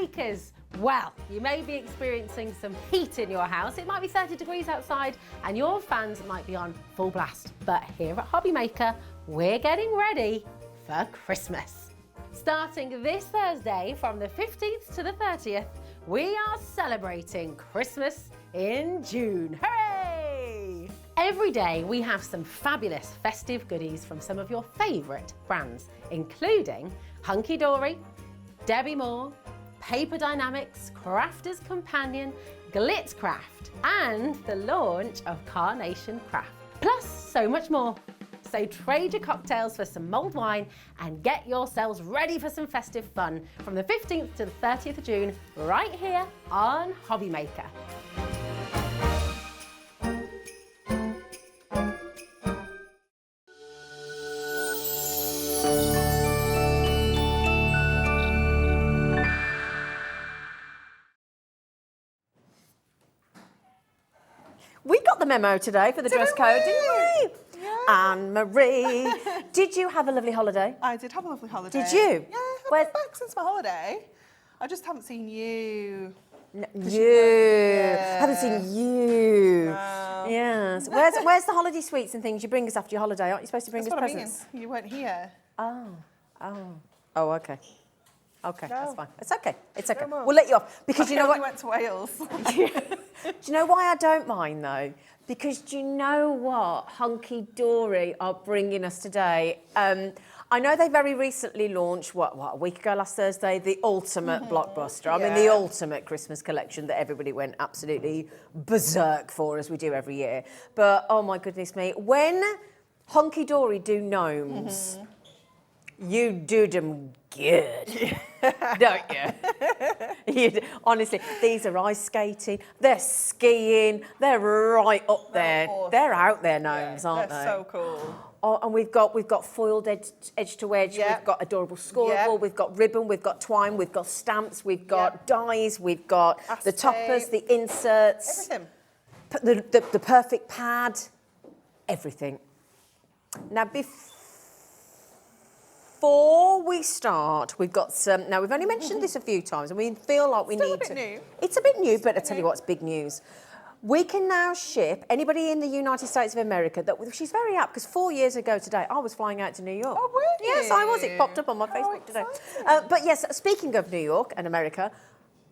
makers. Well, you may be experiencing some heat in your house. It might be 30 degrees outside and your fans might be on full blast. But here at Hobby Maker, we're getting ready for Christmas. Starting this Thursday from the 15th to the 30th, we are celebrating Christmas in June. Hooray! Every day we have some fabulous festive goodies from some of your favourite brands, including Hunkydory, Debbie Moore, Paper Dynamics, Crafter's Companion, Glitzcraft, and the launch of Carnation Crafts. Plus so much more. So trade your cocktails for some mulled wine and get yourselves ready for some festive fun from the 15th to the 30th of June right here on Hobby Maker. We got the memo today for the dress code, didn't we? Yeah. Anne-Marie, did you have a lovely holiday? I did have a lovely holiday. Did you? Yeah, I've been back since my holiday. I just haven't seen you. Haven't seen you. No. Yes. Where's the holiday sweets and things you bring us after your holiday? Aren't you supposed to bring That's us what presents? I mean. You weren't here. Oh, okay. Okay, that's No. fine. It's okay. It's okay. No more. We'll let you off because you know only what? went to Wales. Do you know why I don't mind though? Because do you know what Hunkydory are bringing us today? I know they very recently launched, what a week ago, last Thursday, the ultimate blockbuster. I mean, the ultimate Christmas collection that everybody went absolutely berserk for, as we do every year. But, oh my goodness me, when Hunkydory do gnomes, you do them good, don't you? Honestly, these are ice skating, they're skiing, they're right up there. Awesome. They're out there gnomes, aren't They're they? so cool. Oh, and we've got foiled edge to edge, we've got adorable scoreable, we've got ribbon, we've got twine, we've got stamps, we've got dies, we've got the toppers, the inserts, Everything. the perfect pad, everything. Now, before we start, we've got some. Now, we've only mentioned this a few times, and we feel like we Still need a bit to. new. It's a bit new, but I tell you what, it's big news. We can now ship anybody in the United States of America. She's very apt because 4 years ago today, I was flying out to New York. Oh, were you? Yes, I was. It popped up on my Facebook today. But yes, speaking of New York and America,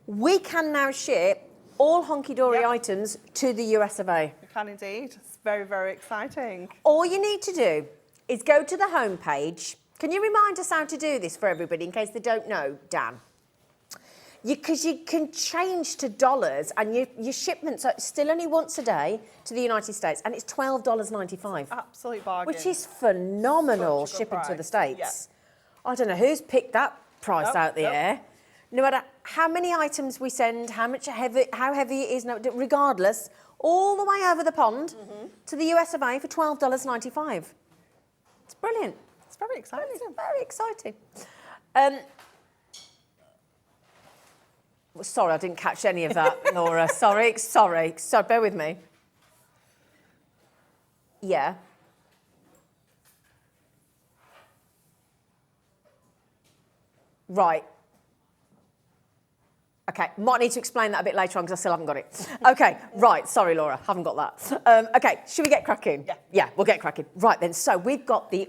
we can now ship all Hunkydory items to the US of A. We can indeed. It's very, very exciting. All you need to do is go to the homepage. Can you remind us how to do this for everybody in case they don't know, Dan? Because you can change to dollars and your shipments are still only once a day to the United States and it's $12.95. Absolute bargain. Which is phenomenal shipping to the States. Yeah. I don't know who's picked that price out the air. No matter how many items we send, how heavy it is, regardless, all the way over the pond to the US of A for $12.95. It's brilliant. It's very exciting. Very exciting. Sorry, I didn't catch any of that, Laura. Sorry, bear with me. Yeah. Right. Okay, might need to explain that a bit later on because I still haven't got it. Okay, right, sorry, Laura, haven't got that. Okay, should we get cracking? Yeah, we'll get cracking. Right then, so we've got the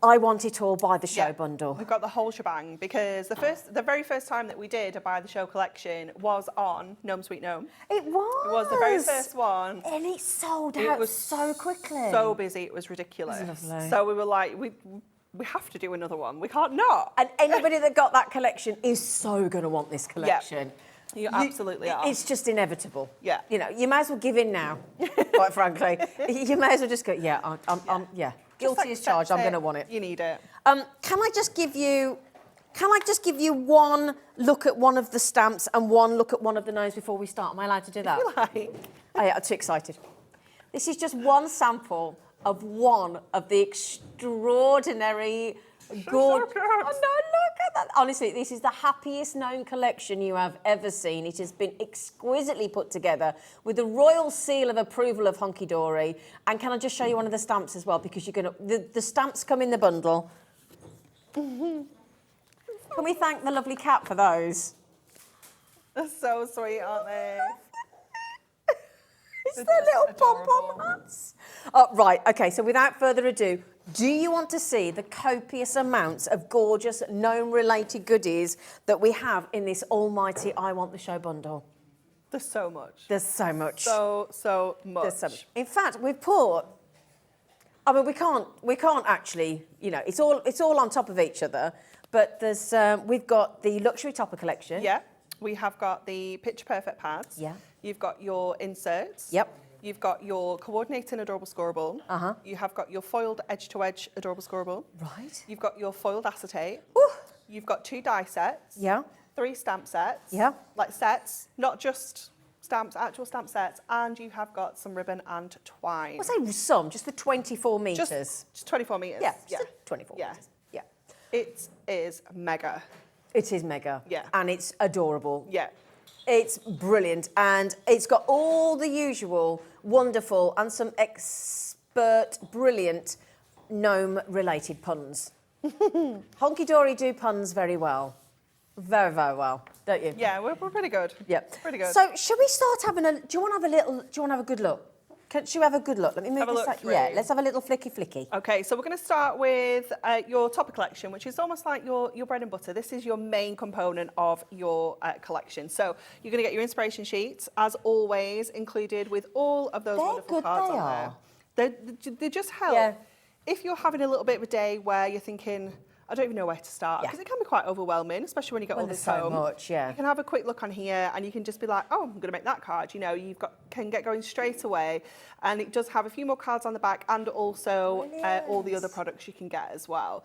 I Want It All Buy the Show bundle. We've got the whole shebang because the very first time that we did a Buy the Show collection was on Gnome Sweet Gnome. It was. It was the very first one. And it sold out so quickly. So busy, it was ridiculous. It was lovely. So we were like, we have to do another one. We can't not. And anybody that got that collection is so going to want this collection. You absolutely are. It's just inevitable. Yeah. You know, you may as well give in now, quite frankly. You may as well just go, I'm guilty as charged, I'm going to want it. You need it. Can I just give you one look at one of the stamps and one look at one of the gnomes before we start? Am I allowed to do that? You like. I'm too excited. This is just one sample of one of the extraordinary good. So cute. Oh, no, look at that. Honestly, this is the happiest gnome collection you have ever seen. It has been exquisitely put together with the royal seal of approval of Hunkydory. And can I just show you one of the stamps as well? Because you're going to. The stamps come in the bundle. Can we thank the lovely cat for those? They're so sweet, aren't they? It's their little pom-pom hats. Oh, right, okay, so without further ado, do you want to see the copious amounts of gorgeous gnome-related goodies that we have in this almighty I Want the Show bundle? There's so much. There's so much. So much. There's so much. In fact, we've put, I mean, we can't actually, you know, it's all on top of each other, but there's, we've got the luxury topper collection. Yeah, we have got the Picture Perfect pads. Yeah. You've got your inserts. Yep. You've got your coordinating adorable scoreable. Uh-huh. You have got your foiled edge-to-edge adorable scoreable. Right. You've got your foiled acetate. Ooh. You've got 2 die sets. Yeah. 3 stamp sets. Yeah. Like sets, not just stamps, actual stamp sets. And you have got some ribbon and twine. I'll say some, just the 24 metres. Just 24 metres. Yeah, just the 24 Yeah. metres. Yeah. It is mega. It is mega. Yeah. And it's adorable. Yeah. It's brilliant, and it's got all the usual wonderful and some expert, brilliant gnome-related puns. Hunkydory do puns very well. Very, very well, don't you? Yeah, we're pretty good. Yeah. Pretty good. So, should we start having a, do you want to have a good look? Should we have a good look? Let me move Have a this look out. through. Yeah, let's have a little flicky. Okay, so we're going to start with your topper collection, which is almost like your bread and butter. This is your main component of your collection. So you're going to get your inspiration sheets, as always, included with all of those They're wonderful good, cards they on are. there. They just help. Yeah. If you're having a little bit of a day where you're thinking, I don't even know where to start, Yeah. because it can be quite overwhelming, especially when you get all There's this so home. much, yeah. You can have a quick look on here and you can just be like, oh, I'm going to make that card. You know, can get going straight away. And it does have a few more cards on the back and also all the other products you can get as well.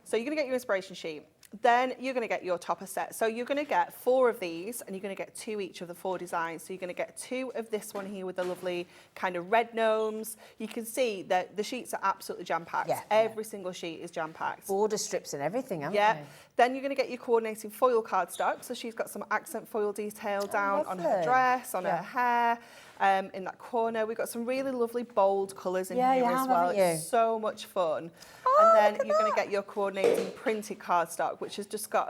So you're going to get your inspiration sheet. Then you're going to get your topper set. So you're going to get 4 of these and you're going to get 2 each of the 4 designs. So you're going to get 2 of this one here with the lovely kind of red gnomes. You can see that the sheets are absolutely jam-packed. Yeah, Every single sheet is jam-packed. Border strips and everything, haven't Yeah. they? Then you're going to get your coordinating foil cardstock. So she's got some accent foil detail down on her lovely. dress, on Yeah. her hair, in that corner. We've got some really lovely bold colours in Yeah, here you as have, well. haven't you? It's so much fun. Oh, and look then at you're going to that. get your coordinating printed cardstock, which has just got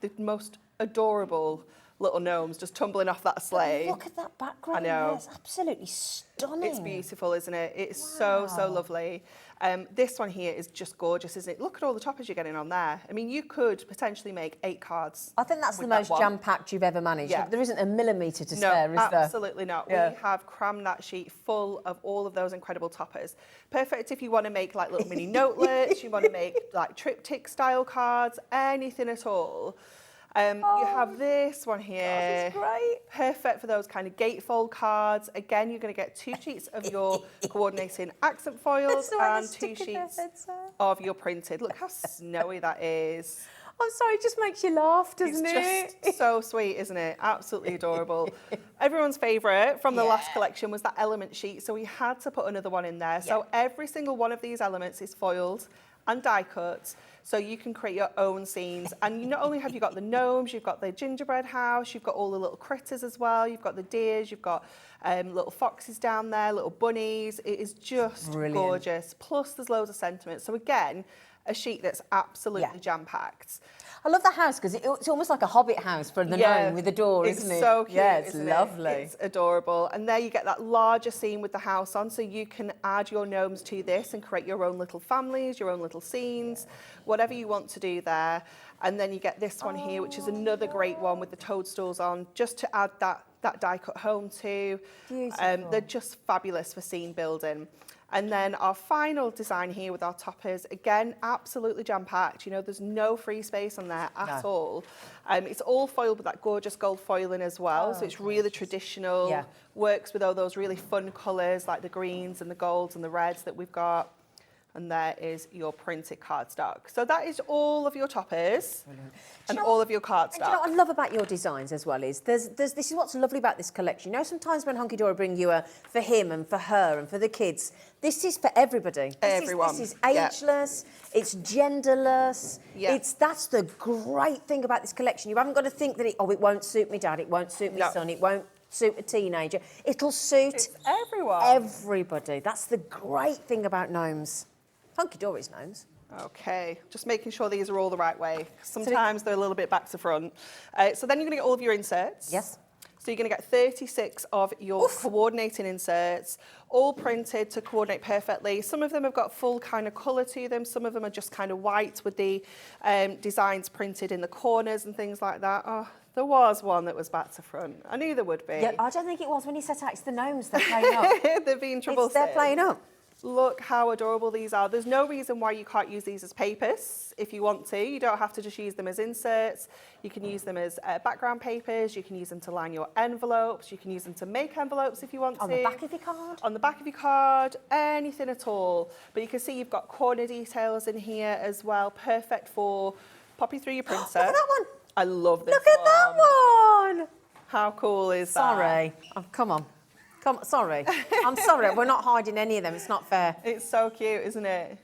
the most adorable little gnomes just tumbling off that sleigh. Look at that background. I know. There. It's absolutely stunning. It's beautiful, isn't it? It's so lovely. This one here is just gorgeous, isn't it? Look at all the toppers you're getting on there. I mean, you could potentially make 8 cards. I think that's the with that most one. jam-packed you've ever managed. Yeah. There isn't a millimetre to No, spare, is there? absolutely not. Yeah. We have crammed that sheet full of all of those incredible toppers. Perfect if you want to make like little mini notelets, you want to make like triptych style cards, anything at all. You have this one here. This is great. Perfect for those kind of gatefold cards. Again, you're going to get 2 sheets of your coordinating accent foils That's the way and the 2 stick in their sheets heads are. of your printed. Look how snowy that is. I'm sorry, it just makes you laugh, doesn't It's it? just so sweet, isn't it? Absolutely adorable. Everyone's favourite from the last collection was that element sheet, so we had to put another one in there. So every single one of these elements is foiled and die cut, so you can create your own scenes. And you not only have you got the gnomes, you've got the gingerbread house, you've got all the little critters as well, you've got the deers, you've got little foxes down there, little bunnies. It is just Brilliant. gorgeous. Plus there's loads of sentiments. So again, a sheet that's absolutely Yeah. jam-packed. I love the house because it's almost like a hobbit house for the gnome with the door, it's isn't it? so cute. Yeah, it's isn't lovely. It? It's adorable. And there you get that larger scene with the house on, so you can add your gnomes to this and create your own little families, your own little scenes, whatever you want to do there. And then you get this one here, which is another great one with the toadstools on, just to add that die cut home to. Beautiful. They're just fabulous for scene building. And then our final design here with our toppers, again, absolutely jam-packed. You know, there's no free space on there at all. It's all foiled with that gorgeous gold foiling as well. So it's really traditional, Yeah. works with all those really fun colours like the greens and the golds and the reds that we've got. And there is your printed cardstock. So that is all of your toppers and all of your cardstock. And you know what I love about your designs as well is this is what's lovely about this collection. You know, sometimes when Hunkydory bring you a for him and for her and for the kids, this is for everybody. Everyone. This is Yeah. ageless. It's genderless. Yeah. That's the great thing about this collection. You haven't got to think that it won't suit me dad, it won't suit my No. son, it won't suit a teenager. It'll suit It's everyone. everybody. That's the great thing about gnomes. Hunkydory's gnomes. Okay, just making sure these are all the right way. Sometimes they're a little bit back to front. So then you're going to get all of your inserts. Yes. So you're going to get 36 of your coordinating inserts, all printed to coordinate perfectly. Some of them have got full kind of colour to them. Some of them are just kind of white with the designs printed in the corners and things like that. Oh, there was one that was back to front. I knew there would be. Yeah, I don't think it was when you set out. It's the gnomes they're playing up. They're being troublesome. They're playing up. Look how adorable these are. There's no reason why you can't use these as papers if you want to. You don't have to just use them as inserts. You can use them as background papers. You can use them to line your envelopes. You can use them to make envelopes if you want to. On the back of your card? On the back of your card, anything at all. But you can see you've got corner details in here as well. Perfect for popping through your printer. Look at that one. I love this Look at that one. How cool is that? Sorry. Oh, come on. Sorry. I'm sorry. We're not hiding any of them. It's not fair. It's so cute, isn't it?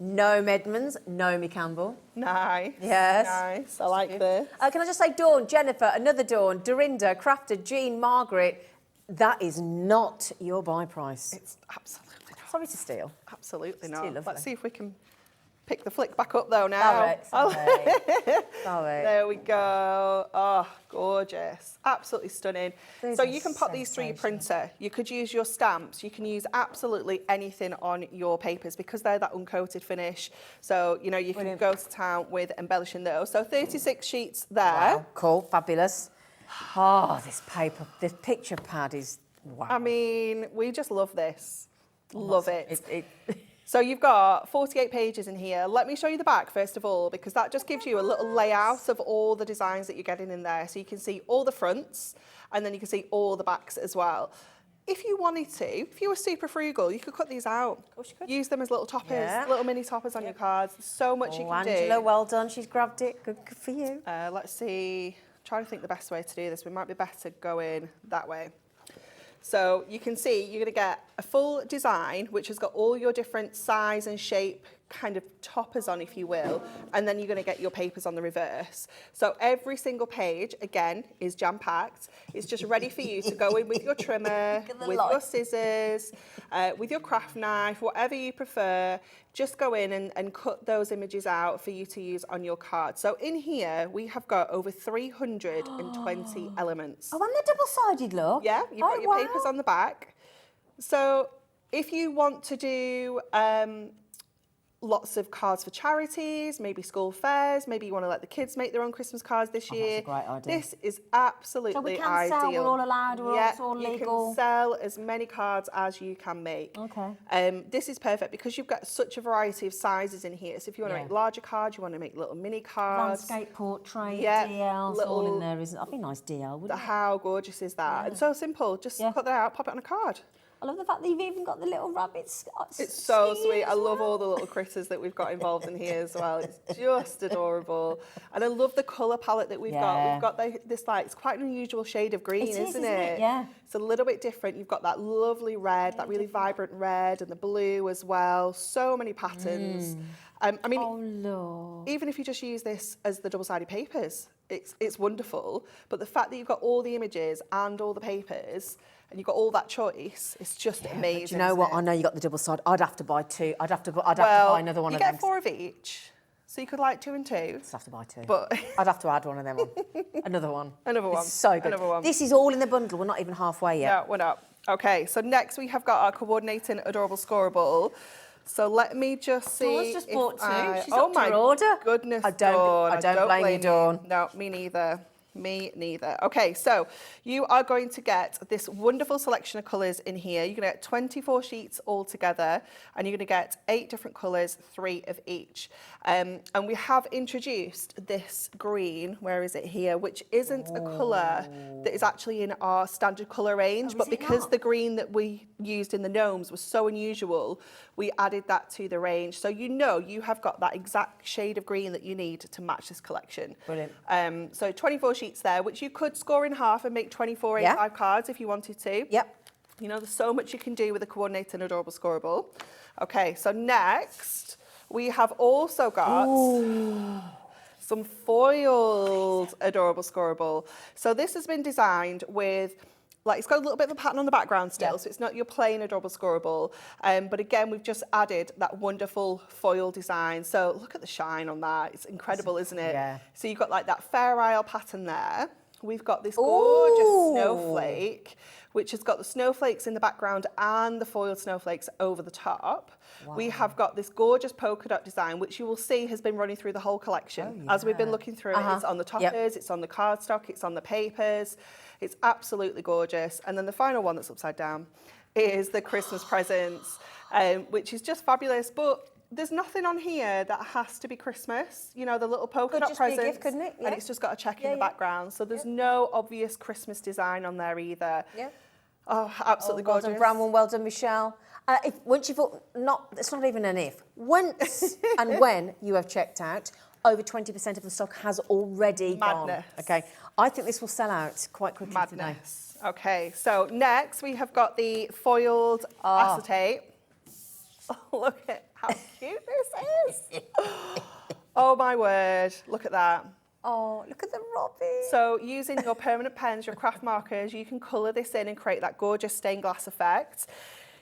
Gnome Edmonds, Naomi Campbell. Nice. Yes. Nice. I like this. Can I just say Dawn, Jennifer, another Dawn, Dorinda, Crafter, Jean, Margaret. That is not your buy price. It's absolutely not. Sorry to steal. Absolutely It's not. too lovely. Let's see if we can pick the flick back up though now. Sorry. Sorry. There we go. Oh, gorgeous. Absolutely stunning. These So are you can pop these through your printer. You could use your stamps. You can use absolutely anything on your papers because they're that uncoated finish. So, you know, you can go to town with embellishing those. So 36 sheets there. Wow, cool, fabulous. Oh, this paper, this picture pad is, wow. I mean, we just love this. Love it. It So you've got 48 pages in here. Let me show you the back first of all, because that just gives you a little layout of all the designs that you're getting in there. So you can see all the fronts and then you can see all the backs as well. If you wanted to, if you were super frugal, you could cut these out. Of course you could. Use them as little toppers, Yeah. little mini toppers on your cards. There's so much you can Angela, do. well done. She's grabbed it. Good for you. Let's see. Trying to think the best way to do this. We might be better going that way. So you can see you're going to get a full design, which has got all your different size and shape kind of toppers on, if you will, and then you're going to get your papers on the reverse. So every single page, again, is jam-packed. It's just ready for you to go in with your trimmer, with your scissors, with your craft knife, whatever you prefer. Just go in and cut those images out for you to use on your card. So in here, we have got over 320 elements. Oh, and the double-sided look. Yeah, you've got your papers on the back. So if you want to do lots of cards for charities, maybe school fairs, maybe you want to let the kids make their own Christmas cards this year. That's a great idea. This is absolutely So we can ideal. sell, we're all allowed, it's all you legal. can sell as many cards as you can make. Okay. This is perfect because you've got such a variety of sizes in here. So if you want to make larger cards, you want to make little mini cards. Landscape, portrait, Yeah, DL, it's all little- in there, isn't it? That'd be a nice DL, wouldn't it? How gorgeous is that? And so simple. Just cut that out, pop it on a card. I love the fact that you've even got the little rabbits. It's so sweet. I love all the little critters that we've got involved in here as well. It's just adorable. And I love the colour palette that we've got. We've got this, like, it's quite an unusual shade of green, isn't it? Yeah. It's a little bit different. You've got that lovely red, that really vibrant red, and the blue as well. So many patterns. I mean, Oh, Lord. even if you just use this as the double-sided papers, it's wonderful. But the fact that you've got all the images and all the papers, and you've got all that choice, it's just amazing. Do you know what? isn't I it? know you got the double side. I'd have to buy two. I'd have to buy another one you of them. get 4 of each, so you could like 2 and 2. I'd have to buy 2. But I'd have to add one of them on. Another one. Another one. It's so good. Another one. This is all in the bundle. We're not even halfway yet. no, we're not. Okay, so next we have got our coordinating adorable scoreable. So let me just see. Dawn's just bought 2. She's oh upped my her order. goodness, I don't blame you, Dawn. No, me neither. Me neither. Okay, so you are going to get this wonderful selection of colours in here. You're going to get 24 sheets all together, and you're going to get 8 different colours, 3 of each. And we have introduced this green, where is it here, which isn't a colour that is actually in our standard colour range, but is it because not? the green that we used in the gnomes was so unusual, we added that to the range. So you know you have got that exact shade of green that you need to match this collection. Brilliant. So 24 sheets there, which you could score in half and make 24 Yeah. A5 cards if you wanted to. Yep. You know, there's so much you can do with a coordinated and adorable scoreable. Okay, so next we have also got some foiled adorable scoreable. So this has been designed with like it's got a little bit of a pattern on the background still, so it's not your plain adorable scorable. But again, we've just added that wonderful foil design. So look at the shine on that. It's incredible, isn't it? Yeah. So you've got like that Fair Isle pattern there. We've got this gorgeous Ooh. snowflake, which has got the snowflakes in the background and the foiled snowflakes over the top. Wow. We have got this gorgeous polka dot design, which you will see has been running through the whole collection. As we've been looking through it, it's on the toppers, it's on the cardstock, it's on the papers. It's absolutely gorgeous. And then the final one that's upside down is the Christmas presents, which is just fabulous. But there's nothing on here that has to be Christmas. You know, the little polka dot presents. Be a gift, couldn't it? Yeah. And it's just got a check in the background. So there's no obvious Christmas design on there either. Yeah. Oh, absolutely well gorgeous. done, Bramwell. Well done, Michelle. Once you've it's not even an if. Once and when you have checked out, over 20% of the stock has already Madness. gone. Okay, I think this will sell out quite quickly today. Madness. Okay, so next we have got the foiled acetate. Oh, look at how cute this is. Oh my word, look at that. Oh, look at the Robbie. So using your permanent pens, your craft markers, you can colour this in and create that gorgeous stained glass effect.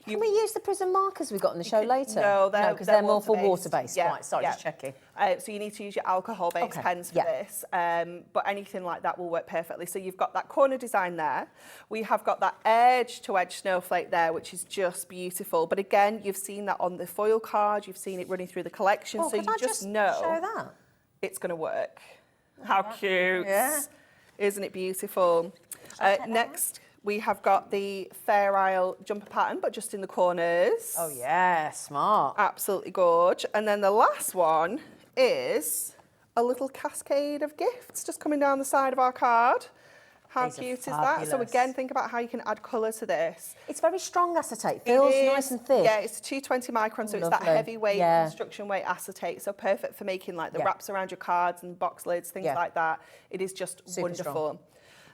Can we use the Prism markers we got on the show later? No, because they're more for water-based. water-based. Right, sorry, just checking. So you need to use your alcohol-based pens for this, but anything like that will work perfectly. So you've got that corner design there. We have got that edge-to-edge snowflake there, which is just beautiful. But again, you've seen that on the foil card. You've seen it running through the collection, so you just know show that? It's going to work. How cute. Yeah. Isn't it beautiful? Next, we have got the Fair Isle jumper pattern, but just in the corners. Oh, yeah, smart. Absolutely gorge. And then the last one is a little cascade of gifts just coming down the side of our card. How cute is that? So again, think about how you can add colour to this. It's very strong acetate. Feels nice and thick. Yeah, it's 220 micron, so it's that heavyweight construction weight acetate. So perfect for making like the wraps around your cards and box lids, things like that. It is just wonderful.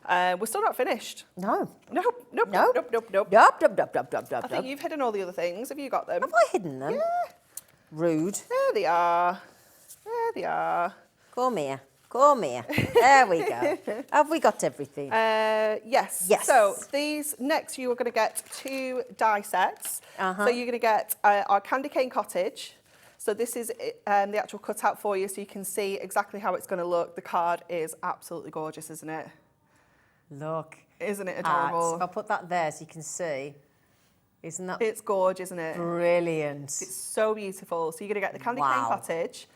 We're still not finished. No. Nope. I think you've hidden all the other things. Have you got them? Have I hidden them? Yeah. Rude. There they are. There they are. Come here. Come here. There we go. Have we got everything? Yes. So these next you are going to get 2 die sets. So you're going to get our Candy Cane Cottage. So this is the actual cutout for you so you can see exactly how it's going to look. The card is absolutely gorgeous, isn't it? Look. Isn't it adorable? If I put that there so you can see. Isn't that It's gorgeous, isn't it? brilliant? It's so beautiful. So you're going to get the Candy Cane Cottage.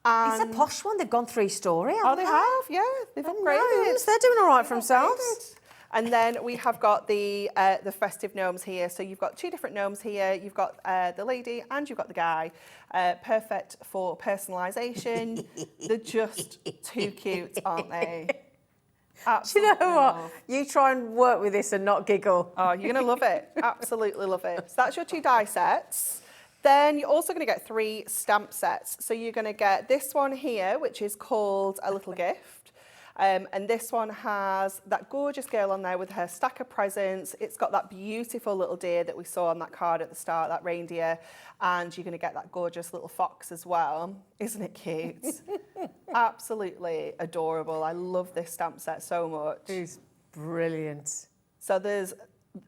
And It's a posh one. They've gone 3-story, haven't they have, yeah. They've upgraded. Gnomes, they're doing all right for themselves. And then we have got the Festive Gnomes here. So you've got 2 different gnomes here. You've got the lady and you've got the guy. Perfect for personalisation. They're just too cute, aren't they? Do you know what? You try and work with this and not giggle. Oh, you're going to love it. Absolutely love it. So that's your 2 die sets. Then you're also going to get 3 stamp sets. So you're going to get this one here, which is called A Little Gift. And this one has that gorgeous girl on there with her stack of presents. It's got that beautiful little deer that we saw on that card at the start, that reindeer. And you're going to get that gorgeous little fox as well. Isn't it cute? Absolutely adorable. I love this stamp set so much. It's brilliant. So there's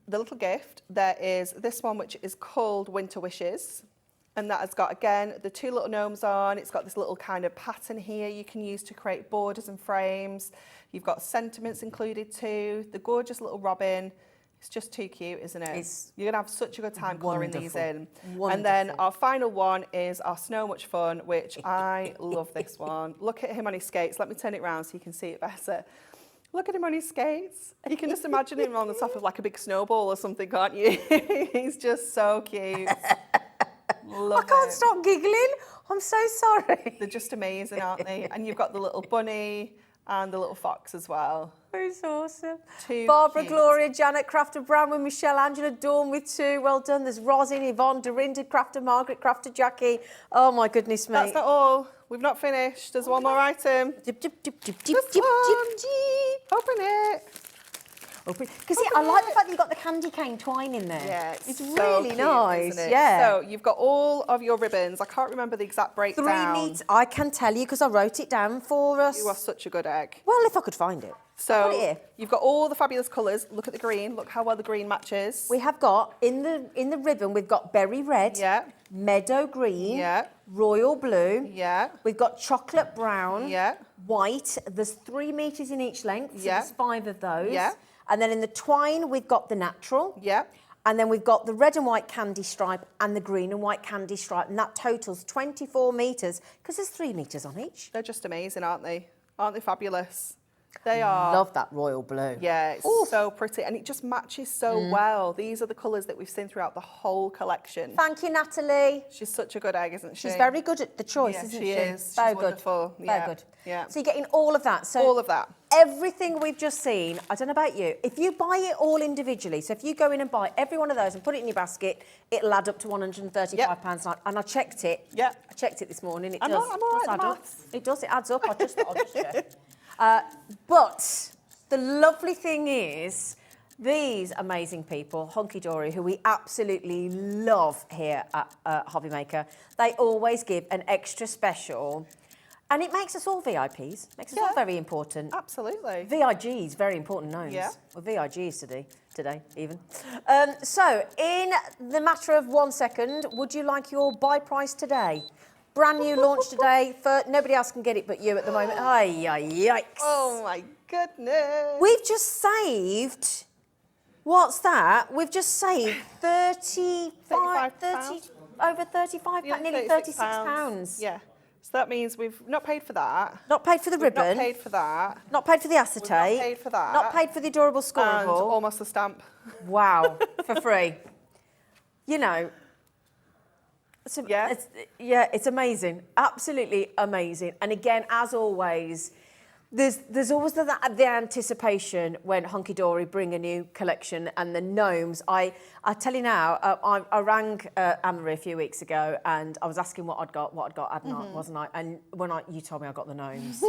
the little gift. There is this one, which is called Winter Wishes. And that has got, again, the 2 little gnomes on. It's got this little kind of pattern here you can use to create borders and frames. You've got sentiments included too. The gorgeous little robin. It's just too cute, isn't it? You're going to have such a good time colouring these in. Wonderful. And then our final one is our Snow Much Fun, which I love this one. Look at him on his skates. Let me turn it round so you can see it better. Look at him on his skates. You can just imagine him on the top of like a big snowball or something, can't you? He's just so cute. Love I can't it. stop giggling. I'm so sorry. They're just amazing, aren't they? And you've got the little bunny and the little fox as well. It's awesome. Too Barbara, cute. Gloria, Janet, Crafter, Brown, Michelle, Angela, Dawn with 2. Well done. There's Rosin, Yvonne, Dorinda, Crafter, Margaret, Crafter, Jackie. Oh, my goodness me. That's not all. We've not finished. There's one more item. Dip, dip, dip, dip, dip, This dip, one. dip, dip. Open it. Because I like the fact that you've got the candy cane twine in there. Yeah, it's so really cute, nice. isn't it? Yeah. So you've got all of your ribbons. I can't remember the exact 3 breakdown. meters. I can tell you because I wrote it down for us. You are such a good egg. Well, if I could find it. I've got it So here. you've got all the fabulous colours. Look at the green. Look how well the green matches. We have got in the ribbon. We've got berry red. Yeah. Meadow green. Yeah. Royal blue. Yeah. We've got chocolate brown. Yeah. White. There's 3 meters in each length. So Yeah. there's 5 of those. Yeah. And then in the twine, we've got the natural. Yeah. And then we've got the red and white candy stripe and the green and white candy stripe. And that totals 24 meters because there's 3 meters on each. They're just amazing, aren't they? Aren't they fabulous? They are. Love that royal blue. Yeah, it's so pretty. And it just matches so well. These are the colours that we've seen throughout the whole collection. Thank you, Natalie. She's such a good egg, isn't she? She's very good at the choice, Yeah, isn't she she? is. Very She's good. wonderful. Very Yeah. good. Yeah. So you're getting all of that. So All of that. everything we've just seen, I don't know about you, if you buy it all individually, so if you go in and buy every one of those and put it in your basket, it'll add up to £135. And I checked it. Yeah. I checked it this morning. It I'm does. all right It does with add up. maths. It does. It adds up. I'll just check. But the lovely thing is, these amazing people, Hunkydory, who we absolutely love here at Hobby Maker, they always give an extra special, and it makes us all VIPs, makes us all very important. Absolutely. VIGs, very important gnomes. Yeah. Well, VIGs today even. So, in the matter of 1 second, would you like your buy price today? Brand new launch today. Nobody else can get it but you at the moment. Yikes. Oh my goodness. We've just saved, what's that? We've just saved 35, 30, over 35, Yeah, nearly 36 pounds. Yeah. So that means we've not paid for that. Not paid for the We've ribbon. not paid for that. Not paid for the acetate. Not paid for that. Not paid for the adorable And scoreable. almost the stamp. Wow, for free. You know, Yeah. it's amazing, absolutely amazing. And again, as always, there's always the anticipation when Hunkydory bring a new collection and the gnomes. I tell you now, I rang Anne-Marie a few weeks ago and I was asking what I'd got, hadn't I, wasn't I? And when you told me I got the gnomes,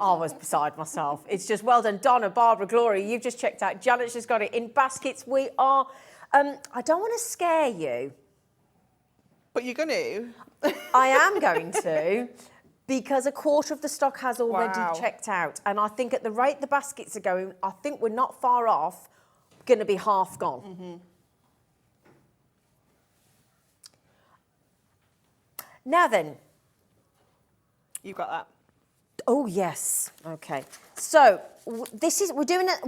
I was beside myself. It's just well done. Donna, Barbara, Gloria, you've just checked out. Janet's just got it in baskets. We are, I don't want to scare you. But you're going to. I am going to, because a quarter of the stock has already Wow. checked out. And I think at the rate the baskets are going, I think we're not far off, going to be half gone. Now then. You've got that. Oh, yes. Okay. So we're doing it.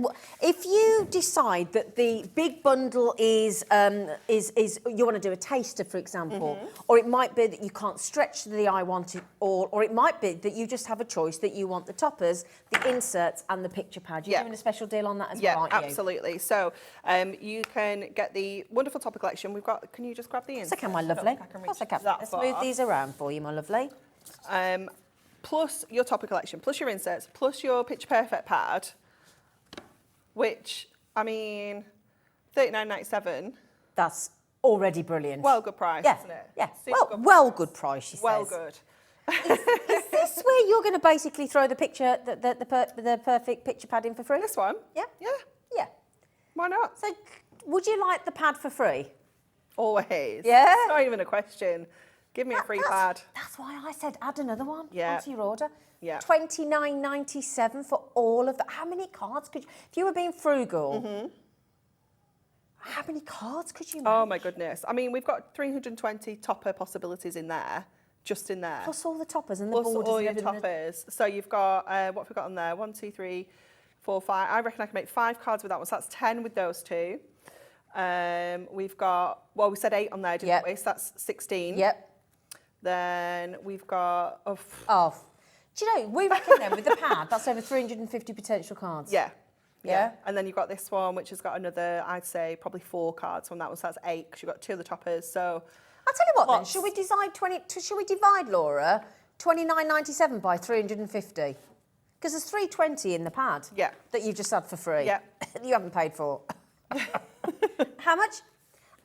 If you decide that the big bundle is you want to do a taster, for example, or it might be that you can't stretch the I want it all, or it might be that you just have a choice that you want the toppers, the inserts, and the picture pad. You're doing a special deal on that as well, aren't you? Yeah, absolutely. So you can get the wonderful topper collection. We've got. Can you just grab the insert? Yes, I can, my lovely. Of course I can. Let's move these around for you, my lovely. Plus your topper collection, plus your inserts, plus your Picture Perfect pad, which, I mean, $39.97. That's already brilliant. Well, good price, yeah, isn't it? yeah. Super Well, good price, she says. Well, good. Is this where you're going to basically throw the picture, the perfect picture pad in for free? This one? Yeah. Yeah. Yeah. Why not? So, would you like the pad for free? Always. Yeah? It's not even a question. Give me a free pad. That's why I said add another one Yeah. onto your order. Yeah. $29.97 for all of that. How many cards could you, if you were being frugal, how many cards could you make? Oh my goodness. I mean, we've got 320 topper possibilities in there, just in there. Plus all the toppers and the Plus borders all and your everything. toppers. So you've got, what have we got on there? 1, 2, 3, 4, 5. I reckon I can make 5 cards with that one. So that's 10 with those two. We've got, well, we said 8 on there, didn't we? So that's 16. Yep. Then we've got, Oh, do you know, we reckon then with the pad, that's over 350 potential cards. yeah. Yeah? And then you've got this one, which has got another, I'd say, probably 4 cards from that one. So that's 8, because you've got 2 of the toppers. So I'll tell you what Lots. then, shall we divide, Laura, $29.97 by 350? Because there's 320 in the pad. Yeah. That you've just had for free. Yeah. You haven't paid for. How much?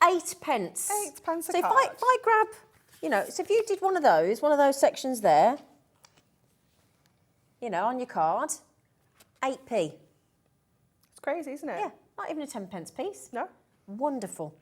8 pence. 8 pence a so card. if I grab, you know, so if you did one of those sections there, you know, on your card, 8p. it's crazy, isn't it? Yeah. Not even a 10p piece. No. Wonderful.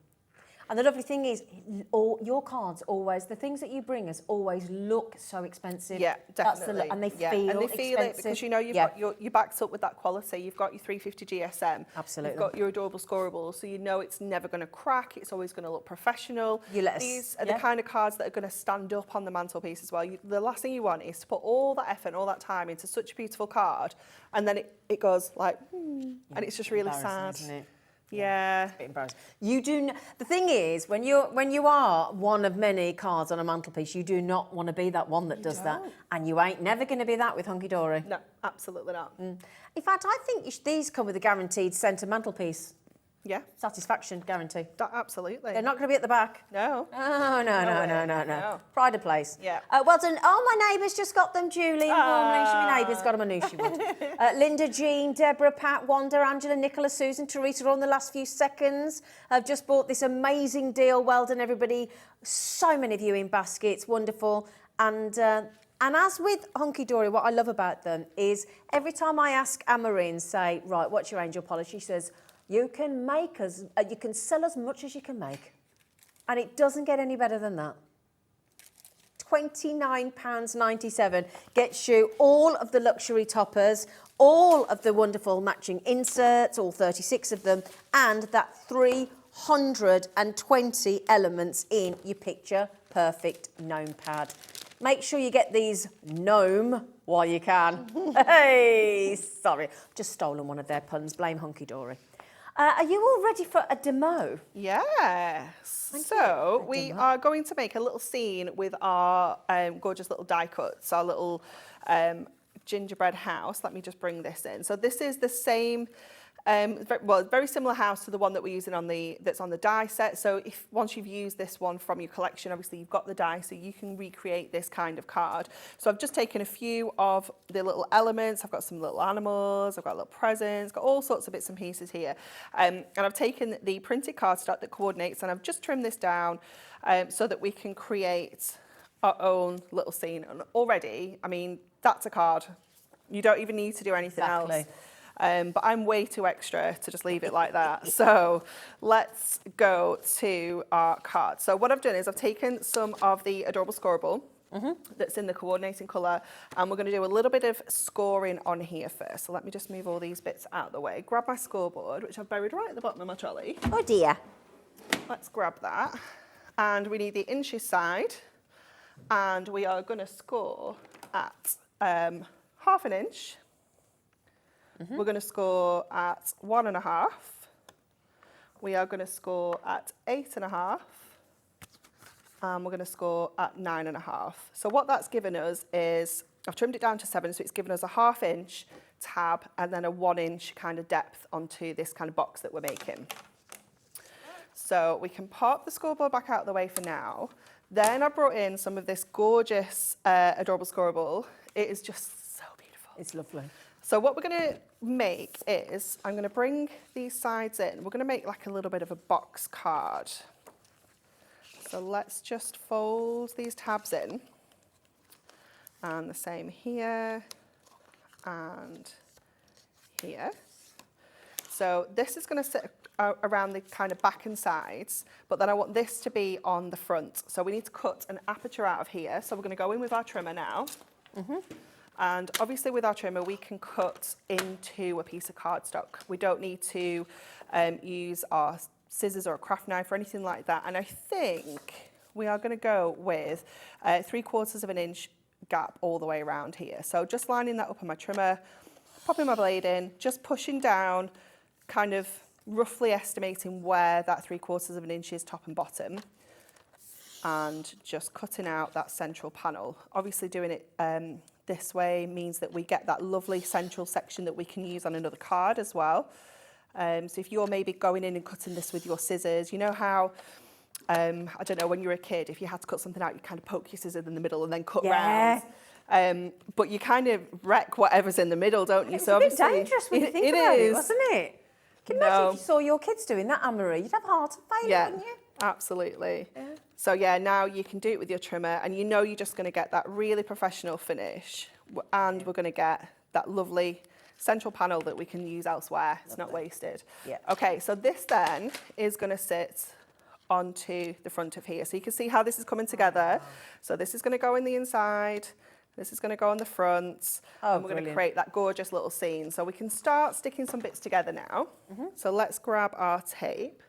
And the lovely thing is, all your cards always, the things that you bring us always look so expensive. Yeah, That's definitely. and they yeah. feel and they feel expensive. it because you know you've got your backed up with that quality. You've got your 350 GSM. Absolutely. You've got your adorable scorables, so you know it's never going to crack. It's always going to look professional. These are the kind of cards that are going to stand up on the mantelpiece as well. The last thing you want is to put all that effort and all that time into such a beautiful card, and then it goes like, and it's just really sad. Isn't it? Yeah. It's a bit embarrassing. You do. The thing is, when you are one of many cards on a mantelpiece, you do not want to be that one that does that, and you ain't never going to be that with Hunkydory. No, absolutely not. In fact, I think these come with a guaranteed centre mantelpiece. Yeah. Satisfaction guarantee. Absolutely. They're not going to be at the back. No. Oh, no. Pride of place. Yeah. Well done. Oh, my neighbour's just got them, Julie. My neighbour's got them. I knew she would. Linda, Jean, Deborah, Pat, Wanda, Angela, Nicola, Susan, Teresa are on the last few seconds. I've just bought this amazing deal. Well done, everybody. So many of you in baskets. Wonderful. And as with Hunkydory, what I love about them is every time I ask Amarin, say, right, what's your angel polish? She says, you can sell as much as you can make. And it doesn't get any better than that. £29.97 gets you all of the luxury toppers, all of the wonderful matching inserts, all 36 of them, and that 320 elements in your picture perfect gnome pad. Make sure you get these gnome while you can. Hey, sorry, I've just stolen one of their puns. Blame Hunkydory. Are you all ready for a demo? Yes. So we are going to make a little scene with our gorgeous little die cuts, our little gingerbread house. Let me just bring this in. So this is the same, very similar house to the one that we're using that's on the die set. So once you've used this one from your collection, obviously you've got the die, so you can recreate this kind of card. So I've just taken a few of the little elements. I've got some little animals, I've got little presents, got all sorts of bits and pieces here. And I've taken the printed cardstock that coordinates, and I've just trimmed this down so that we can create our own little scene. And already, I mean, that's a card. You don't even need to do anything else. But I'm way too extra to just leave it like that. So let's go to our card. So what I've done is I've taken some of the adorable scoreable that's in the coordinating colour, and we're going to do a little bit of scoring on here first. So let me just move all these bits out of the way. Grab my scoreboard, which I've buried right at the bottom of my trolley. Oh dear. Let's grab that. And we need the inches side, and we are going to score at half an inch. We're going to score at 1.5. We are going to score at 8.5. And we're going to score at 9.5. So what that's given us is, I've trimmed it down to 7, so it's given us a ½ inch tab and then a 1 inch kind of depth onto this kind of box that we're making. So we can pop the scoreboard back out of the way for now. Then I brought in some of this gorgeous adorable scoreable. It is just so beautiful. It's lovely. So what we're going to make is, I'm going to bring these sides in. We're going to make like a little bit of a box card. So let's just fold these tabs in. And the same here and here. So this is going to sit around the kind of back and sides, but then I want this to be on the front. So we need to cut an aperture out of here. So we're going to go in with our trimmer now. And obviously with our trimmer, we can cut into a piece of cardstock. We don't need to use our scissors or a craft knife or anything like that. And I think we are going to go with 3/4 of an inch gap all the way around here. So just lining that up on my trimmer, popping my blade in, just pushing down, kind of roughly estimating where that 3/4 of an inch is top and bottom, and just cutting out that central panel. Obviously doing it this way means that we get that lovely central section that we can use on another card as well. So if you're maybe going in and cutting this with your scissors, you know how, I don't know, when you were a kid, if you had to cut something out, you kind of poke your scissors in the middle and then cut round. But you kind of wreck whatever's in the middle, don't you? It's a bit dangerous when you think about it, wasn't it? Can you imagine if you saw your kids doing that, Anne-Marie? You'd have a heart failure, wouldn't you? Absolutely. So yeah, now you can do it with your trimmer, and you know you're just going to get that really professional finish, and we're going to get that lovely central panel that we can use elsewhere. It's not wasted. Yeah. Okay, so this then is going to sit onto the front of here. So you can see how this is coming together. Wow. So this is going to go in the inside. This is going to go on the front. Oh, and we're going to brilliant. create that gorgeous little scene. So we can start sticking some bits together now. So let's grab our tape.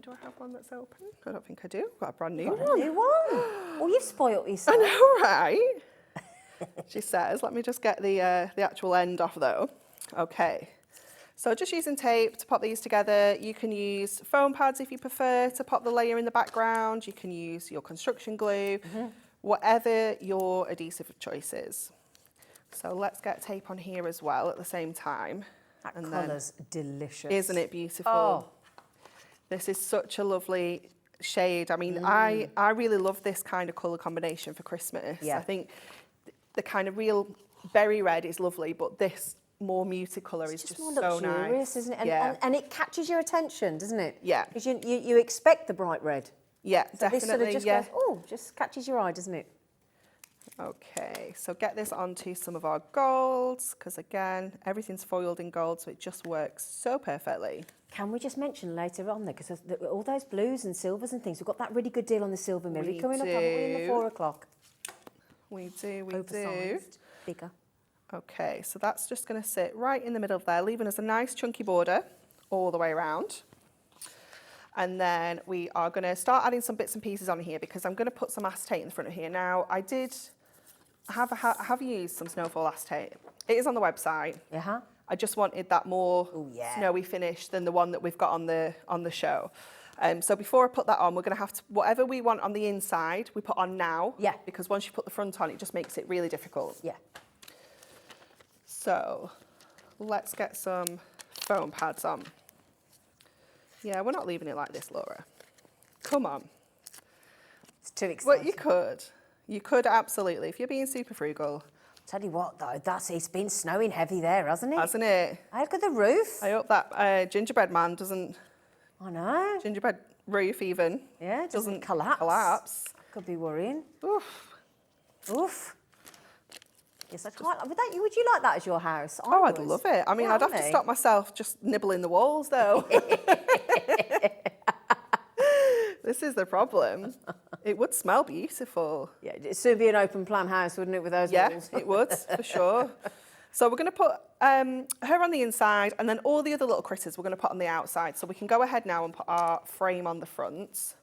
Do I have one that's open? I don't think I do. I've got a brand new Got a one. new one. Oh, you've spoilt yourself. I know, right? She says, let me just get the actual end off though. Okay. So just using tape to pop these together. You can use foam pads if you prefer to pop the layer in the background. You can use your construction glue, whatever your adhesive of choice is. So let's get tape on here as well at the same time. That And then- colour's delicious. Isn't it beautiful? Oh. This is such a lovely shade. I mean, I really love this kind of colour combination for Christmas. Yeah. I think the kind of real berry red is lovely, but this more muted colour is just more so luxurious, nice. isn't it? And, yeah. and it catches your attention, doesn't it? Yeah. Because you expect the bright red. Yeah, So this definitely. sort of just yeah. goes, oh, just catches your eye, doesn't it? Okay, so get this onto some of our golds, because again, everything's foiled in gold, so it just works so perfectly. Can we just mention later on there, because all those blues and silvers and things, we've got that really good deal on the silver mirror We coming up, haven't we, in the do. 4 o'clock? We do. Oversized, bigger. Okay, so that's just going to sit right in the middle of there, leaving us a nice chunky border all the way around. And then we are going to start adding some bits and pieces on here because I'm going to put some acetate in the front of here. Now, I have used some snowfall acetate. It is on the website. Yeah. I just wanted that more Ooh, yeah. snowy finish than the one that we've got on the show. So before I put that on, we're going to have to, whatever we want on the inside, we put on now. Yeah. Because once you put the front on, it just makes it really difficult. Yeah. So let's get some foam pads on. Yeah, we're not leaving it like this, Laura. Come on. It's too exciting. Well, you could. You could absolutely, if you're being super frugal. Tell you what, though, it's been snowing heavy there, hasn't it? Hasn't it? Hey, look at the roof. I hope that gingerbread man doesn't, I know. gingerbread roof even, Yeah, it doesn't collapse. collapse. Could be worrying. Oof. Oof. Yes, I quite like that. Would you like that as your house? Oh, I'd would. love it. I mean, Yeah, I'd have to wouldn't stop myself just nibbling the walls, though. This is the problem. It would smell beautiful. Yeah, it'd soon be an open plan house, wouldn't it, with those Yeah, walls? it would, for sure. So we're going to put her on the inside, and then all the other little critters we're going to put on the outside. So we can go ahead now and put our frame on the front.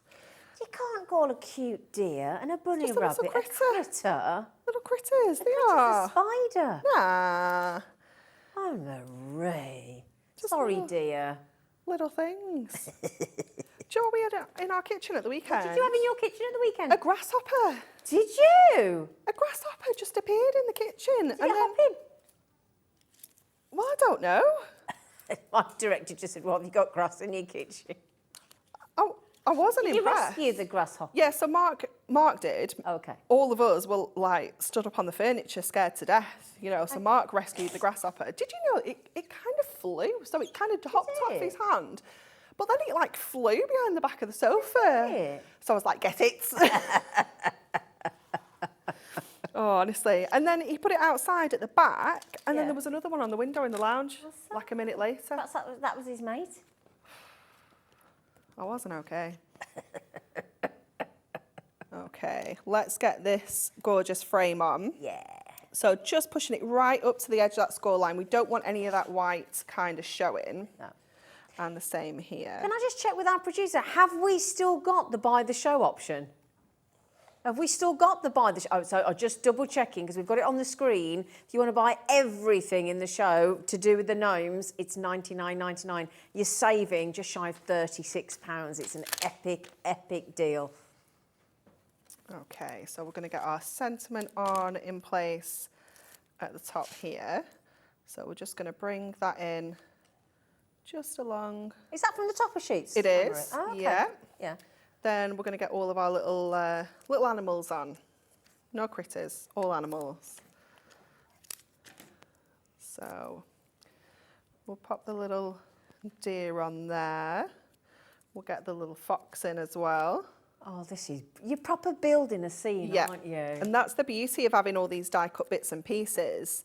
You can't call a cute deer and a bunny Just a little rabbit critter. a critter. Little critters, they It's a are. spider. Nah, Oh, Marie. Just Sorry, little- dear. little things. Do you know what we had in our kitchen at the weekend? What did you have in your kitchen at the weekend? A grasshopper. Did you? A grasshopper just appeared in the kitchen. Did it hop in? Well, I don't know. My director just said, well, have you got grass in your kitchen? Oh, I wasn't Did you impressed. rescue the grasshopper? Yeah, so Mark did. Okay. All of us were like stood up on the furniture, scared to death. You know, so Mark rescued the grasshopper. Did you know it kind of flew? So it kind of hopped off it? his hand, but then it like flew behind the back of the sofa. Did it? So I was like, get it. Oh, honestly. And then he put it outside at the back, and then Yeah. there was another one on the window in the lounge, like a minute later. That was his mate? I wasn't okay. Okay, let's get this gorgeous frame on. Yeah. So just pushing it right up to the edge of that score line. We don't want any of that white kind of showing. No. And the same here. Can I just check with our producer, have we still got the buy the show option? Have we still got the buy the show? Oh, so I'm just double checking because we've got it on the screen. If you want to buy everything in the show to do with the gnomes, it's $99.99. You're saving just shy of £36. It's an epic, epic deal. Okay, so we're going to get our sentiment on in place at the top here. So we're just going to bring that in just along. Is that from the topper sheets? It Tamara? is, Oh, okay. yeah. Yeah. Then we're going to get all of our little animals on. No critters, all animals. So we'll pop the little deer on there. We'll get the little fox in as well. Oh, you're proper building a scene, aren't you? And that's the beauty of having all these die cut bits and pieces.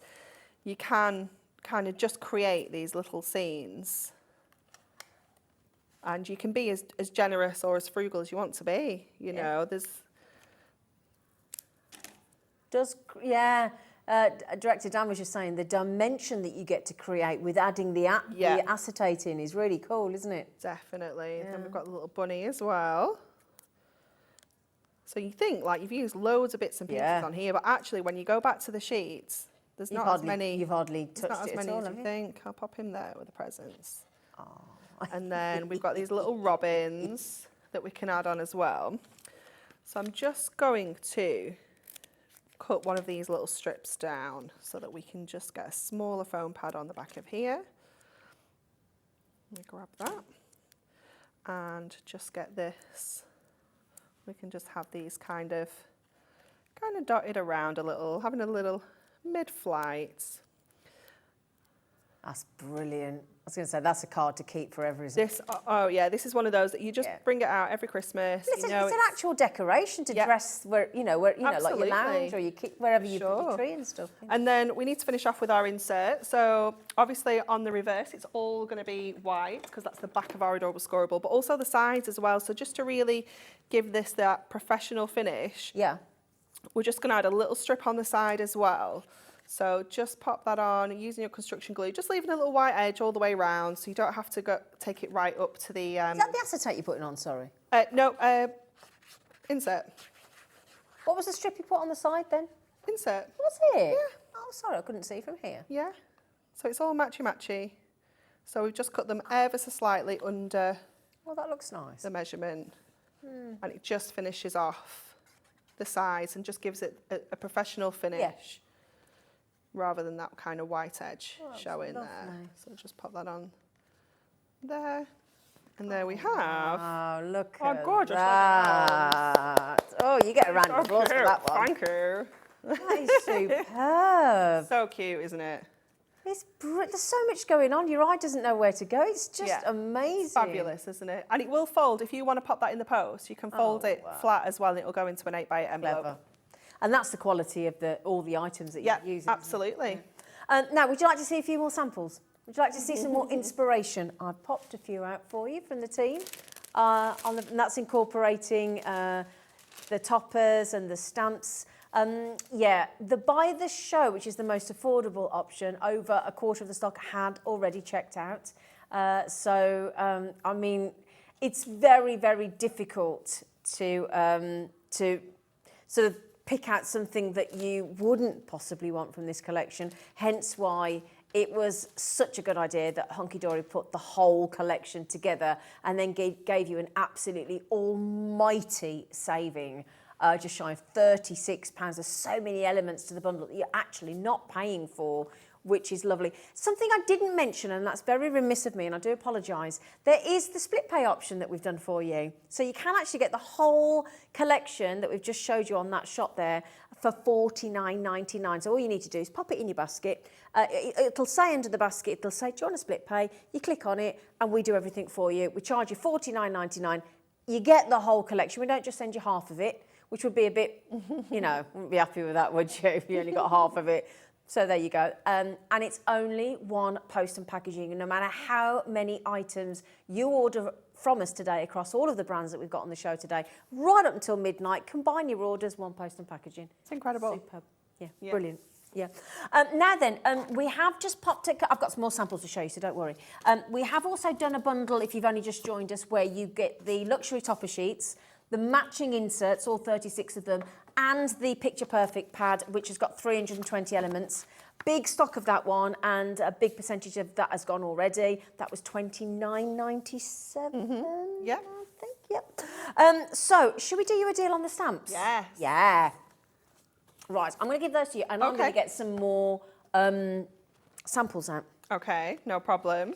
You can kind of just create these little scenes. And you can be as generous or as frugal as you want to be, you know, Director Dan was just saying the dimension that you get to create with adding the acetate in is really cool, isn't it? Definitely. Yeah. Then we've got the little bunny as well. So you think like you've used loads of bits and pieces on here, but actually when you go back to the sheets, there's not as many. You've hardly touched it as at all, as have you you? think. I'll pop him there with the presents. Oh. And then we've got these little robins that we can add on as well. So I'm just going to cut one of these little strips down so that we can just get a smaller foam pad on the back of here. Let me grab that and just get this. We can just have these kind of dotted around a little, having a little mid-flight. That's brilliant. I was going to say, that's a card to keep forever, isn't it? This is one of those that you just bring it out every Christmas. It's an actual decoration to dress where, like your lounge or your wherever you put your tree and stuff. And then we need to finish off with our insert. So obviously on the reverse, it's all going to be white because that's the back of our adorable scoreable, but also the sides as well. So just to really give this that professional finish, we're just going to add a little strip on the side as well. So just pop that on using your construction glue, just leaving a little white edge all the way around so you don't have to take it right up to the... Is that the acetate you're putting on, sorry? No, insert. What was the strip you put on the side then? Insert. Was it? Yeah. Oh, sorry, I couldn't see from here. Yeah. So it's all matchy-matchy. So we've just cut them ever so slightly under... Well, that looks nice. ...the measurement. And it just finishes off the sides and just gives it a professional finish. Yeah. Rather than that kind of white edge showing there. So just pop that on there. And there we have. Oh, look at gorgeous that. Oh, you get a round of applause for that one. Thank you. That is superb. So cute, isn't it? There's so much going on. Your eye doesn't know where to go. It's just amazing. It's fabulous, isn't it? And it will fold. If you want to pop that in the post, you can fold it flat as well and it will go into an 8x8 envelope. Clever. And that's the quality of all the items that you use. Absolutely. Now, would you like to see a few more samples? Would you like to see some more inspiration? I've popped a few out for you from the team. And that's incorporating the toppers and the stamps. The Buy the Show, which is the most affordable option, over a quarter of the stock had already checked out. I mean, it's very, very difficult to sort of pick out something that you wouldn't possibly want from this collection, hence why it was such a good idea that Hunkydory put the whole collection together and then gave you an absolutely almighty saving, just shy of £36. There's so many elements to the bundle that you're actually not paying for, which is lovely. Something I didn't mention, and that's very remiss of me, and I do apologise, there is the split pay option that we've done for you. So you can actually get the whole collection that we've just showed you on that shot there for $49.99. So all you need to do is pop it in your basket. It'll say under the basket, it'll say, do you want a split pay? You click on it, and we do everything for you. We charge you $49.99. You get the whole collection. We don't just send you half of it, which would be a bit, wouldn't be happy with that, would you, if you only got half of it. So there you go. And it's only one post and packaging. And no matter how many items you order from us today across all of the brands that we've got on the show today, right up until midnight, combine your orders, one post and packaging. It's incredible. Superb. Yeah. Brilliant. Yeah. Now then, we have just popped I've got some more samples to show you, so don't worry. We have also done a bundle, if you've only just joined us, where you get the luxury topper sheets, the matching inserts, all 36 of them, and the Picture Perfect pad, which has got 320 elements. Big stock of that one, and a big percentage of that has gone already. That was $29.97, Yeah. I think, yep. So, should we do you a deal on the stamps? Yes. Yeah. Right, I'm going to give those to you, and I'm going to get some more samples out. Okay, no problem.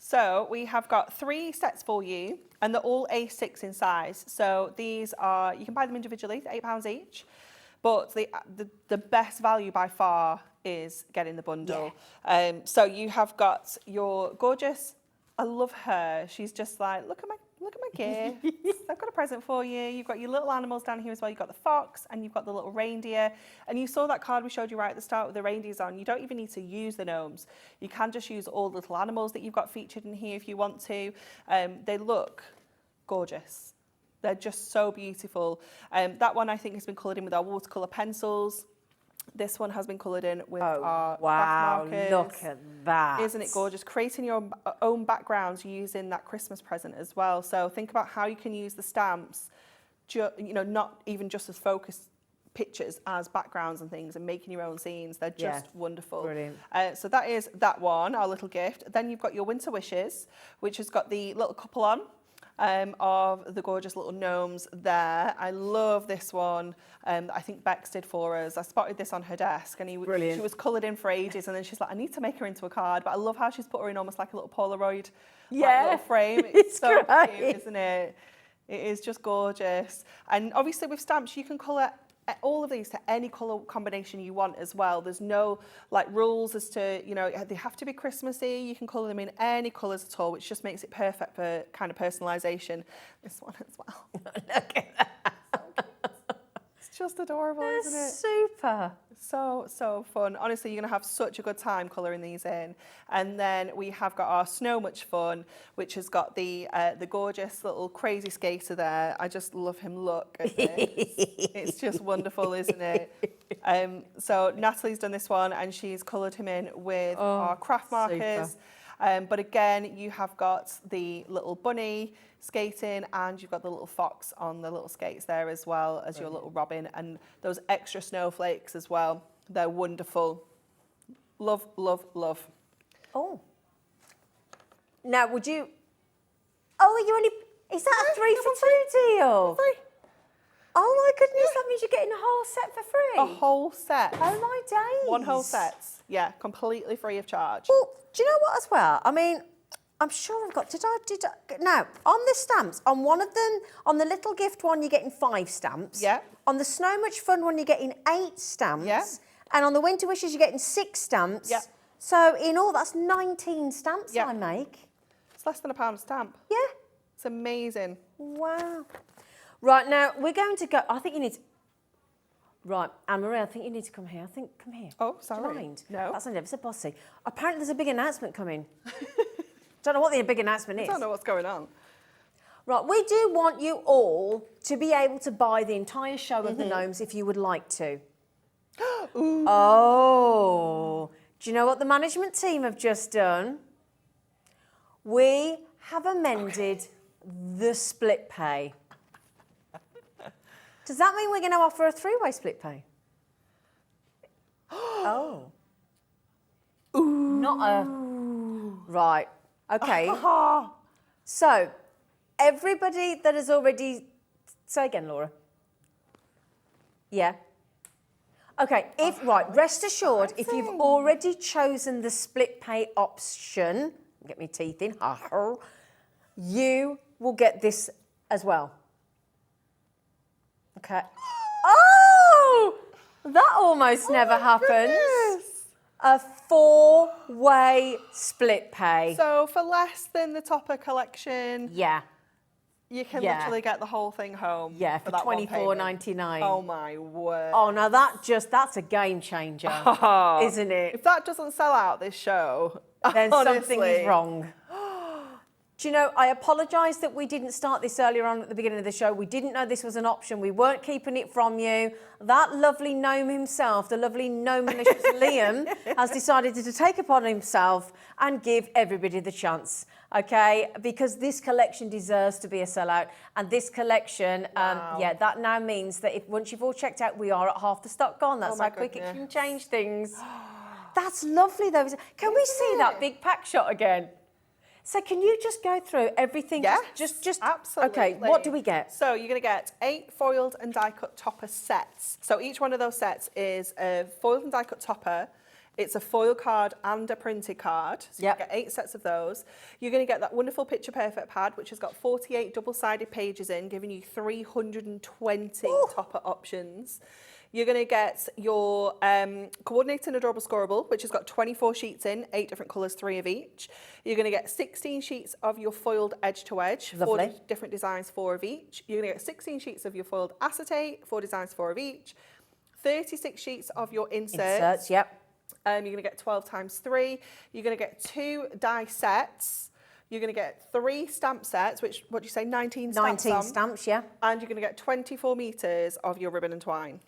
So we have got 3 sets for you, and they're all A6 in size. So these are, you can buy them individually, they're £8 each, but the best value by far is getting the bundle. So you have got your gorgeous, I love her, she's just like, look at my look at my gifts. I've got a present for you. You've got your little animals down here as well. You've got the fox and you've got the little reindeer. And you saw that card we showed you right at the start with the reindeers on. You don't even need to use the gnomes. You can just use all the little animals that you've got featured in here if you want to. They look gorgeous. They're just so beautiful. That one I think has been coloured in with our watercolour pencils. This one has been coloured in with our craft markers. Look at that. Isn't it gorgeous? Creating your own backgrounds using that Christmas present as well. So think about how you can use the stamps, not even just as focused pictures as backgrounds and things, and making your own scenes. They're just wonderful. Brilliant. So that is that one, our little gift. Then you've got your winter wishes, which has got the little couple on. Of the gorgeous little gnomes there. I love this one that I think Bex did for us. I spotted this on her desk and she was coloured in for ages, and then she's like, I need to make her into a card, but I love how she's put her in almost like a little Polaroid little frame. It's so cute, isn't it? It is just gorgeous. And obviously with stamps, you can colour all of these to any colour combination you want as well. There's no rules as to, they have to be Christmassy. You can colour them in any colours at all, which just makes it perfect for kind of personalisation. This one as well. Look at that. It's just adorable, isn't it? Super. So fun. Honestly, you're going to have such a good time colouring these in. And then we have got our Snow Much Fun, which has got the gorgeous little crazy skater there. I just love him. Look at this. It's just wonderful, isn't it? So Natalie's done this one and she's coloured him in with our craft markers. But again, you have got the little bunny skating and you've got the little fox on the little skates there as well as your little robin, and those extra snowflakes as well. They're wonderful. Love, love, love. Oh. Now, would you... Oh, are you only... Is that a 3 for 2 deal? 3. Oh my goodness, that means you're getting a whole set for free. A whole set. Oh my days. One whole set. Yeah, completely free of charge. Well, do you know what as well? I mean, I'm sure I've got... Did I... Now, on the stamps, on one of them, on the little gift one, you're getting 5 stamps. Yeah. On the Snow Much Fun one, you're getting 8 stamps. Yeah. And on the Winter Wishes, you're getting 6 stamps. Yeah. So in all, that's 19 stamps Yeah. I make. It's less than £1 a stamp. Yeah. It's amazing. Wow. Right, now, we're going to go... I think you need to... Right, Anne-Marie, I think you need to come here. Come here. Oh, sorry. Do you mind? No. That's never so bossy. Apparently there's a big announcement coming. Don't know what the big announcement is. I don't know what's going on. Right, we do want you all to be able to buy the entire show of the Gnomes if you would like to. Ooh. Oh. Do you know what the management team have just done? We have amended the split pay. Does that mean we're going to offer a 3-way split pay? Oh. Ooh. Not a... Right. Okay. So, everybody that has already... Say again, Laura. Yeah. Okay, rest assured, if you've already chosen the split pay option, get my teeth in, you will get this as well. Okay. Oh! That almost never happens. A 4-way split pay. So for less than the Topper collection, Yeah. you can literally get the whole thing home. Yeah, for that one payment. $24.99. Oh my word. Oh, now that's a game changer, isn't it? If that doesn't sell out this show, Then something honestly. is wrong. Do you know, I apologise that we didn't start this earlier on at the beginning of the show. We didn't know this was an option. We weren't keeping it from you. That lovely gnome himself, the lovely gnome malicious Liam, has decided to take upon himself and give everybody the chance, okay? Because this collection deserves to be a sellout. And this collection, that now means that if once you've all checked out, we are at half the stock gone. That's how quick it can change things. That's lovely, though. Can we see that big pack shot again? So can you just go through everything? Yes, just absolutely. Okay, what do we get? So you're going to get 8 foiled and die-cut topper sets. So each one of those sets is a foiled and die-cut topper. It's a foil card and a printed card. So you get 8 sets of those. You're going to get that wonderful Picture Perfect pad, which has got 48 double-sided pages in, giving you 320 topper options. You're going to get your coordinated and adorable scoreable, which has got 24 sheets in, 8 different colours, 3 of each. You're going to get 16 sheets of your foiled edge to edge, 4 different designs, 4 of each. You're going to get 16 sheets of your foiled acetate, 4 designs, 4 of each. 36 sheets of your inserts. Yep. You're going to get 12 times 3. You're going to get 2 die sets. You're going to get 3 stamp sets, which, what do you say, 19 stamps 19 stamps, yeah. And you're going to get 24 metres of your ribbon and twine.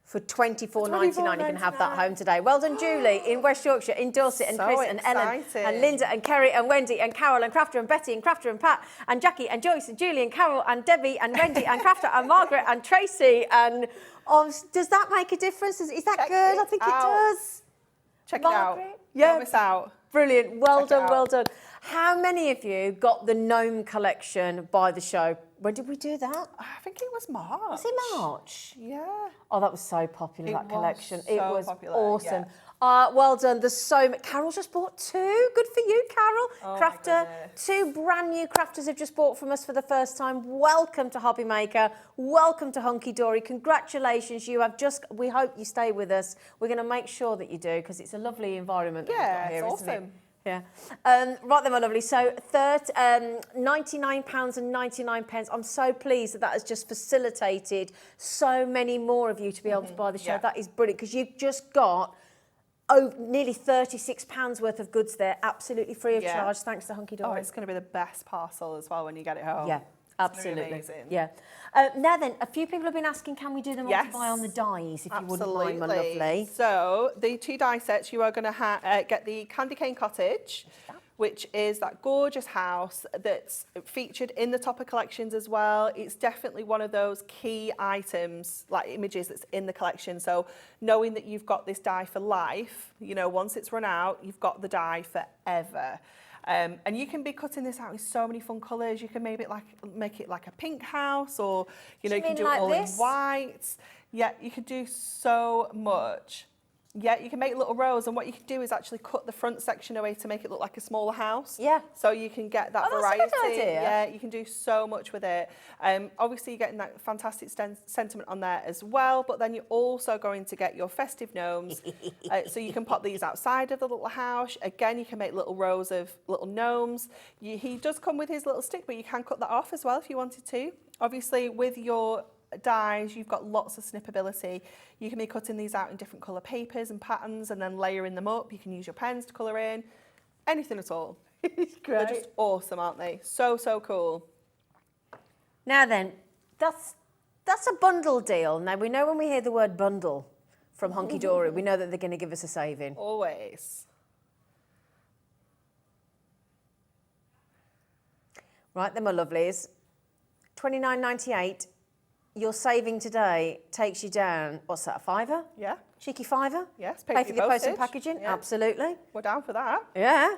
For $24.99, you can have that home today. Well done, Julie, in West Yorkshire, in Dorset, and So Chris, and Ellen, exciting. and Linda, and Kerry, and Wendy, and Carol, and Crafter, and Betty, and Crafter, and Pat, and Jackie, and Joyce, and Julie, and Carol, and Debbie, and Wendy, and Crafter, and Margaret, and Tracy, and does that make a difference? Is that good? I think it does. Check Margaret? it out. Yeah. Don't miss out. Brilliant. Well done, well out. done. How many of you got the gnome collection by the show? When did we do that? I think it was March. Was it March? Yeah. Oh, that was so popular, that collection. It was popular, awesome. yeah. Well done. There's so much. Carol just bought 2. Good for you, Carol. Oh, Crafter. my goodness. 2 brand new crafters have just bought from us for the first time. Welcome to Hobby Maker. Welcome to Hunkydory. Congratulations. We hope you stay with us. We're going to make sure that you do because it's a lovely environment that Yeah, we've got here, it's isn't it? awesome. Yeah. Right then, my lovely. So £99.99. I'm so pleased that has just facilitated so many more of you to be able to buy the show. Yeah. That is brilliant because you've just got nearly £36 worth of goods there, absolutely free of charge, thanks to Hunkydory. Oh, it's going to be the best parcel as well when you get it home. Yeah, It's gonna be absolutely. amazing. Yeah. Now then, a few people have been asking, can we do them all Yes. to buy on the dies, if Absolutely. you wouldn't mind, my lovely? So the 2 die sets, you are going to get the Candy Cane Cottage, which is that gorgeous house that's featured in the Topper collections as well. It's definitely one of those key items, like images that's in the collection. So knowing that you've got this die for life, you know, once it's run out, you've got the die forever. And you can be cutting this out in so many fun colours. You can maybe make it like a pink house, or you know, you can do it all in white. Yeah, you can do so much. Yeah, you can make little rows, and what you can do is actually cut the front section away to make it look like a smaller house. Yeah. So you can get that variety. That's a good idea. Yeah, you can do so much with it. Obviously, you're getting that fantastic sentiment on there as well, but then you're also going to get your Festive Gnomes. So you can pop these outside of the little house. Again, you can make little rows of little gnomes. He does come with his little stick, but you can cut that off as well if you wanted to. Obviously, with your dies, you've got lots of snippability. You can be cutting these out in different colour papers and patterns and then layering them up. You can use your pens to colour in, anything at all. Great. They're just awesome, aren't they? So, so cool. Now then, that's a bundle deal. Now, we know when we hear the word bundle from Hunkydory, we know that they're going to give us a saving. Always. Right then, my lovelies, $29.98. Your saving today takes you down, what's that, a $5? Yeah. Cheeky $5? Yes, Pay for the post and postage. packaging? Yeah. Absolutely. We're down for that. Yeah.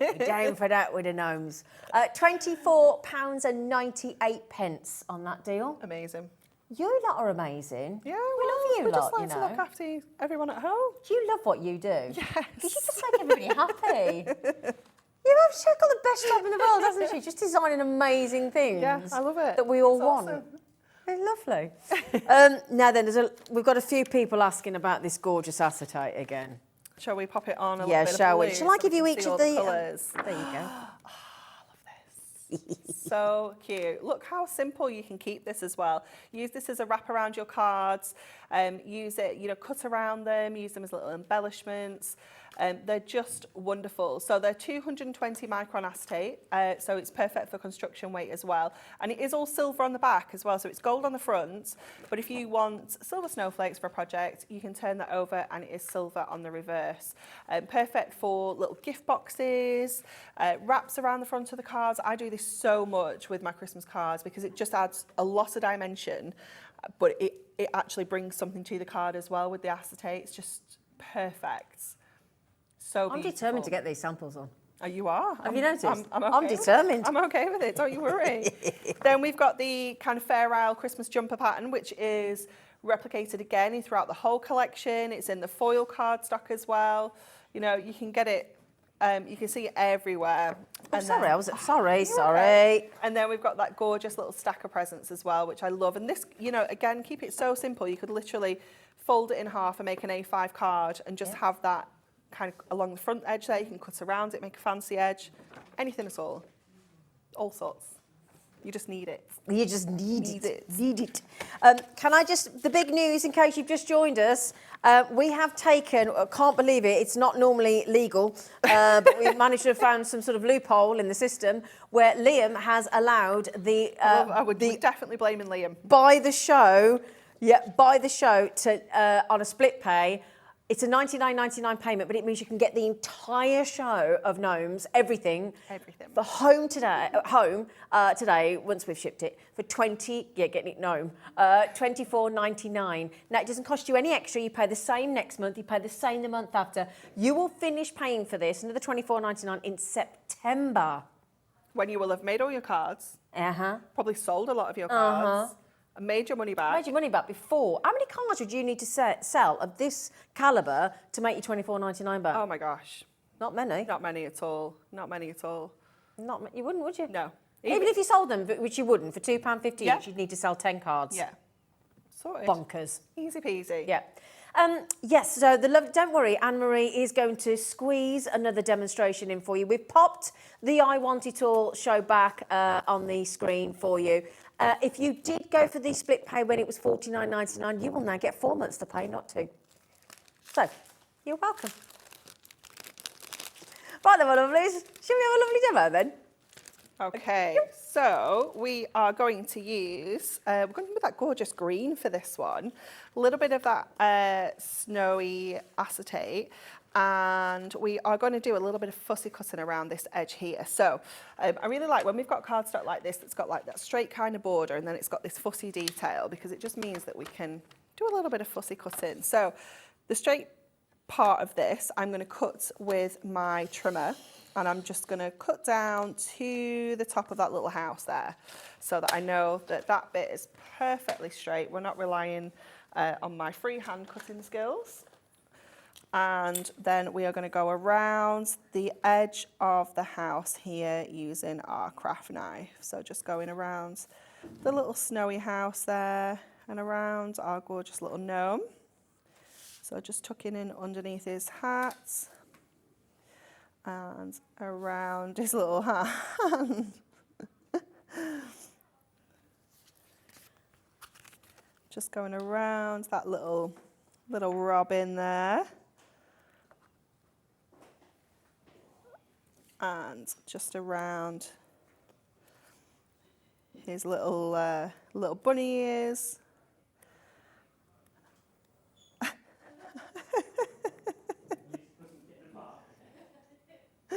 We're down for that with the gnomes. £24.98 on that deal. Amazing. You lot are amazing. Yeah, we well, love you we lot, just like you to know. look after everyone at home. You love what you do. Yes. Because you just make everybody happy. She's got the best job in the world, hasn't she? Just designing amazing things. Yeah, I love it. That we all It's want. awesome. It's lovely. Now then, we've got a few people asking about this gorgeous acetate again. Shall we pop it on a Yeah, little bit shall of we? blue Shall I so give we you can each see of all the colours? There you go. So cute. Look how simple you can keep this as well. Use this as a wrap around your cards. Use it, cut around them. Use them as little embellishments. They're just wonderful. So they're 220 micron acetate, so it's perfect for construction weight as well. And it is all silver on the back as well, so it's gold on the front. But if you want silver snowflakes for a project, you can turn that over and it is silver on the reverse. Perfect for little gift boxes, wraps around the front of the cards. I do this so much with my Christmas cards because it just adds a lot of dimension, but it actually brings something to the card as well with the acetate. It's just perfect. So I'm determined to get these samples on. Oh, you are? Have you noticed? I'm I'm determined. I'm okay with it, don't you worry. Then we've got the kind of Fair Isle Christmas jumper pattern, which is replicated again throughout the whole collection. It's in the foil cardstock as well. You can get it You can see it everywhere. Oh, And sorry, then- sorry. Okay. And then we've got that gorgeous little stack of presents as well, which I love. And this, you know, again, keep it so simple. You could literally fold it in half and make an A5 card and just have that kind of along the front edge there. You can cut around it, make a fancy edge, anything at all. All sorts. You just need it. You just need it. Need it. Can I just, the big news in case you've just joined us, we have taken, I can't believe it, it's not normally legal, but we've managed to have found some sort of loophole in the system where Liam has allowed the... I would be definitely blaming Liam. By the show to on a split pay. It's a $99.99 payment, but it means you can get the entire show of Gnomes, everything, for home today. Once we've shipped it for $24.99. Now it doesn't cost you any extra. You pay the same next month. You pay the same the month after. You will finish paying for this another $24.99 in September. When you will have made all your cards. Probably sold a lot of your cards. And made your money back. Made your money back before. How many cards would you need to sell of this calibre to make you $24.99 back? Oh my gosh. Not many. Not many at all. Not many at all. You wouldn't, would you? No. Even if you sold them, which you wouldn't, for £2.50 Yeah. each, you'd need to sell 10 cards. Yeah. Sorted. Bonkers. Easy peasy. Yeah. Yes, so don't worry, Anne-Marie is going to squeeze another demonstration in for you. We've popped the I Want It All show back on the screen for you. If you did go for the split pay when it was $49.99, you will now get 4 months to pay, not 2. So, you're welcome. Right then, my lovelies, shall we have a lovely demo then? Okay, so we are going to use, we're going to use that gorgeous green for this one, a little bit of that snowy acetate, and we are going to do a little bit of fussy cutting around this edge here. So I really like when we've got cardstock like this that's got like that straight kind of border and then it's got this fussy detail, because it just means that we can do a little bit of fussy cutting. So the straight part of this I'm going to cut with my trimmer, and I'm just going to cut down to the top of that little house there so that I know that that bit is perfectly straight. We're not relying on my freehand cutting skills. And then we are going to go around the edge of the house here using our craft knife. So just going around the little snowy house there and around our gorgeous little gnome. So just tucking in underneath his hat and around his little hand. Just going around that little robin there. And just around his little bunny ears. Do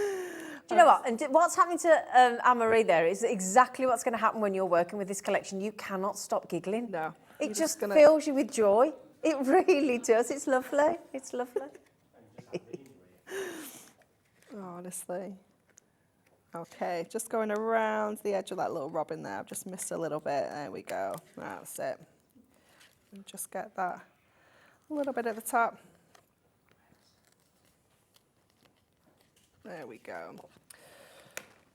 you know what? And what's happening to Anne-Marie there is exactly what's going to happen when you're working with this collection. You cannot stop giggling. No. It just fills you with joy. It really does. It's lovely. It's lovely. Honestly. Okay, just going around the edge of that little robin there. I've just missed a little bit. There we go. That's it. And just get that a little bit at the top. There we go.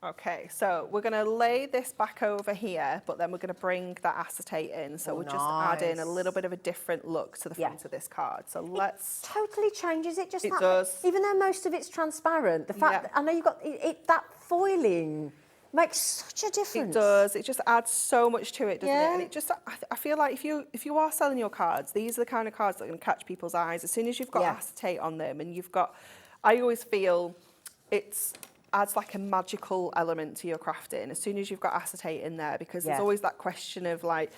Okay, so we're going to lay this back over here, but then we're going to bring that acetate in. So we're just adding a little bit of a different look to the front of this card. So let's... Totally changes it. It does. Even though most of it's transparent, the fact that I know you've got that foiling makes such a difference. It does. It just adds so much to it, doesn't it? And it just, I feel like if you are selling your cards, these are the kind of cards that are going to catch people's eyes. As soon as you've got acetate on them, and you've got, I always feel adds like a magical element to your crafting as soon as you've got acetate in there, because there's always that question of like,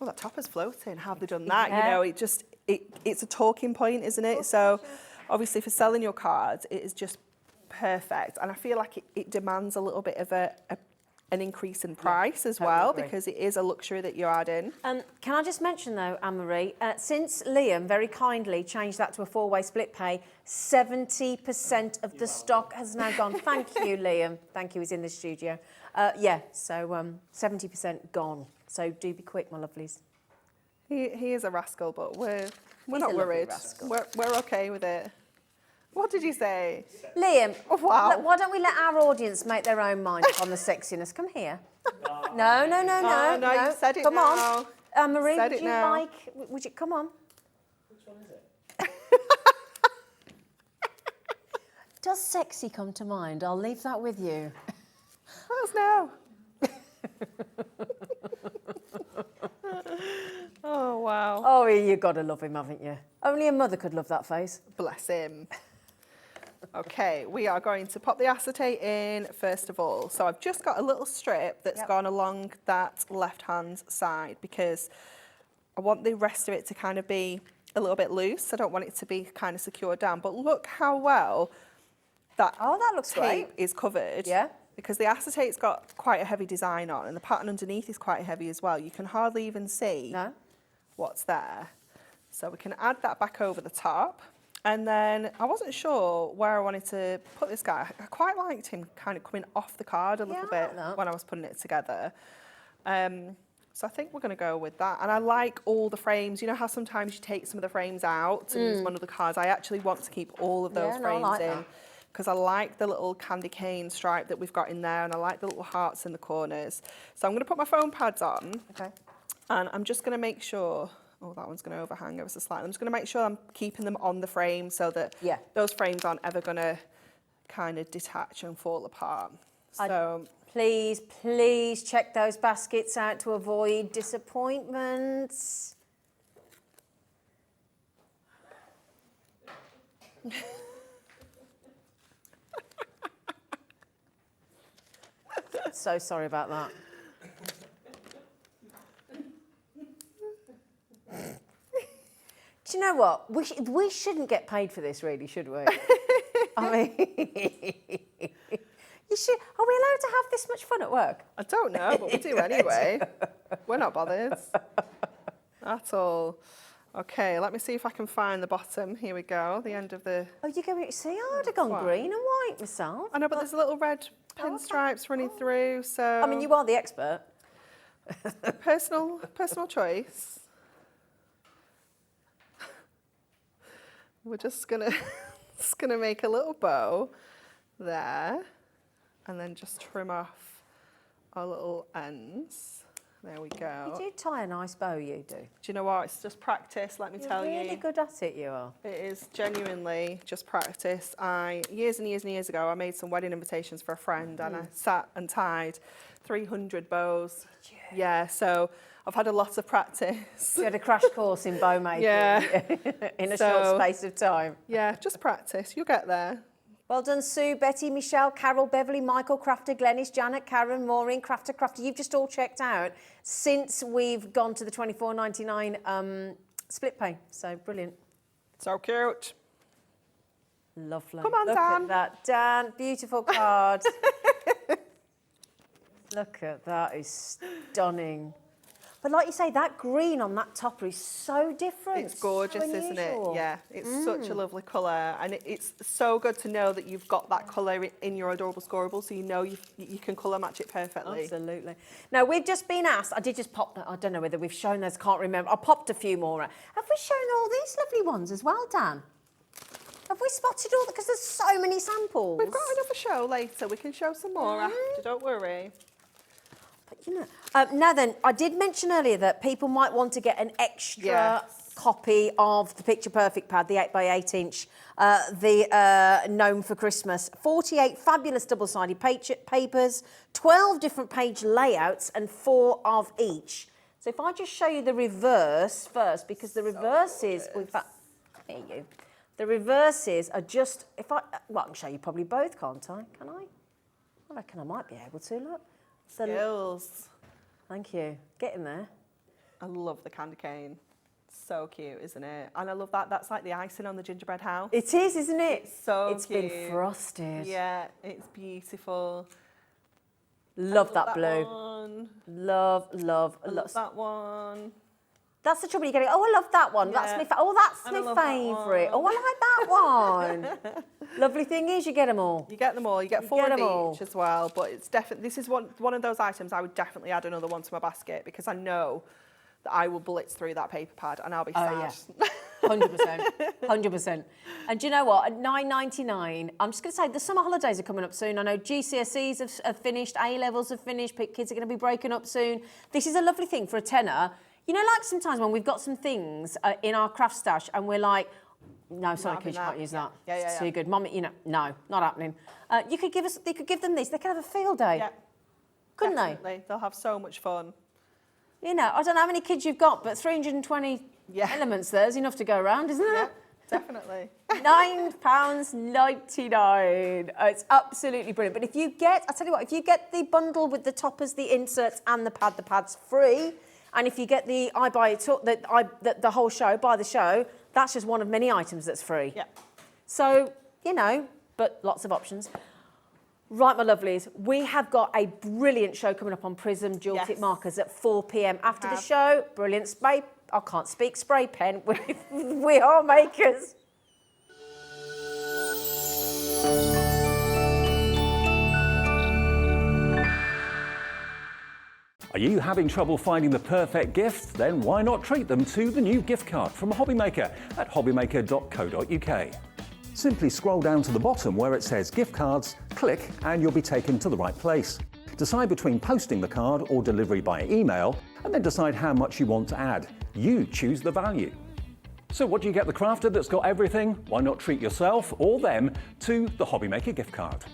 oh, that topper's floating, how have they done that? You know, it's a talking point, isn't it? So obviously for selling your cards, it is just perfect. And I feel like it demands a little bit of an increase in price as well, because it is a luxury that you add in. Can I just mention though, Anne-Marie, since Liam very kindly changed that to a 4-way split pay, 70% of the stock has now gone. Thank you, Liam. Thank you, he's in the studio. So 70% gone. So do be quick, my lovelies. He is a rascal, but we're not worried. We're okay with it. What did you say? Liam, Oh, wow. why don't we let our audience make their own mind up on the sexiness? Come here. No. Oh, no, you've said it Come now. on. Marie, Said would it you now. like, would you, come on. Which one is it? Does sexy come to mind? I'll leave that with you. Let us know. Oh, wow. Oh, you've got to love him, haven't you? Only a mother could love that face. Bless him. Okay, we are going to pop the acetate in first of all. So I've just got a little strip that's gone along that left-hand side because I want the rest of it to kind of be a little bit loose. I don't want it to be kind of secured down. But look how well that looks tape great. is covered. Yeah. Because the acetate's got quite a heavy design on and the pattern underneath is quite heavy as well. You can hardly even see what's there. So we can add that back over the top. And then I wasn't sure where I wanted to put this guy. I quite liked him kind of coming off the card a little bit when I was putting it together. So I think we're going to go with that. And I like all the frames. You know how sometimes you take some of the frames out to use one of the cards? I actually want to keep all of those frames in because I like the little candy cane stripe that we've got in there and I like the little hearts in the corners. So I'm going to put my foam pads on. Okay. And I'm just going to make sure, oh, that one's going to overhang ever so slightly. I'm just going to make sure I'm keeping them on the frame so that those frames aren't ever going to kind of detach and fall apart. So please, please check those baskets out to avoid disappointments. So sorry about that. Do you know what? We shouldn't get paid for this, really, should we? I mean, you should. Are we allowed to have this much fun at work? I don't know, but we do anyway. We're not bothered at all. Okay, let me see if I can find the bottom. Here we go, the end of the... Oh, you're going to see, I would have gone green and white myself. I know, but there's little red pinstripes running through, so... I mean, you are the expert. Personal choice. We're just gonna make a little bow there, and then just trim off our little ends. There we go. You do tie a nice bow, you do. Do you know what? It's just practice, let me tell you. You're really good at it, you are. It is genuinely just practice. Years and years ago, I made some wedding invitations for a friend, and I sat and tied 300 bows. Yeah, so I've had a lot of practice. You had a crash course in bow making in a short space of time. Yeah, just practice. You'll get there. Well done, Sue, Betty, Michelle, Carol, Beverly, Michael, Crafter, Glenys, Janet, Karen, Maureen, Crafter. You've just all checked out since we've gone to the $24.99 split pay. So brilliant. So cute. Lovely. Come on, Look Dan. at that, Dan. Beautiful card. Look at that. It's stunning. But like you say, that green on that topper is so different. It's gorgeous, so isn't it? unusual. Yeah, it's such a lovely colour, and it's so good to know that you've got that colour in your Adorable Scoreable, so you know you can colour match it perfectly. Absolutely. Now, we've just been asked, I did just pop, I don't know whether we've shown those, can't remember. I popped a few more. Have we shown all these lovely ones as well, Dan? Have we spotted all, because there's so many samples. We've got another show later, we can show some more after, don't worry. But you know, now then, I did mention earlier that people might want to get an extra copy of the Picture Perfect pad, the 8x8 inch, the Gnome for Christmas. 48 fabulous double-sided papers, 12 different page layouts, and 4 of each. So if I just show you the reverse first, because the reverses, in fact, here you. The reverses are just, well, I can show you probably both, can't I? Can I? I reckon I might be able to, look. Skills. Thank you. Get in there. I love the candy cane. So cute, isn't it? And I love that. That's like the icing on the gingerbread house. It is, isn't it? It's so It's cute. been frosted. Yeah, it's beautiful. Love that blue. One. Love That one. That's the trouble. You're getting, oh, I love that one. Yeah. That's my And I my love that favourite. one. Oh, I like that one. Lovely thing is, you get them all. You get them all. You get 4 get of 'em all. each as well. But it's definitely, this is one of those items I would definitely add another one to my basket because I know that I will blitz through that paper pad and I'll be sad. Yeah. 100%, 100%. And do you know what? At $9.99, I'm just going to say the summer holidays are coming up soon. I know GCSEs have finished, A-levels have finished, kids are going to be breaking up soon. This is a lovely thing for a tenner. You know, like sometimes when we've got some things in our craft stash and we're like, no, sorry, kids, you can't use that. It's too good. Mummy, you know, no, not happening. You could give them this. They could have a field day. Yeah. Couldn't Definitely. They'll have so much fun. they? You know, I don't know how many kids you've got, but 320 elements there's enough to go around, isn't Yeah, it? definitely. £9.99. It's absolutely brilliant. But if you get, I tell you what, if you get the bundle with the toppers, the inserts, and the pad's free. And if you get the the whole show, buy the show, that's just one of many items that's free. Yeah. So, you know, but lots of options. Right, my lovelies, we have got a brilliant show coming up on Prism dual tip markers at 4 p.m. After the show, brilliant spray pen with We Are Makers. Are you having trouble finding the perfect gift? Then why not treat them to the new gift card from Hobbymaker at hobbymaker.co.uk. Simply scroll down to the bottom where it says gift cards, click and you'll be taken to the right place. Decide between posting the card or delivery by email and then decide how much you want to add. You choose the value. So what do you get the crafter that's got everything? Why not treat yourself or them to the Hobbymaker gift card?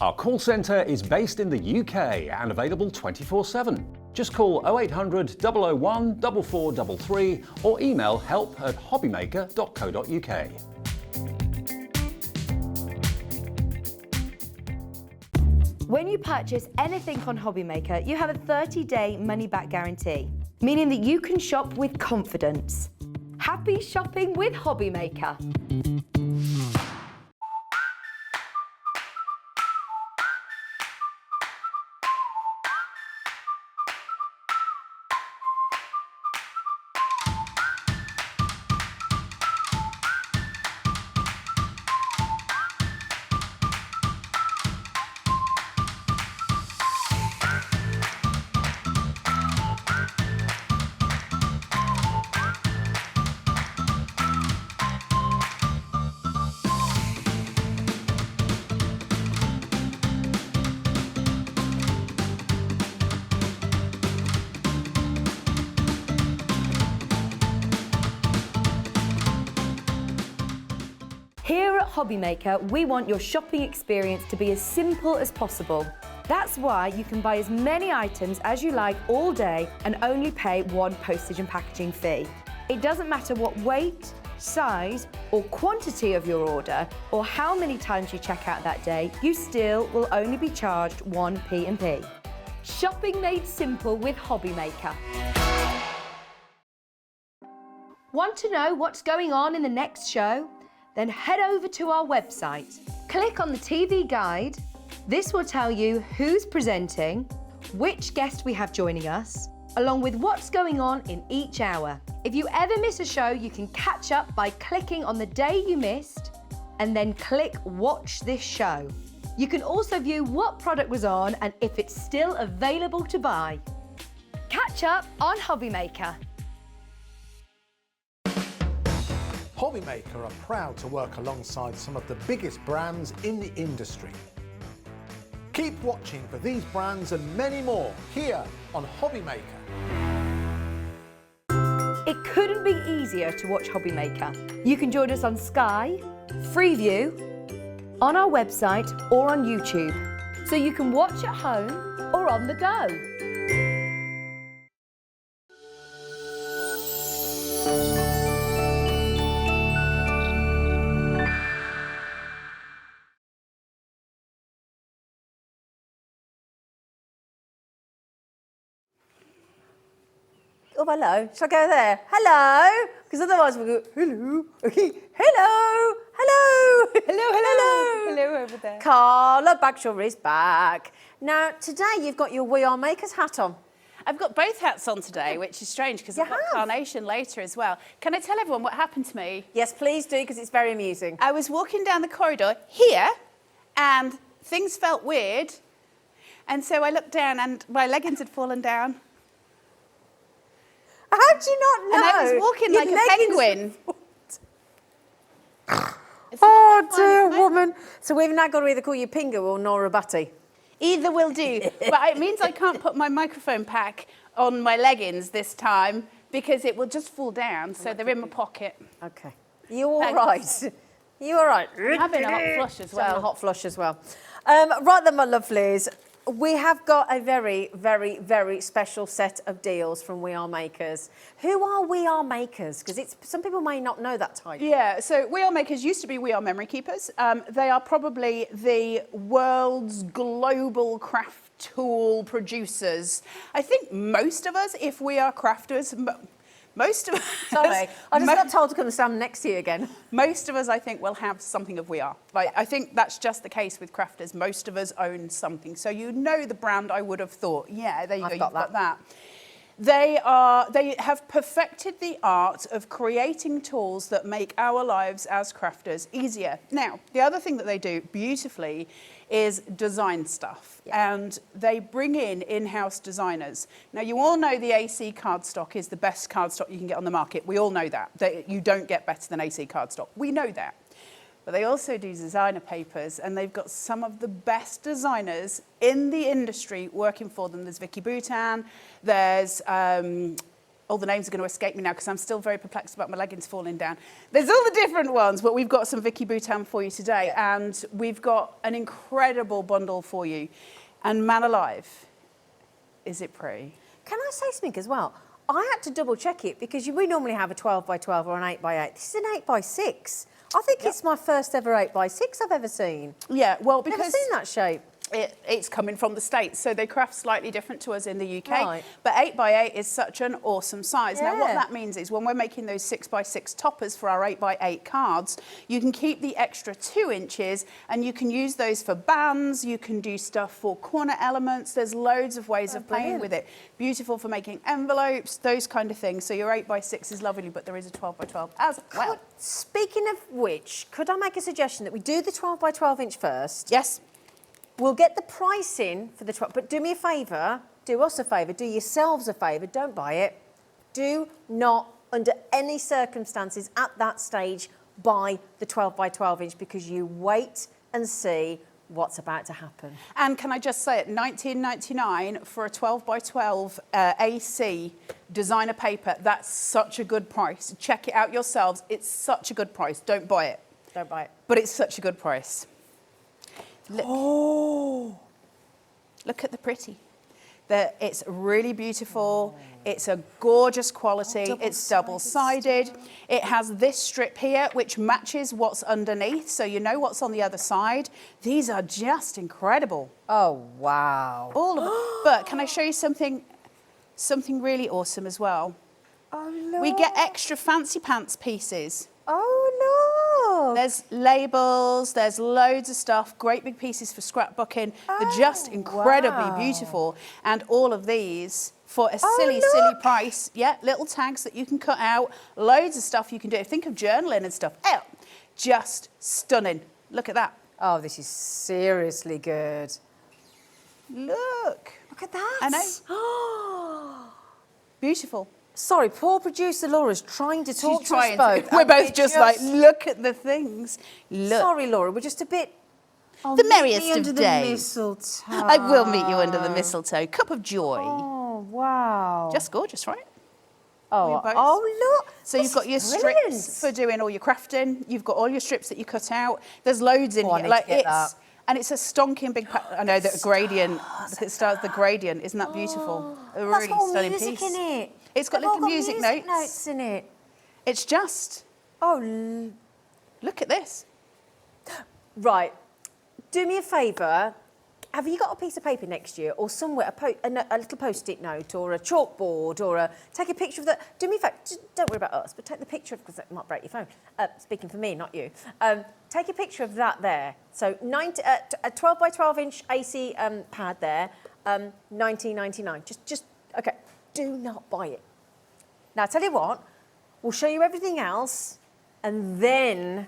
Our call centre is based in the UK and available 24/7. Just call 0800 001 4433 or email help@hobbymaker.co.uk. When you purchase anything on Hobbymaker, you have a 30-day money-back guarantee, meaning that you can shop with confidence. Happy shopping with Hobbymaker. Here at Hobbymaker, we want your shopping experience to be as simple as possible. That's why you can buy as many items as you like all day and only pay one postage and packaging fee. It doesn't matter what weight, size or quantity of your order or how many times you check out that day, you still will only be charged one P&P. Shopping made simple with Hobbymaker. Want to know what's going on in the next show? Then head over to our website. Click on the TV guide. This will tell you who's presenting, which guest we have joining us, along with what's going on in each hour. If you ever miss a show, you can catch up by clicking on the day you missed and then click Watch This Show. You can also view what product was on and if it's still available to buy. Catch up on Hobbymaker. Hobbymaker are proud to work alongside some of the biggest brands in the industry. Keep watching for these brands and many more here on Hobbymaker. It couldn't be easier to watch Hobbymaker. You can join us on Sky, Freeview, on our website or on YouTube, so you can watch at home or on the go. Oh, hello. Shall I go there? Hello? Because otherwise we'll go, hello, okay, hello, hello, hello, hello. Hello over there. Carla Bagshaw is back. Now, today you've got your We Are Makers hat on. I've got both hats on today, which is strange because I've got Carnation later as well. Can I tell everyone what happened to me? Yes, please do, because it's very amusing. I was walking down the corridor here and things felt weird. And so I looked down and my leggings had fallen down. How do you not know? And I was walking Your like a leggings- penguin. Oh, dear woman. So we've now got to either call you Pingu or Nora Butty. Either will do. But it means I can't put my microphone pack on my leggings this time because it will just fall down. So they're in my pocket. Okay. You all Thanks. right? You all right? I'm having a hot flush as Having a well. hot flush as well. Right then, my lovelies. We have got a very, very, very special set of deals from We Are Makers. Who are We Are Makers? Because some people may not know that title. Yeah, so We Are Makers used to be We Are Memory Keepers. They are probably the world's global craft tool producers. I think most of us, if we are crafters, most of us... Sorry, I just got told to come and stand next to you again. Most of us, I think, will have something of We Are. Like, I think that's just the case with crafters. Most of us own something. So you know the brand, I would have thought. Yeah, there you go, you've got that. They have perfected the art of creating tools that make our lives as crafters easier. Now, the other thing that they do beautifully is design stuff. Yeah. And they bring in-house designers. Now, you all know the AC cardstock is the best cardstock you can get on the market. We all know that. You don't get better than AC cardstock. We know that. But they also do designer papers, and they've got some of the best designers in the industry working for them. There's Vicky Boutin, there's... all the names are going to escape me now because I'm still very perplexed about my leggings falling down. There's all the different ones, but we've got some Vicky Boutin for you today, and we've got an incredible bundle for you. And man alive, is it pretty? Can I say something as well? I had to double check it because we normally have a 12 by 12 or an 8 by 8. This is an 8 by 6. I think it's my first ever 8 by 6 I've ever seen. Yeah, well, because... Never seen that shape. It's coming from the States, so they craft slightly different to us in the UK. Right. But 8 by 8 is such an awesome size. Yeah. Now, what that means is when we're making those 6 by 6 toppers for our 8 by 8 cards, you can keep the extra 2 inches and you can use those for bands, you can do stuff for corner elements. There's loads of ways of playing with it. Beautiful for making envelopes, those kind of things. So your 8 by 6 is lovely, but there is a 12 by 12 as well. Speaking of which, could I make a suggestion that we do the 12 by 12 inch first? Yes. We'll get the price in for the 12, but do me a favour, do us a favour, do yourselves a favour, don't buy it. Do not, under any circumstances at that stage, buy the 12 by 12 inch because you wait and see what's about to happen. And can I just say, at $19.99 for a 12 by 12 AC designer paper, that's such a good price. Check it out yourselves. It's such a good price. Don't buy it. Don't buy it. But it's such a good price. Look. Oh! Look at the pretty. It's really beautiful. It's a gorgeous quality. It's double-sided. It has this strip here, which matches what's underneath, so you know what's on the other side. These are just incredible. Oh, wow. All of it. But can I show you something really awesome as well? Oh, look. We get extra fancy pants pieces. Oh, look. There's labels, there's loads of stuff, great big pieces for scrapbooking. They're just incredibly beautiful. And all of these for a silly price. Yeah, little tags that you can cut out, loads of stuff you can do. Think of journaling and stuff. Oh, just stunning. Look at that. Oh, this is seriously good. Look. Look at that. I know. Beautiful. Sorry, poor producer Laura's trying to talk to us both. We're both just like, look at the things. Look. Sorry, Laura, we're just a bit... The merriest of under days. The mistletoe. I will meet you under the mistletoe. Cup of joy. Oh, wow. Just gorgeous, right? Oh, look. So you've got your strips for doing all your crafting. You've got all your strips that you cut out. There's loads in here. Like and it's a stonking big pack. I know that gradient. Look, it starts the gradient. Isn't that beautiful? A really stunning piece. In it. It's got little music notes in it. It's just. Oh, look at this. Right. Do me a favour. Have you got a piece of paper next year or somewhere, a little post-it note or a chalkboard or take a picture of that? Do me a favour, don't worry about us, but take the picture, because that might break your phone. Speaking for me, not you. Take a picture of that there. So a 12 by 12 inch AC pad there, $19.99. Just, okay, do not buy it. Now, I tell you what, we'll show you everything else, and then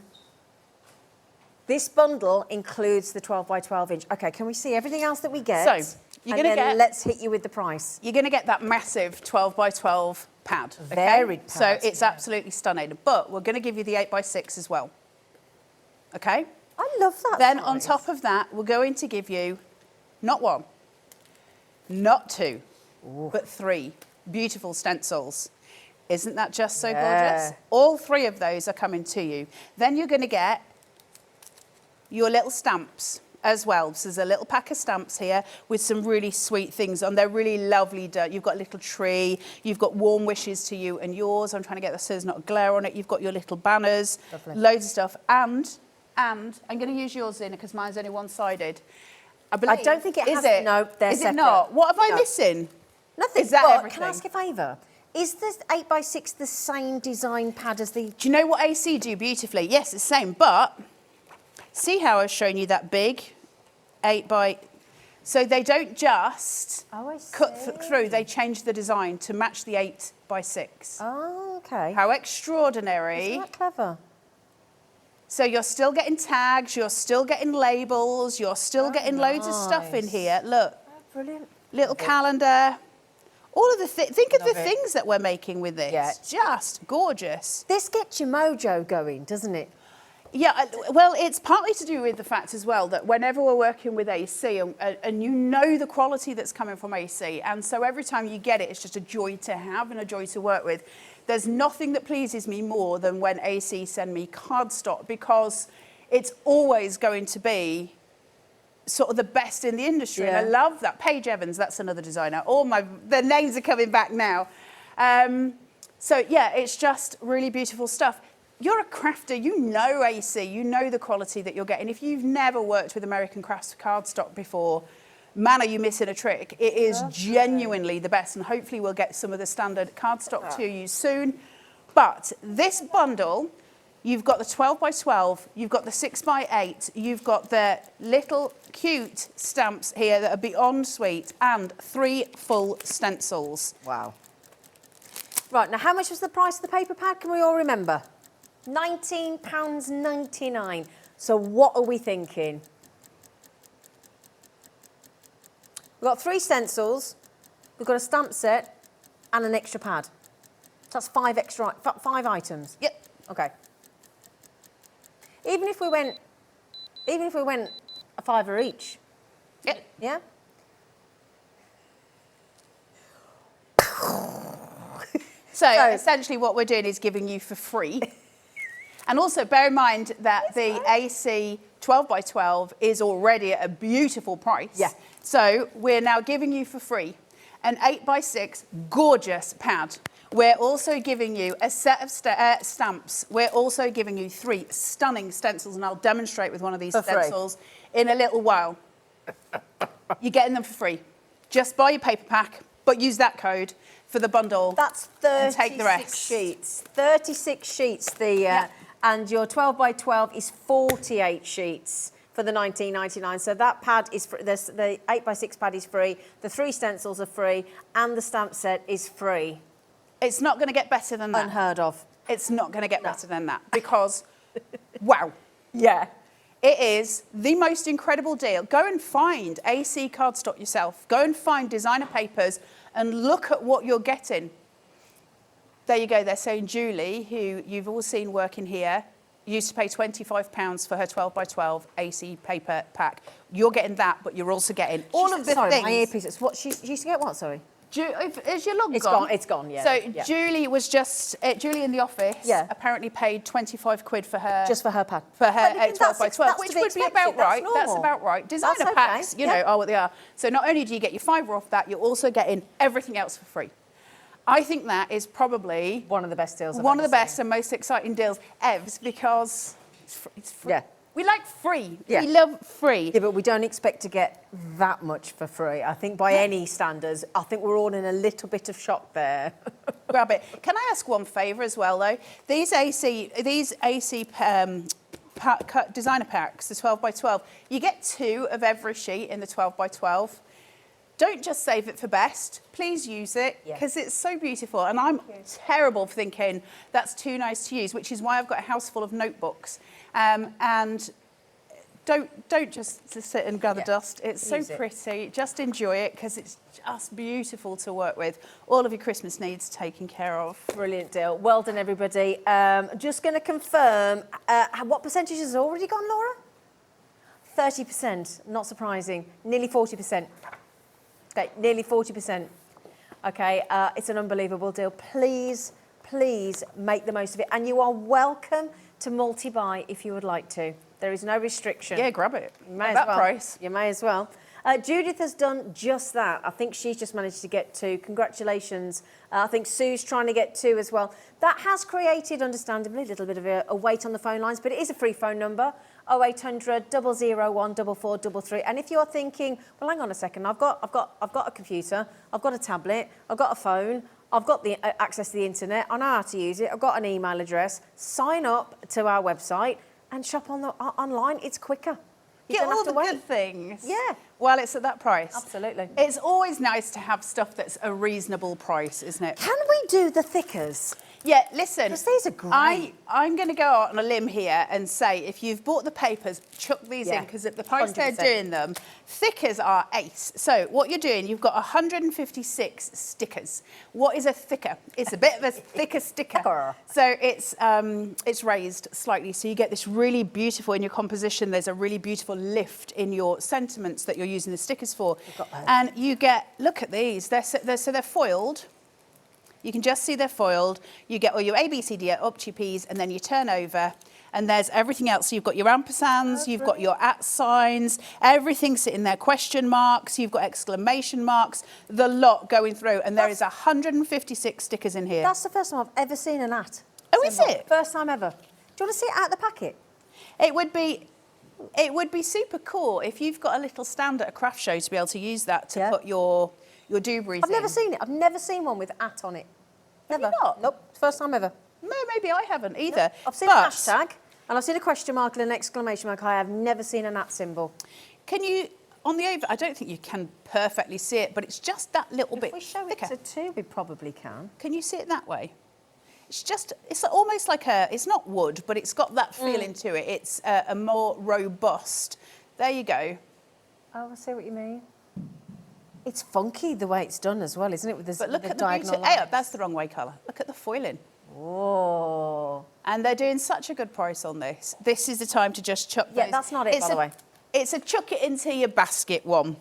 this bundle includes the 12 by 12 inch. Okay, can we see everything else that we get? So, you're going to get... let's hit you with the price. You're going to get that massive 12 by 12 pad. Varied pad, So it's absolutely stunning. But we're going to give you the 8x6 as well. Okay? I love that Then size. on top of that, we're going to give you not one, not two, but 3 beautiful stencils. Isn't that just so gorgeous? All 3 of those are coming to you. Then you're going to get your little stamps as well. So there's a little pack of stamps here with some really sweet things on. They're really lovely done. You've got a little tree. You've got warm wishes to you and yours. I'm trying to get this so there's not a glare on it. You've got your little banners, loads of stuff. And I'm going to use yours, Zina, because mine's only one-sided. I don't think it has. No, they're Is separate. it not? What am I missing? Nothing. Is that but everything? Can I ask a favour? Is the 8x6 the same design pad as the... Do you know what AC do beautifully? Yes, it's the same, but see how I've shown you that big 8x... So they don't just cut through, they change the design to match the 8x6. Oh, okay. How extraordinary. Isn't that clever? So you're still getting tags, you're still getting labels, you're still getting loads of stuff in here. Look. Oh, brilliant. Little calendar. All of the think of the things that we're making with this. Yeah. Just gorgeous. This gets your mojo going, doesn't it? Yeah, well, it's partly to do with the fact as well that whenever we're working with AC and you know the quality that's coming from AC, and so every time you get it, it's just a joy to have and a joy to work with. There's nothing that pleases me more than when AC send me cardstock, because it's always going to be sort of the best in the industry. And I love that. Paige Evans, that's another designer. The names are coming back now. So yeah, it's just really beautiful stuff. You're a crafter, you know AC, you know the quality that you're getting. If you've never worked with American Crafts cardstock before, man, are you missing a trick. It is genuinely the best, and hopefully we'll get some of the standard cardstock to you soon. But this bundle, you've got the 12x12, you've got the 6x8, you've got the little cute stamps here that are beyond sweet, and 3 full stencils. Wow. Right, now how much was the price of the paper pad? Can we all remember? £19.99. So what are we thinking? We've got 3 stencils, we've got a stamp set, and an extra pad. So that's 5 items. Yep. Okay. Even if we went a £5 each. Yep. Yeah. So essentially what we're doing is giving you for free. And also bear in mind that the AC 12x12 is already at a beautiful price. Yeah. So we're now giving you for free an 8x6 gorgeous pad. We're also giving you a set of stamps. We're also giving you 3 stunning stencils, and I'll demonstrate with one of these stencils in a little while. You're getting them for free. Just buy your paper pack, but use that code for the bundle. That's 36 take the rest. sheets. 36 sheets. And your 12x12 is 48 sheets for the £19.99. So that pad is free. The 8x6 pad is free. The 3 stencils are free, and the stamp set is free. It's not going to get better than that. Unheard of. It's not going to get better than that, because, wow. Yeah. It is the most incredible deal. Go and find AC cardstock yourself. Go and find designer papers and look at what you're getting. There you go. They're saying Julie, who you've all seen working here, used to pay £25 for her 12x12 AC paper pack. You're getting that, but you're also getting all of the things. My earpiece. What she used to get? What? Sorry. Is your log It's gone? gone. It's gone. Yeah. So yeah. Julie was just Julie in the office. Yeah. Apparently paid 25 quid for her. Just for her pad. For her But 12x12, which would be about right. That's about right. Designer That's okay, packs, you know, are what they are. So not only do you get your £5 off that, you're also getting everything else for free. I think that is probably one of the best deals. One of the best and most exciting deals ever, because it's free. Yeah. We like free. Yeah. We love free. Yeah, but we don't expect to get that much for free. I think by any standards, I think we're all in a little bit of shock there. Grab it. Can I ask one favour as well, though? These AC designer packs, the 12x12, you get 2 of every sheet in the 12x12. Don't just save it for best. Please use it, because it's so beautiful. And I'm terrible for thinking that's too nice to use, which is why I've got a house full of notebooks. And don't just sit and gather dust. It's so Use it. pretty. Just enjoy it because it's just beautiful to work with. All of your Christmas needs taken care of. Brilliant deal. Well done, everybody. Just going to confirm, what percentage has already gone, Laura? 30%. Not surprising. Nearly 40%. Okay, nearly 40%. Okay, it's an unbelievable deal. Please, please make the most of it. And you are welcome to multi-buy if you would like to. There is no restriction. Yeah, grab it. You may At as that well. price. You may as well. Judith has done just that. I think she's just managed to get 2. Congratulations. I think Sue's trying to get 2 as well. That has created, understandably, a little bit of a wait on the phone lines, but it is a free phone number, 0800 001 4433. And if you're thinking, well, hang on a second, I've got a computer, I've got a tablet, I've got a phone, I've got the access to the internet, I know how to use it, I've got an email address, sign up to our website and shop online. It's quicker. You Get don't have all to the wait. good things. Yeah. While it's at that price. Absolutely. It's always nice to have stuff that's a reasonable price, isn't it? Can we do the thickers? Yeah, listen. 'Cause these are great. I'm going to go out on a limb here and say if you've bought the papers, chuck these in Yeah, because at the price they're 100%. doing them, thickers are ace. So what you're doing, you've got 156 stickers. What is a thicker? It's a bit of a thicker sticker. Thicker. So it's raised slightly, so you get this really beautiful in your composition. There's a really beautiful lift in your sentiments that you're using the stickers for, got that. and you get. Look at these. They're foiled. You can just see they're foiled. You get all your A, B, C, D, up to your P's, and then you turn over, and there's everything else. So you've got your ampersands, you've got your @ signs, everything's sitting there, question marks, you've got exclamation marks, the lot going through, and there is 156 stickers in here. That's the first time I've ever seen an @ Oh, is symbol. it? First time ever. Do you want to see it out of the packet? It would be super cool if you've got a little stand at a craft show to be able to use that to Yeah. put your doobies I've in. never seen it. I've never seen one with @ on it. Have you Never. not? Nope. First time ever. No, maybe I haven't either. I've seen a hashtag and I've seen a question mark and an exclamation mark. I have never seen an @ symbol. Can you, on the over, I don't think you can perfectly see it, but it's just that little bit If we show thicker. it to 2, we probably can. Can you see it that way? It's almost like it's not wood, but it's got that feeling to it. It's a more robust. There you go. Oh, I see what you mean. It's funky the way it's done as well, isn't it? With But look the at the beauty. diagonal Hey, lines. that's the wrong way colour. Look at the foiling. Oh. And they're doing such a good price on this. This is the time to just chuck Yeah, those. that's not it, by the way. It's a chuck it into your basket one.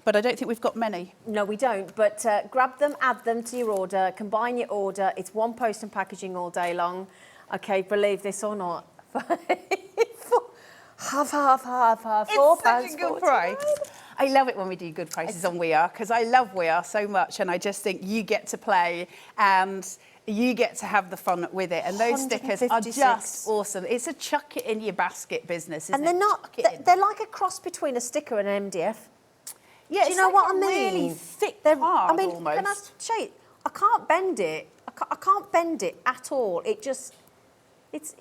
But I don't think we've got many. No, we don't. But grab them, add them to your order, combine your order. It's one post and packaging all day long. Okay, believe this or not. Half. £4. It's such a good price. I love it when we do good prices on We Are, because I love We Are so much, and I just think you get to play and you get to have the fun with it. And those stickers are 156. just awesome. It's a chuck it in your basket business, isn't And they're it? not, Chuck it in. they're like a cross between a sticker and an MDF. Yeah, Do you know like what a I mean? really thick They're- card I mean, almost. can I show you? I can't bend it. I can't bend it at all. It just, it's.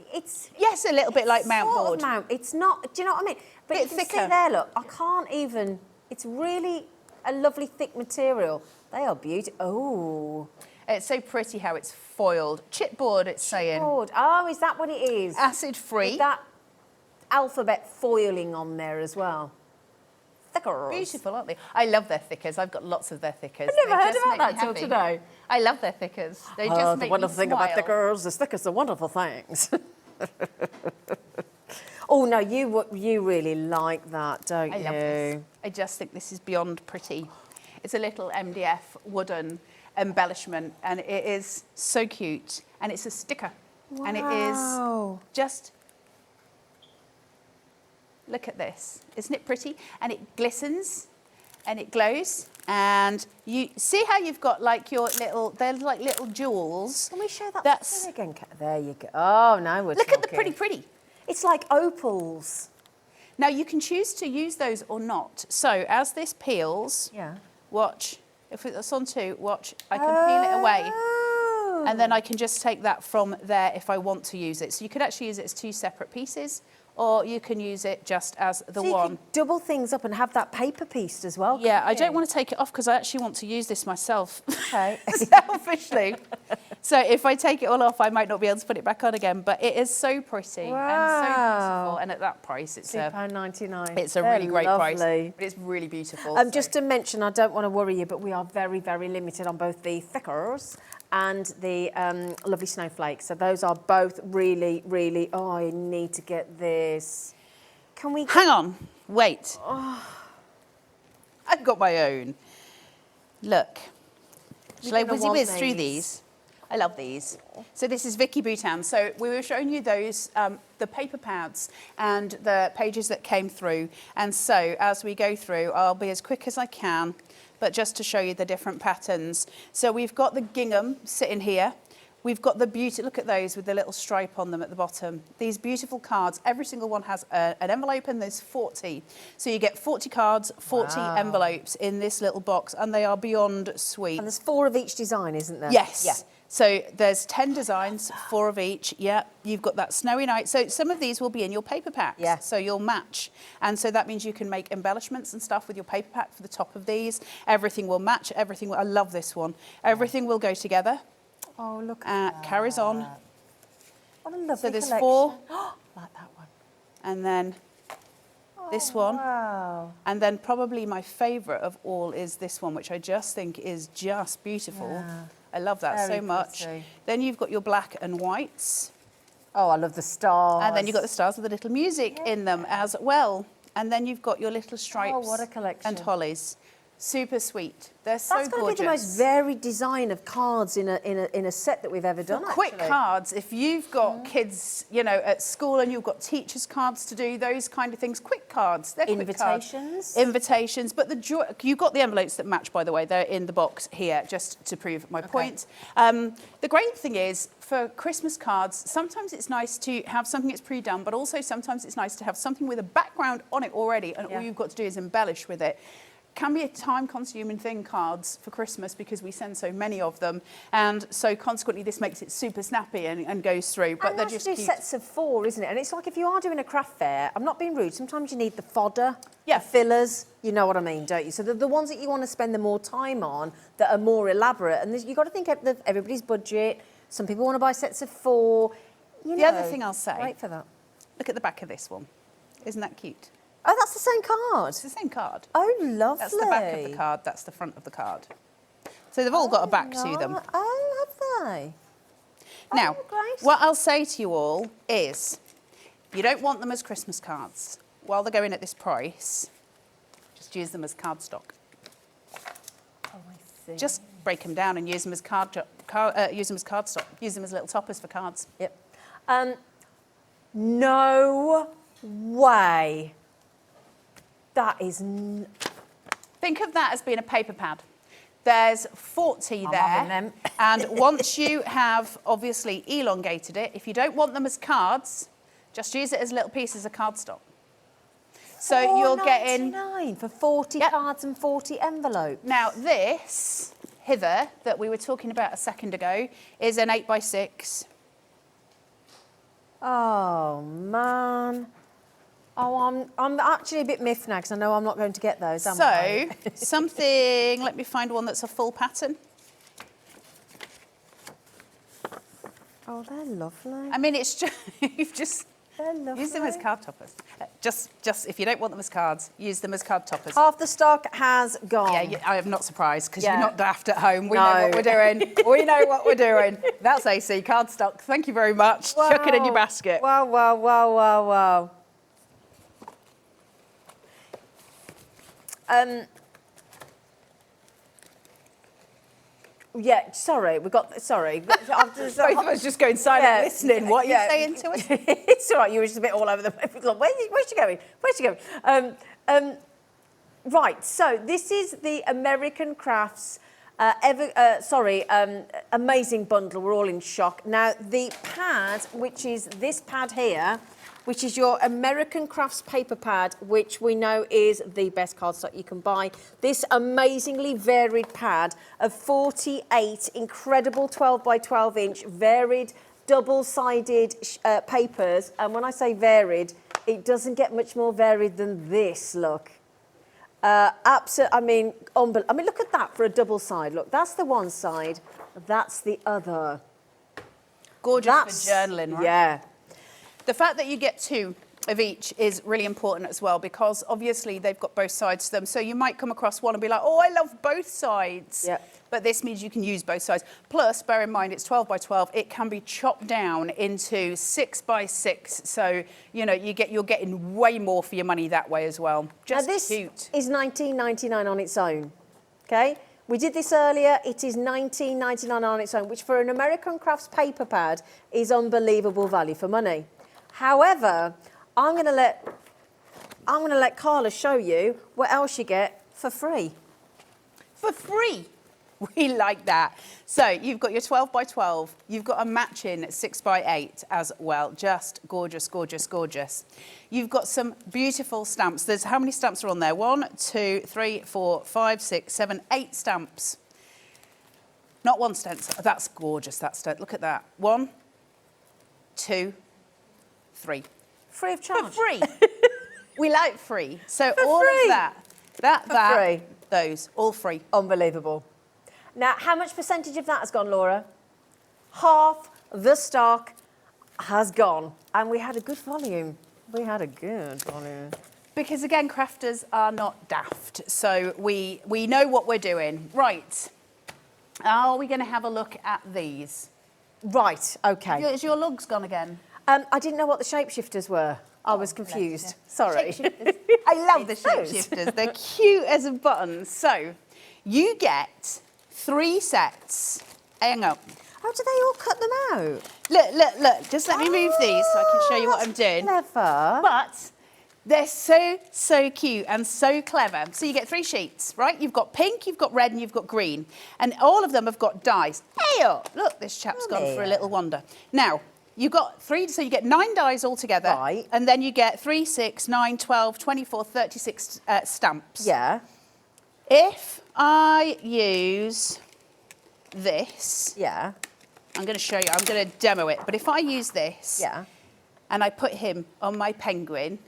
Yes, a little bit like mount sort of board. mount. It's not. Do you know what I mean? But Bit you can see thicker. there. Look, I can't even. It's really a lovely thick material. They are beautiful. Oh, It's so pretty how it's foiled. Chipboard, it's saying. Lord. Oh, is that what it is? Acid free. With that alphabet foiling on there as well. Thickers. Beautiful, aren't they? I love their thickers. I've got lots of their thickers. I've never They heard just about make me that till happy. today. I love their thickers. They just Oh, make the me wonderful thing about smile. thickers, the stickers are wonderful things. Oh no, you really like that, don't I you? love this. I just think this is beyond pretty. It's a little MDF wooden embellishment, and it is so cute. And it's a sticker, and it Wow. is just. Look at this. Isn't it pretty? And it glistens, and it glows. And you see how you've got like your little. They're like little jewels. Can we show that That's- picture again? There you go. Oh, now we're Look at the talking. pretty. It's like opals. Now you can choose to use those or not. So as this peels, Yeah. watch. If it's on 2, watch. I can peel it away. Oh. And then I can just take that from there if I want to use it. So you could actually use it as 2 separate pieces, or you can use it just as the So you one. can double things up and have that paper piece as well. Yeah, can't I don't you? want to take it off because I actually want to use this myself. Okay. Selfishly. So if I take it all off, I might not be able to put it back on again, but it is so pretty and so beautiful. And at that price, it's £2.99. It's a really great price, lovely. but it's really beautiful. Just to mention, I don't want to worry you, but we are very, very limited on both the thickers and the lovely snowflakes. So those are both really, really, oh, I need to get this. Can we... Hang on, wait. Oh. I've got my own. Look. Shall I whiz through these? I love these. So this is Vicky Boutin. So we were showing you those, the paper pads and the pages that came through. And so as we go through, I'll be as quick as I can, but just to show you the different patterns. So we've got the gingham sitting here. We've got the beauty, look at those with the little stripe on them at the bottom. These beautiful cards, every single one has an envelope and there's 40. So you get 40 cards, 40 envelopes in this little box and they are beyond sweet. And there's 4 of each design, isn't there? Yes. Yeah. So there's 10 designs, 4 of each. Yeah, you've got that snowy night. So some of these will be in your paper packs. Yeah. So you'll match. And so that means you can make embellishments and stuff with your paper pack for the top of these. Everything will match, everything will, I love this one. Everything will go together. Oh, look at that. Carries on. What a lovely So there's collection. 4. Like that one. And then this one. Wow. And then probably my favourite of all is this one, which I just think is just beautiful. Yeah. I love that Very so much. pretty. Then you've got your black and whites. Oh, I love the stars. And then you've got the stars with the little music in them as well. And then you've got your little stripes. Oh, what a collection. And hollies. Super sweet. They're so gorgeous. That's going to be the most varied design of cards in a set that we've ever done, Quick actually. cards, if you've got kids, you know, at school and you've got teachers' cards to do, those kind of things, quick cards. They're quick cards. Invitations. But the joy, you've got the envelopes that match, by the way. They're in the box here, just to prove my point. The great thing is, for Christmas cards, sometimes it's nice to have something that's pre-done, but also sometimes it's nice to have something with a background on it already, and all you've got to do is embellish with it. Can be a time-consuming thing, cards, for Christmas, because we send so many of them, and so consequently this makes it super snappy and goes through. But and they're nice just to do cute. sets of 4, isn't it? And it's like if you are doing a craft fair, I'm not being rude, sometimes you need the fodder, the fillers, you know what I mean, don't you? So the ones that you want to spend the more time on that are more elaborate, and you've got to think of everybody's budget. Some people want to buy sets of 4. You The know, other thing I'll say, wait for that. Look at the back of this one. Isn't that cute? Oh, that's the same card. It's the same card. Oh, lovely. That's the back of the card, that's the front of the card. So they've all got a back to them. Oh, have they? Now, great. what I'll say to you all is, you don't want them as Christmas cards. While they're going at this price, just use them as cardstock. Oh, I see. Just break them down and use them as cardstock. Use them as little toppers for cards. Yep. No way. That is... Think of that as being a paper pad. There's 40 I'm there. having them. And once you have obviously elongated it, if you don't want them as cards, just use it as little pieces of cardstock. So you're getting... $4.99 for 40 cards and 40 envelopes. Now this, hither, that we were talking about a second ago, is an 8x6. Oh, man. Oh, I'm actually a bit miffed now because I know I'm not going to get those, am I? So, something, let me find one that's a full pattern. Oh, they're lovely. I mean, it's just, you've just They're lovely. use them as card toppers. Just if you don't want them as cards, use them as card toppers. Half the stock has gone. Yeah, I am not surprised because Yeah. you're not daft at home. We No. know what we're doing. We know what we're doing. That's AC cardstock. Thank you very much. Wow. Chuck it in your basket. Wow, wow, wow, wow, wow. Yeah, sorry, we got, sorry. Both of us just going silent listening. What are you saying to us? It's all right, you were just a bit all over the place. Where's she going? Where's she going? Right, so this is the American Crafts amazing bundle. We're all in shock. Now, the pad, which is this pad here, which is your American Crafts paper pad, which we know is the best cardstock you can buy. This amazingly varied pad of 48 incredible 12 by 12 inch varied double-sided papers. And when I say varied, it doesn't get much more varied than this, look. Absolutely, I mean, look at that for a double side. Look, that's the one side, that's the other. Gorgeous for journaling, right? Yeah. The fact that you get 2 of each is really important as well, because obviously they've got both sides to them. So you might come across one and be like, oh, I love both sides. Yeah. But this means you can use both sides. Plus, bear in mind, it's 12 by 12. It can be chopped down into 6 by 6. So, you know, you're getting way more for your money that way as well. Just now this cute. is $19.99 on its own, okay? We did this earlier. It is $19.99 on its own, which for an American Crafts paper pad is unbelievable value for money. However, I'm going to let Carla show you what else you get for free. For free. We like that. So you've got your 12 by 12. You've got a matching 6 by 8 as well. Just gorgeous, gorgeous, gorgeous. You've got some beautiful stamps. There's how many stamps are on there? 1, 2, 3, 4, 5, 6, 7, 8 stamps. Not one stencil. That's gorgeous. That's look at that. 1, 2, 3. Free of charge. For free. We like free. So For all free. of that, free. those, all free. Unbelievable. Now, how much percentage of that has gone, Laura? Half the stock has gone. And we had a good volume. We had a good volume. Because again, crafters are not daft. So we know what we're doing. Right. Are we going to have a look at these? Right, okay. Is your lugs gone again? I didn't know what the shapeshifters were. I was confused. Sorry. I love the shapeshifters. They're cute as a button. So you get 3 sets. Hang on. How do they all cut them out? Look, look, look. Just let me move these so I can show you what I'm doing. Clever. But they're so, so cute and so clever. So you get 3 sheets, right? You've got pink, you've got red, and you've got green. And all of them have got dies. Hey, oh, look, this chap's gone for a little wander. Now, you've got 3, so you get 9 dies altogether. Right. And then you get 3, 6, 9, 12, 24, 36 stamps. Yeah. If I use this, Yeah. I'm going to show you, I'm going to demo it. But if I use this, Yeah. and I put him on my penguin,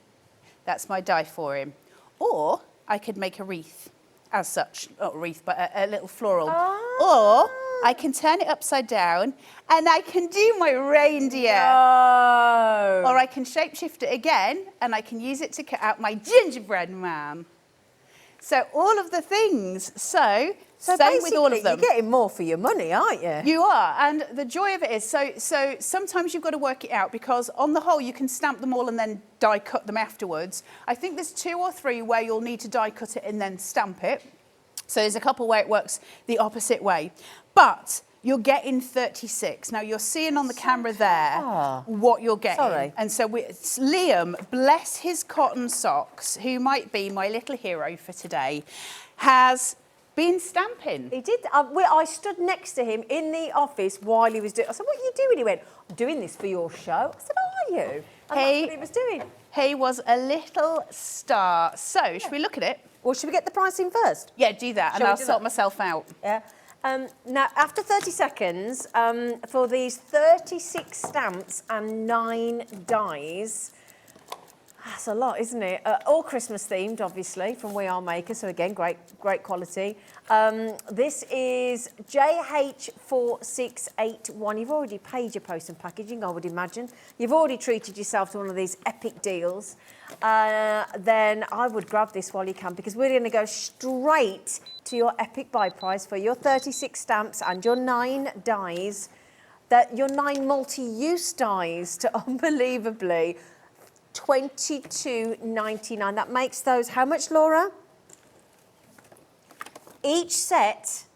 that's my die for him. Or I could make a wreath as such, not a wreath, but a little floral. Or I can turn it upside down and I can do my reindeer. Oh. Or I can shapeshift it again and I can use it to cut out my gingerbread man. So all of the things. So same with all of them. You're getting more for your money, aren't you? You are, and the joy of it is, so sometimes you've got to work it out because on the whole you can stamp them all and then die cut them afterwards. I think there's 2 or 3 where you'll need to die cut it and then stamp it. So there's a couple where it works the opposite way. But you're getting 36. Now you're seeing on the camera there what you're getting. Sorry. And so Liam, bless his cotton socks, who might be my little hero for today, has been stamping. He did. I stood next to him in the office while he was doing. I said, "What are you doing?" He went, "I'm doing this for your show." I said, "Are you?" And that's what he was doing. He was a little star. So, should we look at it? Well, should we get the pricing first? Yeah, do that, and Shall we I'll do sort that? myself out. Yeah. Now, after 30 seconds, for these 36 stamps and 9 dies, that's a lot, isn't it? All Christmas themed, obviously, from We Are Maker. So again, great quality. This is JH4681. You've already paid your post and packaging, I would imagine. You've already treated yourself to one of these epic deals. Then I would grab this while you can, because we're going to go straight to your epic buy price for your 36 stamps and your 9 dies. Your 9 multi-use dies to unbelievably $22.99. That makes those how much, Laura? Each set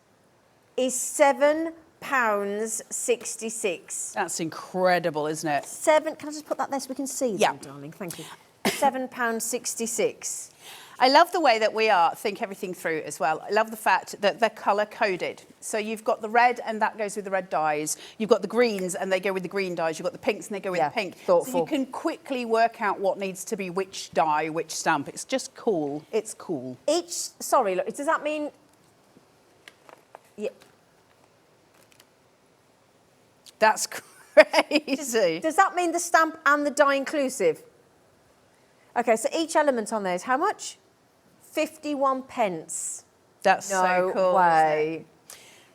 is £7.66. That's incredible, isn't it? Can I just put that there so we can see them, Yeah. darling? Thank you. £7.66. I love the way that we think everything through as well. I love the fact that they're colour coded. So you've got the red and that goes with the red dyes. You've got the greens and they go with the green dyes. You've got the pinks and they go with the pink. Thoughtful. So you can quickly work out what needs to be which dye, which stamp. It's just cool. It's cool. Sorry, look, does that mean... Yeah. That's crazy. Does that mean the stamp and the die inclusive? Okay, so each element on there is how much? 51 pence. That's so cool. No way.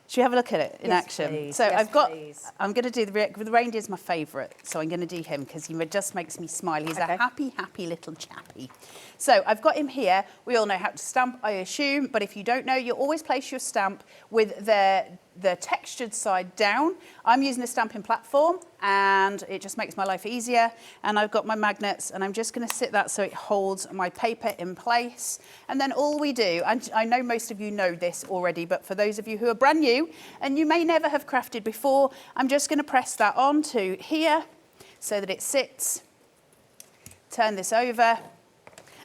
Should we have a look at it in Yes, action? please. So Yes, please. I'm going to do the reindeer's my favourite, so I'm going to do him because he just makes me smile. He's Okay. a happy little chappy. So I've got him here. We all know how to stamp, I assume, but if you don't know, you always place your stamp with the textured side down. I'm using a stamping platform and it just makes my life easier. And I've got my magnets and I'm just going to sit that so it holds my paper in place. And then all we do, and I know most of you know this already, but for those of you who are brand new and you may never have crafted before, I'm just going to press that onto here so that it sits. Turn this over.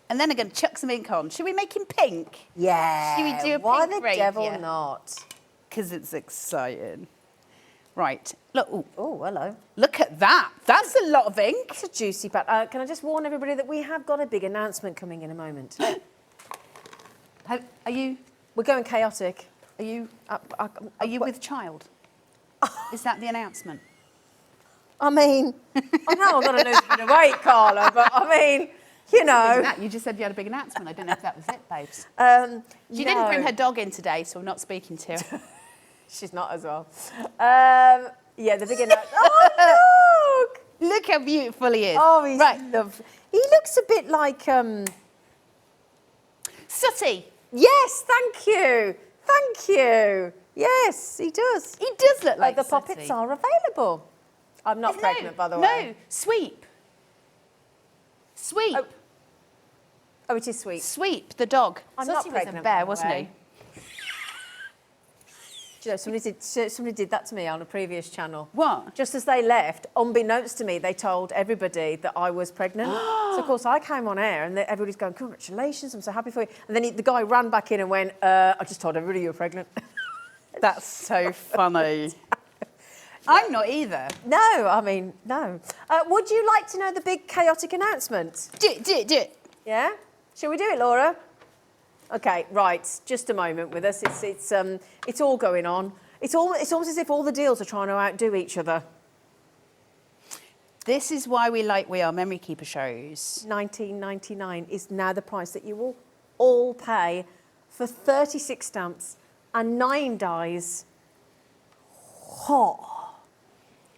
And then I'm going to chuck some ink on. Should we make him pink? Yeah. Should we do a Why pink the devil reindeer? not? Because it's exciting. Right, look, Oh, hello. look at that. That's a lot of ink. That's a juicy pack. Can I just warn everybody that we have got a big announcement coming in a moment. Are you We're going chaotic. are you with child? Is that the announcement? I mean, I know I've got to lose a bit of weight, Carla, but I mean, you know. You just said you had a big announcement. I didn't know if that was it, babes. She no. didn't bring her dog in today, so I'm not speaking to her. She's not as well. Yeah, the big announcement. Oh, look! Look how beautiful he is. Oh, he's right. lovely. He looks a bit like, Sooty. yes, thank you. Thank you. Yes, he does. He does look like the Sooty. puppets are available. I'm not pregnant, by the way. No, Sweep. Sweep. Oh, it is sweet. Sweep, the dog. I'm not Sooty pregnant, was a bear, by the wasn't way. he? Do you know, somebody did that to me on a previous channel. What? Just as they left, unbeknownst to me, they told everybody that I was pregnant. So, of course, I came on air and everybody's going, congratulations, I'm so happy for you. And then the guy ran back in and went, I just told everybody you were pregnant. That's so funny. I'm not either. No, I mean, no. Would you like to know the big chaotic announcement? Do it. Yeah? Shall we do it, Laura? Okay, right. Just a moment with us. It's all going on. It's almost as if all the deals are trying to outdo each other. This is why we like We Are Memory Keeper shows. $19.99 is now the price that you will all pay for 36 stamps and 9 dies. Oh.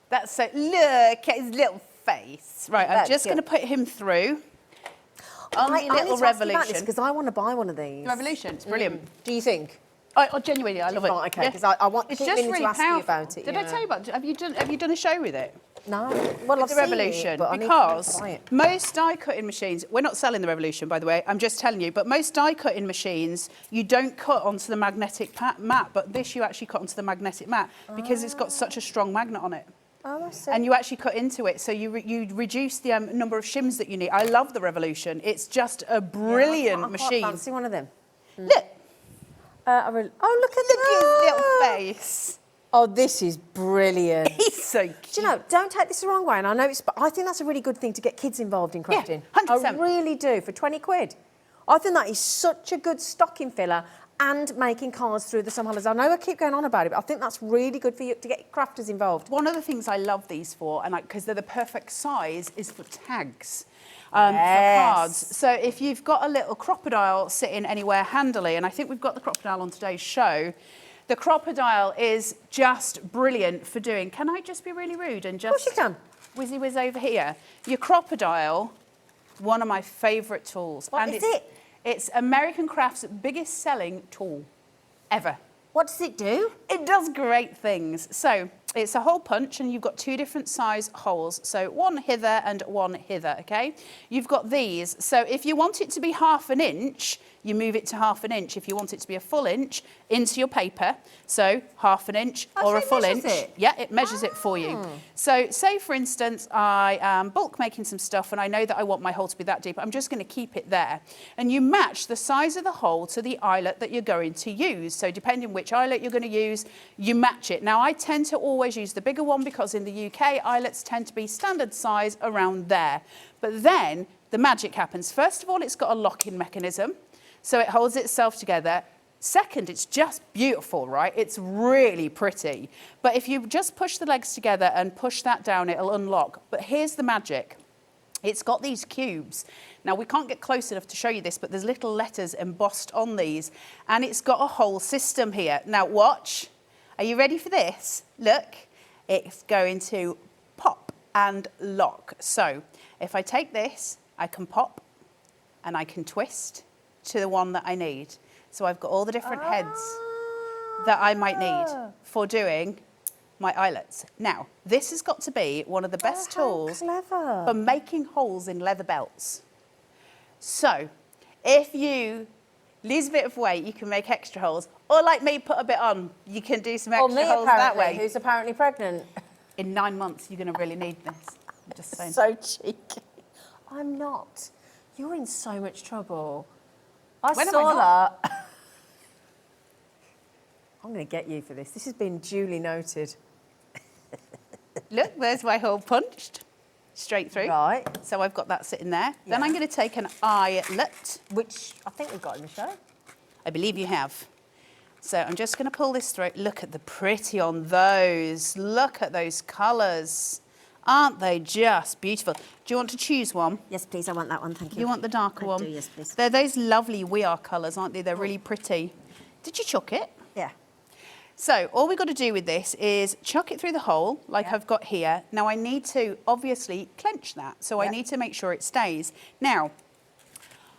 That's so, look at his little face. Right, I'm That's just going to it. put him through. On the I little need to ask you about this revolution. because I want to buy one of these. Revolution, it's brilliant. Do you think? I genuinely, I love it. Right, okay, Yeah. because I want It's keep just meaning really to ask powerful. you about it. Did I yeah. tell you about? Have you done a show with it? No. Well, I've The seen Revolution, it, but I need to because try it. most die cutting machines, we're not selling the Revolution, by the way, I'm just telling you, but most die cutting machines, you don't cut onto the magnetic mat, but this you actually cut onto the magnetic mat because it's got such a strong magnet on it. Oh, I see. And you actually cut into it, so you reduce the number of shims that you need. I love the Revolution. It's just a brilliant I quite machine. fancy one of them. Look, Oh, look at look at his little that. face. Oh, this is brilliant. He's so cute. Do you know, don't take this the wrong way, and I know but I think that's a really good thing to get kids involved in crafting. 100%. I really do, for 20 quid. I think that is such a good stocking filler and making cards through the summer holidays. I know I keep going on about it, but I think that's really good for you to get crafters involved. One of the things I love these for, and because they're the perfect size, is for tags. For Yes. cards. So if you've got a little crocodile sitting anywhere handily, and I think we've got the crocodile on today's show, the crocodile is just brilliant for doing. Can I just be really rude and just... Of course you can. Whizzy whiz over here. Your crocodile, one of my favourite tools. What and is it's, it? It's American Crafts' biggest selling tool ever. What does it do? It does great things. So it's a hole punch and you've got 2 different size holes. So one hither and one hither, okay? You've got these. So if you want it to be 1/2 inch, you move it to 1/2 inch. If you want it to be a full inch, into your paper. So 1/2 inch or so a it full measures inch. it? Yeah, it measures it for you. So say for instance, I am bulk making some stuff and I know that I want my hole to be that deep. I'm just going to keep it there. And you match the size of the hole to the eyelet that you're going to use. So depending which eyelet you're going to use, you match it. Now I tend to always use the bigger one because in the UK, eyelets tend to be standard size around there. But then the magic happens. First of all, it's got a lock-in mechanism. So it holds itself together. Second, it's just beautiful, right? It's really pretty. But if you just push the legs together and push that down, it'll unlock. But here's the magic. It's got these cubes. Now, we can't get close enough to show you this, but there's little letters embossed on these. And it's got a whole system here. Now, watch. Are you ready for this? Look, it's going to pop and lock. So if I take this, I can pop and I can twist to the one that I need. So I've got all the different heads that I might need for doing my eyelets. Now, this has got to be one of the best tools for making holes in leather belts. So if you lose a bit of weight, you can make extra holes. Or like me, put a bit on, you can do some extra holes that way. Who's apparently pregnant. In 9 months, you're going to really need this. I'm just saying. So cheeky. I'm not. You're in so much trouble. I saw that. I'm going to get you for this. This has been duly noted. Look, there's my hole punched straight through. Right. So I've got that sitting there. Yeah. Then I'm going to take an eyelet. Which I think we've got in the show. I believe you have. So I'm just going to pull this through. Look at the pretty on those. Look at those colours. Aren't they just beautiful? Do you want to choose one? Yes, please. I want that one. Thank you. You want the darker one? I do, yes, please. They're those lovely We Are colours, aren't they? They're really pretty. Did you chuck it? Yeah. So all we've got to do with this is chuck it through the hole, like I've got here. Now I need to obviously clench that, so I need to make sure it stays. Now,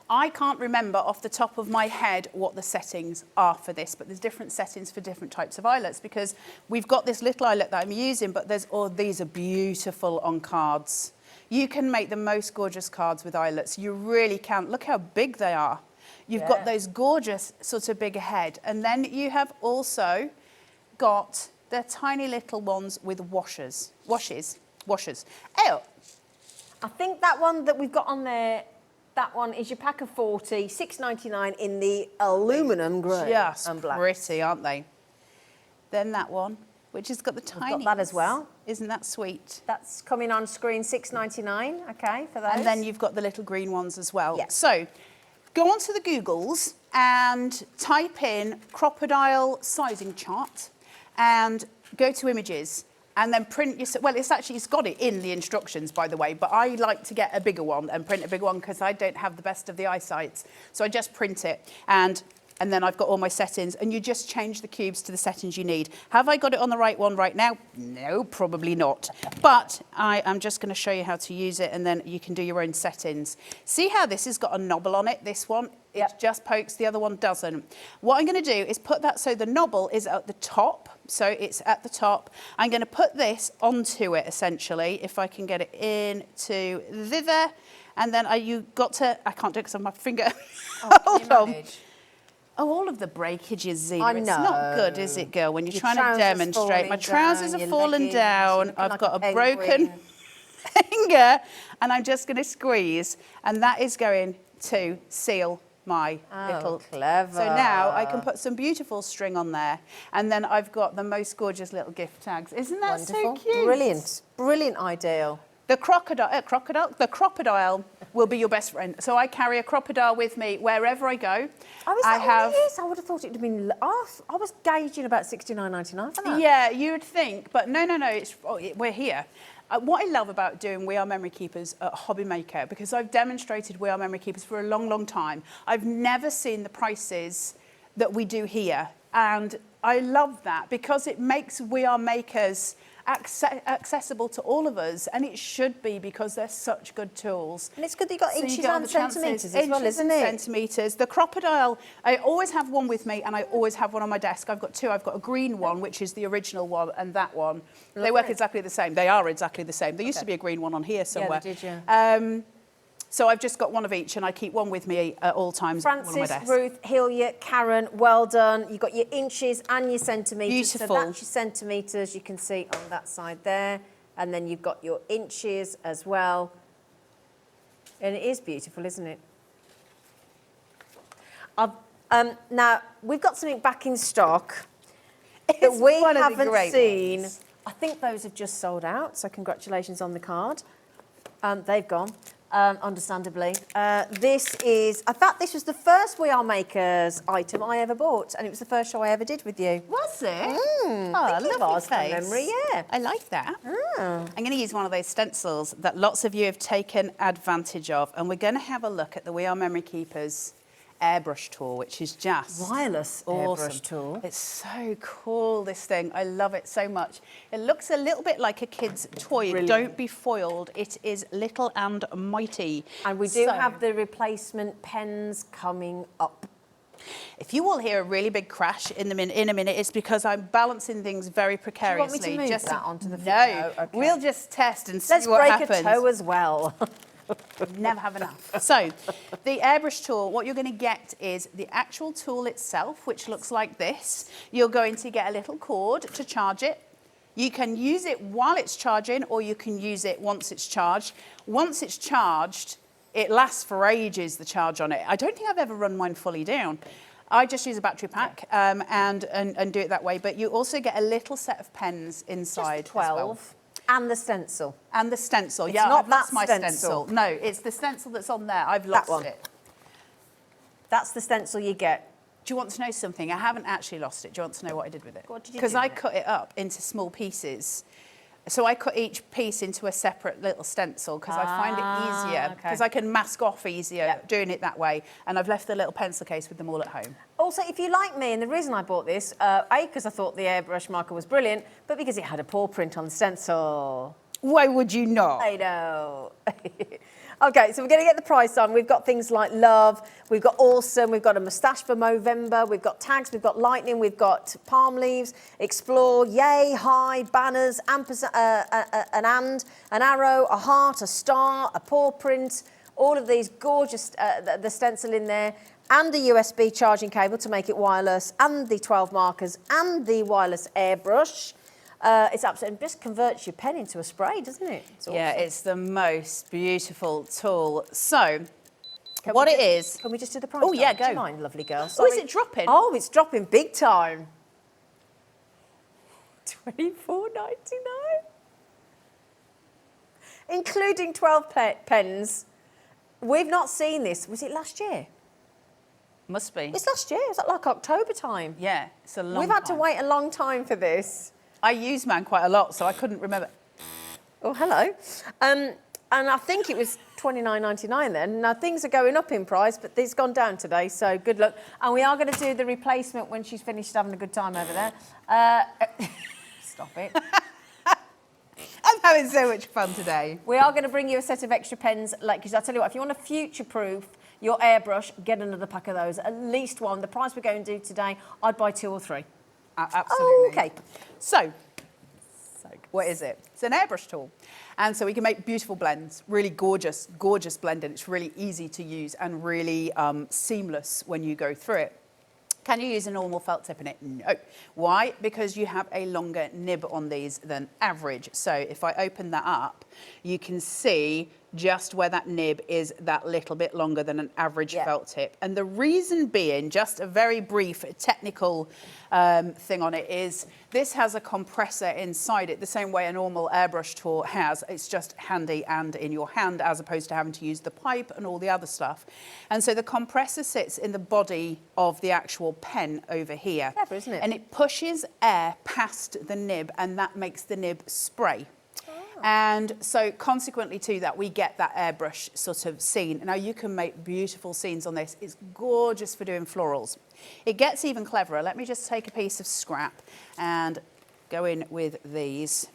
I can't remember off the top of my head what the settings are for this, but there's different settings for different types of eyelets because we've got this little eyelet that I'm using, but these are beautiful on cards. You can make the most gorgeous cards with eyelets. You really can. Look how big they are. You've got those gorgeous sort of big head, and then you have also got the tiny little ones with washers. Oh, I think that one that we've got on there, that one is your pack of 40, $6.99 in the aluminium grey. Just and black. pretty, aren't they? Then that one, which has got the tiny. We've got that as well. Isn't that sweet? That's coming on screen, $6.99. Okay, for those. And then you've got the little green ones as well. Yeah. So go onto the Googles and type in crocodile sizing chart and go to images and then print your, well, it's got it in the instructions, by the way, but I like to get a bigger one and print a bigger one because I don't have the best of the eyesight. So I just print it and then I've got all my settings and you just change the cubes to the settings you need. Have I got it on the right one right now? No, probably not. But I am just going to show you how to use it and then you can do your own settings. See how this has got a knobble on it, this one? It just pokes, the other one doesn't. What I'm going to do is put that so the knobble is at the top. So it's at the top. I'm going to put this onto it, essentially, if I can get it into thither. And then I can't do it because of my finger. Hold on. Oh, all of the breakages, Zena. I know. It's not good, is it, girl, when you're trying to demonstrate. falling My trousers down, are your fallen leggings, down. looking I've like got a a broken penguin. finger, and I'm just going to squeeze, and that is going to seal my little. Clever. So now I can put some beautiful string on there, and then I've got the most gorgeous little gift tags. Isn't that Wonderful. so cute? Brilliant. Brilliant ideal. The crocodile will be your best friend. So I carry a crocodile with me wherever I go. Oh, is that what it is? I would have thought it would have been off. I was gauging about $69.99 for that. Yeah, you would think, but no. We're here. What I love about doing We Are Memory Keepers at Hobby Maker, because I've demonstrated We Are Memory Keepers for a long, long time, I've never seen the prices that we do here. And I love that because it makes We Are Makers accessible to all of us, and it should be because they're such good tools. And it's good that you've got inches get all and the chances. centimetres as well, Inches isn't and it? Centimetres. The crocodile, I always have one with me and I always have one on my desk. I've got two. I've got a green one, which is the original one, and that one. They work exactly the same. They are exactly the same. There used to be a green one on here somewhere. Yeah, they did, yeah. So I've just got one of each and I keep one with me at all times. one on my Francis, desk. Ruth, Hillier, Karen, well done. You've got your inches and your centimetres. Beautiful. So that's your centimetres, you can see on that side there. And then you've got your inches as well. And it is beautiful, isn't it? Now, we've got something back in stock that we haven't seen. I think those have just sold out, so congratulations on the card. They've gone, understandably. This is, I thought this was the first We Are Makers item I ever bought, and it was the first show I ever did with you. Was it? I think it was from memory, yeah. I like that. I'm going to use one of those stencils that lots of you have taken advantage of, and we're going to have a look at the We Are Memory Keepers airbrush tool, which is just Wireless awesome. airbrush tool. It's so cool, this thing. I love it so much. It looks a little bit like a kid's toy. Brilliant. Don't be foiled. It is little and mighty. And we do have the replacement pens coming up. If you will hear a really big crash in a minute, it's because I'm balancing things very precariously. Do you want me to move that onto the floor? No, Okay. we'll just test and see Let's what break happens. a toe as well. Never have enough. So, the airbrush tool, what you're going to get is the actual tool itself, which looks like this. You're going to get a little cord to charge it. You can use it while it's charging, or you can use it once it's charged. Once it's charged, it lasts for ages, the charge on it. I don't think I've ever run mine fully down. I just use a battery pack and do it that way. But you also get a little set of pens inside. Just 12. As well. And the stencil. And the stencil. It's Yeah, not I've lost that my stencil. No, it's the stencil that's on there. I've lost one. it. That's the stencil you get. Do you want to know something? I haven't actually lost it. Do you want to know what I did with it? What did you Because do I with it? cut it up into small pieces. So I cut each piece into a separate little stencil because I find it easier, okay. because I can mask off easier doing it that way. And I've left the little pencil case with them all at home. Also, if you like me, and the reason I bought this, A, because I thought the airbrush marker was brilliant, but because it had a paw print on the stencil. Why would you not? I know. Okay, so we're going to get the price on. We've got things like love, we've got awesome, we've got a moustache for Movember, we've got tags, we've got lightning, we've got palm leaves, explore, yay, hi, banners, an arrow, a heart, a star, a paw print, all of these gorgeous, the stencil in there, and the USB charging cable to make it wireless, and the 12 markers, and the wireless airbrush. It's absolutely, it just converts your pen into a spray, doesn't it? It's awesome. Yeah, it's the most beautiful tool. So, Can what we it just- is... Can we just do the price? Oh, yeah, down? Do you go. mind, lovely girl? Oh, is Sorry. it dropping? Oh, it's dropping big time. $24.99, including 12 pens. We've not seen this. Was it last year? Must be. It's last year. It's like October time. Yeah, it's a long We've had to time. wait a long time for this. I use mine quite a lot, so I couldn't remember. Oh, hello. And I think it was $29.99 then. Now, things are going up in price, but it's gone down today, so good luck. And we are going to do the replacement when she's finished having a good time over there. Stop it. I'm having so much fun today. We are going to bring you a set of extra pens. Because I'll tell you what, if you want to future-proof your airbrush, get another pack of those, at least one. The price we're going to do today, I'd buy 2 or 3. Absolutely. Oh, okay. So, what is it? It's an airbrush tool. And so we can make beautiful blends, really gorgeous, gorgeous blending. It's really easy to use and really seamless when you go through it. Can you use a normal felt tip in it? No. Why? Because you have a longer nib on these than average. So if I open that up, you can see just where that nib is that little bit longer than an average felt tip. And the reason being, just a very brief technical thing on it, is this has a compressor inside it, the same way a normal airbrush tool has. It's just handy and in your hand, as opposed to having to use the pipe and all the other stuff. And so the compressor sits in the body of the actual pen over here. Clever, isn't it? And it pushes air past the nib, and that makes the nib spray. And so consequently to that, we get that airbrush sort of scene. Now you can make beautiful scenes on this. It's gorgeous for doing florals. It gets even cleverer. Let me just take a piece of scrap and go in with these.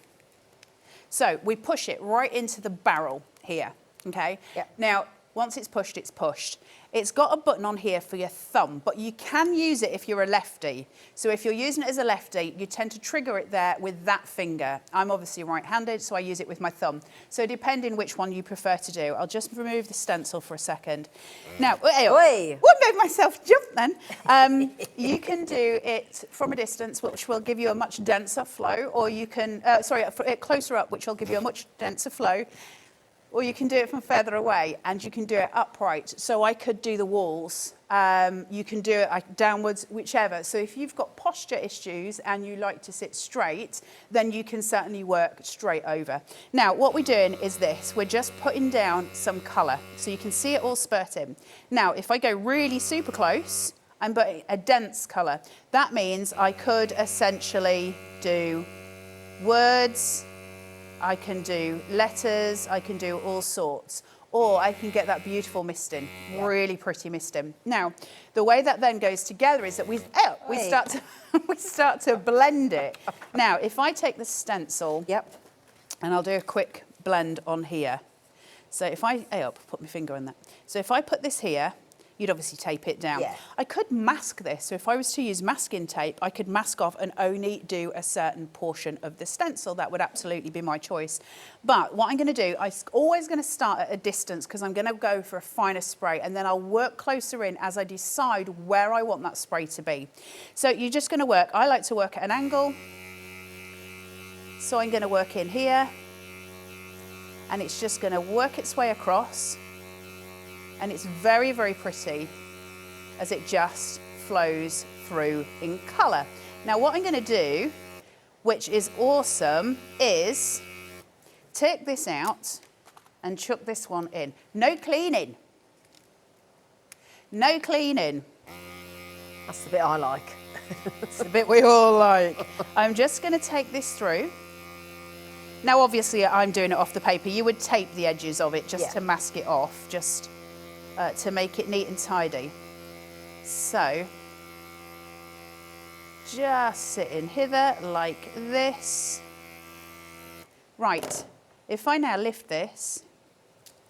So we push it right into the barrel here, okay? Yep. Now, once it's pushed, it's pushed. It's got a button on here for your thumb, but you can use it if you're a lefty. So if you're using it as a lefty, you tend to trigger it there with that finger. I'm obviously right-handed, so I use it with my thumb. So depending which one you prefer to do, I'll just remove the stencil for a second. Now, Oi. what made myself jump then? You can do it from a distance, which will give you a much denser flow, or you can, closer up, which will give you a much denser flow. Or you can do it from further away, and you can do it upright. So I could do the walls. You can do it downwards, whichever. So if you've got posture issues and you like to sit straight, then you can certainly work straight over. Now, what we're doing is this. We're just putting down some colour, so you can see it all spurting. Now, if I go really super close, I'm putting a dense colour. That means I could essentially do words, I can do letters, I can do all sorts. or I can get that beautiful misting, really pretty misting. Now, the way that then goes together is that we start to blend it. Now, if I take the stencil, and I'll do a quick blend on here. So if I, put my finger on that. So if I put this here, you'd obviously tape it down. I could mask this. So if I was to use masking tape, I could mask off and only do a certain portion of the stencil. That would absolutely be my choice. But what I'm going to do, I'm always going to start at a distance because I'm going to go for a finer spray, and then I'll work closer in as I decide where I want that spray to be. So you're just going to work, I like to work at an angle. So I'm going to work in here, and it's just going to work its way across. And it's very, very pretty as it just flows through in colour. Now what I'm going to do, which is awesome, is take this out and chuck this one in. No cleaning. No cleaning. That's the bit I like. It's the bit we all like. I'm just going to take this through. Now obviously I'm doing it off the paper. You would tape the edges of it just to mask it off, just to make it neat and tidy. So, just sit in hither like this. Right, if I now lift this.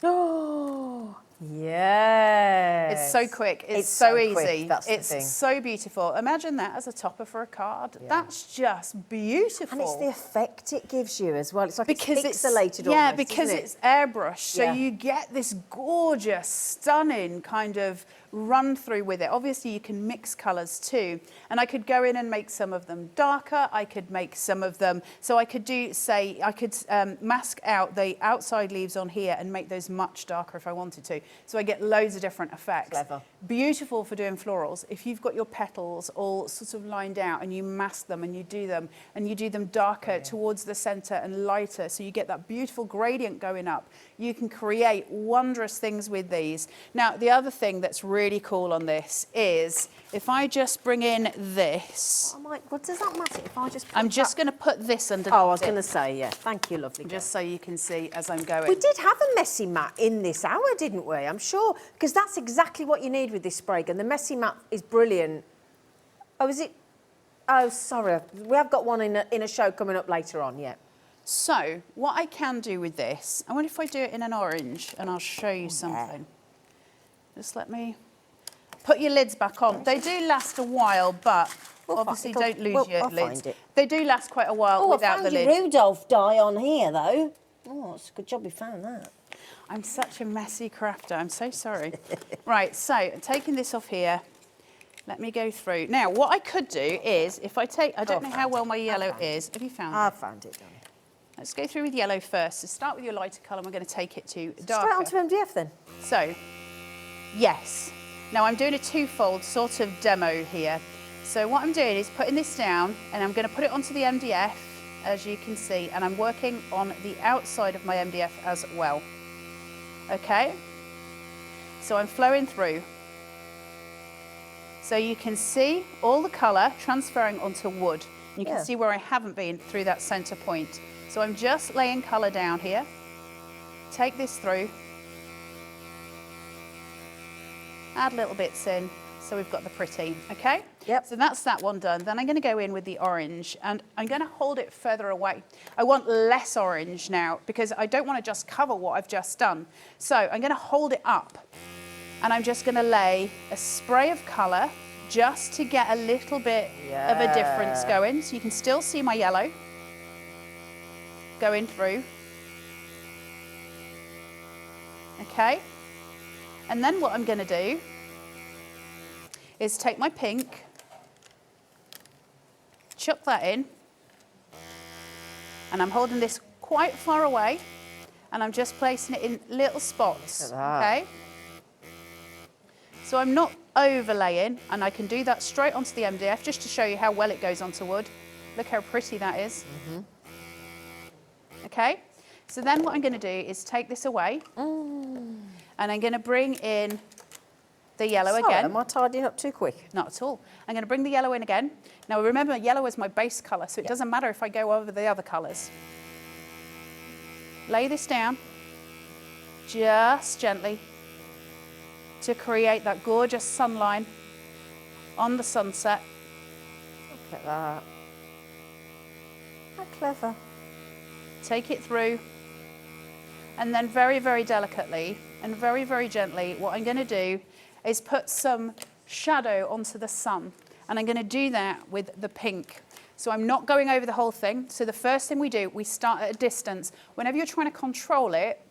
Oh, yes. It's so quick, it's so easy. Quick. That's it's the thing. so beautiful. Imagine that as a topper for a card. That's just beautiful. And it's the effect it gives you as well. It's like because it's pixelated yeah, almost, because isn't it? it's airbrushed, so you get this gorgeous, stunning kind of run through with it. Obviously you can mix colours too, and I could go in and make some of them darker, I could make some of them, so I could do, say, I could mask out the outside leaves on here and make those much darker if I wanted to, so I get loads of different effects. Clever. Beautiful for doing florals. If you've got your petals all sort of lined out and you mask them and you do them darker towards the centre and lighter, so you get that beautiful gradient going up, you can create wondrous things with these. Now, the other thing that's really cool on this is if I just bring in this. Oh my, what does that matter if I just put I'm just going to put this underneath. Oh, I was going to say, yeah. Thank you, lovely. Just so you can see as I'm going. We did have a messy mat in this hour, didn't we? I'm sure, because that's exactly what you need with this spray gun. The messy mat is brilliant. Oh, is it? Oh, sorry. We have got one in a show coming up later on, yeah. So, what I can do with this, I wonder if I do it in an orange, and I'll show you something. Just let me put your lids back on. They do last a while, but obviously don't lose your lids. They do last quite a while without the lid. I found your Rudolph die on here, though. Oh, it's a good job we found that. I'm such a messy crafter. I'm so sorry. Right, so taking this off here, let me go through. Now, what I could do is, if I take, I don't know how well my yellow is. Have you found it? I found it, darling. Let's go through with yellow first. So start with your lighter colour. We're going to take it to darker. Straight onto MDF then. So, yes. Now I'm doing a twofold sort of demo here. So what I'm doing is putting this down, and I'm going to put it onto the MDF, as you can see, and I'm working on the outside of my MDF as well. Okay? So I'm flowing through. So you can see all the colour transferring onto wood. You can see where I haven't been through that centre point. So I'm just laying colour down here. Take this through. Add little bits in, so we've got the pretty, okay? Yep. So that's that one done. Then I'm going to go in with the orange, and I'm going to hold it further away. I want less orange now, because I don't want to just cover what I've just done. So I'm going to hold it up, and I'm just going to lay a spray of colour just to get a little bit of a difference going. So you can still see my yellow going through. Okay? And then what I'm going to do is take my pink, chuck that in, and I'm holding this quite far away, and I'm just placing it in little spots, okay? So I'm not overlaying, and I can do that straight onto the MDF just to show you how well it goes onto wood. Look how pretty that is. Okay? So then what I'm going to do is take this away, and I'm going to bring in the yellow again. Am I tidying up too quick? Not at all. I'm going to bring the yellow in again. Now remember, yellow is my base colour, so it doesn't matter if I go over the other colours. Lay this down. just gently to create that gorgeous sunline on the sunset. Look at that. How clever. Take it through, and then very, very delicately and very, very gently, what I'm going to do is put some shadow onto the sun, and I'm going to do that with the pink. So I'm not going over the whole thing. So the first thing we do, we start at a distance. Whenever you're trying to control it,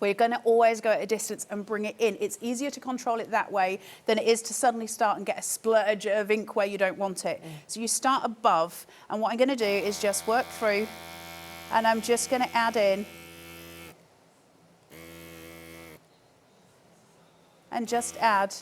we're going to always go at a distance and bring it in. It's easier to control it that way than it is to suddenly start and get a splurge of ink where you don't want it. So you start above, and what I'm going to do is just work through, and I'm just going to add in and just add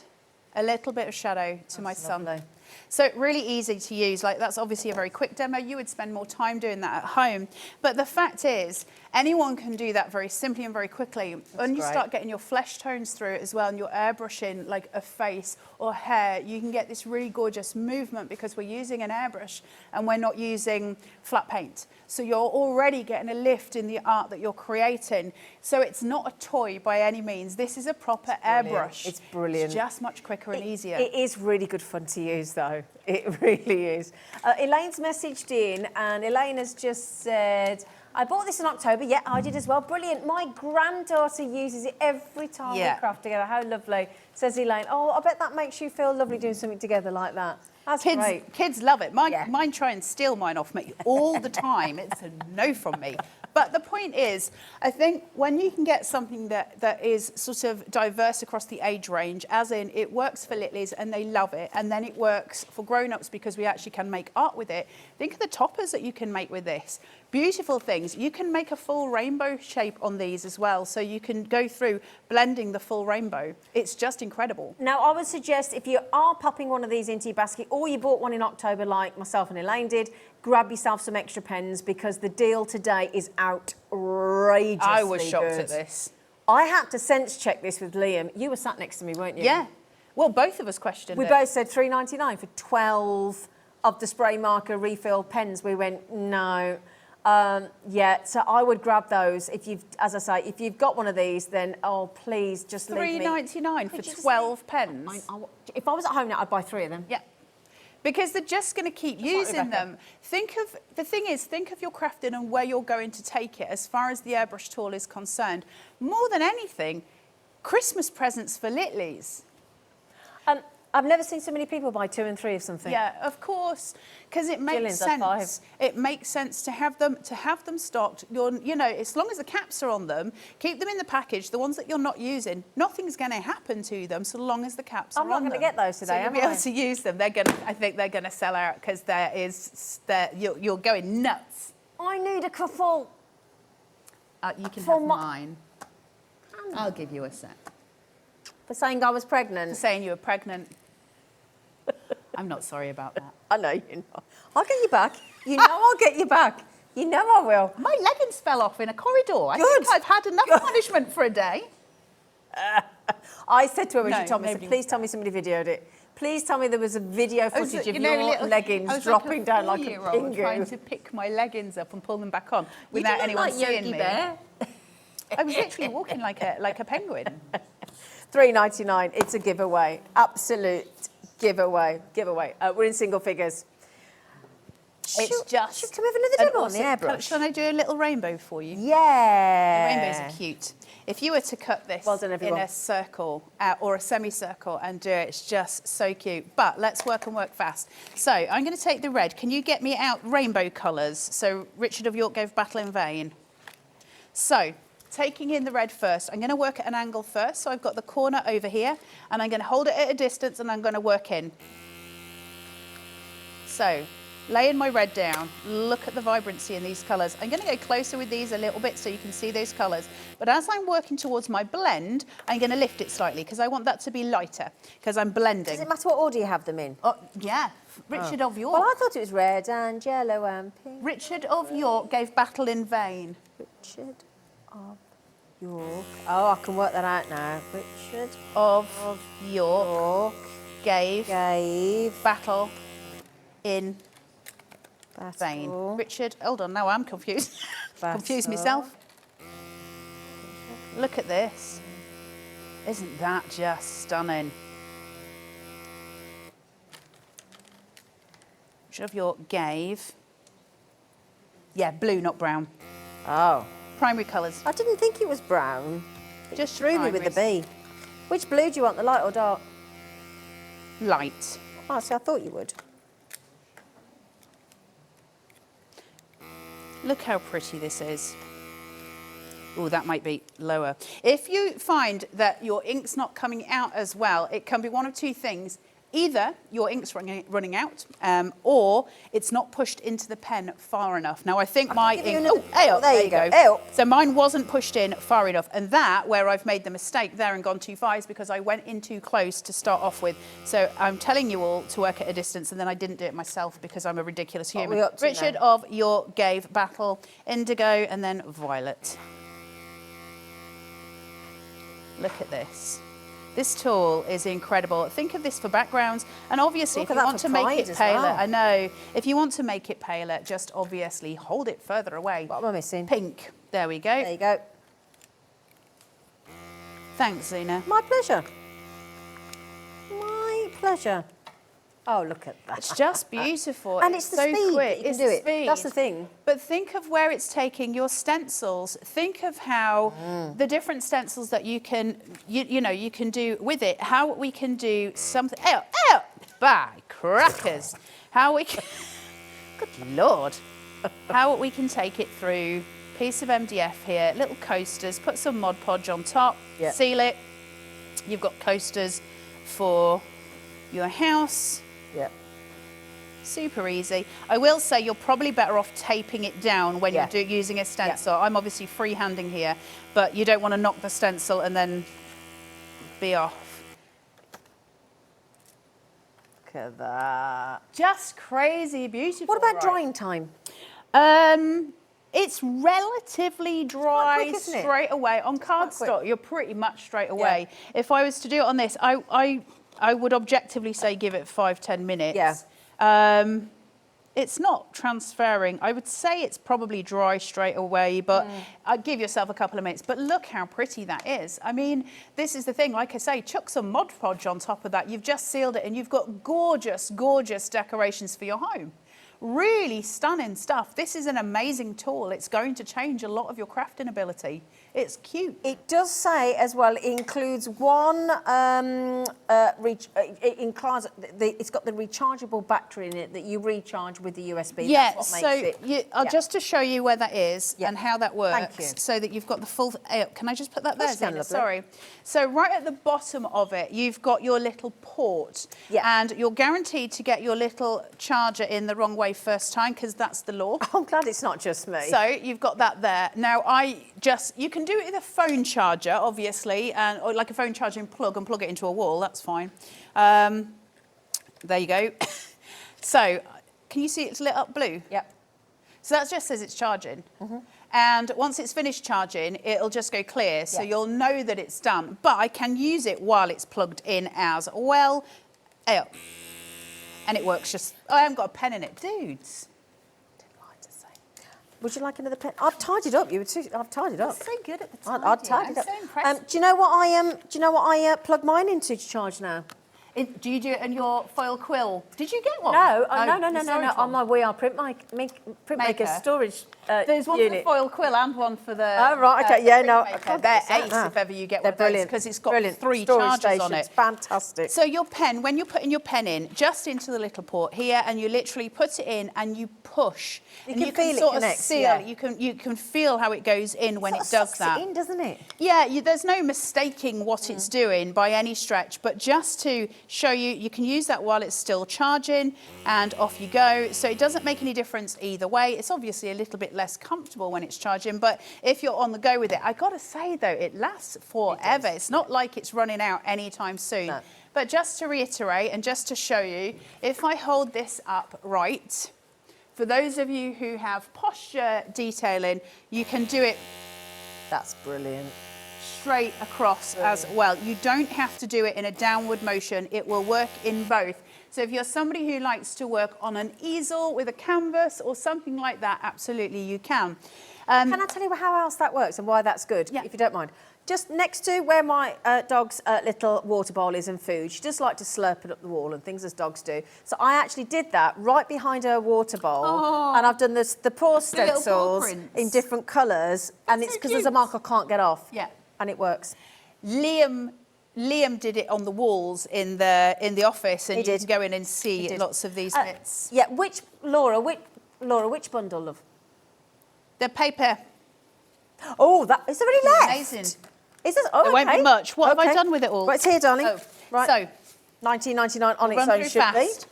a little bit of shadow to my sun. Lovely. So really easy to use. Like, that's obviously a very quick demo. You would spend more time doing that at home. But the fact is, anyone can do that very simply and very quickly. When you start getting your flesh tones through it as well, and you're airbrushing like a face or hair, you can get this really gorgeous movement because we're using an airbrush and we're not using flat paint. So you're already getting a lift in the art that you're creating. So it's not a toy by any means. This is a proper airbrush. It's brilliant. It's just much quicker and easier. It is really good fun to use, though. It really is. Elaine's messaged in, and Elaine has just said, I bought this in October. Yeah, I did as well. Brilliant. My granddaughter uses it every time we craft together. How lovely. Says Elaine, oh, I bet that makes you feel lovely doing something together like that. That's great. Kids love it. Mine try and steal mine off me all the time. It's a no from me. But the point is, I think when you can get something that is sort of diverse across the age range, as in it works for littlies and they love it, and then it works for grown-ups because we actually can make art with it. Think of the toppers that you can make with this. Beautiful things. You can make a full rainbow shape on these as well, so you can go through blending the full rainbow. It's just incredible. Now, I would suggest if you are popping one of these into your basket, or you bought one in October like myself and Elaine did, grab yourself some extra pens because the deal today is outrageously I was shocked good. at this. I had to sense check this with Liam. You were sat next to me, weren't you? Yeah. Well, both of us questioned it. We both said $3.99 for 12 of the spray marker refill pens. We went, no. Yeah, so I would grab those. If you've, as I say, if you've got one of these, then, oh, please just leave me. $3.99 for 12 pens. If I was at home now, I'd buy 3 of them. Yeah. Because they're just going to keep using them. Think of your crafting and where you're going to take it as far as the airbrush tool is concerned. More than anything, Christmas presents for littlies. I've never seen so many people buy 2 and 3 of something. Yeah, of course, because it makes sense. It makes sense to have them stocked. You know, as long as the caps are on them, keep them in the package. The ones that you're not using, nothing's going to happen to them so long as the caps are on them. I'm not going to get those today. So you'll be able to use them. I think they're going to sell out because you're going nuts. I need a couple. You can have mine. I'll give you a set. For saying I was pregnant. For saying you were pregnant. I'm not sorry about that. I know you're not. I'll get you back. You know I'll get you back. You know I will. My leggings fell off in a corridor. I think I've had enough punishment for a day. I said to her when she told me, please tell me somebody videoed it. Please tell me there was a video footage of your leggings dropping down like a pingu. Trying to pick my leggings up and pull them back on without anyone seeing me. I was literally walking like a penguin. $3.99. It's a giveaway. Absolute giveaway. We're in single figures. Should we have another demo on the airbrush? Shall I do a little rainbow for you? Yeah. The rainbows are cute. If you were to cut this in a circle or a semicircle and do it, it's just so cute. But let's work fast. So I'm going to take the red. Can you get me out rainbow colours? So Richard of York gave battle in vain. So taking in the red first, I'm going to work at an angle first. So I've got the corner over here, and I'm going to hold it at a distance, and I'm going to work in. So laying my red down, look at the vibrancy in these colours. I'm going to go closer with these a little bit so you can see those colours. But as I'm working towards my blend, I'm going to lift it slightly because I want that to be lighter because I'm blending. Does it matter what order you have them in? Oh, yeah. Richard of York. Well, I thought it was red and yellow and pink. Richard of York gave battle in vain. Richard of York. Oh, I can work that out now. Richard of York gave battle in vain. Richard, hold on, now I'm confused. Confused myself. Look at this. Isn't that just stunning? Should have your Gave. Yeah, blue, not brown. Oh. Primary colours. I didn't think it was brown. It Just threw me with the bee. Which blue do you want, the light or dark? Light. Oh, see, I thought you would. Look how pretty this is. Oh, that might be lower. If you find that your ink's not coming out as well, it can be one of two things. Either your ink's running out, or it's not pushed into the pen far enough. Now, I think my ink... Oh, there you go. So mine wasn't pushed in far enough. And that, where I've made the mistake there and gone too far, is because I went in too close to start off with. So I'm telling you all to work at a distance, and then I didn't do it myself because I'm a ridiculous human. Richard, of your Gave Battle, Indigo, and then Violet. Look at this. This tool is incredible. Think of this for backgrounds. And obviously, if you want to make it paler, I know, if you want to make it paler, just obviously hold it further away. What am I missing? Pink. There we go. There you go. Thanks, Zena. My pleasure. My pleasure. Oh, look at that. It's just beautiful. And it's the so speed quick. that you can It's do the it. speed. That's the thing. But think of where it's taking your stencils. Think of how the different stencils that you can, you can do with it. How we can do something. By crackers. How we can. Good Lord. How we can take it through. Piece of MDF here. Little coasters. Put some Mod Podge on top. Yeah. Seal it. You've got coasters for your house. Yeah. Super easy. I will say you're probably better off taping it down when you're using a stencil. Yeah. I'm obviously freehanding here, but you don't want to knock the stencil and then be off. Look at that. Just crazy beautiful. What about drying time? It's relatively dry quick, isn't it? straight away. On cardstock, you're pretty much straight away. Yeah. If I was to do it on this, I would objectively say give it 5-10 minutes. Yeah. It's not transferring. I would say it's probably dry straight away, but I'd give yourself a couple of minutes. But look how pretty that is. I mean, this is the thing. Like I say, chuck some Mod Podge on top of that. You've just sealed it and you've got gorgeous, gorgeous decorations for your home. Really stunning stuff. This is an amazing tool. It's going to change a lot of your crafting ability. It's cute. It does say as well, it includes one, it's got the rechargeable battery in it that you recharge with the USB. Yeah, that's what makes it. Just to show you where that is and how that works, so that you've got the full, can I just put that there, Zena? Sorry. So right at the bottom of it, you've got your little port, and you're guaranteed to get your little charger in the wrong way first time, because that's the law. I'm glad it's not just me. So you've got that there. Now, you can do it with a phone charger, obviously, or like a phone charging plug, and plug it into a wall, that's fine. There you go. So, can you see it's lit up blue? Yep. So that just says it's charging. And once it's finished charging, it'll just go clear, so you'll know that it's done. But I can use it while it's plugged in as well. And it works just, I haven't got a pen in it. Dudes. Would you like another pen? I've tied it up. I've tied it up. So good at the time. I've tied it up. I'm so impressed. Do you know what I plug mine into to charge now? Do you do it in your foil quill? Did you get one? No, no. On my We Are Printmaker storage There's one unit. for the foil quill and one for the. Oh right, okay, yeah, no. They're ace if ever you get one of those, because it's got 3 chargers on it. Fantastic. So your pen, when you're putting your pen in, just into the little port here, and you literally put it in and you push. You can feel it connects, seal. yeah. You can feel how it goes in when it does sucks that. It in, doesn't it? Yeah, there's no mistaking what it's doing by any stretch, but just to show you, you can use that while it's still charging, and off you go. So it doesn't make any difference either way. It's obviously a little bit less comfortable when it's charging, but if you're on the go with it, I gotta say though, it lasts forever. It's not like it's running out anytime soon. No. But just to reiterate and just to show you, if I hold this up right, for those of you who have posture detailing, you can do it. That's brilliant. Straight across as well. You don't have to do it in a downward motion. It will work in both. So if you're somebody who likes to work on an easel with a canvas or something like that, absolutely you can. Can I tell you how else that works and why that's good, if you don't mind? just next to where my dog's little water bowl is and food. She does like to slurp it up the wall and things as dogs do. So I actually did that right behind her water bowl. And I've done the paw stencils in different colours. And it's because there's a mark I can't get off. Yeah. And it works. Liam did it on the walls in the office, and He you did. can go in and see lots of these bits. Yeah, Laura, which bundle, love? The paper. Oh, is there any left? Amazing. Is this? Oh, There won't be much. What have I done with it all? Right, it's here, darling. Oh, Right. So, 19.99 on its run own through should fast.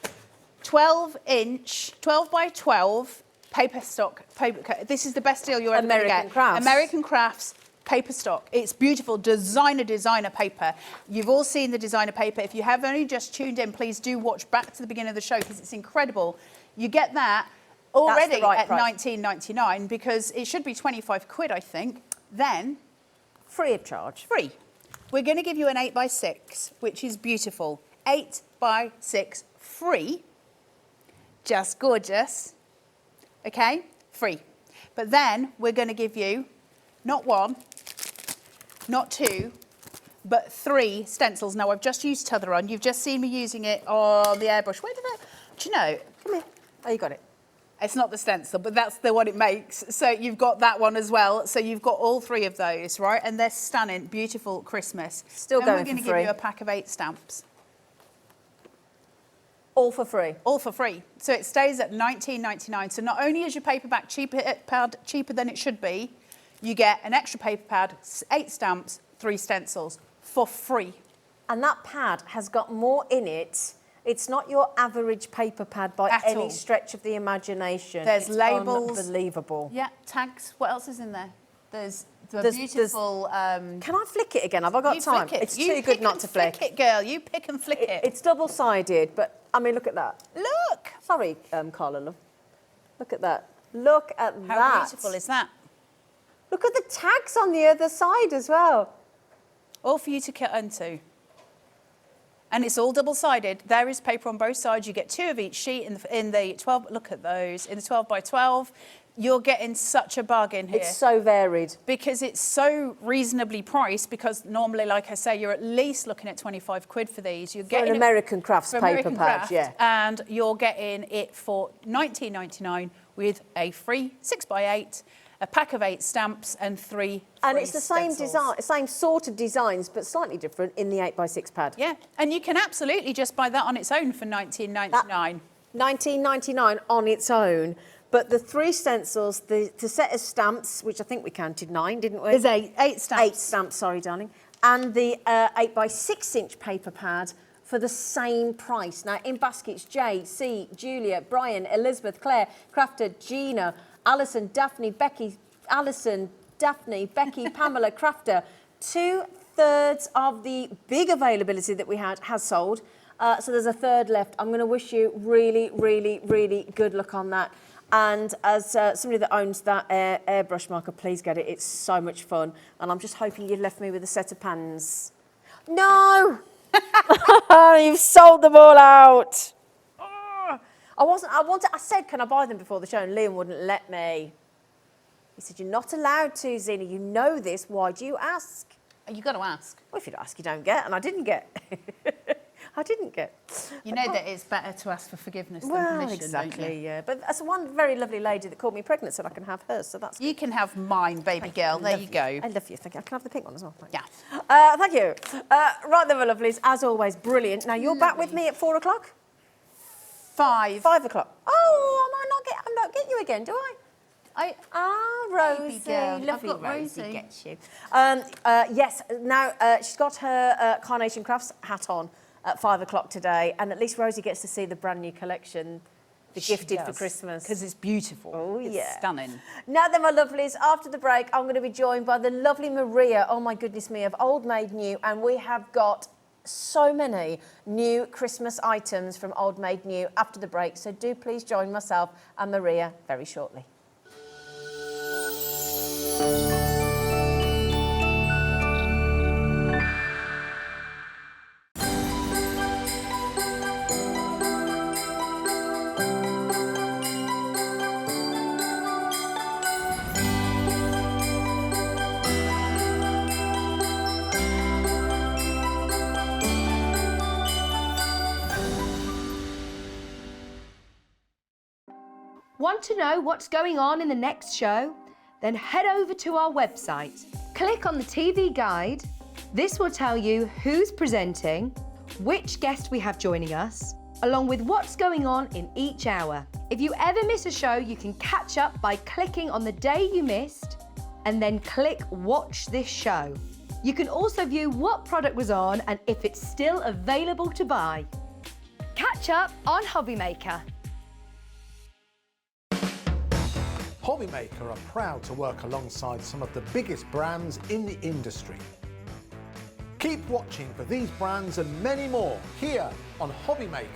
12-inch, 12 by 12 paper stock paper. This is the best deal you're ever going to American get. Crafts. American Crafts paper stock. It's beautiful, designer paper. You've all seen the designer paper. If you have only just tuned in, please do watch back to the beginning of the show because it's incredible. You get that already at £19.99 because it should be 25 quid, I think. Then free of charge. Free. We're going to give you an 8x6, which is beautiful. 8x6 free. Just gorgeous. Okay? Free. But then we're going to give you not one, not two, but 3 stencils. Now, I've just used t'other on. You've just seen me using it on the airbrush. Where did I... Do you know? Come here. Oh, you got it. It's not the stencil, but that's the one it makes. So you've got that one as well. So you've got all 3 of those, right? And they're stunning, beautiful Christmas. Still then going we're going to for give free. you a pack of 8 stamps. All for free. All for free. So it stays at £19.99. So not only is your paper back cheaper than it should be, you get an extra paper pad, 8 stamps, 3 stencils for free. And that pad has got more in it. It's not your average paper pad by At any all. stretch of the imagination. There's It's labels. Unbelievable. Yeah, tags. What else is in there? There's the There's- beautiful... Can I flick it again? Have I got you time? flick it. It's You too pick good not and to flick. Flick it, girl. You pick and flick it. It's double-sided, but I mean, look at that. Look. Sorry, Carla, love. Look at that. Look at How that. beautiful is that? Look at the tags on the other side as well. All for you to cut into. And it's all double-sided. There is paper on both sides. You get 2 of each sheet in the 12. Look at those. In the 12 by 12, you're getting such a bargain here. It's so varied. Because it's so reasonably priced, because normally, like I say, you're at least looking at 25 quid for these. You're getting an American Crafts for paper American pad, Craft, yeah. And you're getting it for £19.99 with a free 6x8, a pack of 8 stamps and 3 And free it's the same stencils. design, same sort of designs, but slightly different in the 8x6 pad. Yeah, and you can absolutely just buy that on its own for £19.99. £19.99 on its own. But the 3 stencils, the set of stamps, which I think we counted 9, didn't we? There's 8 stamps. 8 stamps, sorry, darling. And the 8x6-inch paper pad for the same price. Now, in baskets, Jay, C, Julia, Brian, Elizabeth, Claire, Crafter, Gina, Alison, Daphne, Becky, Pamela, Crafter. 2/3 of the big availability that we had has sold. So there's a third left. I'm going to wish you really, really, really good luck on that. And as somebody that owns that airbrush marker, please get it. It's so much fun. And I'm just hoping you've left me with a set of pans. No! You've sold them all out. I said, can I buy them before the show? And Liam wouldn't let me. He said, you're not allowed to, Zena. You know this. Why do you ask? You've got to ask. Well, if you don't ask, you don't get. And I didn't get. I didn't get. You know that it's better to ask for forgiveness than permission, exactly, don't you? yeah. But that's one very lovely lady that called me pregnant said I can have hers, so that's... You can have mine, baby girl. There you go. I love you, thank you. I can have the pink one as well. Yeah. Thank you. Right then, my lovelies, as always, brilliant. Now, you're back with me at 4 o'clock? 5. 5 o'clock. Oh, I'm not getting you again, do I? Rosie, girl. I've lovely got Rosie Rosie. gets you. Yes, now she's got her Carnation Crafts hat on at 5 o'clock today, and at least Rosie gets to see the brand new collection, the Gifted for Christmas. Because it's beautiful. Oh, It's yeah. stunning. Now then, my lovelies, after the break, I'm going to be joined by the lovely Maria, oh my goodness me, of Old Maid New, and we have got so many new Christmas items from Old Maid New after the break, so do please join myself and Maria very shortly. Want to know what's going on in the next show? Then head over to our website. Click on the TV guide. This will tell you who's presenting, which guest we have joining us, along with what's going on in each hour. If you ever miss a show, you can catch up by clicking on the day you missed and then click Watch This Show. You can also view what product was on and if it's still available to buy. Catch up on Hobby Maker. Hobby Maker are proud to work alongside some of the biggest brands in the industry. Keep watching for these brands and many more here on Hobby Maker.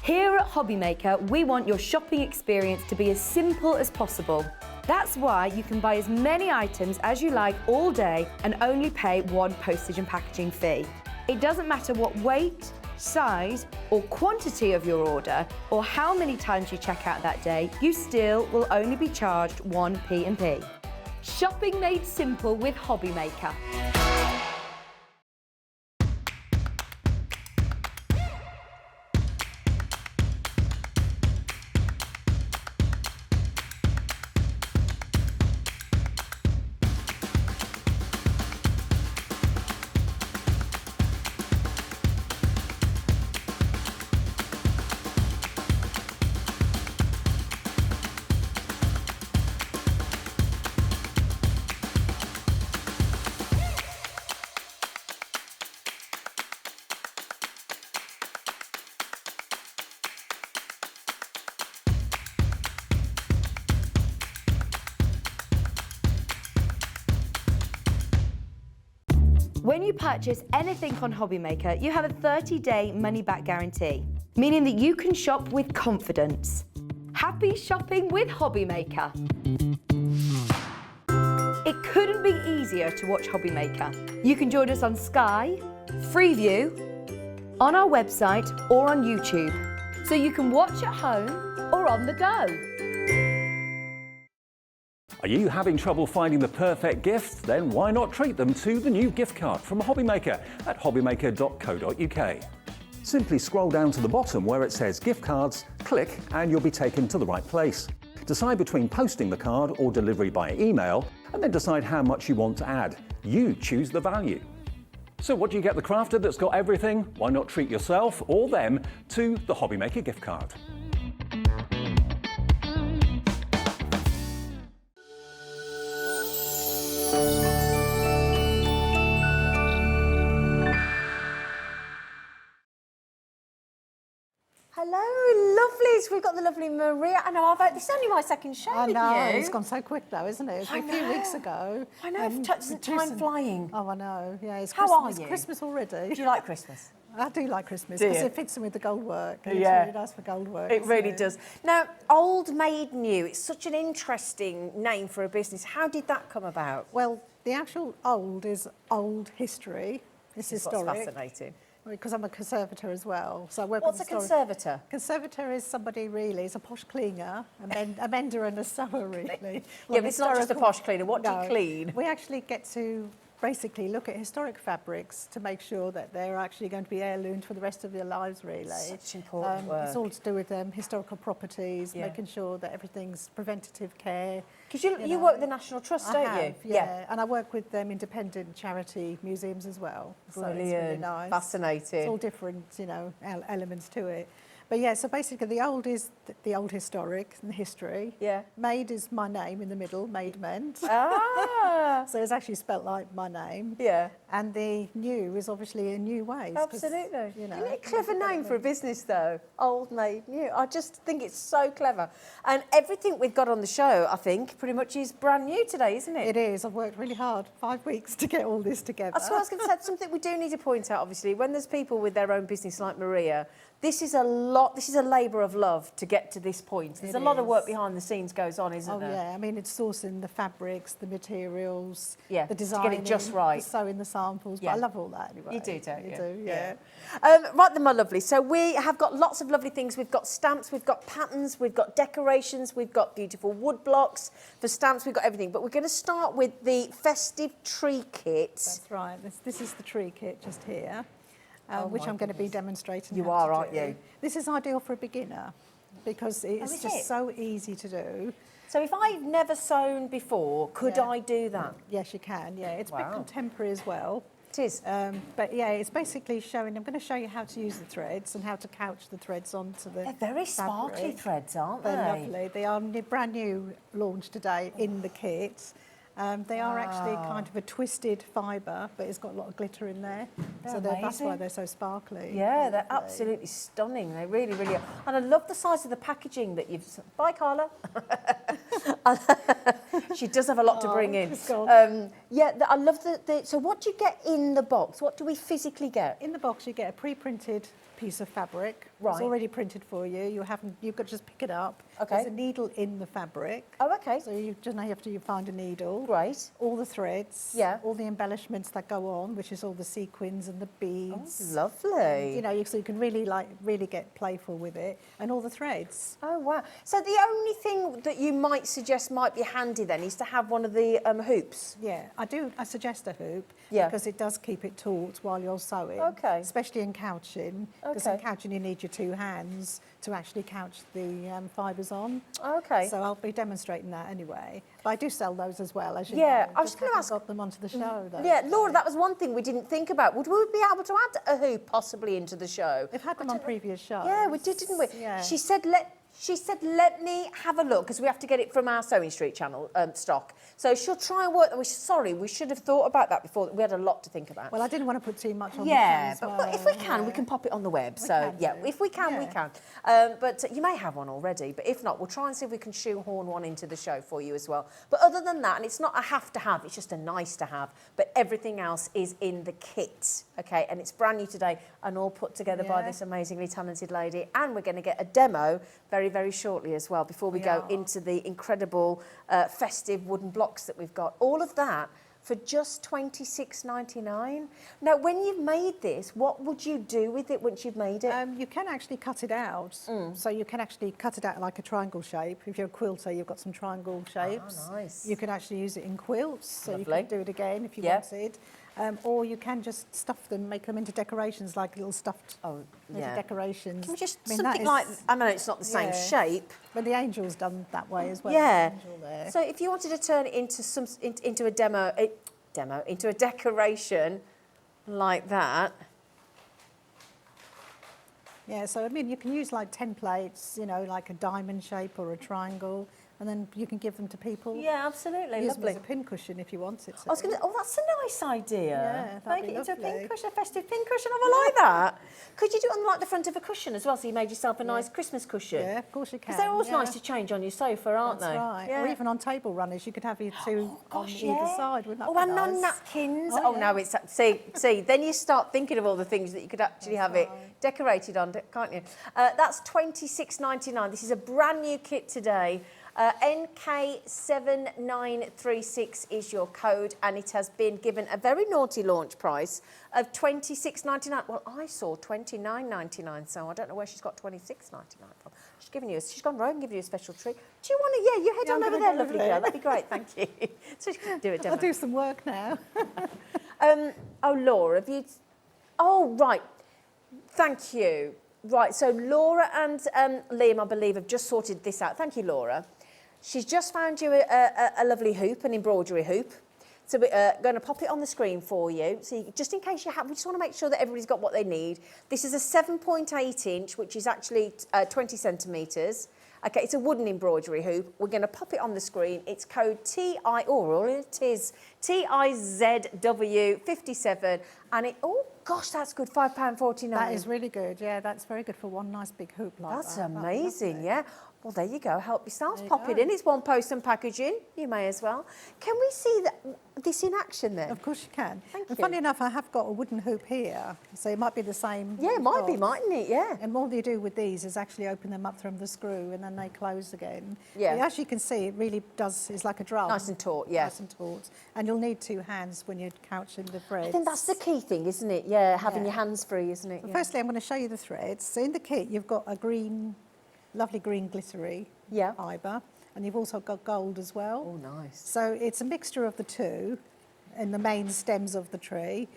Here at Hobby Maker, we want your shopping experience to be as simple as possible. That's why you can buy as many items as you like all day and only pay one postage and packaging fee. It doesn't matter what weight, size or quantity of your order or how many times you check out that day, you still will only be charged one P&P. Shopping made simple with Hobby Maker. When you purchase anything on Hobby Maker, you have a 30-day money-back guarantee, meaning that you can shop with confidence. Happy shopping with Hobby Maker. It couldn't be easier to watch Hobby Maker. You can join us on Sky, Freeview, on our website or on YouTube, so you can watch at home or on the go. Are you having trouble finding the perfect gift? Then why not treat them to the new gift card from Hobby Maker at hobbymaker.co.uk. Simply scroll down to the bottom where it says gift cards, click and you'll be taken to the right place. Decide between posting the card or delivery by email and then decide how much you want to add. You choose the value. So what do you get the crafter that's got everything? Why not treat yourself or them to the Hobby Maker gift card? Hello, lovelies. We've got the lovely Maria. I know, this is only my second show I with know, you. it's gone so quick though, isn't it? It was a few weeks ago. I know, time flying. Oh, I know, yeah. It's How Christmas, are it's you? Christmas already. Do you like Christmas? I do like Christmas Do because you? it fits in with the gold work. And Yeah. It's really nice for gold work. It really so- does. Now, Old Maid New, it's such an interesting name for a business. How did that come about? Well, the actual old is old history. It's This is historic. what's fascinating. Because I'm a conservator as well. So I work What's a with historic... conservator? Conservator is somebody really, is a posh cleaner, a mender and a sewer really. Yeah, Well, but it's not just a historical- posh cleaner. What do you No. clean? We actually get to basically look at historic fabrics to make sure that they're actually going to be heirloomed for the rest of their lives, really. Such important work. It's all to do with historical properties, Yeah. making sure that everything's preventative care. Because you know. work with the National Trust, don't I you? have, yeah. And I work with independent charity museums as well. So it's really Brilliant. nice. Fascinating. It's all different, elements to it. But yeah, so basically the old is the old historic and the history. Yeah. Maid is my name in the middle, Maid Meant. Ah, So it's actually spelt like my name. yeah. And the new is obviously in new ways. 'cause, Absolutely. You know, Isn't it a clever name for a business, though? Old Maid New. I just think it's so clever. And everything we've got on the show, I think, pretty much is brand new today, isn't it? It is. I've worked really hard, 5 weeks to get all this together. That's what I was going to say. Something we do need to point out, obviously, when there's people with their own business like Maria, this is a labour of love to get to this point. There's It a lot of work is. behind the scenes goes on, isn't Oh there? yeah, I mean it's sourcing the fabrics, the materials, Yeah, the to get design, it just right. sewing the samples. Yeah. But I love all that anyway. You do, don't you? You do, yeah. Right then, my lovely. So we have got lots of lovely things. We've got stamps, we've got patterns, we've got decorations, we've got beautiful wood blocks. For stamps, we've got everything. But we're going to start with the festive tree kit. That's right. This is the tree kit just here, Oh which my I'm going to be demonstrating. You how are, to aren't do. you? This is ideal for a beginner. because it's just so easy to do. So if I've never sewn before, could I do that? Yes, you can. Yeah, it's a bit contemporary as well. It is. But yeah, it's basically showing. I'm going to show you how to use the threads and how to couch the threads onto the. They're very sparkly fabric. threads, aren't they? They're lovely. They are brand new, launched today in the kit. They are actually kind of a twisted fibre, but it's got a lot of glitter in there. That's why they're so sparkly. Yeah, they're absolutely stunning. They really, really are. And I love the size of the packaging that you've... Bye, Carla. She does have a lot to bring in. I love so what do you get in the box? What do we physically get? In the box, you get a pre-printed piece of fabric. Right. It's already printed for you. You've got to just pick it up. Okay. There's a needle in the fabric. Oh, okay. So you just have to find a needle. Great. All the threads. Yeah. All the embellishments that go on, which is all the sequins and the beads. Oh, lovely. So you can really get playful with it, and all the threads. Oh, wow. So the only thing that you might suggest might be handy then is to have one of the hoops. Yeah, I suggest a hoop. Yeah. Because it does keep it taut while you're sewing. Okay. Especially in couching. Because in couching you need your two hands to actually couch the fibres on. Okay. So I'll be demonstrating that anyway. But I do sell those as well, as you Yeah, know. I was going to ask. Got them onto the show though. Yeah, Laura, that was one thing we didn't think about. Would we be able to add a hoop possibly into the show? We've had them on previous shows. Yeah, we did, didn't we? Yeah. She said, let me have a look, because we have to get it from our Sewing Street channel stock. So she'll try and work. We should have thought about that before. We had a lot to think about. Well, I didn't want to put too much on the show as well. but if we can, we can pop it on the web. If we can, we can. But you may have one already. But if not, we'll try and see if we can shoehorn one into the show for you as well. But other than that, and it's not a have to have, it's just a nice to have. But everything else is in the kit, okay? And it's brand new today and all put together by this amazingly talented lady. And we're going to get a demo very, very shortly as well before we go into the incredible festive wooden blocks that we've got. All of that for just $26.99. Now, when you've made this, what would you do with it once you've made it? You can actually cut it out. So you can actually cut it out like a triangle shape. If you're a quilter, you've got some triangle shapes. Oh, nice. You can actually use it in quilts, so Lovely. you can do it again if you wanted. Or you can just stuff them, make them into decorations, like little stuffed little decorations. Can we just I mean, something like, I know it's not the same shape. But the angel's done that way as well. Yeah. The angel there. So if you wanted to turn it into into a decoration like that. Yeah, so I mean, you can use like templates, like a diamond shape or a triangle, and then you can give them to people. Yeah, absolutely, Use lovely. them as a pincushion if you wanted to. I was going to. Oh, that's a nice idea. Yeah, that'd Make be it into a lovely. pincushion, a festive pincushion. I like that. Could you do it on like the front of a cushion as well, so you made yourself a nice Christmas cushion? Yeah, of course you can. Because they're always nice to change on your sofa, aren't That's they? right. Yeah. Or even on table runners, you could have your two on either side. Wouldn't that be and nice? on napkins. Oh, Oh, yeah. no, it's see. Then you start thinking of all the things that you could actually have it decorated on, can't you? That's $26.99. This is a brand new kit today. NK7936 is your code, and it has been given a very naughty launch price of $26.99. Well, I saw $29.99, so I don't know where she's got $26.99 from. She's gone rogue and given you a special treat. Do you want to? Yeah, you head on over there, lovely girl. That'd be great, thank you. So she can do it, I'll do some work now. Laura, have you? Oh, right. Thank you. Right, so Laura and Liam, I believe, have just sorted this out. Thank you, Laura. She's just found you a lovely hoop, an embroidery hoop. So we're going to pop it on the screen for you. So just in case you have, we just want to make sure that everybody's got what they need. This is a 7.8 inch, which is actually 20 centimetres. Okay, it's a wooden embroidery hoop. We're going to pop it on the screen. It's code TIZW57, and it, oh gosh, that's good, £5.49. That is really good. Yeah, that's very good for one nice big hoop like That's that. amazing, yeah. Well, there you go. Help yourselves. There you Pop it go. in. It's one post and packaging. You may as well. Can we see this in action then? Of course you can. Thank And you. funny enough, I have got a wooden hoop here, so it might be the same. Yeah, it might be, box. mightn't it? Yeah. And all you do with these is actually open them up from the screw, and then they close again. Yeah. But as you can see, it really does. It's like a drum. Nice and taut, yeah. Nice and taut. And you'll need two hands when you're couching the threads. I think that's the key thing, isn't it? Yeah, having Yeah. your hands free, isn't it? So Yeah. firstly, I'm going to show you the threads. So in the kit, you've got a lovely green glittery fibre, and you've also got gold as well. Oh, nice. So it's a mixture of the two in the main stems of the tree.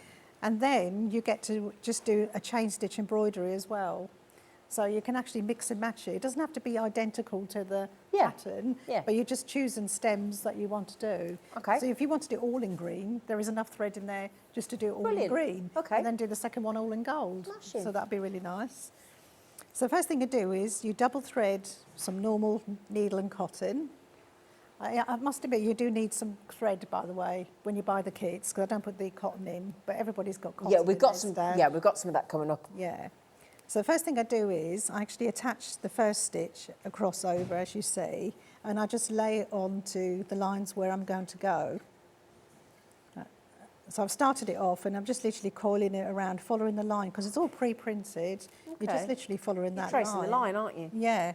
And then you get to just do a chain stitch embroidery as well. So you can actually mix and match it. It doesn't have to be identical to the pattern, but you're just choosing stems that you want to do. Okay. So if you want to do all in green, there is enough thread in there just to do it all Brilliant. in green. Okay. And then do the second one all in gold. Smashing. So that'd be really nice. So the first thing you do is you double thread some normal needle and cotton. I must admit, you do need some thread, by the way, when you buy the kits, because I don't put the cotton in, but everybody's got cotton. Yeah, we've got in some. their Yeah, we've got some of that coming up. Yeah. So the first thing I do is I actually attach the first stitch across over, as you see, and I just lay it onto the lines where I'm going to go. So I've started it off, and I'm just literally coiling it around, following the line, because it's all pre-printed. Okay. You're just literally following that You're tracing line. the line, aren't you? Yeah.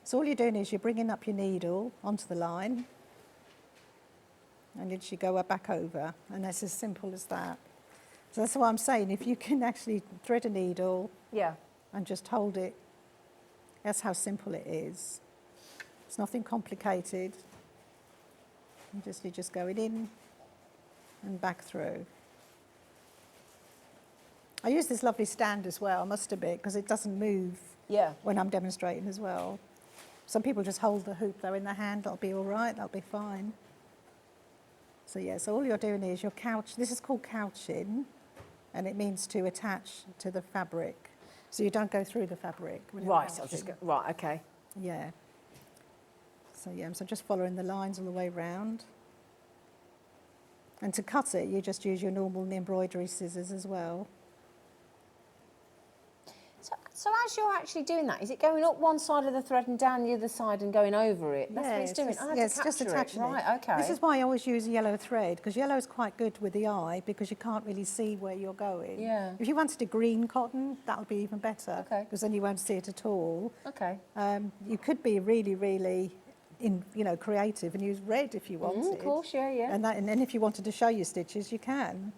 So all you're doing is you're bringing up your needle onto the line, and literally go back over, and that's as simple as that. So that's what I'm saying. If you can actually thread a needle, and just hold it, that's how simple it is. It's nothing complicated. You're just going in and back through. I use this lovely stand as well, I must admit, because it doesn't move when I'm demonstrating as well. Some people just hold the hoop though in their hand, that'll be all right, that'll be fine. So yeah, so all you're doing is your couch, this is called couching, and it means to attach to the fabric. So you don't go through the fabric. Right, I'll just go, right, okay. Yeah. So yeah, so just following the lines all the way round. And to cut it, you just use your normal embroidery scissors as well. So as you're actually doing that, is it going up one side of the thread and down the other side and going over it? That's what it's doing. It's just attaching it. Right, okay. This is why I always use yellow thread, because yellow is quite good with the eye, because you can't really see where you're going. Yeah. If you wanted a green cotton, that'll be even better, Okay. because then you won't see it at all. Okay. You could be really creative and use red if you wanted. Of course, yeah. And then if you wanted to show your stitches, you can.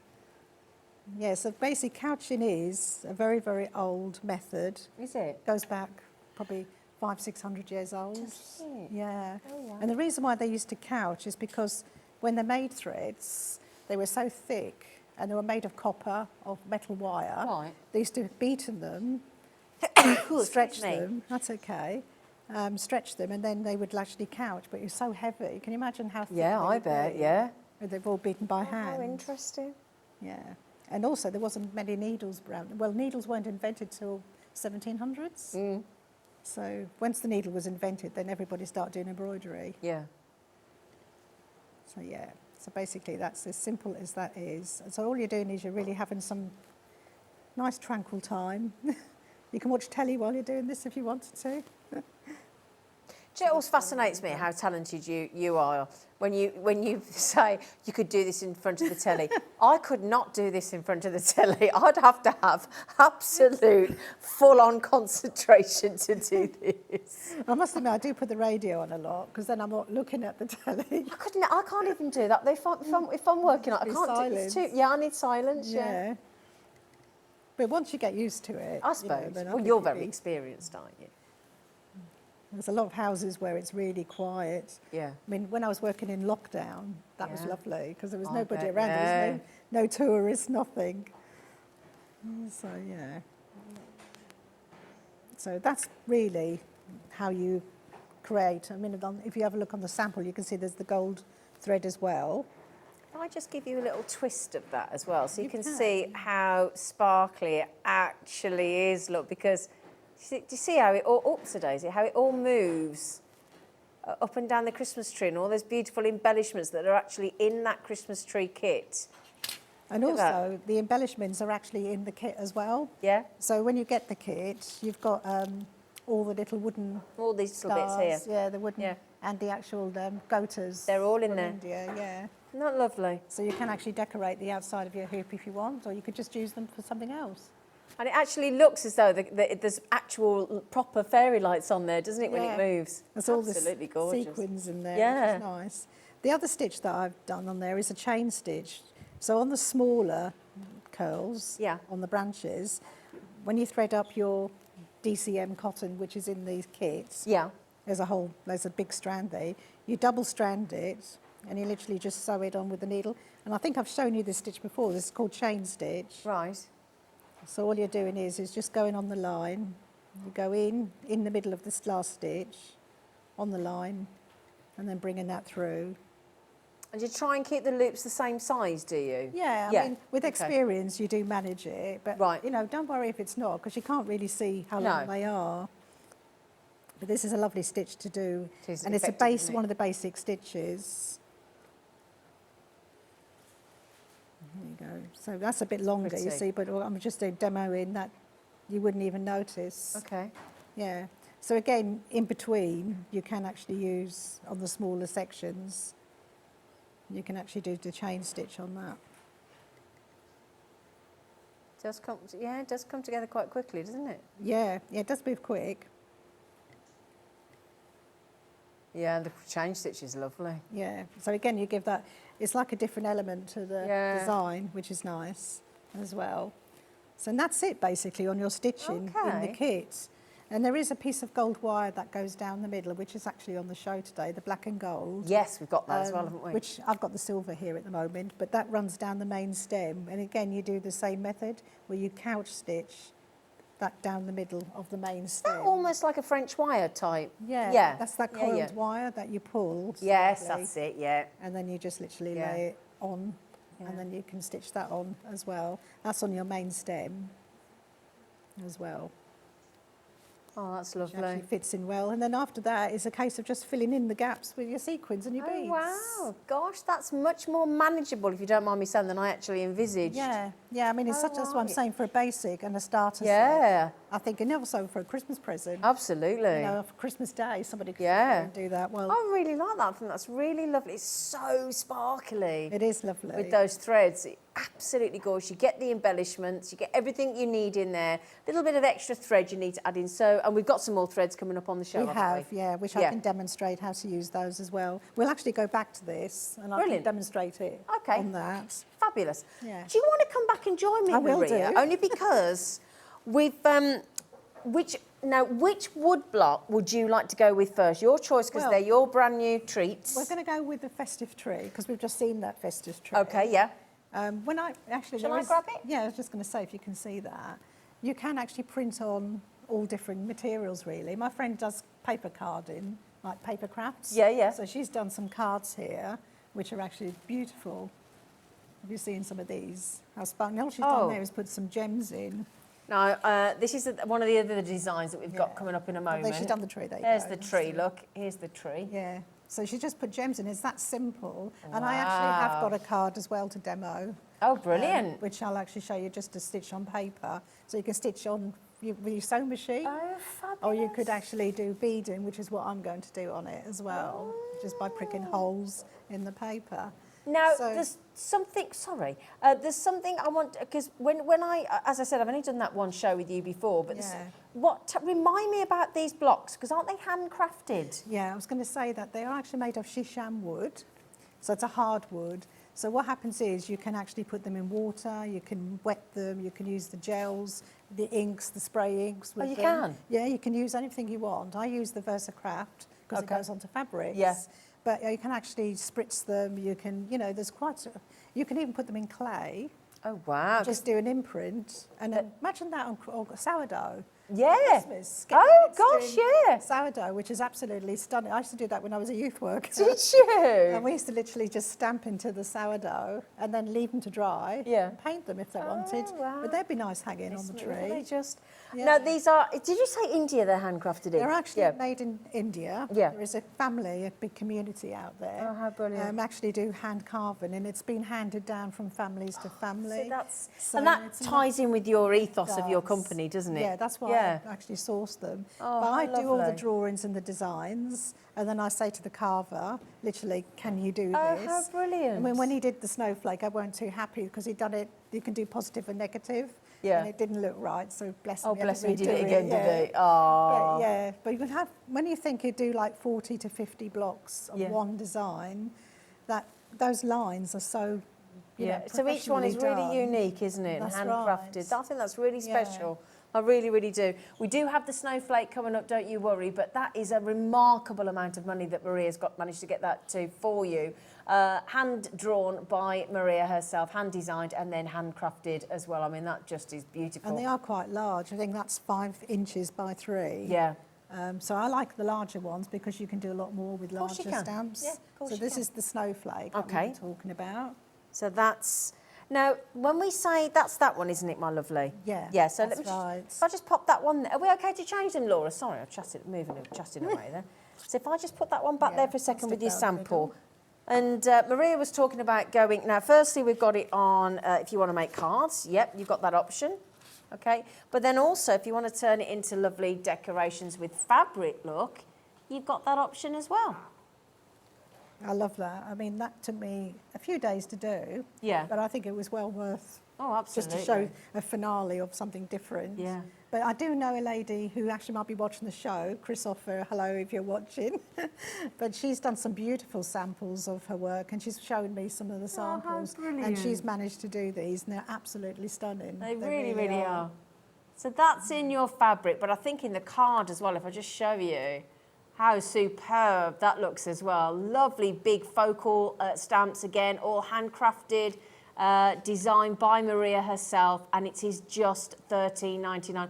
Yeah, so basically couching is a very, very old method. Is it? Goes back probably 500-600 years old. Does it? Yeah. Oh, wow. And the reason why they used to couch is because when they made threads, they were so thick and they were made of copper, of metal wire. Right. They used to beaten them, stretch them, that's okay, stretch them, and then they would actually couch, but it was so heavy. Can you imagine how thick Yeah, they I would bet, be? yeah. They've all beaten by hand. How interesting. Yeah. And also, there wasn't many needles around. Well, needles weren't invented till 1700s. So once the needle was invented, then everybody started doing embroidery. Yeah. So yeah, so basically that's as simple as that is. And so all you're doing is you're really having some nice tranquil time. You can watch telly while you're doing this if you wanted to. Do you know, it always fascinates me how talented you are. When you say you could do this in front of the telly, I could not do this in front of the telly. I'd have to have absolute full-on concentration to do this. I must admit, I do put the radio on a lot because then I'm not looking at the telly. I can't even do that. If I'm working on it, I can't do it. It's too, yeah, I need silence. Yeah. But once you get used to it, I suppose. then Well, you're very experienced, aren't you? There's a lot of houses where it's really quiet. Yeah. I mean, when I was working in lockdown, that was lovely because there was I nobody bet, around. yeah. There was no tourists, nothing. So, yeah. So that's really how you create. I mean, if you have a look on the sample, you can see there's the gold thread as well. Can I just give you a little twist of that as well, so you can see how sparkly it actually is? Look, because do you see how it all, Daisy, how it all moves up and down the Christmas tree, and all those beautiful embellishments that are actually in that Christmas tree kit? And Look at also, the embellishments are actually in the kit as well. Yeah. So when you get the kit, you've got all the little wooden all these little stars, bits here. Yeah, the wooden, and the actual goaters. They're all in from there. India, yeah. Not lovely. So you can actually decorate the outside of your hoop if you want, or you could just use them for something else. And it actually looks as though there's actual proper fairy lights on there, doesn't it, when it moves? There's all absolutely this gorgeous. sequins in there, Yeah. which is nice. The other stitch that I've done on there is a chain stitch. So on the smaller curls, on the branches, when you thread up your DCM cotton, which is in these kits, there's a big strand there. You double strand it, and you literally just sew it on with the needle. And I think I've shown you this stitch before. This is called chain stitch. Right. So all you're doing is just going on the line, You go in the middle of this last stitch, on the line, and then bringing that through. And you try and keep the loops the same size, do you? Yeah, I mean, with experience, you do manage it, but Right. you know, don't worry if it's not, because you can't really see how long they are. But this is a lovely stitch to do, It is and it's effective, isn't it? one of the basic stitches. There you go. So that's a bit longer, you Pretty. see, but I'm just demoing that. You wouldn't even notice. Okay. Yeah. So again, in between, you can actually use on the smaller sections. You can actually do the chain stitch on that. It does come together quite quickly, doesn't it? Yeah, it does move quick. Yeah, the chain stitch is lovely. Yeah. So again, you give that. It's like a different element to the design, which is nice as well. So and that's it basically on your stitching in the kit. And there is a piece of gold wire that goes down the middle, which is actually on the show today, the black and gold. Yes, we've got that as well, haven't we? Which I've got the silver here at the moment, but that runs down the main stem. And again, you do the same method where you couch stitch that down the middle of the main stem. Almost like a French wire type. Yeah, that's that coiled wire that you pull. Yes, slowly, that's it, yeah. And then you just literally lay it on, and then you can stitch that on as well. That's on your main stem as well. Oh, that's Which lovely. actually fits in well. And then after that, it's a case of just filling in the gaps with your sequins and your beads. Wow, gosh, that's much more manageable, if you don't mind me saying, than I actually envisaged. Yeah, I mean, it's that's what I'm saying, for a basic and a starter Yeah. set. I think, and also for a Christmas present. Absolutely. You know, for Christmas Day, somebody could do that. Well, I really like that. I think that's really lovely. It's so sparkly. it is lovely. With those threads, absolutely gorgeous. You get the embellishments, you get everything you need in there. A little bit of extra thread you need to add in. So, and we've got some more threads coming up on the show. We have, which I can demonstrate how to use those as well. We'll actually go back to this and I can demonstrate it on that. Fabulous. Yeah. Do you want to come back and join me, I will Maria? do. Only because we've which wood block would you like to go with first? Your choice, because they're your brand new treats. We're going to go with the festive tree because we've just seen that festive tree. Okay, yeah. When I actually, Shall I grab it? Yeah, I was just going to say, if you can see that, you can actually print on all different materials. Really, my friend does paper carding, like paper crafts. Yeah. So she's done some cards here, which are actually beautiful. Have you seen some of these? How sparkly! All she's done there is put some gems in. Now, this is one of the other designs that we've got coming up in a moment. She's done the tree. There's the tree. Look, here's the tree. Yeah. So she just put gems in. It's that simple. And I actually have got a card as well to demo. Oh, brilliant. Which I'll actually show you just to stitch on paper. So you can stitch on with your sewing machine. Oh, fabulous. Or you could actually do beading, which is what I'm going to do on it as well, just by pricking holes in the paper. Now, So- there's something, there's something I want, because when I, as I said, I've only done that one show with you before, but remind me about these blocks, because aren't they handcrafted? Yeah, I was going to say that they are actually made of shisham wood. So it's a hard wood. So what happens is you can actually put them in water, you can wet them, you can use the gels, the inks, the spray inks with you them. can? Yeah, you can use anything you want. I use the VersaCraft because it goes onto fabrics. Yeah. But you can actually spritz them, you can, there's you can even put them in clay. Oh, wow. Just do an imprint. And then imagine that on sourdough. Yeah. Christmas. Oh, gosh, yeah. Sourdough, which is absolutely stunning. I used to do that when I was a youth worker. Did you? And we used to literally just stamp into the sourdough and then leave them to dry. Yeah. And paint them if they wanted. Wow. But they'd be nice hanging on the tree. They just... Yeah. Now, these are... Did you say India they're handcrafted in? They're actually made in India. Yeah. There is a family, a big community out there. Oh, how brilliant. Actually do hand carving, and it's been handed down from families to family. And that ties in with your ethos of your company, doesn't it? Yeah, that's why I actually source them. Oh, but I how do all the lovely. drawings and the designs, and then I say to the carver, literally, can you do Oh, this? how brilliant. I mean, when he did the snowflake, I weren't too happy because he'd done it, you can do positive and negative. Yeah. And it didn't look right, so bless him. Oh, he had bless to him, he did redo it again, yeah. did he? Oh. But you can have, when you think you do like 40 to 50 blocks of one design, those lines are so, you know, so each one is professionally really done. unique, isn't it? That's And handcrafted. right. I think that's really Yeah. special. I really, really do. We do have the snowflake coming up, don't you worry, but that is a remarkable amount of money that Maria's managed to get that to for you. hand drawn by Maria herself, hand designed and then handcrafted as well. I mean, that just is beautiful. And they are quite large. I think that's 5 inches by 3. Yeah. So I like the larger ones because you can do a lot more with course you larger can. stamps. Yeah, of course so you this can. is the snowflake that Okay. we were talking about. So that's... Now, when we say that's that one, isn't it, my lovely? Yeah, Yeah, so that's let me right. if I just pop that one there. Are we okay to change them, Laura? Sorry, I'm chatting away there. So if I just put that one back Yeah, there for a second stick with your that in the sample. And Maria was talking about going... Now, firstly, we've got it on, if you want to make cards. Yep, you've got that option. Okay. But then also, if you want to turn it into lovely decorations with fabric look, you've got that option as well. I love that. I mean, that took me a few days to do. Yeah. But I think it was well worth Oh, absolutely. just to show a finale of something different. Yeah. But I do know a lady who actually might be watching the show, Christopher, hello if you're watching. But she's done some beautiful samples of her work and she's shown me some of the samples. And she's managed to do these and they're absolutely stunning. They really are. So that's in your fabric, but I think in the card as well, if I just show you how superb that looks as well. Lovely big focal stamps again, all handcrafted, designed by Maria herself, and it is just $13.99.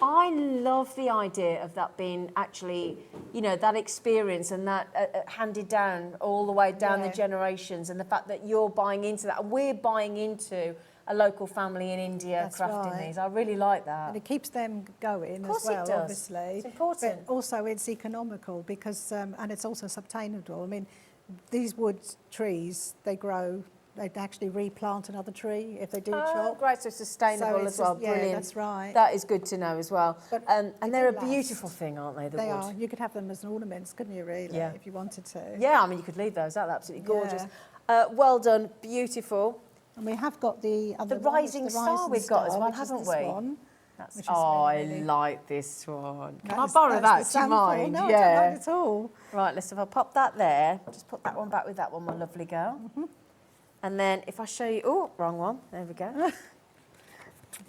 I love the idea of that being actually, you know, that experience and that handed down all the way down the generations, and the fact that you're buying into that, and we're buying into a local family in India crafting these. I really like that. And it keeps them going Of course as well, it does. obviously. It's important. But also it's economical because, and it's also sustainable. I mean, these wood trees, they grow, they actually replant another tree if they do chop. Great, so sustainable it's as well. just- yeah, Brilliant. that's right. That is good to know as well. But And they they're a do last. beautiful thing, aren't they, the They wood? are. You could have them as ornaments, couldn't you, really, Yeah. if you wanted to. Yeah, I mean, you could leave those. That's absolutely gorgeous. Well done, beautiful. And we have got the other The rising star we've got as well, which is haven't this we? one, That's, which is I really- like this one. Can I That's- borrow that? that's Do the you sample. mind? No, yeah. I don't mind at all. Right, let's if I pop that there. Just put that one back with that one, my lovely girl. And then if I show you... Oh, wrong one. There we go.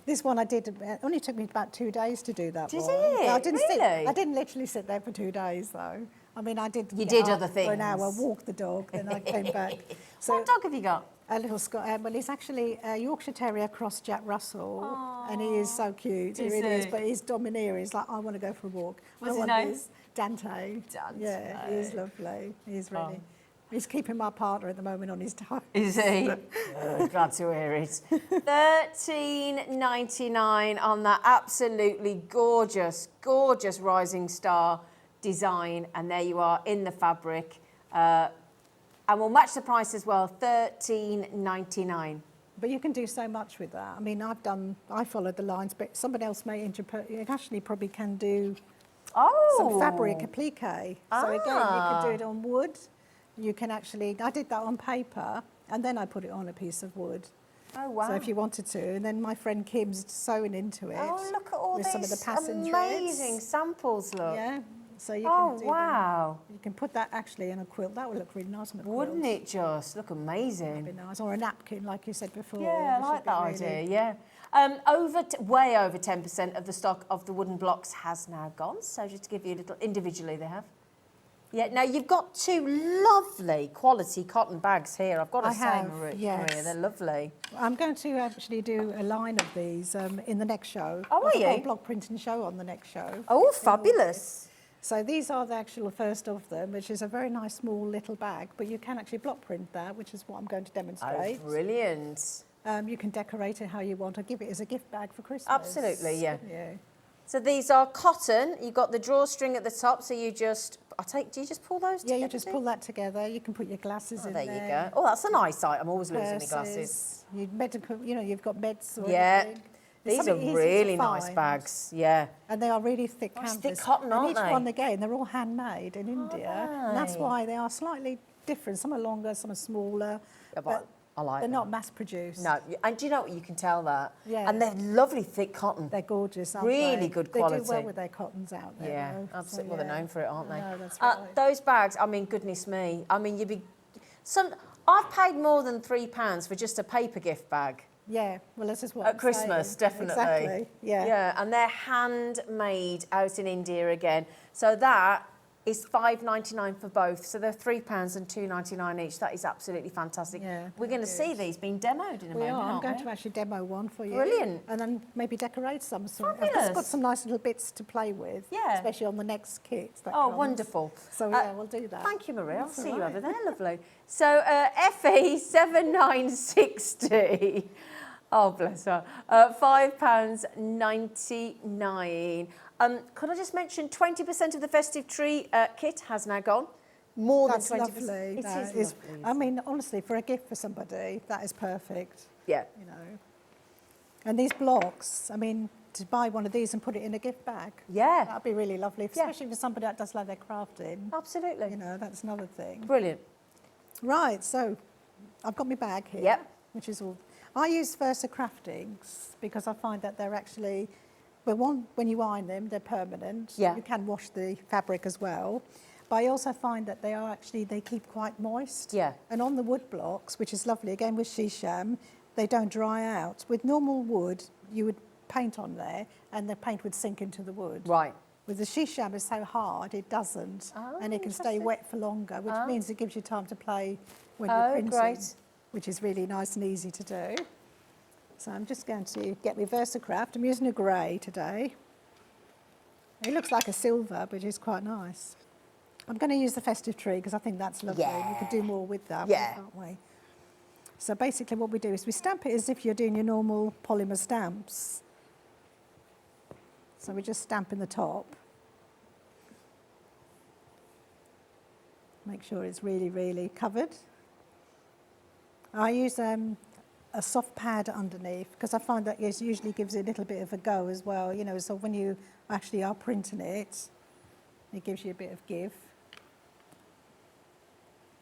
This one I did, it only took me about 2 days to do that Did one. it? I didn't Really? I didn't literally sit there for 2 days, though. I mean, I did... You get did up other for an hour, things. walk the dog, then I came back. So What dog have you got? a little well, he's actually a Yorkshire Terrier cross Jack Russell, and he is so cute. He Is really is, he? but he's domineering. He's like, I want to go for a walk. What's I his want name? this. Dante. Dante. Yeah, he is lovely. He's really... He's keeping my partner at the moment on his toes. Is he? Glad to hear it. $13.99 on that absolutely gorgeous, gorgeous rising star design. And there you are in the fabric. And we'll match the price as well, $13.99. But you can do so much with that. I mean, I followed the lines, but somebody else may interpret. You actually probably can do some fabric applique. So again, you can do it on wood. You can actually, I did that on paper, and then I put it on a piece of wood. Oh, wow. So if you wanted to, and then my friend Kim's sewing into it. Oh, look at all with these some of the pattern amazing threads. samples, look. Yeah. So you Oh, can do wow. You can put that actually in a quilt. That would look really nice on a quilt. Wouldn't it just look amazing? That'd be nice. Or a napkin, like you said before. Yeah, I which like would be that really- idea, yeah. Way over 10% of the stock of the wooden blocks has now gone. So just to give you a little, individually they have. Yeah, now you've got 2 lovely quality cotton bags here. I've got to I say, have, Maria, yes. they're lovely. I'm going to actually do a line of these in the next show. Oh, are I've got a you? block printing show on the next show. Oh, fabulous. So these are the actual first of them, which is a very nice small little bag, but you can actually block print that, which is what I'm going to Oh, demonstrate. brilliant. You can decorate it how you want. I'll give it as a gift bag for Christmas. Absolutely, yeah. Yeah. So these are cotton. You've got the drawstring at the top, so you just, do you just pull those Yeah, together? you just pull that together. You can put your glasses in There there. you go. Oh, that's an eyesight. I'm always losing my glasses. Purses, medical, you've got meds or Yeah. anything. It's These are something easy to really nice find. bags. Yeah. And they are really thick Nice canvas. thick cotton, and aren't each they? one, again, they're all handmade in India. And that's they? why they are slightly different. Some are longer, some are smaller. Yeah, but I like they're them. not mass produced. No, and do you know what? You can tell that. Yeah. And they're lovely thick cotton. They're gorgeous, aren't Really they? good They do quality. well with their cottons out there. Yeah, though. absolutely. So, Well, they're yeah. known for it, aren't they? No, that's right. Those bags, I mean, goodness me. I mean, I've paid more than £3 for just a paper gift bag. Yeah, well, this is what At I'm Christmas, saying. definitely. Exactly, yeah. Yeah, and they're handmade out in India again. So that is £5.99 for both. So they're £3 and £2.99 each. That is absolutely fantastic. Yeah, We're going to see these being demoed in a We moment, are. I'm aren't going we? to actually demo one for you. Brilliant. And then maybe decorate some sort. I've Fabulous. just got some nice little bits to play with. Yeah. Especially on the next kit. That Oh, comes. wonderful. So yeah, we'll do that. Thank you, Maria. I'll That's see all you right. over there. Lovely. So FE 7960. Oh, bless her. £5.99. Could I just mention 20% of the festive tree kit has now gone? More That's than 20%. lovely. It That is lovely. I mean, honestly, for a gift for somebody, that is perfect. Yeah. You know. And these blocks, I mean, to buy one of these and put it in a gift bag. Yeah. That'd be really lovely, Yeah. especially for somebody that does love their crafting. Absolutely. You know, that's another thing. Brilliant. Right, so I've got my bag here. Yep. Which is all. I use Versa Craftings because I find that they're actually, well, one, when you iron them, they're permanent. Yeah. You can wash the fabric as well. But I also find that they are actually, they keep quite moist. Yeah. And on the wood blocks, which is lovely, again with shisham, they don't dry out. With normal wood, you would paint on there and the paint would sink into the wood. Right. With the shisham, it's so hard, it doesn't. Oh, and it can stay interesting. wet for longer, which Oh. means it gives you time to play when Oh, you're printing. great. Which is really nice and easy to do. So I'm just going to get my VersaCraft. I'm using a grey today. It looks like a silver, but it's quite nice. I'm going to use the festive tree because I think that's lovely. Yeah. We could do more with that, Yeah. can't we? So basically what we do is we stamp it as if you're doing your normal polymer stamps. So we just stamp in the top. Make sure it's really, really covered. I use a soft pad underneath because I find that it usually gives it a little bit of a go as well, you know, so when you actually are printing it, it gives you a bit of give.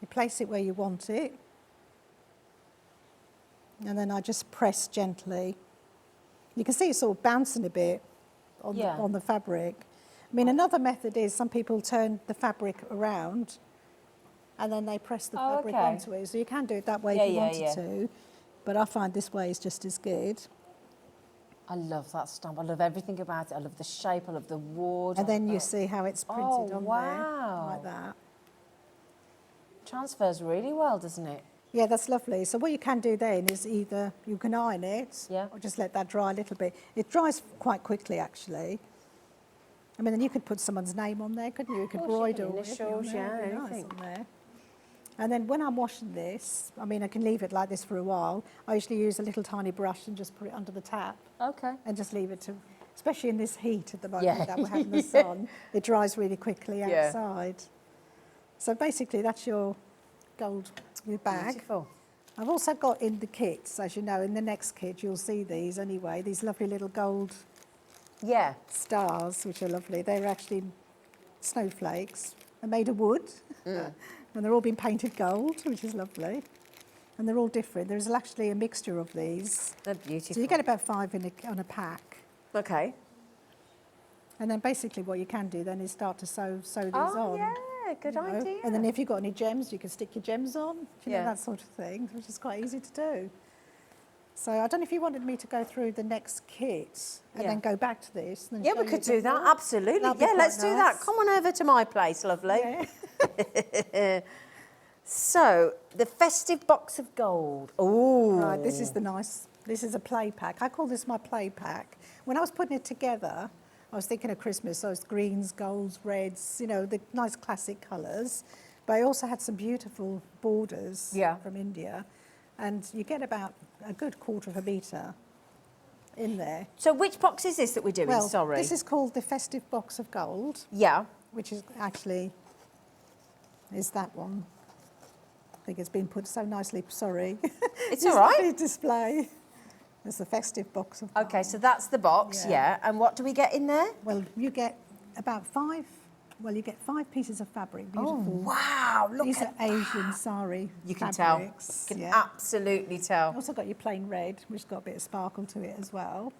You place it where you want it, and then I just press gently. You can see it's sort of bouncing a bit on, Yeah. on the fabric. I mean, another method is some people turn the fabric around and then they press the Oh, fabric okay. onto it. So you can do it that way Yeah, if you yeah, wanted yeah. to, but I find this way is just as good. I love that stamp. I love everything about it. I love the shape. I love the wood. And then I- you see how it's printed Oh, on wow. there, like that. Transfers really well, doesn't it? Yeah, that's lovely. So what you can do then is either you can iron it Yeah. or just let that dry a little bit. It dries quite quickly, actually. I mean, then you could put someone's name on there, couldn't you? You could Of course, you broider can, or everything on initials, there. yeah, It'd be nice anything. on there. And then when I'm washing this, I mean, I can leave it like this for a while. I usually use a little tiny brush and just put it under the tap Okay. and just leave it to, especially in this heat at the moment Yeah. that we're having the sun, it dries really quickly Yeah. outside. So basically that's your gold your bag. Beautiful. I've also got in the kits, as you know, in the next kit, you'll see these anyway, these lovely little gold Yeah. stars, which are lovely. They're actually snowflakes. They're made of wood, Mm. and they're all been painted gold, which is lovely. And they're all different. There's actually a mixture of these. They're beautiful. So you get about 5 on a pack. Okay. And then basically what you can do then is start to sew these Oh, on. yeah. Good you know. idea. And then if you've got any gems, you can stick your gems on, you Yeah. know, that sort of thing, which is quite easy to do. So I don't know if you wanted me to go through the next kit and Yeah. then go back to this. And then Yeah, show we you could a do bit that. more. Absolutely. That'd be Yeah, let's quite do that. nice. Come on over to my place, lovely. Yeah. So, the festive box of gold. Oh. Right, this is this is a play pack. I call this my play pack. When I was putting it together, I was thinking of Christmas, so it's greens, golds, reds, you know, the nice classic colours. But I also had some beautiful borders Yeah. from India. And you get about a good quarter of a metre in there. So, which box is this that we're doing? Well, Sorry. this is called the Festive Box of Gold, Yeah. which is actually, is that one. I think it's been put so nicely, sorry. It's all right. lovely display. It's the Festive Box of Gold. Okay, so that's the box, Yeah. yeah. And what do we get in there? Well, you get about 5 pieces of fabric, Oh, beautiful. wow. Look These at are Asian sari You can fabrics. tell. You can yeah. absolutely tell. Also got your plain red, which has got a bit of sparkle to it as well.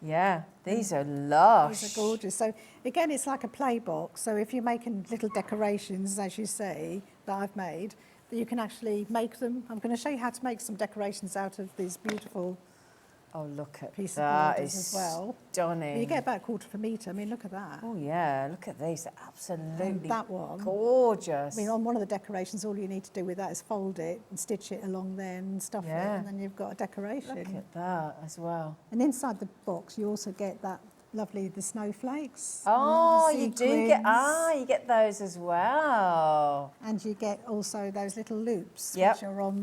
Yeah, these are lush. These are gorgeous. So again, it's like a play box. So if you're making little decorations, as you say, that I've made, that you can actually make them. I'm going to show you how to make some decorations out of these beautiful Oh, look at piece that. of borders It's as well. stunning. You get about 1/4 metre. I mean, look at that. Oh, yeah, look at these. They're absolutely And that one, gorgeous. I mean, on one of the decorations, all you need to do with that is fold it and stitch it along there and stuff it, and then you've got a decoration. Look at that as well. And inside the box, you also get that lovely, the snowflakes. Oh, the you do get, sequins. you get those as well. And you get also those little loops, Yep. which are on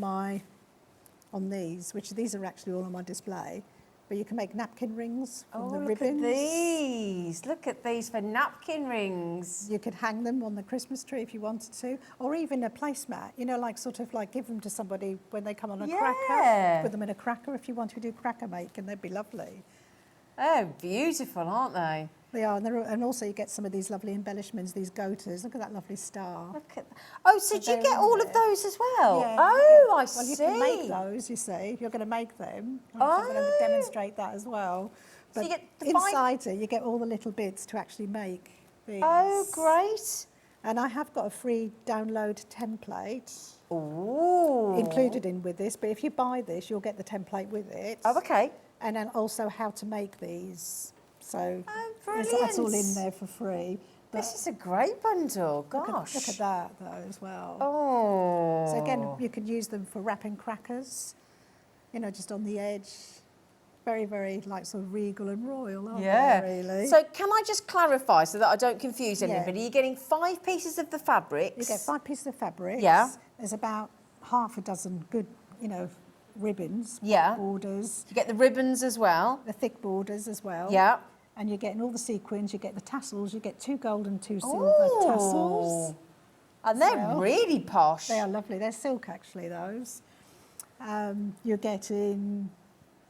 these, which these are actually all on my display. But you can make napkin rings from the look ribbons. at these. Look at these for napkin rings. You could hang them on the Christmas tree if you wanted to, or even a placemat, you know, like sort of like give them to somebody when they come on a cracker. Put them in a cracker if you want to do cracker making, they'd be lovely. Oh, beautiful, aren't they? They are, and also you get some of these lovely embellishments, these goaters. Look at that lovely star. Look at Oh, so do you they're get in all of there. those as well? Yeah, Oh, I well, see. you can make those, you see. You're going to make them. I'm going to demonstrate that as well. So But you get the inside it, you get all the little bits to actually make these. Oh, great. And I have got a free download template Ooh. included in with this. But if you buy this, you'll get the template with it. Oh, okay. And then also how to make these. So brilliant. that's all in there for free. But This is a great bundle, look gosh. at that though as well. Oh. So again, you can use them for wrapping crackers, you know, just on the edge. Very, very like sort of regal and royal, aren't they, really? So can I just clarify so that I don't confuse Yeah. anybody? You're getting 5 pieces of the fabrics. You get 5 pieces of fabric. Yeah. There's about half a dozen good, you know, ribbons, Yeah. borders, You get the ribbons as well. the thick borders as well. Yeah. And you're getting all the sequins, you get the tassels, you get 2 gold and 2 silver tassels. And they're well. really posh. They are lovely. They're silk, actually, those. You're getting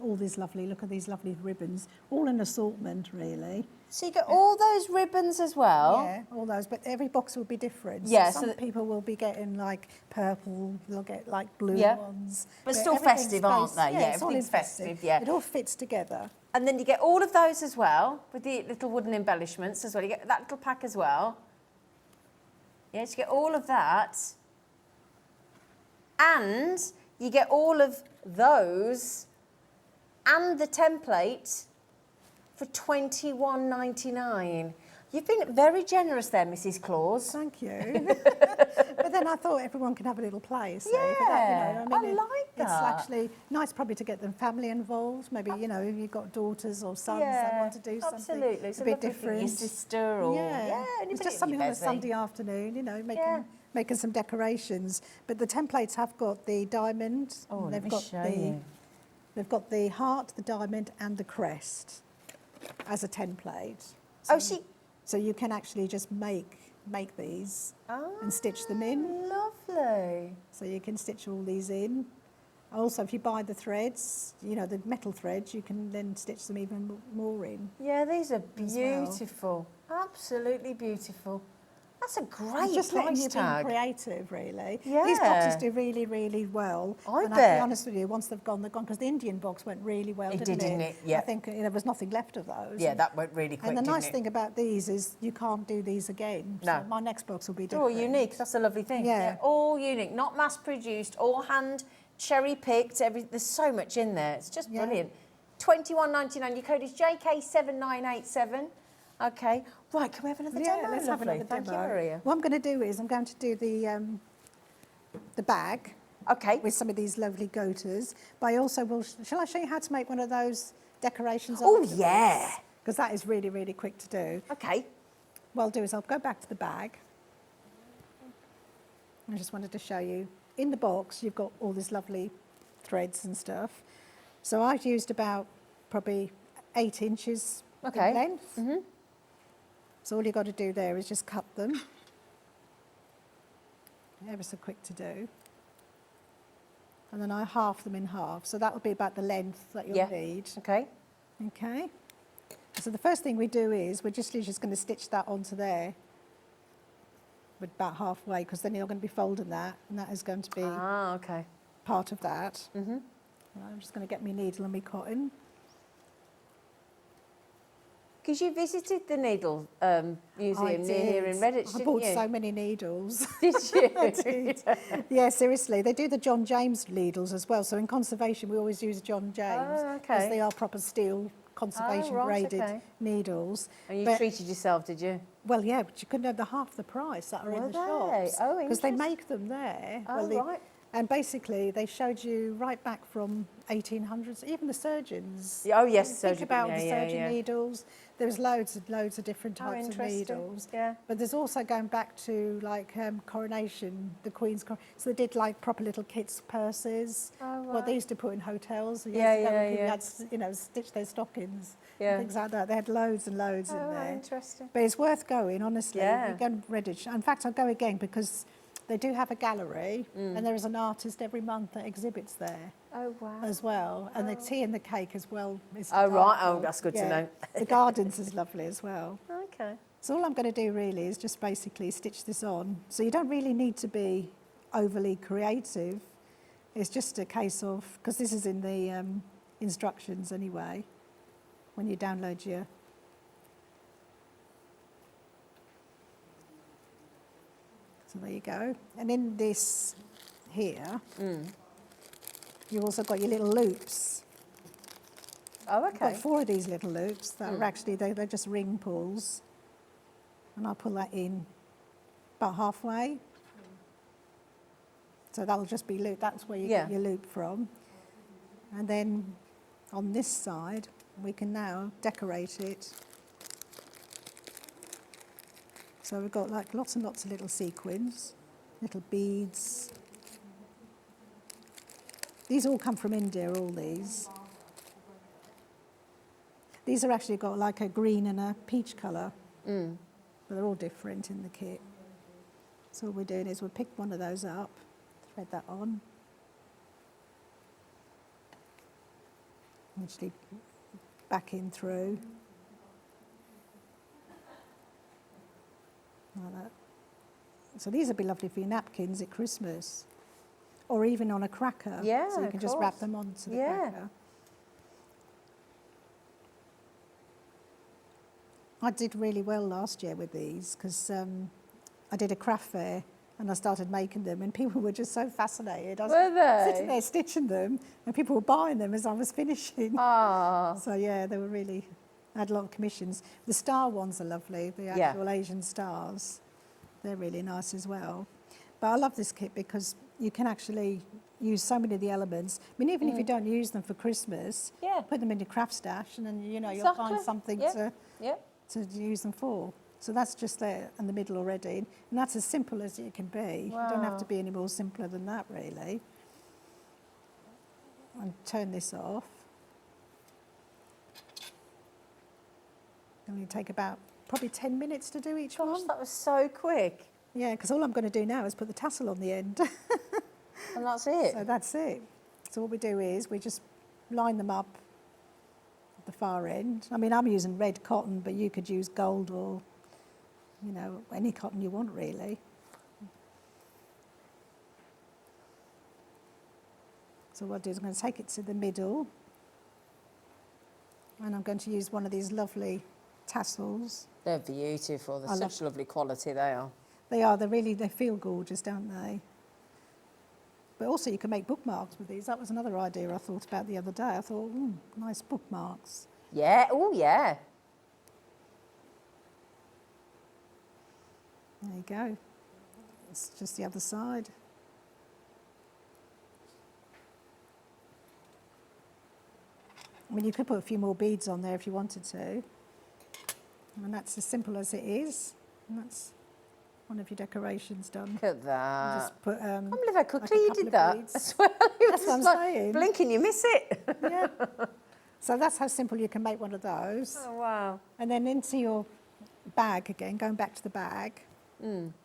all these lovely, look at these lovely ribbons, all an assortment, really. So you get all those ribbons as well. Yeah, all those, but every box will be different. Yeah, So so some people will be getting like purple, they'll get like blue Yeah. ones. But still everything's festive, aren't based- they? Yeah, it's all everything's in festive, yeah. It all fits together. And then you get all of those as well, with the little wooden embellishments as well. You get that little pack as well. Yes, you get all of that. And you get all of those and the template for $21.99. You've been very generous there, Mrs. Claus. Thank you. But then I thought everyone can have a little play. So for that, Yeah, you know, I like It's that. actually nice probably to get the family involved. Maybe, you know, if you've got daughters or sons Yeah, that want to do something absolutely. a It's a bit lovely thing for different. your sister or Yeah, anybody it's just at something on a university. Sunday afternoon, you know, Yeah. making some decorations. But the templates have got the diamond. Oh, and let me show you. They've got the heart, the diamond, and the crest as a template. Oh, see. So you can actually just make these and stitch them in. Lovely. So you can stitch all these in. Also, if you buy the threads, you know, the metal threads, you can then stitch them even more in. Yeah, these are as well. beautiful. Absolutely beautiful. That's a great Just letting price you tag. be creative, really. Yeah. These boxes do really, really well. I and I'll bet. be honest with you, once they've gone, they're gone. Because the Indian box went really well, It didn't did, didn't it? Yeah. I think there was nothing left of those. Yeah, that went really quick, And the didn't nice it? thing about these is you can't do these again. No. So my next box will be They're all different. unique. That's a lovely thing. Yeah. They're all unique, not mass produced, all hand cherry picked. There's so much in there. It's just Yeah. brilliant. $21.99. Your code is JK7987. Okay. Right, can we have another Yeah, demo? let's have Lovely. another Thank demo. you, Maria. What I'm going to do is I'm going to do the bag. Okay. With some of these lovely goaters. But I also will, shall I show you how to make one of those decorations? Oh, yeah. Because that is really, really quick to do. Okay. What I'll do is I'll go back to the bag. I just wanted to show you. In the box, you've got all these lovely threads and stuff. So I've used about probably 8 inches in length. Mm-hmm. So all you've got to do there is just cut them. Ever so quick to do. And then I half them in half. So that will be about the length that you'll need. Okay. Okay. So the first thing we do is we're just going to stitch that onto there. But about halfway, because then you're going to be folding that, and that is going to be okay. part of that. Mm-hmm. Right, I'm just going to get my needle and my cotton. Because you visited the needle museum near here in Redditch, I didn't bought you? so many needles. Did you? I did. Yeah, seriously. They do the John James needles as well. So in conservation, we always use John James. Oh, Because okay. they are proper steel conservation graded okay. needles. And you But- treated yourself, did you? Well, yeah, but you couldn't have the half the price that are in Were the they? shops. Oh, Because they interesting. make them there. Oh, right. And basically, they showed you right back from 1800s, even the surgeons. Oh, yes, Think surgeon, about yeah, the yeah, surgeon yeah. needles. There's loads of different Oh, types of interesting. needles. Yeah. But there's also going back to like coronation, the Queen's coronation. So they did like proper little kits, purses. Oh, What they used to put in hotels. Years Yeah, ago when yeah, people yeah. had, stitch their stockings. Yeah. And things like that. They had loads and loads in Oh, there. interesting. But it's worth going, honestly. Yeah. You go to Redditch. In fact, I'll go again because they do have a gallery and there is an artist every month that exhibits there Oh, wow. as well. And the tea and the cake as well. Is Oh, right. Oh, delightful. that's good to know. The gardens is lovely as well. Okay. So all I'm going to do really is just basically stitch this on. So you don't really need to be overly creative. It's just a case of, because this is in the instructions anyway, when you download your... So there you go. And in this here, you've also got your little loops. Oh, I've got okay. 4 of these little loops that are actually, they're just ring pulls. And I'll pull that in about halfway. So that'll just be loop, that's where you Yeah. get your loop from. And then on this side, we can now decorate it. So we've got like lots and lots of little sequins, little beads. These all come from India, all these. These are actually got like a green and a peach colour. But they're all different in the kit. So all we're doing is we'll pick one of those up, thread that on. Actually back in through. Like that. So these would be lovely for your napkins at Christmas. Or even on a cracker. Yeah, So you of can just wrap course. them onto the Yeah. cracker. I did really well last year with these because I did a craft fair and I started making them and people were just so fascinated. I was Were they? sitting there stitching them and people were buying them as I was finishing. Ah. So yeah, they were really, I had a lot of commissions. The star ones are lovely, the Yeah. actual Asian stars. They're really nice as well. But I love this kit because you can actually use so many of the elements. I mean, even if you don't use them for Christmas, Yeah. put them in your craft stash and then, you'll Exactly. find something Yeah. Yeah. to use them for. So that's just there in the middle already. And that's as simple as it can be. You don't have to Wow. be any more simpler than that, really. And turn this off. Only take about probably 10 minutes to do each Gosh, one. that was so quick. Yeah, because all I'm going to do now is put the tassel on the end. And that's it. So that's it. So what we do is we just line them up at the far end. I mean, I'm using red cotton, but you could use gold or, any cotton you want, really. So what I'll do is I'm going to take it to the middle. And I'm going to use one of these lovely tassels. They're beautiful. They're I such lovely quality, they are. They feel gorgeous, don't they? But also you can make bookmarks with these. That was another idea I thought about the other day. I thought, nice bookmarks. Yeah, oh yeah. There you go. It's just the other side. I mean, you could put a few more beads on there if you wanted to. And that's as simple as it is. And that's one of your decorations done. Look at that. Just put, I can't believe how quickly like a you couple did of that beads. as well. You That's were what I'm just saying. Blink and you miss it. Yeah. So that's how simple you can make one of those. Oh, wow. And then into your bag again, going back to the bag,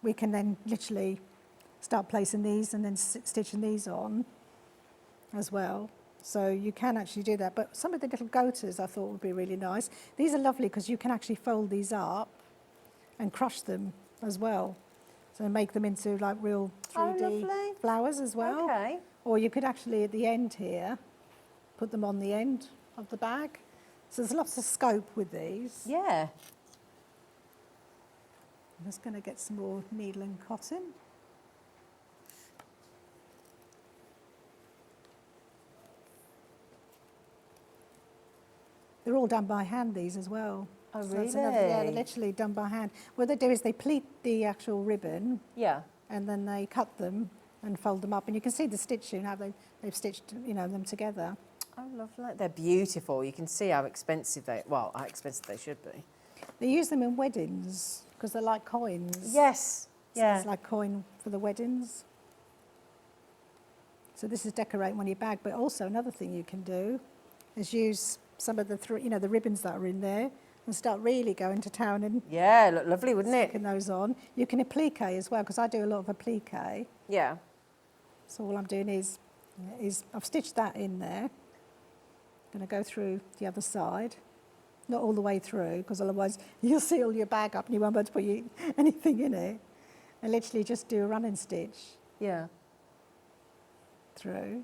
we can then literally start placing these and then stitching these on as well. So you can actually do that. But some of the little goaters I thought would be really nice. These are lovely because you can actually fold these up and crush them as well. So make them into like real 3D lovely. flowers as well. Okay. Or you could actually at the end here, put them on the end of the bag So there's lots of scope with these. Yeah. I'm just going to get some more needle and cotton. They're all done by hand, these as well. Oh, So really? it's yeah, they're literally done by hand. What they do is they pleat the actual ribbon Yeah. and then they cut them and fold them up. And you can see the stitching, how they've stitched, you know, them together. Oh, lovely. They're beautiful. You can see how expensive how expensive they should be. They use them in weddings because they're like coins. Yes. So Yeah. it's like coin for the weddings. So this is decorating on your bag, but also another thing you can do is use some of the the ribbons that are in there and start really going to town and Yeah, look lovely, wouldn't it? sticking those on. You can applique as well because I do a lot of applique. Yeah. So all I'm doing is I've stitched that in there. Going to go through the other side, not all the way through because otherwise you'll seal your bag up and you won't be able to put anything in it. And literally just do a running stitch Yeah. through.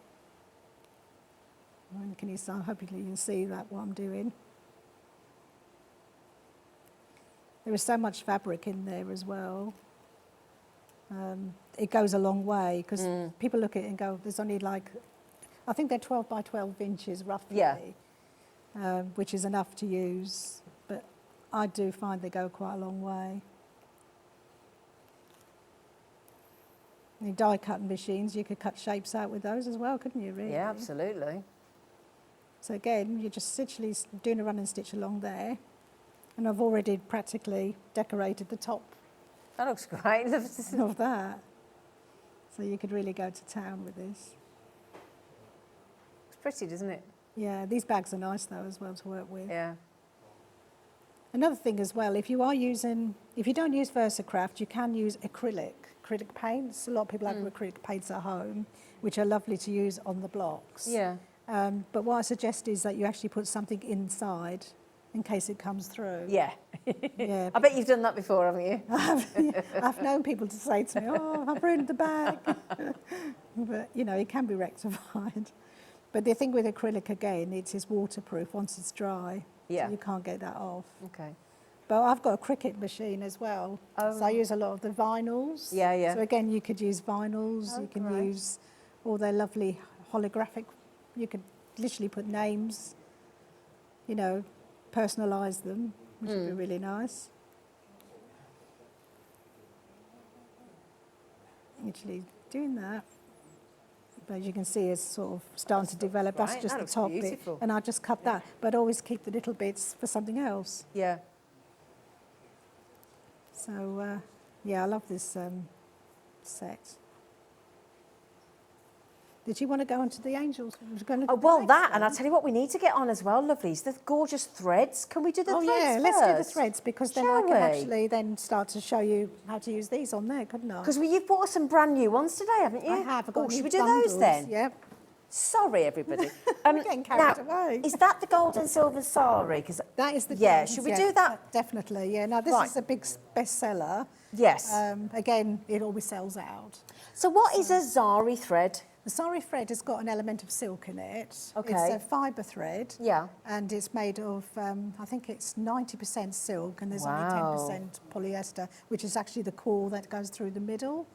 And hopefully you can see that what I'm doing. There is so much fabric in there as well. It goes a long way because people look at it and go, there's only like, I think they're 12 by 12 inches roughly, which is enough to use. But I do find they go quite a long way. The die cutting machines, you could cut shapes out with those as well, couldn't you, really? Yeah, absolutely. So again, you're just literally doing a running stitch along there. And I've already practically decorated the top That looks great. of that. So you could really go to town with this. It's pretty, doesn't it? Yeah, these bags are nice though as well to work with. Yeah. Another thing as well, if you don't use Versacraft, you can use acrylic paints. A lot of people have acrylic paints at home, which are lovely to use on the blocks. Yeah. But what I suggest is that you actually put something inside in case it comes through. Yeah. Yeah. I bet you've done that before, haven't you? I've known people to say to me, oh, I've ruined the bag. But, it can be rectified. But the thing with acrylic, again, it is waterproof once it's dry. Yeah. So you can't get that off. Okay. But I've got a Cricut machine as well. Oh. So I use a lot of the vinyls. Yeah, yeah. So again, you could use vinyls. Oh, you can great. use all their lovely holographic. You could literally put names, personalise them, which would be really nice. Literally doing that. But as you can see, it's sort of starting to develop. That's right. just That the looks top beautiful. bit. And I just cut that. But always keep the little bits for something else. Yeah. So, I love this set. Did you want to go on to the angels? Oh, well, that, and I'll tell you what we need to get on as well, lovelies, the gorgeous threads. Can we do the threads yeah, first? let's do the threads because then I Shall can we? actually then start to show you how to use these on there, couldn't I? Because you've bought us some brand new ones today, haven't you? I have. I've got should new we do bundles. those then? Yep. Sorry, everybody. We're getting carried away. Is that the gold and silver sari? Because That is the Yeah, gold, should we do that? Definitely, yeah. Now, this Right. is a big bestseller. Yes. Again, it always sells out. So what is a zari thread? The sari thread has got an element of silk in it. Okay. It's a fibre thread. Yeah. And it's made of, I think it's 90% silk and there's Wow. only 10% polyester, which is actually the core that goes through the middle.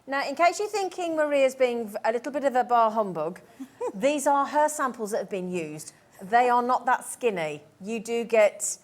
Now, in case you're thinking Maria's being a little bit of a bar humbug, these are her samples that have been used. They are not that skinny. You do get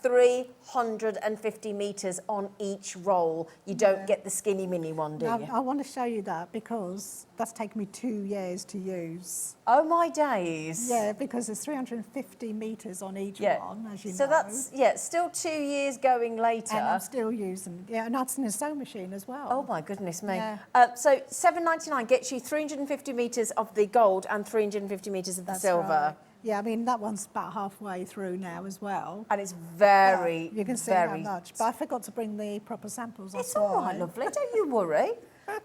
350 metres on each roll. You don't get the skinny mini one, do Now, you? I want to show you that because that's taken me 2 years to use. Oh, my days. Yeah, because there's 350 metres on each one, as you know. So that's, still 2 years going later. And I'm still using, and that's in a sewing machine as well. Oh, my goodness me. Yeah. So $7.99 gets you 350 metres of the gold and 350 metres of the That's silver. right. Yeah, I mean, that one's about halfway through now as well. And it's very, You can see very... how much. But I forgot to bring the proper samples. It's that's all why. right, lovely. Don't you worry.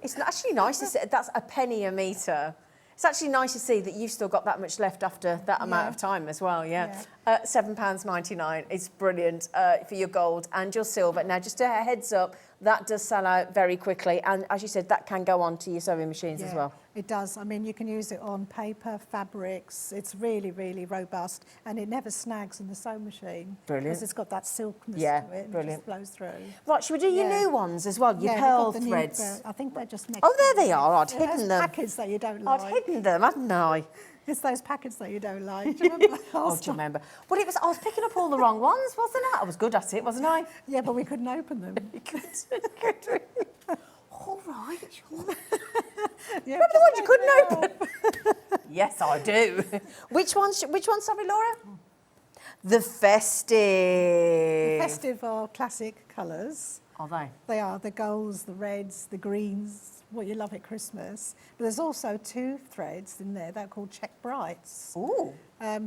It's actually nice to see. That's a penny a metre. It's actually nice to see that you've still got that much left after that amount of time as well, £7.99. It's brilliant for your gold and your silver. Now, just a heads up, that does sell out very quickly. And as you said, that can go on to your sewing machines as well. It does. I mean, you can use it on paper, fabrics. It's really, really robust, and it never snags in the sewing machine. Brilliant. Because it's got that silkiness to it, and it just flows through. Right, should we do your new ones as well? Your Yeah, pearl we've got the new threads. I think they're just next. Oh, there they are. I'd hidden those them. packets that you don't like. I'd hidden them, hadn't I? It's those packets that you don't like. Do you remember? Oh, do you remember? Well, I was picking up all the wrong ones, wasn't I? I was good at it, wasn't I? Yeah, but we couldn't open them. Good. All right. Yeah, Remember the ones you couldn't open? Yes, I do. Which one, sorry, Laura? The Festive. The Festive are classic colours. Are they? They are the golds, the reds, the greens, what you love at Christmas. But there's also 2 threads in there that are called check brights. Ooh.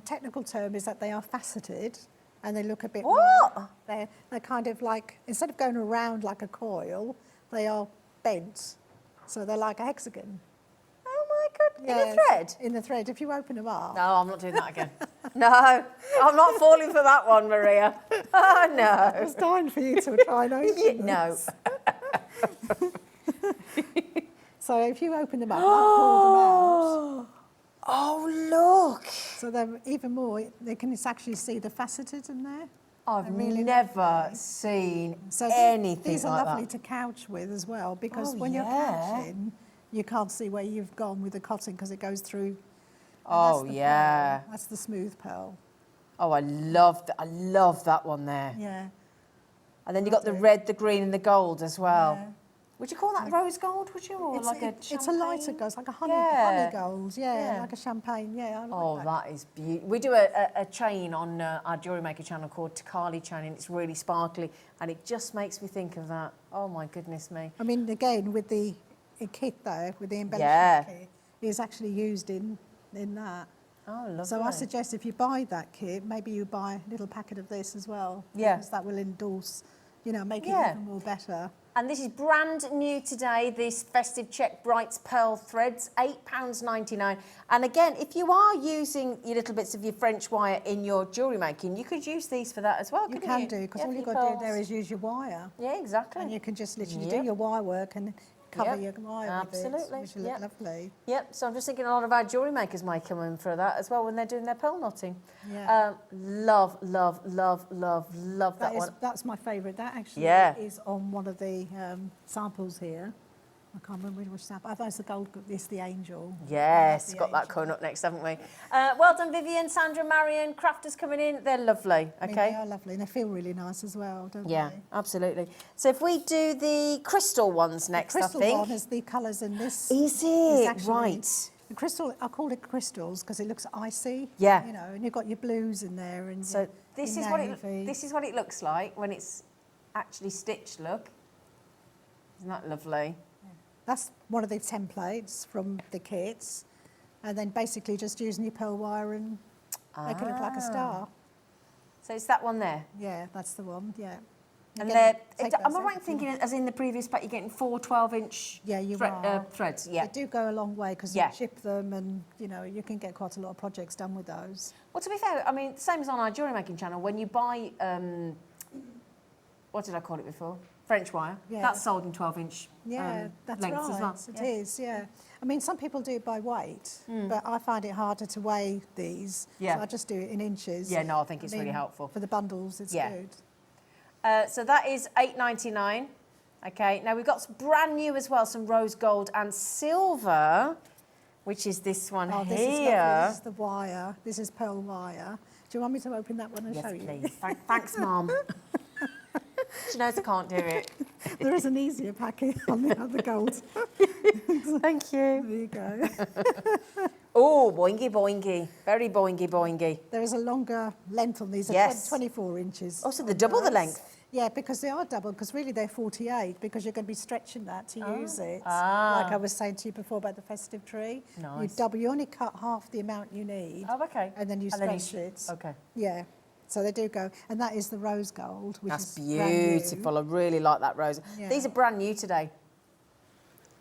Technical term is that they are faceted and they look a bit What? more, they're kind of like, instead of going around like a coil, they are bent. So they're like a hexagon. Oh my goodness. Yeah, In the thread? In the thread, if you open them up. No, I'm not doing that again. No, I'm not falling for that one, Maria. Oh, no. I was dying for you to try and open them. No. So if you open them up, I'll pull them out. Oh, look. So they're even more, they can actually see the faceted in there. I've really never seen So anything these are like lovely that. to couch with as well, because Oh, when you're yeah. couching, you can't see where you've gone with the cotton because it goes through. and Oh, that's the yeah. pearl. That's the smooth pearl. Oh, I love that one there. Yeah. And then you got the red, the green, and the gold as well. Yeah. Would you call that rose gold? Would you, or like It's a lighter gold, it's like a honey gold, Yeah. like a champagne, yeah. I like Oh, that is beautiful. We do a chain on our Jewellery Maker channel called Takali chain, and it's really sparkly, and it just makes me think of that. Oh my goodness me. I mean, again, with the kit though, with the embellishment Yeah. kit, is actually used in that. Oh, lovely. So I suggest if you buy that kit, maybe you buy a little packet of this as well. Yeah. Because that will endorse, make it Yeah. even more better. And this is brand new today, this Festive Check Brights Pearl Threads, £8.99. And again, if you are using your little bits of your French wire in your jewellery making, you could use these for that as well, You couldn't can you? do, because Yeah, all for you've your got to do pearls. there is use your wire. Yeah, exactly. And you can just literally Yep. do your wire work and cover Yep. your wire Absolutely. with it, which will look Yep. lovely. Yep, so I'm just thinking a lot of our jewellery makers might come in for that as well when they're doing their pearl knotting. Yeah. Love that one. That's my favourite. That actually Yeah. is on one of the samples here. I can't remember which sample. I thought it's the gold, it's the angel. Yes, The got that angel. coming up next, haven't we? Well done, Vivian, Sandra, Marion, crafters coming in. They're lovely, I mean, okay? they are lovely and they feel really nice as well, don't Yeah, they? absolutely. So if we do the crystal ones next, Crystal I think. one is the colours in this. Is it? actually- Right. The crystal, I call it crystals because it looks icy. Yeah. And you've got your blues in there and So this your is navy. this is what it looks like when it's actually stitched, look. Isn't that lovely? That's one of the templates from the kits. And then basically just using your pearl wire and make it look like a star. So it's that one there. Yeah, that's the one, yeah. And Again, they're, take am those I out right in if you thinking, want. as in the previous pack, you're getting 4 12-inch Yeah, you are. threads? Yeah. They do go a long way because Yeah. you chip them and, you can get quite a lot of projects done with those. Well, to be fair, I mean, same as on our jewellery making channel, when you buy, what did I call it before? French wire. Yeah. That's sold in 12-inch Yeah, that's lengths right. as well. It is, yeah. I mean, some people do it by weight, but I find it harder to weigh these. Yeah. So I just do it in inches. Yeah, no, I think it's really helpful. For the bundles, it's Yeah. good. So that is £8.99. Okay, now we've got some brand new as well, some rose gold and silver, which is this one Oh, here. this is lovely. This is the wire. This is pearl wire. Do you want me to open that one and Yes, show you? please. Thanks, Mum. She knows I can't do it. There is an easier packet on the other gold. Thank you. There you go. Oh, boingy, boingy. Very boingy, boingy. There is a longer length on these. They're Yes. 24 inches. Oh, so they're on double the those. length. Yeah, because they are double, because really they're 48, because you're going to be stretching that to use it. Ah. Like I was saying to you before about the festive tree. Nice. You only cut half the amount you need. Oh, okay. And then you stretch it. Okay. Yeah. So they do go. And that is the rose gold, which That's is brand new. beautiful. I really like that rose. Yeah. These are brand new today.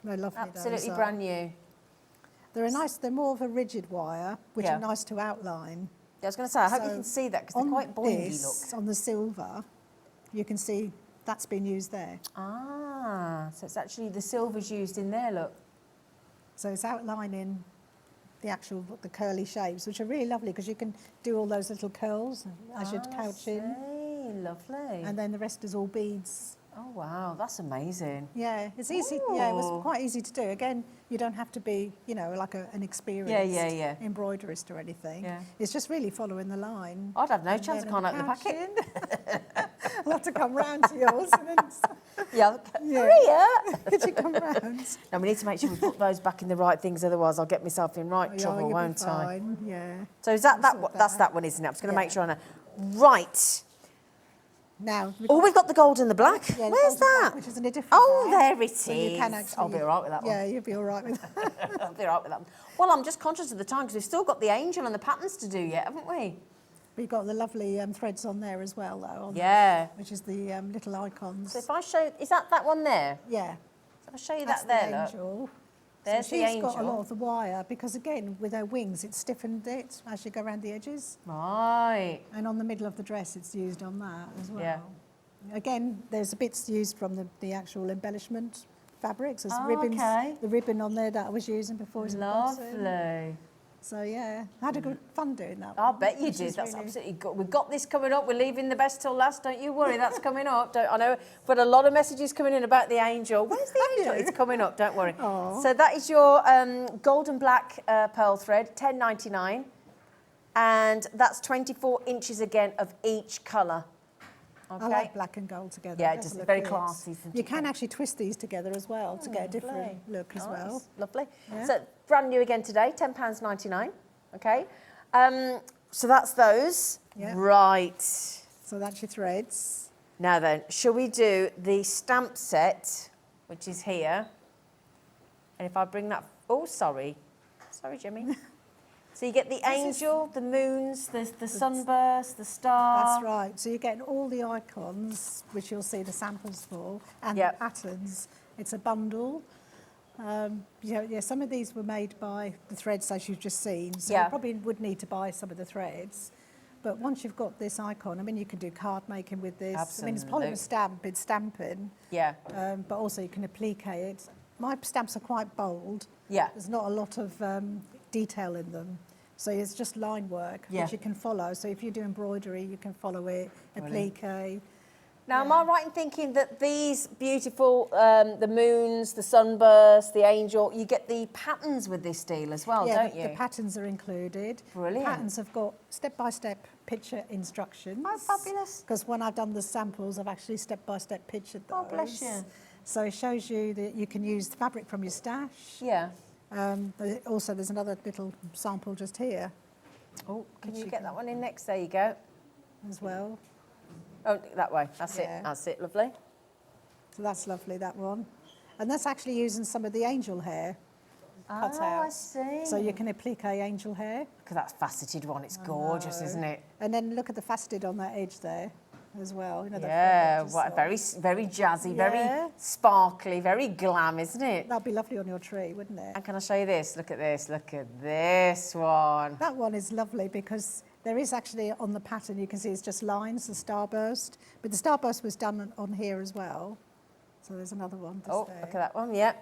They're lovely. Absolutely those are. brand new. They're more of a rigid wire, which Yeah. are nice to outline. Yeah, I was going to say, I hope you So can see that because they're on quite boingy this, look. on the silver, you can see that's been used there. Ah, so it's actually the silver's used in there, look. So it's outlining the curly shapes, which are really lovely because you can do all those little curls as you're couching. Lovely. And then the rest is all beads. Oh wow, that's amazing. Yeah, it's easy. Yeah, it was quite easy to do. Again, you don't have to be, like an experienced embroiderist or anything. Yeah. It's just really following the line. I'd have no chance. I can't open the packet. I'll have to come round to yours. And then, Maria, could you come round? No, we need to make sure we put those back in the right things. Otherwise, I'll get myself in trouble, won't I? Yeah. So is that's that one, isn't it? I'm just going to make sure I know. Right. Now, we've got the gold and the black. Yeah, Where's that? Which is in a different there it is. So you can actually, I'll be all right with that one. Yeah, you'll be all right with that. I'll be all right with that one. Well, I'm just conscious of the time because we've still got the angel and the patterns to do yet, haven't we? We've got the lovely threads on there as well, though. Which is the little icons. So if I show, is that one there? Yeah. So if I show you That's that there, the angel. look. There's so the angel. She's got a lot of the wire because, again, with her wings, it's stiffened it as you go around the edges. Right. And on the middle of the dress, it's used on that as well. Yeah. Again, there's bits used from the actual embellishment fabrics. There's ribbons, the ribbon on there that I was using before. Lovely. So yeah, I had a good fun doing that. I bet you did. That's absolutely good. We've got this coming up. We're leaving the best till last. Don't you worry. That's coming up. I know. But a lot of messages coming in about the angel. Where's the angel? It's coming up. Don't worry. Aww. So that is your gold and black pearl thread, $10.99, and that's 24 inches again of each colour. Okay. I like black and gold together. Yeah, it's just very classy. You can actually twist these together as well to get a different look as well. Lovely. Yeah. So brand new again today, £10.99. Okay. So that's those. Yeah. Right. So that's your threads. Now then, shall we do the stamp set, which is here? And if I bring that, sorry, Jimmy. So you get the angel, the moons, the sunburst, the star. That's right. So you're getting all the icons, which you'll see the samples for, and the patterns. It's a bundle. Some of these were made by the threads, as you've just seen. So you probably would need to buy some of the threads. But once you've got this icon, I mean, you can do card making with this. Absolutely. I mean, it's polymer stamp, it's stamping. Yeah. But also you can applique it. My stamps are quite bold. Yeah. There's not a lot of detail in them. So it's just line work, which you can follow. So if you do embroidery, you can follow it, applique. Now, am I right in thinking that these beautiful, the moons, the sunburst, the angel, you get the patterns with this deal as well, don't you? The patterns are included. Brilliant. The patterns have got step-by-step picture instructions. Oh, fabulous. Because when I've done the samples, I've actually step-by-step pictured those. Oh, bless you. So it shows you that you can use the fabric from your stash. Yeah. Also, there's another little sample just here. Oh, can you get that one in next? There you go. As well. Oh, that way. That's it. That's it. Lovely. So that's lovely, that one. And that's actually using some of the angel hair cut out. I see. So you can applique angel hair. Look at that faceted one. It's gorgeous, isn't it? And then look at the faceted on that edge there as well. You know, very jazzy, very sparkly, very glam, isn't it? That'd be lovely on your tree, wouldn't it? And can I show you this? Look at this. Look at this one. That one is lovely because there is actually on the pattern, you can see it's just lines, the starburst. But the starburst was done on here as well. So there's another one. Look at that one, yeah.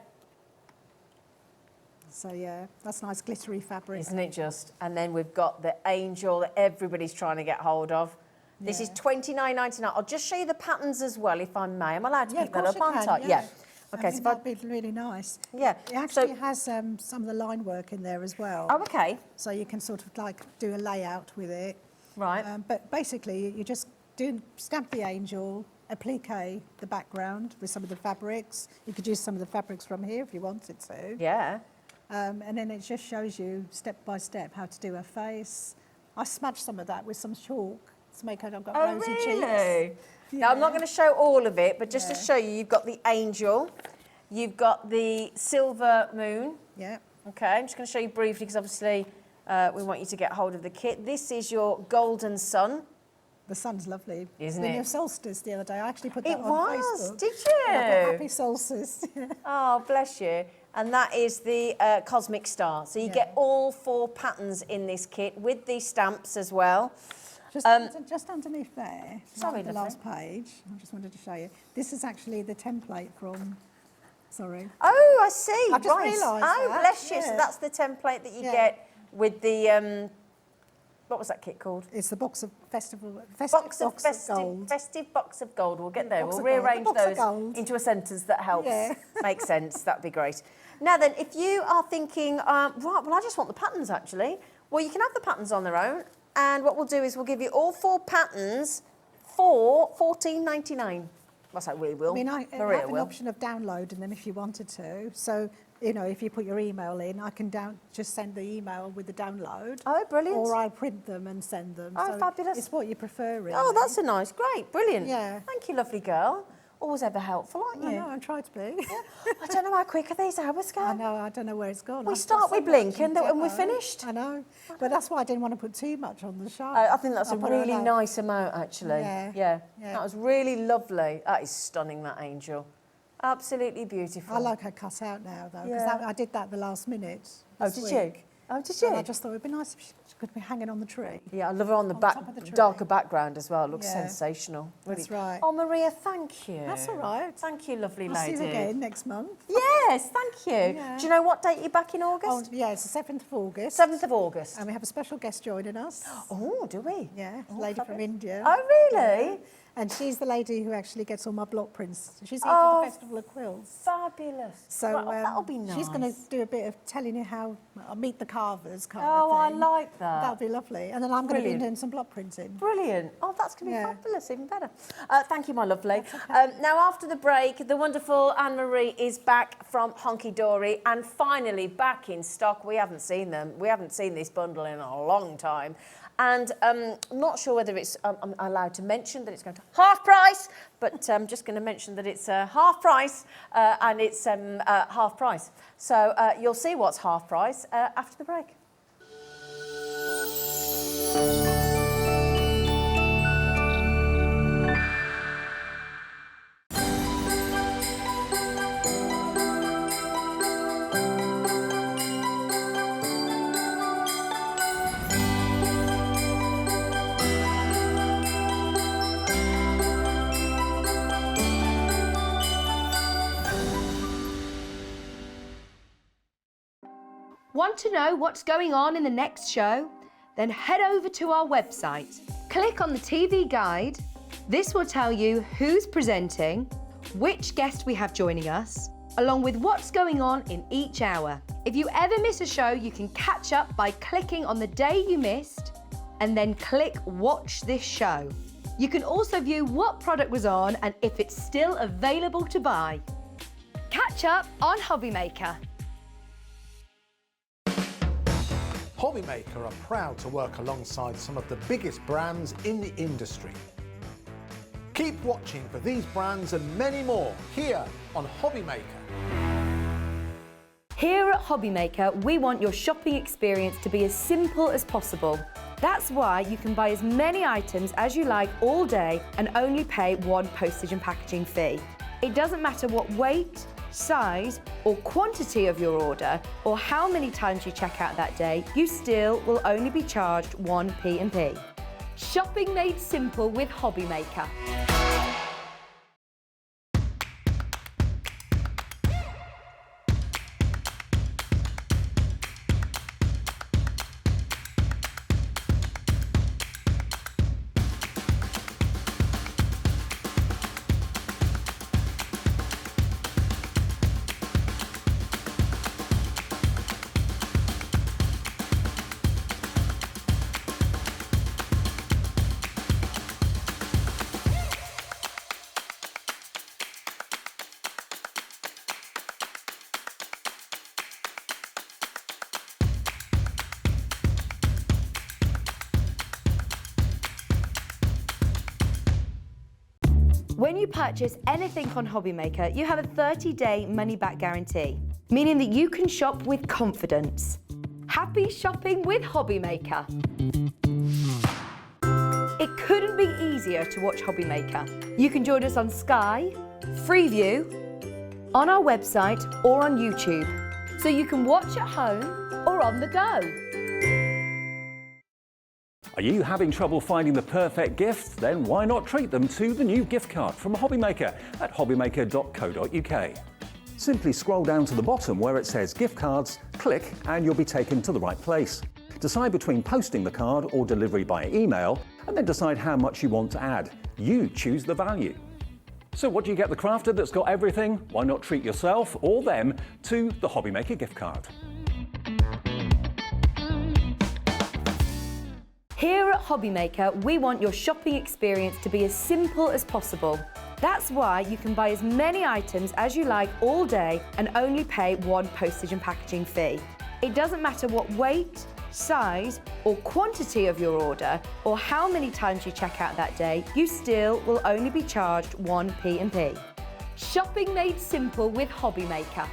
So yeah, that's nice glittery fabric. Isn't it just? And then we've got the angel that everybody's trying to get hold of. This is $29.99. I'll just show you the patterns as well, if I may. I'm allowed to pick that up, aren't I? Yeah. Okay, so that'd be really nice. Yeah. It actually has some of the line work in there as well. Oh, okay. So you can sort of like do a layout with it. Right. But basically, you just stamp the angel, applique the background with some of the fabrics. You could use some of the fabrics from here if you wanted to. Yeah. And then it just shows you step by step how to do a face. I smudged some of that with some chalk to make it. I've got rosy cheeks. Yeah. Now, I'm not going to show all of it, but just to show you, you've got the angel, you've got the silver moon. Yeah. Okay, I'm just going to show you briefly because obviously we want you to get hold of the kit. This is your golden sun. The sun's lovely. Isn't it? Your solstice the other day. I actually put that on Facebook. Did you? Happy solstice. Oh, bless you. And that is the cosmic star. So you get all 4 patterns in this kit with these stamps as well. Just underneath there, sorry, the last page, I just wanted to show you. This is actually the template from Sorry. Oh, I see. I've just right. realised Oh, that, bless you. yeah. So that's the template that you Yeah. get with the, what was that kit called? It's the box of festive Festive gold. Festive box of gold. We'll get there. box We'll of gold. rearrange The box of those gold. into a sentence that helps Yeah. make sense. That'd be great. Now then, if you are thinking, right, well, I just want the patterns actually. Well, you can have the patterns on their own. And what we'll do is we'll give you all 4 patterns for $14.99. Well, so we will. I mean, I Maria have an will. option of downloading them if you wanted to. So, you know, if you put your email in, I can just send the email with the download. Oh, brilliant. Or I print them and send them. Oh, So fabulous. It's what you prefer, really. Oh, that's a nice, great, brilliant. Yeah. Thank you, lovely girl. Always ever helpful, aren't you? I know, I try to be. I don't know how quick are these hours go. I know, I don't know where it's gone. We I've start got so with blink much and to we're do. finished. I know, but that's why I didn't want to put too much on the show. I think that's a put really enough. nice amount, actually. Yeah. That was really lovely. That is stunning, that angel. Absolutely beautiful. I like her cut out now, though, because Yeah. I did that the last minute. Oh, this did week. you? Oh, did And you? I just thought it would be nice if she could be hanging on the tree. Yeah, I love her on the On back, top of the tree. darker background as well. It looks Yeah. sensational. Really. That's right. Oh, Maria, thank you. That's all right. Thank you, lovely I'll lady. see you again next month. Yes, thank you. Yeah. Do you know what date you're back in Oh, August? yeah, it's the 7th of August. 7th of August. And we have a special guest joining us. Oh, do we? Yeah, a Oh, lady from fabulous. India. Oh, really? Yeah. And she's the lady who actually gets all my block prints. She's here Oh, for the Festival of Quilts. Fabulous. So Right, that'll be nice. she's going to do a bit of telling you how I meet the carvers kind Oh, of I thing. like that. That'll be lovely. And then I'm going to be Brilliant. doing some block printing. Brilliant. Oh, that's going to be Yeah. fabulous, even better. Thank you, my lovely. Now, after the break, the wonderful Anne-Marie is back from Hunkydory and finally back in stock. We haven't seen them. We haven't seen this bundle in a long time. And I'm not sure whether it's I'm allowed to mention that it's going to half price, but I'm just going to mention that it's half price and it's half price. So you'll see what's half price after the break. Want to know what's going on in the next show? Then head over to our website. Click on the TV guide. This will tell you who's presenting, which guest we have joining us, along with what's going on in each hour. If you ever miss a show, you can catch up by clicking on the day you missed and then click Watch This Show. You can also view what product was on and if it's still available to buy. Catch up on Hobby Maker. Hobby Maker are proud to work alongside some of the biggest brands in the industry. Keep watching for these brands and many more here on Hobby Maker. Here at Hobby Maker, we want your shopping experience to be as simple as possible. That's why you can buy as many items as you like all day and only pay one postage and packaging fee. It doesn't matter what weight, size or quantity of your order or how many times you check out that day, you still will only be charged one P&P. Shopping made simple with Hobby Maker. When you purchase anything on Hobby Maker, you have a 30-day money-back guarantee, meaning that you can shop with confidence. Happy shopping with Hobby Maker. It couldn't be easier to watch Hobby Maker. You can join us on Sky, Freeview, on our website or on YouTube, so you can watch at home or on the go. Are you having trouble finding the perfect gift? Then why not treat them to the new gift card from Hobby Maker at hobbymaker.co.uk. Simply scroll down to the bottom where it says gift cards, click and you'll be taken to the right place. Decide between posting the card or delivery by email, and then decide how much you want to add. You choose the value. So what do you get the crafter that's got everything? Why not treat yourself or them to the Hobby Maker gift card? Here at Hobby Maker, we want your shopping experience to be as simple as possible. That's why you can buy as many items as you like all day and only pay one postage and packaging fee. It doesn't matter what weight, size or quantity of your order or how many times you check out that day, you still will only be charged one P&P. Shopping made simple with Hobby Maker.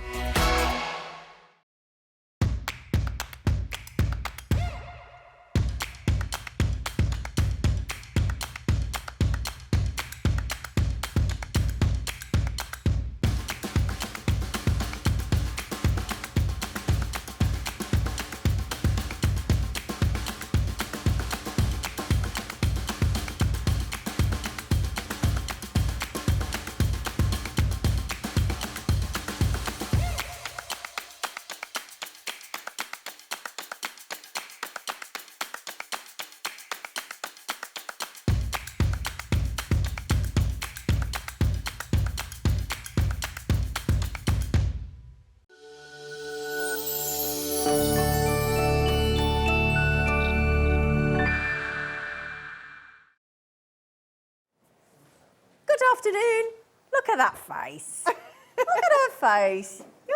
Good afternoon. Look at that face. Look at her face. You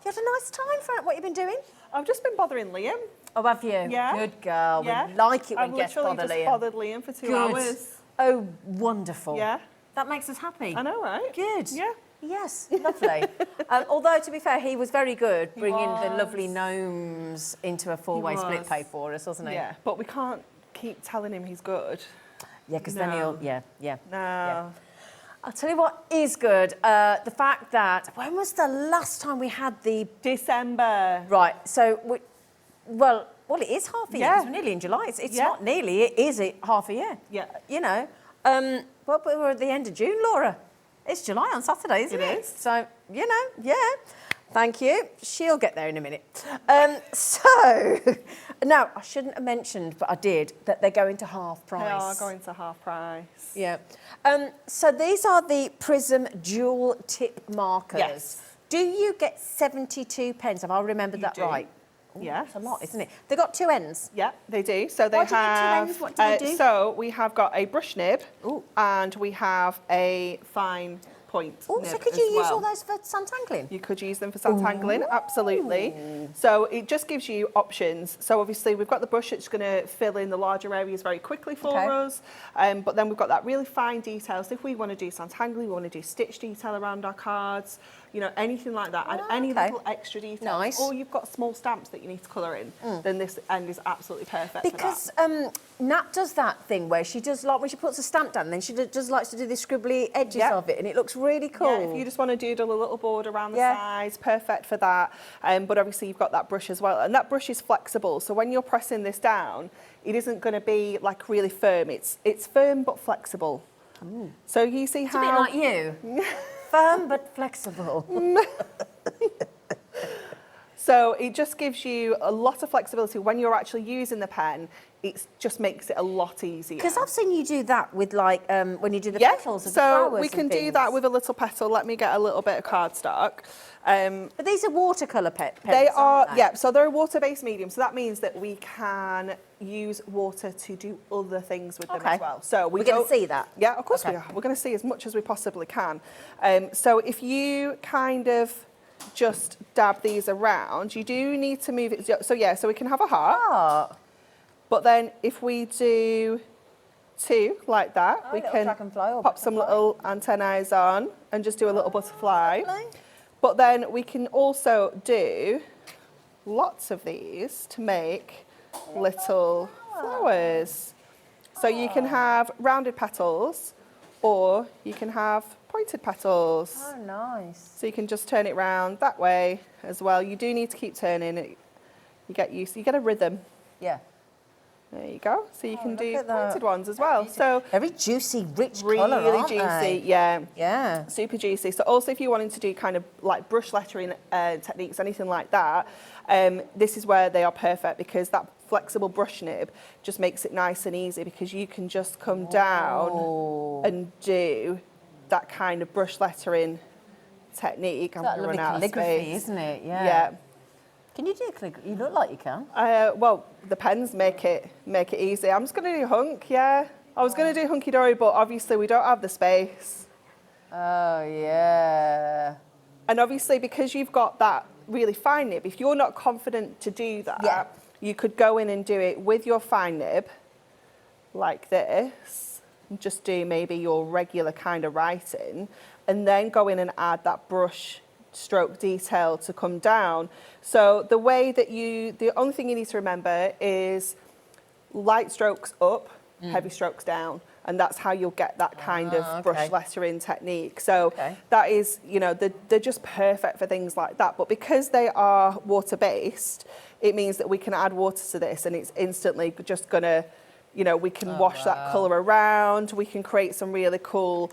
had a nice time for it. What have you been doing? I've just been bothering Liam. Oh, have you? Yeah. Good girl. Yeah. We like it when I've guests literally bother just Liam. bothered Liam for 2 Good. hours. Oh, wonderful. Yeah. That makes us happy. I know, right? Good. Yeah. Yes, lovely. Although, to be fair, he was very good bringing the lovely gnomes into a four-way split pay for us, wasn't he? Yeah, but we can't keep telling him he's good. Yeah, because then he'll, yeah. No. Yeah. I'll tell you what is good, the fact that, when was the last time we had the... December. Right, so, well, it is half a year, Yeah. because we're nearly in July. It's not nearly, it is half a year. Yeah. You know, well, we're at the end of June, Laura. It's July on Saturday, isn't it? It is. So, you know, yeah. Thank you. She'll get there in a minute. So, now, I shouldn't have mentioned, but I did, that they're going to half price. They are going to half price. Yeah. So these are the Prism dual tip markers. Yes. Do you get 72 pence? Have I remembered that do. right? Yeah. That's a lot, isn't it? They've got two ends. Yeah, they do. So they Why do you need two have. ends? What do they do? So we have got a brush nib, Ooh. and we have a fine point. Oh, nib so could as you use well. all those for sandtangling? You could use them for sandtangling, absolutely. So it just gives you options. So obviously we've got the brush that's going to fill in the larger areas very quickly for us. But then we've got that really fine detail. So if we want to do sandtangling, we want to do stitch detail around our cards, you know, anything like that, and any little extra details. Nice. Or you've got small stamps that you need to colour in, then this end is absolutely perfect Because for that. Nat does that thing where she does, like, when she puts a stamp down, then she just likes to do the scribbly edges Yeah. of it, and it looks really cool. Yeah, if you just want to doodle a little board around the sides, perfect for that. But obviously you've got that brush as well, and that brush is flexible. So when you're pressing this down, it isn't going to be like really firm. It's firm but flexible. So you see It's how a bit like you. Firm but flexible. So it just gives you a lot of flexibility when you're actually using the pen. It just makes it a lot easier. Because I've seen you do that with, like, when you do the petals of the so flowers we can and do things. that with a little petal. Let me get a little bit of cardstock. But these are watercolour pens, They are, aren't they? yeah, so they're a water-based medium, so that means that we can use water to do other things with them as well. So we're going to see that? Yeah, of course Okay. we are. We're going to see as much as we possibly can. So if you kind of just dab these around, you do need to move it. So yeah, so we can have a heart. But then if we do two like that, we little can dragonfly or pop some butterfly. little antennae on and just do a little butterfly. lovely. But then we can also do lots of these to make little flowers. So you can have rounded petals or you can have pointed petals. Oh, nice. So you can just turn it round that way as well. You do need to keep turning it. You get used, you get a rhythm. Yeah. There you go. So you can do at that. pointed ones as well. So Very juicy, rich really colour, aren't juicy, they? yeah. Yeah. Super juicy. So also if you're wanting to do kind of like brush lettering techniques, anything like that, this is where they are perfect because that flexible brush nib just makes it nice and easy because you can just come down and do that kind of brush lettering technique. That lovely calligraphy, isn't it? Yeah. Yeah. Can you do calligraphy? You look like you can. Well, the pens make it easy. I'm just going to do hunk, yeah. I was going to do Hunkydory, but obviously we don't have the space. Oh, yeah. And obviously because you've got that really fine nib, if you're not confident to do that, you could go in and do it with your fine nib, like this, and just do maybe your regular kind of writing, and then go in and add that brush stroke detail to come down. So the way that the only thing you need to remember is light strokes up, heavy strokes down. And that's how you'll get that kind of brush lettering technique. So that is, you know, they're just perfect for things like that. But because they are water-based, it means that we can add water to this and it's instantly just going to, you know, we can wash that colour around. We can create some really cool,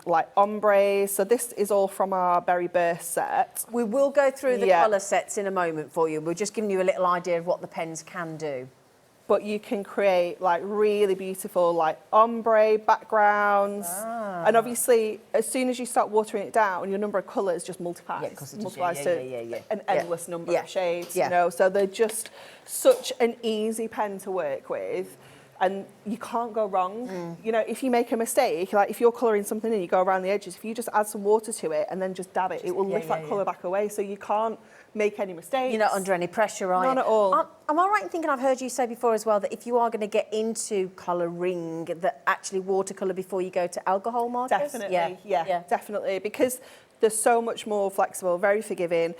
like ombres. So this is all from our Berry Burst set. We will go through the colour sets in a moment for you. We're just giving you a little idea of what the pens can do. But you can create like really beautiful like ombre backgrounds. And obviously, as soon as you start watering it down, your number of colours just multiplies. Multiplies to an endless number of shades, you know. So they're just such an easy pen to work with. And you can't go wrong. You know, if you make a mistake, like if you're colouring something and you go around the edges, if you just add some water to it and then just dab it, it will lift that colour back away. So you can't make any mistakes. You're not under any pressure, are you? None at all. Am I right in thinking I've heard you say before as well that if you are going to get into colouring, that actually watercolour before you go to alcohol markers? Definitely, yeah, definitely. Because they're so much more flexible, very forgiving.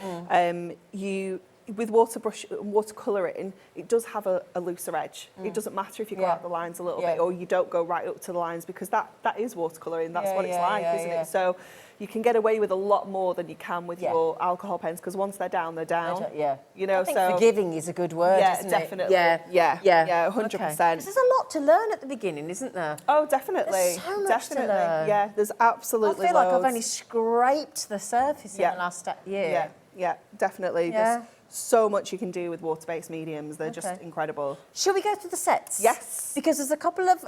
With watercolouring, it does have a looser edge. It doesn't matter if you go out the lines a little bit or you don't go right up to the lines because that is watercolouring. That's what it's like, isn't it? So you can get away with a lot more than you can with your alcohol pens because once they're down, they're down. You know, I think forgiving is a good word, isn't definitely. it? Yeah, 100%. There's a lot to learn at the beginning, isn't there? Oh, definitely. There's so much to learn. Yeah, there's absolutely I feel like loads. I've only scraped the surface in the last year. Yeah, definitely. There's so much you can do with water-based mediums. They're just incredible. Shall we go through the sets? Yes. Because there's a couple of,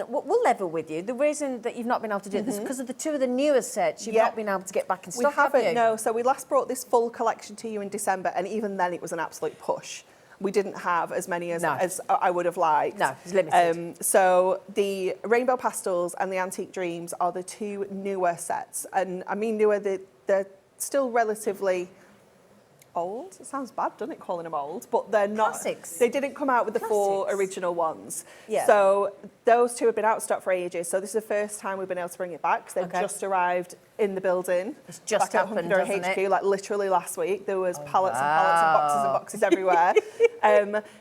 we'll level with you. The reason that you've not been able to do this is because of the two of the newer sets you've not been able to get back in stock, We haven't, have you? no. So we last brought this full collection to you in December, and even then it was an absolute push. We didn't have as many as I would have liked. No, it's limited. So the Rainbow Pastels and the Antique Dreams are the two newer sets. And I mean newer, they're still relatively old. It sounds bad, doesn't it, calling them old? But they're not. Classics. They didn't come out with the four original ones. Yeah. So those two have been out of stock for ages. So this is the first time we've been able to bring it back. They've just arrived in the building. It's just back happened, at doesn't HQ, it? like literally last week. There was pallets and pallets and boxes everywhere.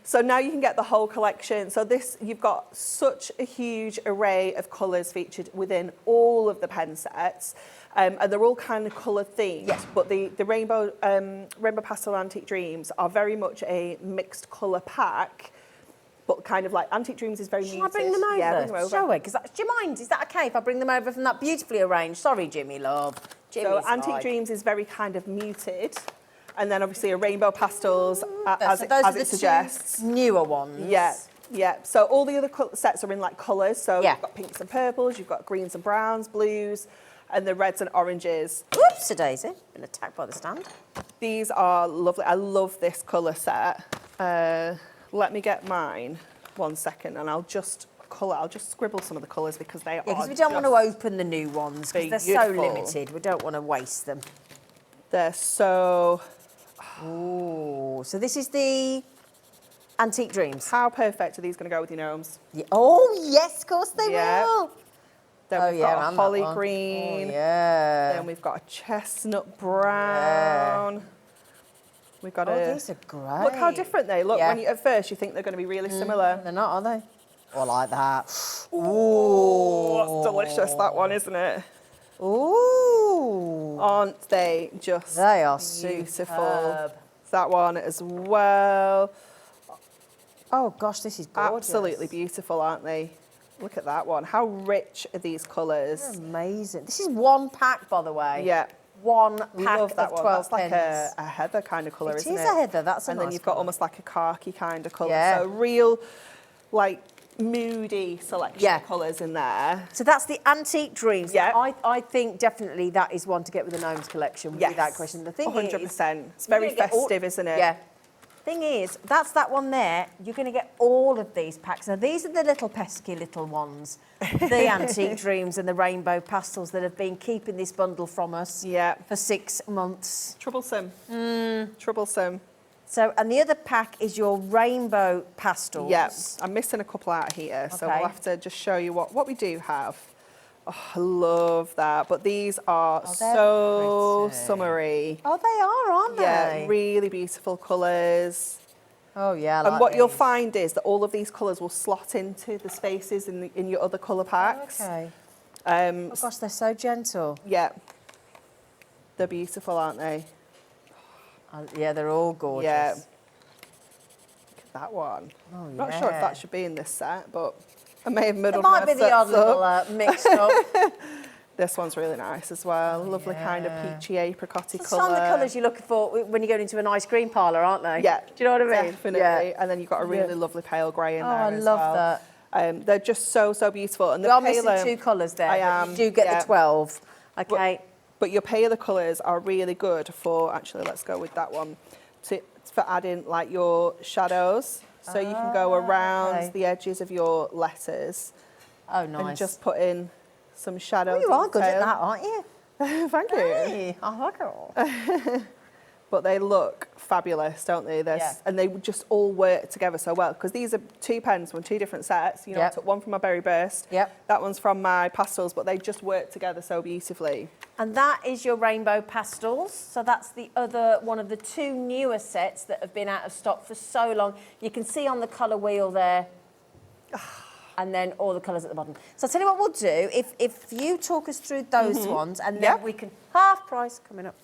So now you can get the whole collection. So this, you've got such a huge array of colours featured within all of the pen sets. And they're all kind of colour themed, but the Rainbow Pastel Antique Dreams are very much a mixed colour pack, but kind of like Antique Dreams is very muted. Shall I bring them over? Yeah, bring them over. Shall we? Do you mind? Is that okay if I bring them over from that beautifully arranged? Sorry, Jimmy, love. So Antique Dreams is very kind of muted, and then obviously a Rainbow Pastels, as it suggests. Newer ones. Yeah. So all the other sets are in like colours. So you've got pinks and purples, you've got greens and browns, blues, and the reds and oranges. Whoops-a-daisy, been attacked by the stand. These are lovely. I love this colour set. Let me get mine 1 second, and I'll just scribble some of the colours because they are. Because we don't want to open the new ones because they're so limited. We don't want to waste them. They're so. Ooh, so this is the Antique Dreams. How perfect are these going to go with your gnomes? Yeah. Oh yes, of course they will. Then we've got a holly green. Oh, yeah. Then we've got a chestnut brown. Yeah. We've got these are great. Look how different they look. When at first you think they're going to be really similar. They're not, are they? Oh, I like that. Ooh, that's delicious, that one, isn't it? Ooh. Aren't they just They are beautiful? superb. That one as well. Oh gosh, this is gorgeous. Absolutely beautiful, aren't they? Look at that one. How rich are these colours? They're amazing. This is one pack, by the way. Yeah. One pack Love that of one. 12 That's like pens. a heather kind of colour, isn't it? It is a heather, that's a And nice then you've got colour. almost like a khaki kind of colour. Yeah. So real, like, moody selection of colours in there. So that's the Antique Dreams. Yeah. I think definitely that is one to get with the Gnomes collection, without question. The thing 100%. is... It's very festive, isn't it? Yeah. Thing is, that's that one there. You're going to get all of these packs. Now, these are the little pesky little ones, the Antique Dreams and the Rainbow Pastels that have been keeping this bundle from us for 6 months. Troublesome. Troublesome. So, and the other pack is your Rainbow Pastels. Yeah, I'm missing a couple out here, so we'll have to just show you what we do have. Oh, I love that. But these are so summery. Oh, they are, aren't they? Yeah, really beautiful colours. Oh, yeah, I And like what you'll these. find is that all of these colours will slot into the spaces in your other colour packs. Okay. Oh, gosh, they're so gentle. Yeah. They're beautiful, aren't they? Yeah, they're all gorgeous. Yeah. Look at that one. Oh, Not sure if that should be in this set, but I may have It muddled might my be the odd sets up. little mix up. This one's really nice as well. Lovely kind of peachy apricot-y It's colour. some of the colours you're looking for when you go into a nice green parlour, aren't they? Yeah. Do you know what I mean? Definitely. Yeah. And then you've got a really lovely pale grey in there I as love well. that. They're just so beautiful. And We the are paler, missing 2 colours there. I but am. You do get the 12. Okay. But your paler colours are really good for, actually, let's go with that one, for adding like your shadows. So you can go around the edges of your letters. Oh, nice. And just put in some shadows. You are good at that, aren't you? Thank you. Hey, I like it. But they look fabulous, don't they? And they just all work together so well, because these are 2 pens from 2 different sets. You know, I took one from my Berry Burst. That one's from my pastels, but they just work together so beautifully. And that is your Rainbow Pastels. So that's the other one of the 2 newer sets that have been out of stock for so long. You can see on the colour wheel there, and then all the colours at the bottom. So I'll tell you what we'll do. If you talk us through those ones, and then we can half price coming up.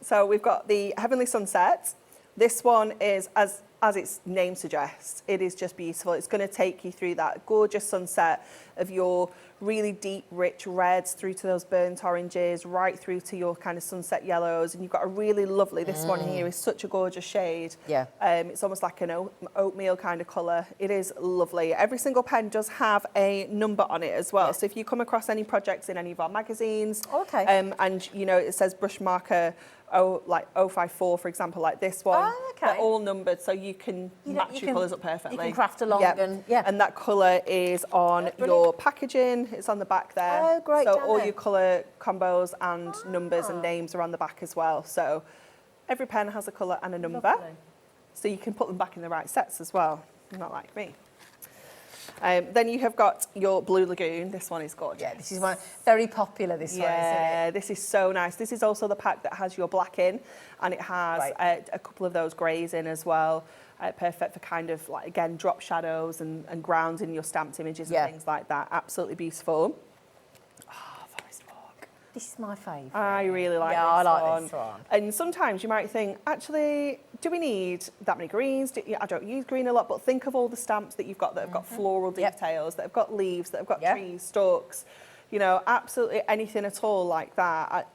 So we've got the Heavenly Sunset. This one is, as its name suggests, it is just beautiful. It's going to take you through that gorgeous sunset of your really deep, rich reds through to those burnt oranges, right through to your kind of sunset yellows. And you've got a really lovely, this one here is such a gorgeous shade. Yeah. It's almost like an oatmeal kind of colour. It is lovely. Every single pen does have a number on it as well. Yeah. So if you come across any projects in any of our magazines, and you know it says brush marker 054, for example, like this one. They're all numbered, so you can match your colours up perfectly. You can craft along and And that colour is on your packaging. It's on the back there. Oh, great. So all your colour combos and numbers and names are on the back as well. So every pen has a colour and a number. Lovely. So you can put them back in the right sets as well. Not like me. Then you have got your Blue Lagoon. This one is gorgeous. Yeah, this is one very popular. This one, isn't it? Yeah, this is so nice. This is also the pack that has your black in, and it has a couple of those greys in as well. Perfect for kind of like, again, drop shadows and grounds in your stamped images and things like that. Absolutely beautiful. Oh, Forest Walk. This is my favourite. I really like this I like one. this one. And sometimes you might think, actually, do we need that many greens? I don't use green a lot, but think of all the stamps that you've got that have got floral details, that have got leaves, that have got trees, stalks. You know, absolutely anything at all like that.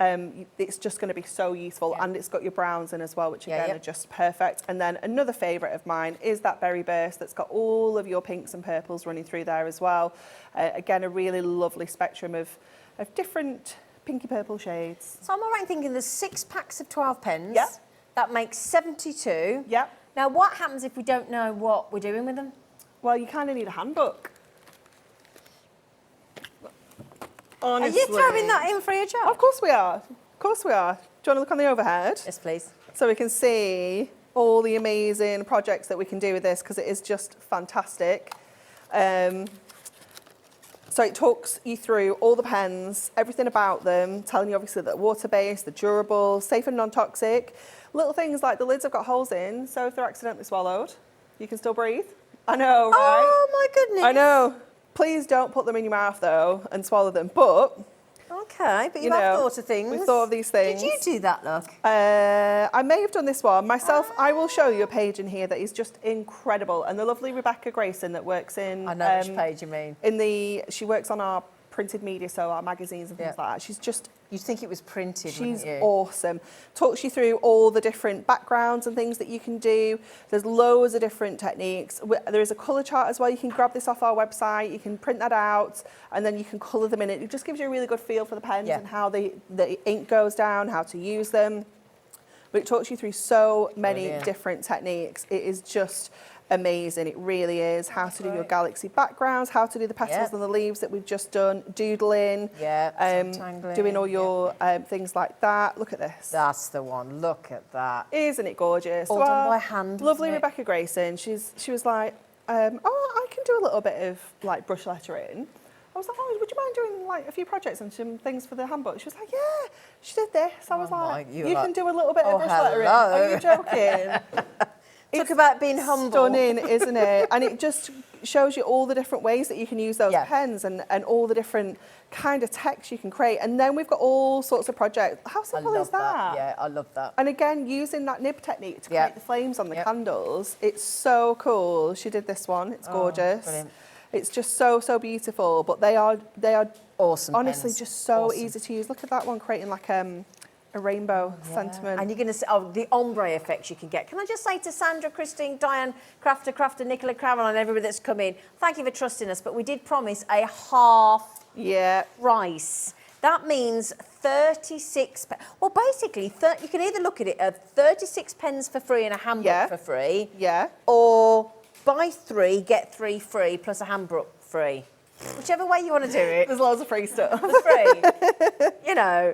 It's just going to be so useful. And it's got your browns in as well, which again are just perfect. And then another favourite of mine is that Berry Burst that's got all of your pinks and purples running through there as well. Again, a really lovely spectrum of different pinky purple shades. So I'm all right thinking there's 6 packs of 12 pens. Yeah. That makes 72. Yeah. Now, what happens if we don't know what we're doing with them? Well, you kind of need a handbook. Honestly. Are you throwing that in free of charge? Of course we are. Of course we are. Do you want to look on the overhead? Yes, please. So we can see all the amazing projects that we can do with this, because it is just fantastic. So it talks you through all the pens, everything about them, telling you obviously that they're water-based, they're durable, safe and non-toxic. Little things like the lids have got holes in, so if they're accidentally swallowed, you can still breathe. I know, right? Oh, my goodness. I know. Please don't put them in your mouth, though, and swallow them. But Okay, but you have thought of things. We've thought of these things. Did you do that, look? I may have done this one myself. I will show you a page in here that is just incredible. And the lovely Rebecca Grayson that works in... I know which page you mean. She works on our printed media, so our magazines and things like that. She's just... You'd think it was printed, She's wouldn't you? awesome. Talks you through all the different backgrounds and things that you can do. There's loads of different techniques. There is a colour chart as well. You can grab this off our website. You can print that out and then you can colour them in. It just gives you a really good feel for the pens and how the ink goes down, how to use them. But it talks you through so many different techniques. It is just amazing. It really is. How to do your galaxy backgrounds, how to do the petals and the leaves that we've just done, doodling, doing all your things like that. Look at this. That's the one. Look at that. Isn't it gorgeous? All done by hand. Lovely Rebecca Grayson. She was like, I can do a little bit of like brush lettering. I was like, oh, would you mind doing like a few projects and some things for the handbook? She was like, yeah. She did this. I was like, you can do a little bit of brush lettering. Are you joking? Talk about being humble. Stunning, isn't it? And it just shows you all the different ways that you can use those pens and all the different kind of text you can create. And then we've got all sorts of projects. How simple is that? Yeah, I love that. And again, using that nib technique to create the flames on the candles. It's so cool. She did this one. It's gorgeous. Brilliant. It's just so, so beautiful. But they are awesome. Honestly, pens. just so easy to use. Look at that one creating like a rainbow sentiment. And you're going to see the ombre effects you can get. Can I just say to Sandra, Christine, Diane, Crafter, Nicola, Caroline, everybody that's come in, thank you for trusting us, but we did promise a half price. That means 36 pence. Well, basically, you can either look at it at 36 pence for free and a handbook for free, or buy 3, get 3 free plus a handbook free. Whichever way you want to do it. There's loads of free stuff. Free, you know.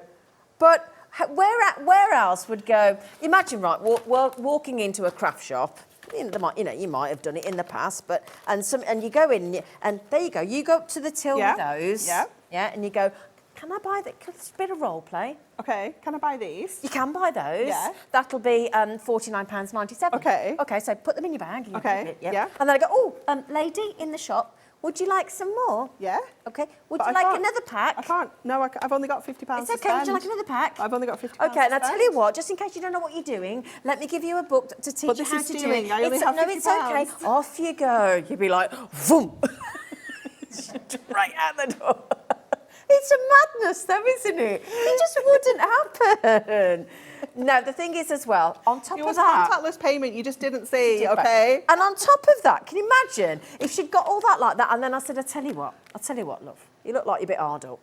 But where else would go? Imagine, right, walking into a craft shop. You might have done it in the past, but and you go in and there you go. You go up to the till with those, and you go, can I buy that? It's a bit of role play. Okay, can I buy these? You can buy those. Yeah. That'll be £49.97. Okay. Okay, so put them in your bag. And you okay. It, And then I go, oh, lady in the shop. Would you like some more? Yeah. Okay. Would you like another pack? I can't. No, I've only got £50 It's okay. To spend. Would you like another pack? I've only got £50 Okay, and I'll tell you what, just in case you don't know what you're doing, let me give you a book to teach you how to do it. I only have £50. It's okay. Off you go. You'd be like, boom. Straight out the door. It's a madness though, isn't it? It just wouldn't happen. No, the thing is as well, on top of that... It was contactless payment, you just didn't see, okay? And on top of that, can you imagine if she'd got all that like that and then I said, I'll tell you what, love, you look like you're a bit hard up.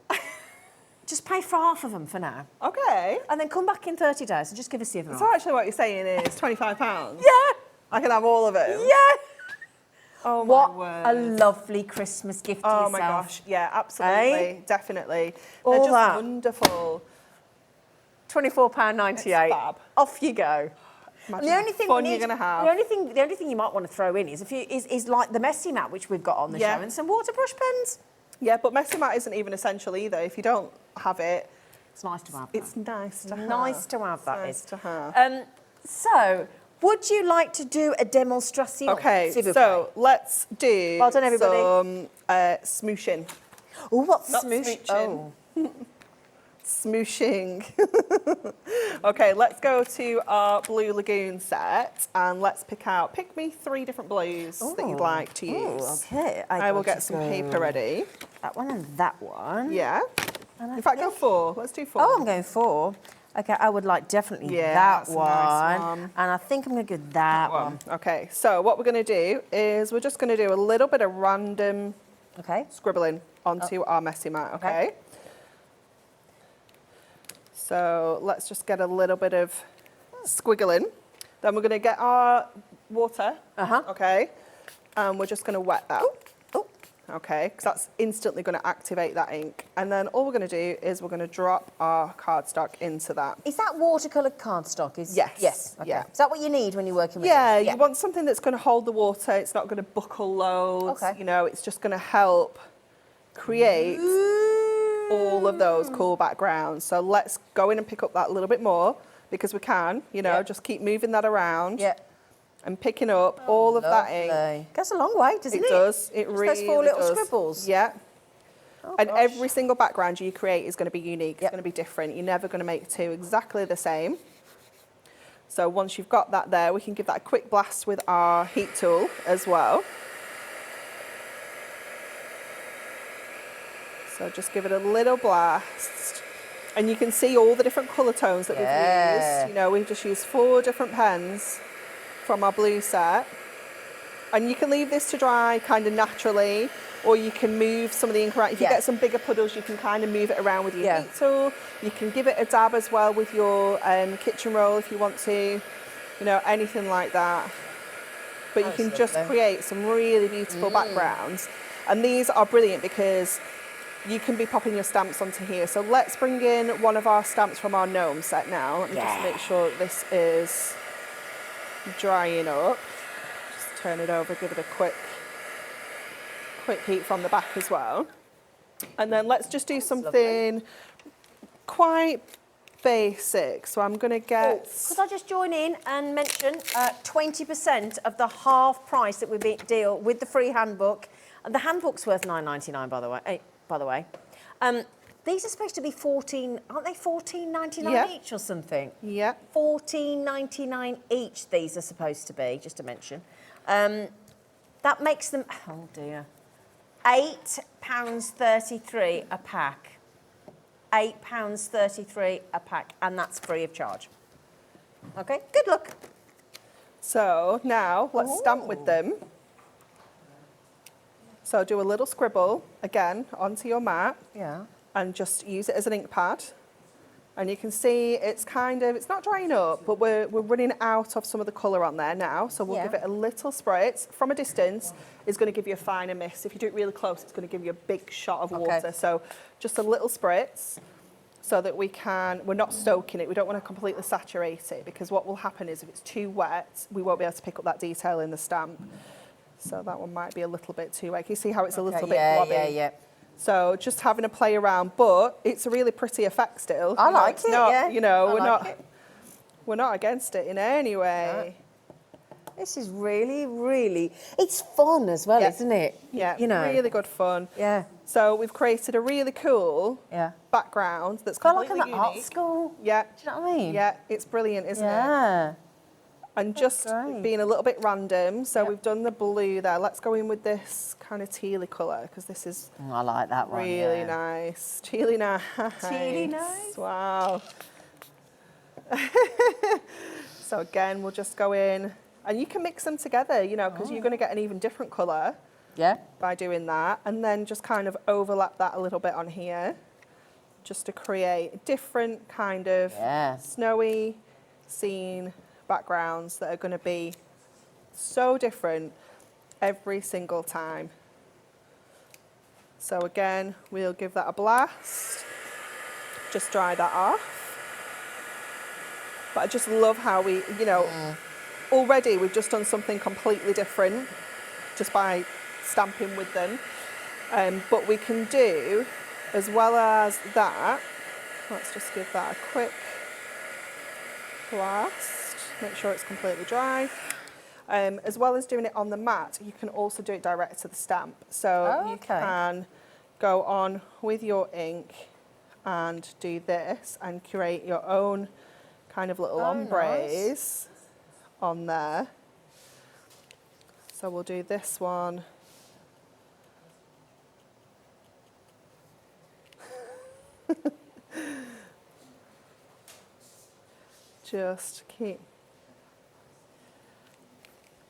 Just pay for half of them for now. Okay. And then come back in 30 days and just give us the other half. So actually what you're saying is £25? Yeah. I can have all of it? Yeah. Oh, my what word. a lovely Christmas gift to yourself. Oh, my gosh. Yeah, absolutely. Definitely. All They're just that. wonderful. £24.98. Off you go. And the only thing fun you're going to have. The only thing you might want to throw in is like the messy mat, which we've got on the show, and some water brush pens. Yeah, but messy mat isn't even essential either. If you don't have it, it's nice to have that. It's nice to have. Nice to have that. Nice to have. So, would you like to do a demonstration? Okay, so let's do well done, everybody. Some smooshing. Oh, what's Not smooshing? Oh. Smooshing. Okay, let's go to our Blue Lagoon set and let's pick me 3 different blues that you'd like to use. Okay. I will get some paper ready. That one and that one. Yeah. In fact, go 4. Let's do 4. Oh, I'm going 4. Okay, I would like definitely that that's one. A nice one. And I think I'm going to go that one. Okay, so what we're going to do is we're just going to do a little bit of random scribbling onto our messy mat, okay? So let's just get a little bit of squiggling. Then we're going to get our water, okay? And we're just going to wet that. Okay, because that's instantly going to activate that ink. And then all we're going to do is we're going to drop our cardstock into that. Is that watercoloured cardstock? Yes. Yes. Okay. Yeah. Is that what you need when you're working with it? Yeah, you want something that's going to hold the water. It's not going to buckle loads. You know, it's just going to help create all of those cool backgrounds. So let's go in and pick up that little bit more because we can, you know, just keep moving that around. And picking up all of that ink. Goes a long way, doesn't it? It does. It really those 4 little does. scribbles. Yeah. And every single background you create is going to be unique. It's going to be different. You're never going to make two exactly the same. So once you've got that there, we can give that a quick blast with our heat tool as well. So just give it a little blast. And you can see all the different colour tones that we've used. You know, we've just used 4 different pens from our blue set. And you can leave this to dry kind of naturally, or you can move some of the ink around. If you get some bigger puddles, you can kind of move it around with your heat tool. You can give it a dab as well with your kitchen roll if you want to, you know, anything like that. But you can just create some really beautiful backgrounds. And these are brilliant because you can be popping your stamps onto here. So let's bring in one of our stamps from our gnome set now. Let me just make sure this is drying up. Just turn it over, give it a quick heat from the back as well. And then let's just do something quite basic. So I'm going to get... Could I just join in and mention 20% of the half price that we deal with the free handbook. And the handbook's worth $9.99, by the way. These are supposed to be aren't they $14.99 each or something? Yeah. $14.99 each these are supposed to be, just to mention. That makes them, oh dear, £8.33 a pack. £8.33 a pack, and that's free of charge. Okay, good luck. So now let's stamp with them. So do a little scribble, again, onto your mat. Yeah. And just use it as an ink pad. And you can see it's not drying up, but we're running out of some of the colour on there now. So we'll give it a little spritz. From a distance, it's going to give you a finer mist. If you do it really close, it's going to give you a big shot of water. So just a little spritz so that we're not soaking it. We don't want to completely saturate it, because what will happen is if it's too wet, we won't be able to pick up that detail in the stamp. So that one might be a little bit too wet. Can you see how it's a little bit blobby? Yeah. So just having a play around, but it's a really pretty effect still. I like it, You know, we're not against it in any way. This is really, really, it's fun as well, isn't it? Yeah, you know, really good fun. Yeah. So we've created a really cool background that's completely unique. Like an art school. Yeah. Do you know what I mean? Yeah, it's brilliant, isn't it? Yeah. And just being a little bit random. So we've done the blue there. Let's go in with this kind of tealy colour, because this is I like that one. really nice. Tealy nice. Tealy nice. Wow. So again, we'll just go in. And you can mix them together, you know, because you're going to get an even different colour by doing that. And then just kind of overlap that a little bit on here, just to create a different kind of snowy scene backgrounds that are going to be so different every single time. So again, we'll give that a blast, just dry that off. But I just love how we, you know, already we've just done something completely different just by stamping with them. But we can do, as well as that, let's just give that a quick blast. Make sure it's completely dry. As well as doing it on the mat, you can also do it direct to the stamp. So you can go on with your ink and do this and create your own kind of little ombres on there. So we'll do this one. Just keep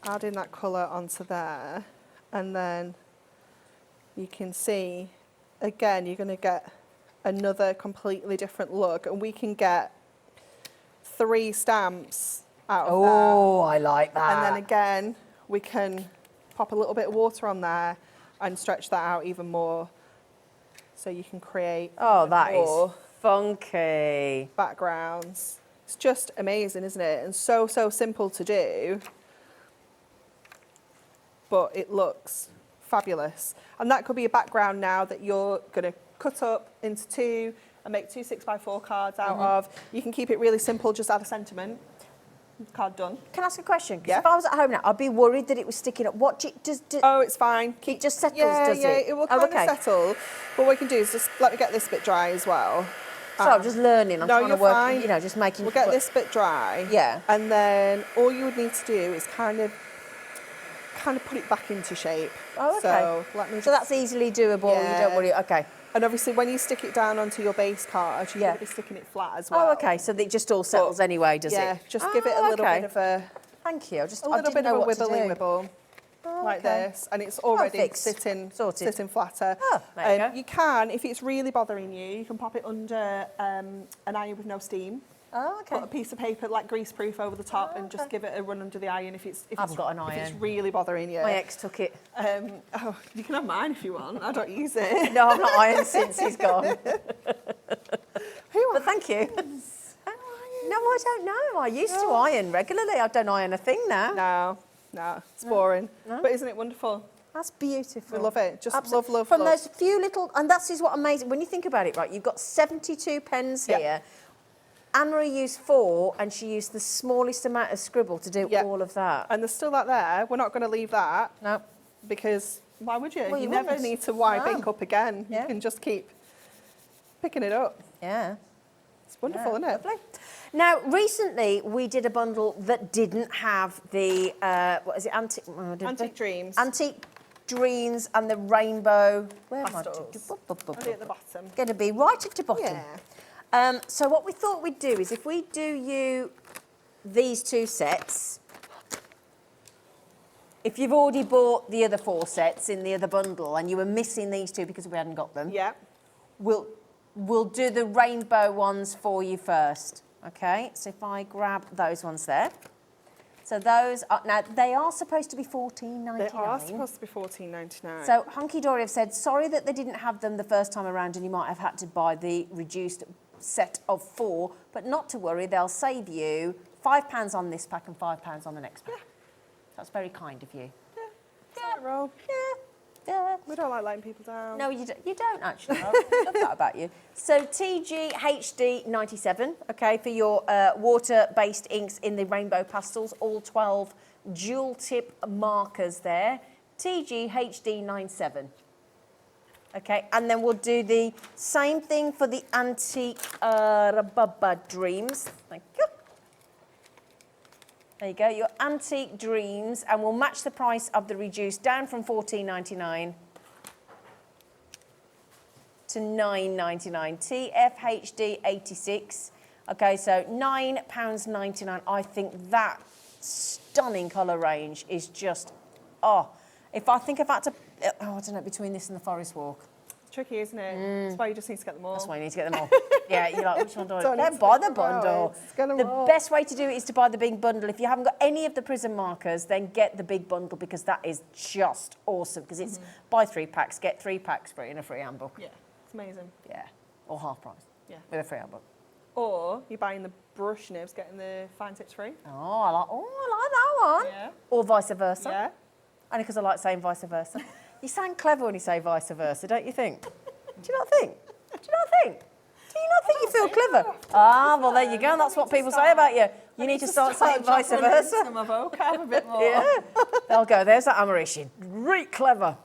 adding that colour onto there, and then you can see again you're going to get another completely different look, and we can get 3 stamps out of that. Oh, I like that. And then again we can pop a little bit of water on there and stretch that out even more, so you can create that is funky backgrounds. It's just amazing, isn't it? And so simple to do, but it looks fabulous. And that could be a background now that you're going to cut up into 2 and make 2 6x4 cards out of. You can keep it really simple, just add a sentiment. card done. Can I ask a question? 'Cause Yeah. if I was at home now, I'd be worried that it was sticking up. What does Oh, it's fine. it just settles, Yeah, does yeah, it? it will Oh, kind okay. of settle. But what we can do is just let me get this bit dry as well. So I'm just learning. I'm No, trying you're to work, fine. you know, just making. We'll get this bit dry. Yeah. And then all you would need to do is kind of put it back into shape. Oh, okay. So let me. So that's easily doable. You Yeah. don't worry. Okay. And obviously, when you stick it down onto your base card, you're Yeah. going to be sticking it flat as well. Oh, okay. So that it just all settles anyway, does yeah, it? just give it a little okay. bit of a Thank you. I little didn't bit know of a what to wibbly do. wibble. Oh, Like okay. this, and it's already fixed. sitting Sorted. flatter. Oh, there you go. You can, if it's really bothering you, you can pop it under an iron with no steam. Oh, okay. Put a piece of paper like grease-proof over the top and just give it a run under the iron if it's I haven't got an if it's iron. really bothering you. My ex took it. Oh, you can have mine if you want. I don't use it. No, I've not ironed since he's gone. But thank you. No, I don't know. I used to iron regularly. I don't iron a thing now. No, it's boring. No. But isn't it wonderful? That's beautiful. We love it. Just Absolutely. love. From those few little, and that's is what amazing. When you think about it, right? You've got 72 pens here. Anne-Marie used 4, and she used the smallest amount of scribble to do all of that. And there's still that there. We're not going to leave that. No. Because why would you? Well, you you never wouldn't. need to wipe No. ink up again. Yeah. You can just keep picking it up. Yeah. It's wonderful, isn't it? Lovely. Now, recently we did a bundle that didn't have the what is it? Antique Dreams. Antique Dreams and the rainbow. Where am I? Pastels. I'll do it at the bottom. Going to be right at the bottom. Yeah. So what we thought we'd do is if we do you these 2 sets, if you've already bought the other 4 sets in the other bundle and you were missing these 2 because we hadn't got them, Yeah. we'll do the rainbow ones for you first. Okay, so if I grab those ones there. So those are, now they are supposed to be $14.99. They are supposed to be $14.99. So Hunkydory have said, sorry that they didn't have them the first time around and you might have had to buy the reduced set of 4, but not to worry, they'll save you £5 on this pack and £5 on the next pack. That's very kind of you. Roll. Yeah. We don't like letting people down. No, you don't actually. I love that about you. So TG HD97, okay, for your water-based inks in the rainbow pastels, all 12 dual tip markers there. TG HD97. Okay, and then we'll do the same thing for the Antique Dreams. Thank you. There you go, your Antique Dreams, and we'll match the price of the reduced down from $14.99 to $9.99. TFHD 86. Okay, so £9.99. I think that stunning colour range is just, if I think I've had to, I don't know, between this and the Forest Walk. It's tricky, isn't it? That's why you just need to get them all. That's why you need to get them all. Yeah, you're like, which one do I Don't do? need Don't to buy think the about bundle. it. Just get them The all. best way to do it is to buy the big bundle. If you haven't got any of the Prism markers, then get the big bundle because that is just awesome because it's buy 3 packs, get 3 packs free in a free handbook. Yeah, it's amazing. Yeah, or half price. Yeah. With a free handbook. Or you're buying the brush nibs, getting the fine tips free. Oh, I like that one. Yeah. Or vice versa. Yeah. Only because I like saying vice versa. You sound clever when you say vice versa, don't you think? Do you not think? Do you not think? Do you not think you feel clever? Ah, well, there you go. That's what people say about you. You need to start saying vice versa. Some of vocab a bit more. Yeah. They'll go, there's that Anne-Marie. She's really clever.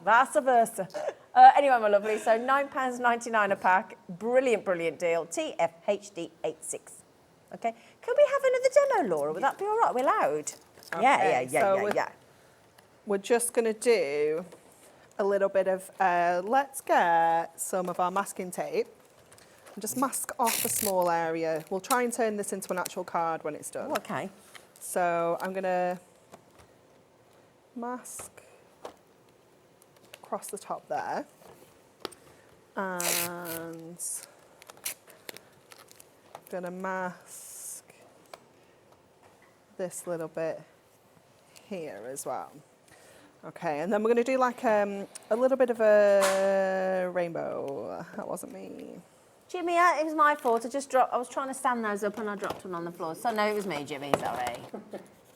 Vice versa. Anyway, my lovely, so £9.99 a pack. Brilliant, brilliant deal. TFHD 86. Okay. Can we have another demo, Laura? Would that be all right? We're allowed? Okay, so Yeah. We're just going to do a little bit of, let's get some of our masking tape and just mask off a small area. We'll try and turn this into an actual card when it's done. Oh, okay. So I'm going to mask across the top there and going to mask this little bit here as well. Okay, and then we're going to do like a little bit of a rainbow. That wasn't me. Jimmy, it was my fault. I was trying to stand those up and I dropped one on the floor. So no, it was me, Jimmy, sorry.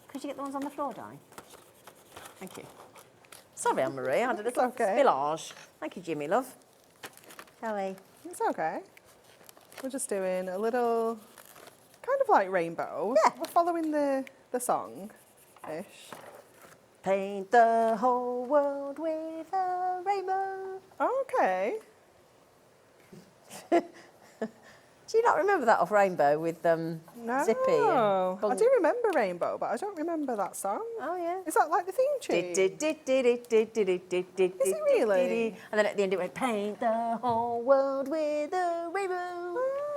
Could you get the ones on the floor, darling? Thank you. Sorry, Anne-Marie, I had a little spillage. Thank you, Jimmy, love. Shall we? It's okay. We're just doing a little, kind of like rainbows. Yeah. We're following the song-ish. Paint the whole world with a rainbow. Okay. Do you not remember that off Rainbow with No. Zippy? I And do remember Rainbow, but I don't remember that song. Oh, yeah. Is that like the theme tune? Is it really? And then at the end it went, paint the whole world with a rainbow.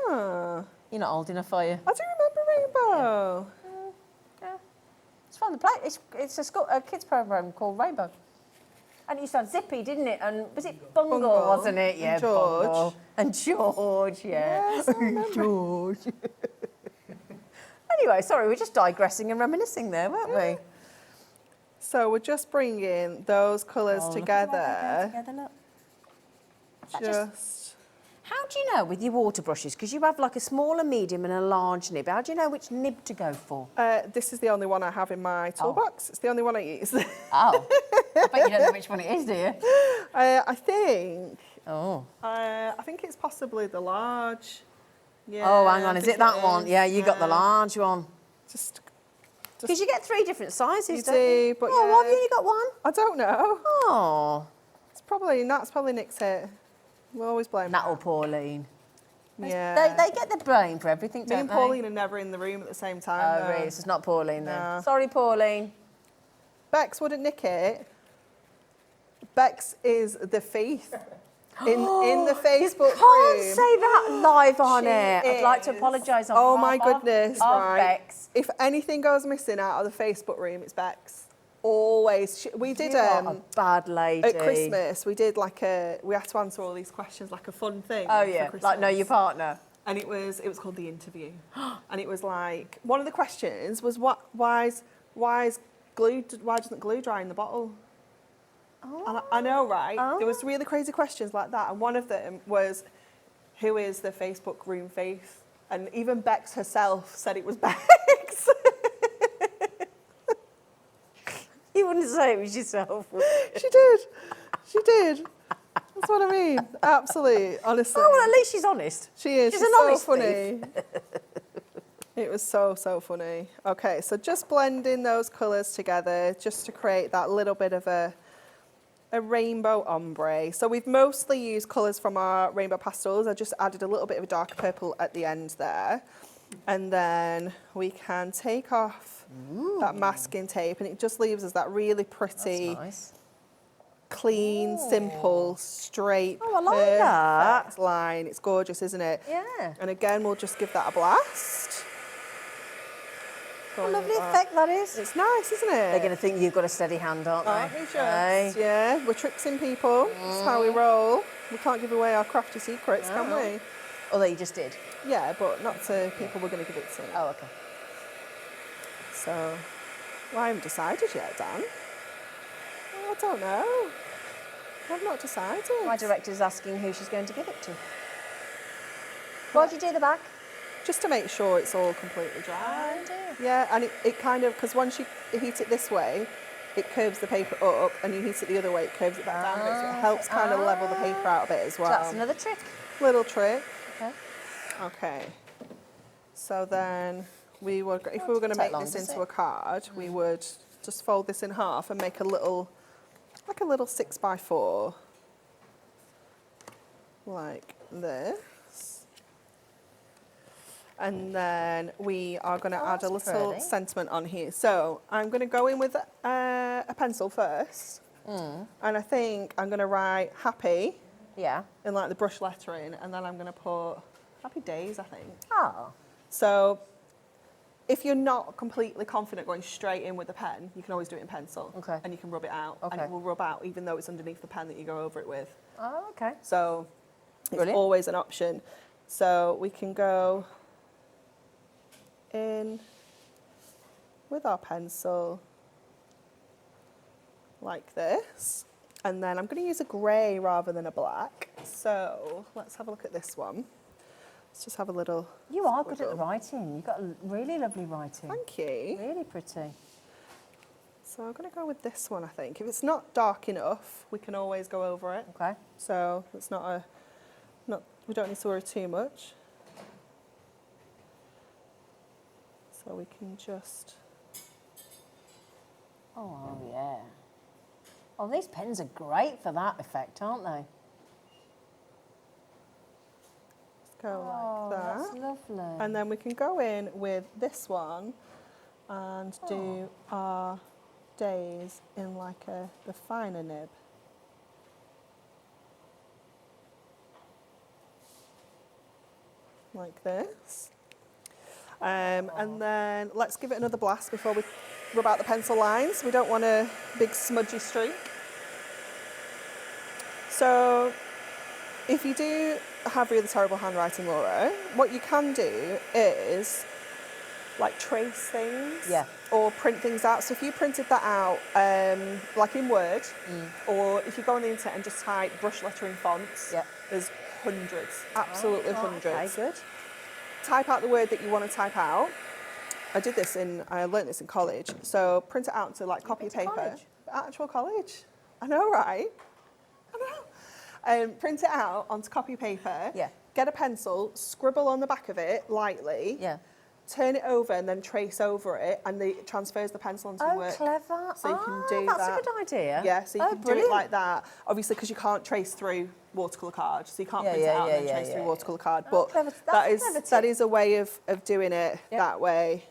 Ah, You're not old enough, are you? I do remember Rainbow. Yeah. It's from the play. It's a kids program called Rainbow. And it used to have Zippy, didn't it? And was it Bungle, wasn't it? Yeah, And George. Bungle. And George, yeah. Yes, I remember. George. Anyway, sorry, we're just digressing and reminiscing there, weren't we? So we're just bringing those colours Oh, look at the way together. they go together, look. Just. How do you know with your water brushes? Because you have like a small, a medium and a large nib. How do you know which nib to go for? This is the only one I have in my toolbox. It's the only one I use. Oh. I bet you don't know which one it is, do you? I think. Oh. I think it's possibly the large. Yeah. Oh, hang on. I Is think it that one? is. Yeah, you got the large one. Just. Because you get 3 different sizes, You don't you? do, but oh, why have yeah. you only got one? I don't know. Oh. That's probably Nick's hit. We'll always blame Nat or Pauline. Yeah. They get the blame for everything, Me don't and they? Pauline are never in the room at the same time. Oh, though. really? So it's not Pauline then. No. Sorry, Pauline. Bex wouldn't nick it. Bex is the thief in the Facebook Can't room. say that live on She air. I'd like to is. apologise on Oh my behalf goodness, of right. Bex. If anything goes missing out of the Facebook room, it's Bex. Always. We did You are a bad lady. at Christmas. We did we had to answer all these questions like a fun thing. Oh for yeah, Christmas. like know your partner. And it was called The Interview. And it was like, one of the questions was why doesn't glue dry in the bottle? Oh. And I know, right? Oh. There was really crazy questions like that. And one of them was, who is the Facebook room face? And even Bex herself said it was Bex. You wouldn't say it was yourself, would you? She did. She did. That's what I mean. Absolutely, honestly. Oh, well, at least she's honest. She is. She's She's an so honest funny. It was so funny. Okay, so just blending those colours together just to create that little bit of a rainbow ombre. So we've mostly used colours from our rainbow pastels. I just added a little bit of a darker purple at the end there. And then we can take off that masking tape and it just leaves us that really pretty, That's nice. clean, simple, straight, Oh, I like that. perfect line. It's gorgeous, isn't it? Yeah. And again, we'll just give that a blast. What a lovely effect that is. It's nice, isn't it? They're going to think you've got a steady hand, aren't they? Aren't we just? Aye. Yeah, we're tricksing people. That's how we roll. We can't give away our crafty secrets, can we? Although you just did. Yeah, but not to people we're going to give it to. Oh, okay. So, well, I haven't decided yet, Dan. Oh, I don't know. I've not decided. My director's asking who she's going to give it to. Why'd you do the back? Just to make sure it's all completely dry. Oh, dear. Yeah, and it kind of, because once you heat it this way, it curves the paper up, and you heat it the other way, it curves it back down a bit, so it helps kind of level the paper out a bit as well. So that's another trick. Little trick. Okay. Okay. So then if we were going to take make long, this does into it? a card, we would just fold this in half and make a little 6x4, like this. And then we are going to add a that's little pretty. sentiment on here. So I'm going to go in with a pencil first. And I think I'm going to write happy Yeah. in like the brush lettering, and then I'm going to put happy days, I think. Oh. So if you're not completely confident going straight in with the pen, you can always do it in pencil. Okay. And you can rub it out. And Okay. it will rub out even though it's underneath the pen that you go over it with. Oh, okay. So it's Brilliant. always an option. So we can go in with our pencil like this. And then I'm going to use a grey rather than a black. So let's have a look at this one. Let's just have a little... You are good at the writing. You've got a really lovely writing. Thank you. Really pretty. So I'm going to go with this one, I think. If it's not dark enough, we can always go over it. Okay. So it's we don't need to worry too much. So we can just... Oh, yeah. Oh, these pens are great for that effect, aren't they? Go like that. That's lovely. And then we can go in with this one and do our days in like the finer nib. Like this. And then let's give it another blast before we rub out the pencil lines. We don't want a big smudgy streak. So if you do have really terrible handwriting, Laura, what you can do is like trace things or print things out. So if you printed that out like in Word, or if you go on the internet and just type brush lettering fonts, there's hundreds, absolutely hundreds. Okay, good. Type out the word that you want to type out. I learned this in college. So print it out to like copy paper. College? Actual college. I know, right? I know. Print it out onto copy paper. Yeah. Get a pencil, scribble on the back of it lightly. Yeah. Turn it over and then trace over it, and it transfers the pencil onto the work. Clever. So you can do that's that. a good idea. Yeah, so you can brilliant. do it like that. Obviously, because you can't trace through watercolour card, so you can't print it out and then trace through watercolour card. But clever. that is a way of doing it that way.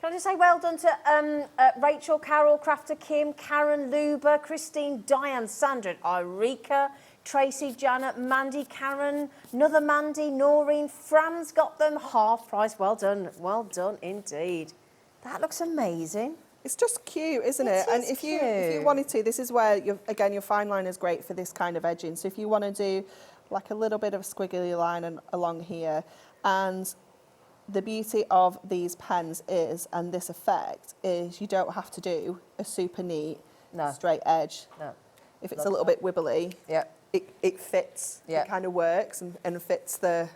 Can I just say well done to Rachel, Carol, Crafter, Kim, Karen, Luba, Christine, Diane, Sandra, Irika, Tracy, Janet, Mandy, Karen, another Mandy, Noreen, Fran's got them half price. Well done indeed. That looks amazing. It's just cute, isn't it? And if you wanted to, this is where your fine line is great for this kind of edging. So if you want to do like a little bit of a squiggly line along here, and the beauty of these pens is, and this effect is, you don't have to do a super neat straight edge. No. If it's a little bit wibbly, it fits. It kind of works and fits the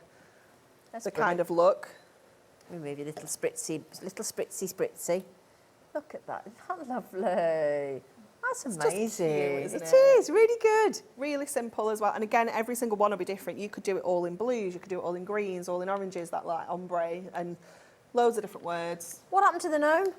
kind of look. We move your little spritzy. Look at that. Isn't that lovely? That's amazing. Just cute, isn't It is really good. Really simple as well. And again, every single one will be different. You could do it all in blues, you could do it all in greens, all in oranges, that like ombre, and loads of different words. What happened to the gnome?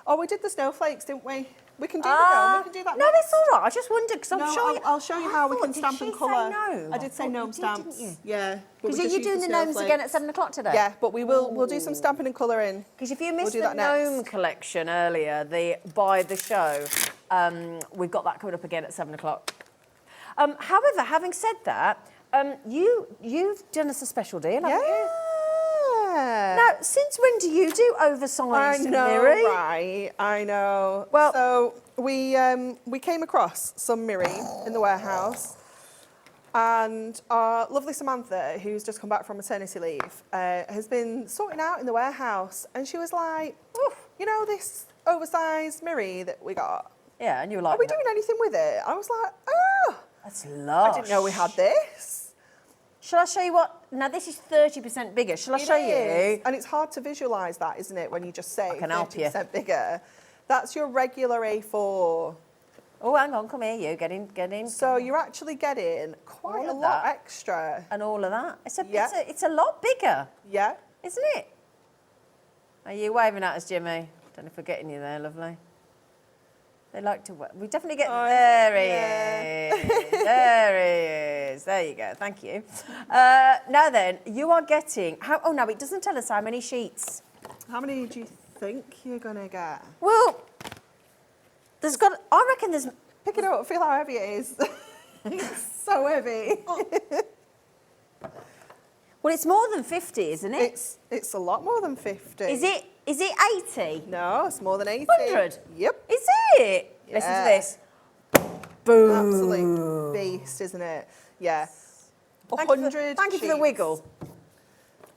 Oh, we did the snowflakes, didn't we? We can do the gnome. We can do that No, next. it's all right. I just wondered because I'm sure I'll show you how we can stamp and colour. Gnome? I did say gnome stamps. Didn't you? Yeah. Because you're doing the gnomes again at 7 o'clock today. Yeah, but we'll do some stamping and colouring. Because if you missed the gnome collection earlier, the by the show, we've got that coming up again at 7 o'clock. However, having said that, you've done us a special deal, haven't you? Now, since when do you do oversized mirroring? Right? I know. Well, so we came across some mirroring in the warehouse, and our lovely Samantha, who's just come back from maternity leave, has been sorting out in the warehouse, and she was like, "Oh, you know this oversized mirror that we got? Yeah," and you were like, "Are we doing anything with it?" I was like, "Oh, that's lush. I didn't know we had this." Shall I show you what? Now, this is 30% bigger. Shall I show you? And it's hard to visualise that, isn't it, when you just say 30% bigger. That's your regular A4. Oh, hang on, come here, you. Get in. So you're actually getting quite a lot extra. And all of that. It's a lot bigger. Yeah. Isn't it? Are you waving at us, Jimmy? Don't know if we're getting you there, lovely. They like to work. We definitely get... there he is. There he is. There you go. Thank you. Now then, you are getting... Oh, no, it doesn't tell us how many sheets. How many do you think you're going to get? Well, I reckon there's... Pick it up. Feel how heavy it is. It's so heavy. Well, it's more than 50, isn't it? It's a lot more than 50. Is it 80? No, it's more than 80. 100? Yep. Is it? Yeah. Listen to this. Boom. Absolute beast, isn't it? Yeah. 100 Thank you for the wiggle.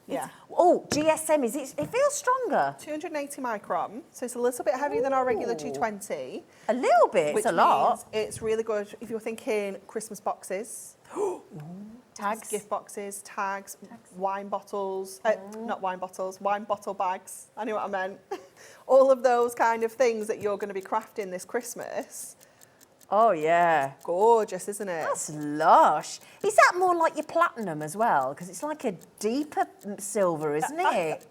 Yeah. Oh, GSM, it feels stronger. 280 micron, so it's a little bit heavier than our regular 220. A little bit, it's a lot. It's really good if you're thinking Christmas boxes. Tags. Gift boxes, tags, wine bottles, not wine bottles, wine bottle bags. I knew what I meant. All of those kind of things that you're going to be crafting this Christmas. Oh, yeah. Gorgeous, isn't it? That's lush. Is that more like your platinum as well? Because it's like a deeper silver, isn't it?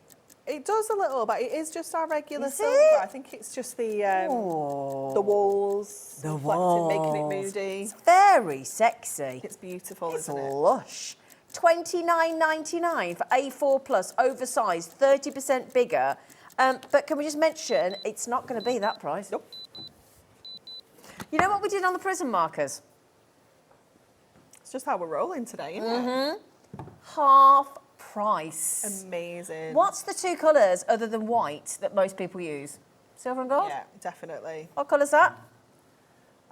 It does a little, but it is just our regular Is silver. it? I think it's just the walls, The reflecting, making it walls. moody. It's very sexy. It's beautiful, It's isn't it? lush. $29.99 for A4 plus, oversized, 30% bigger. But can we just mention, it's not going to be that price. Nope. You know what we did on the Prism markers? It's just how we're rolling today, isn't it? Half price. Amazing. What's the two colours other than white that most people use? Silver and gold? Yeah, definitely. What colour's that?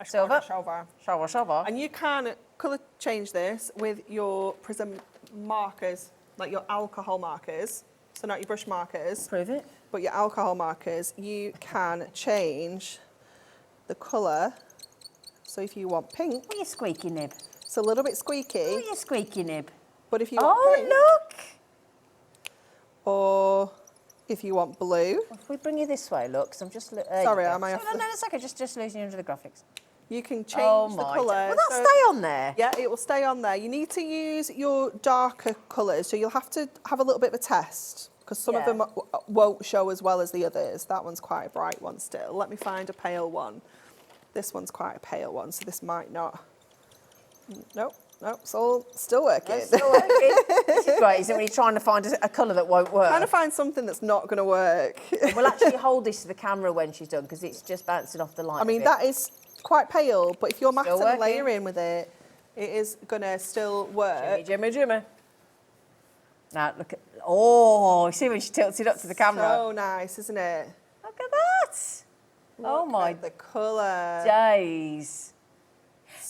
Silver. Silver. Silver. And you can colour change this with your Prism markers, like your alcohol markers. So not your brush markers, Prove it. but your alcohol markers. You can change the colour. So if you want pink, What are you squeaky nib? it's a little bit squeaky. What are you squeaky nib? But if you want pink, look! or if you want blue, If we bring you this way, look, 'cause I'm just... Sorry, am I off No, the- no, it's okay, just losing you under the graphics. you can change Oh the my... colour. Will that So- stay on there? Yeah, it will stay on there. You need to use your darker colours, so you'll have to have a little bit of a test because some of Yeah. them won't show as well as the others. That one's quite a bright one still. Let me find a pale one. This one's quite a pale one, so this might not. Nope, it's all still working. It's still working. This is great, isn't it, when you're trying to find a colour that won't work? Trying to find something that's not going to work. We'll actually hold this to the camera when she's done because it's just bouncing off the light. I mean, a bit. that is quite pale, but if you're Still matting working. layering with it, it is going to still work. Jimmy. Now, look at... Oh, you see when she tilts it up to the camera? So nice, isn't it? Look at that. Oh, Look my at the colour. days.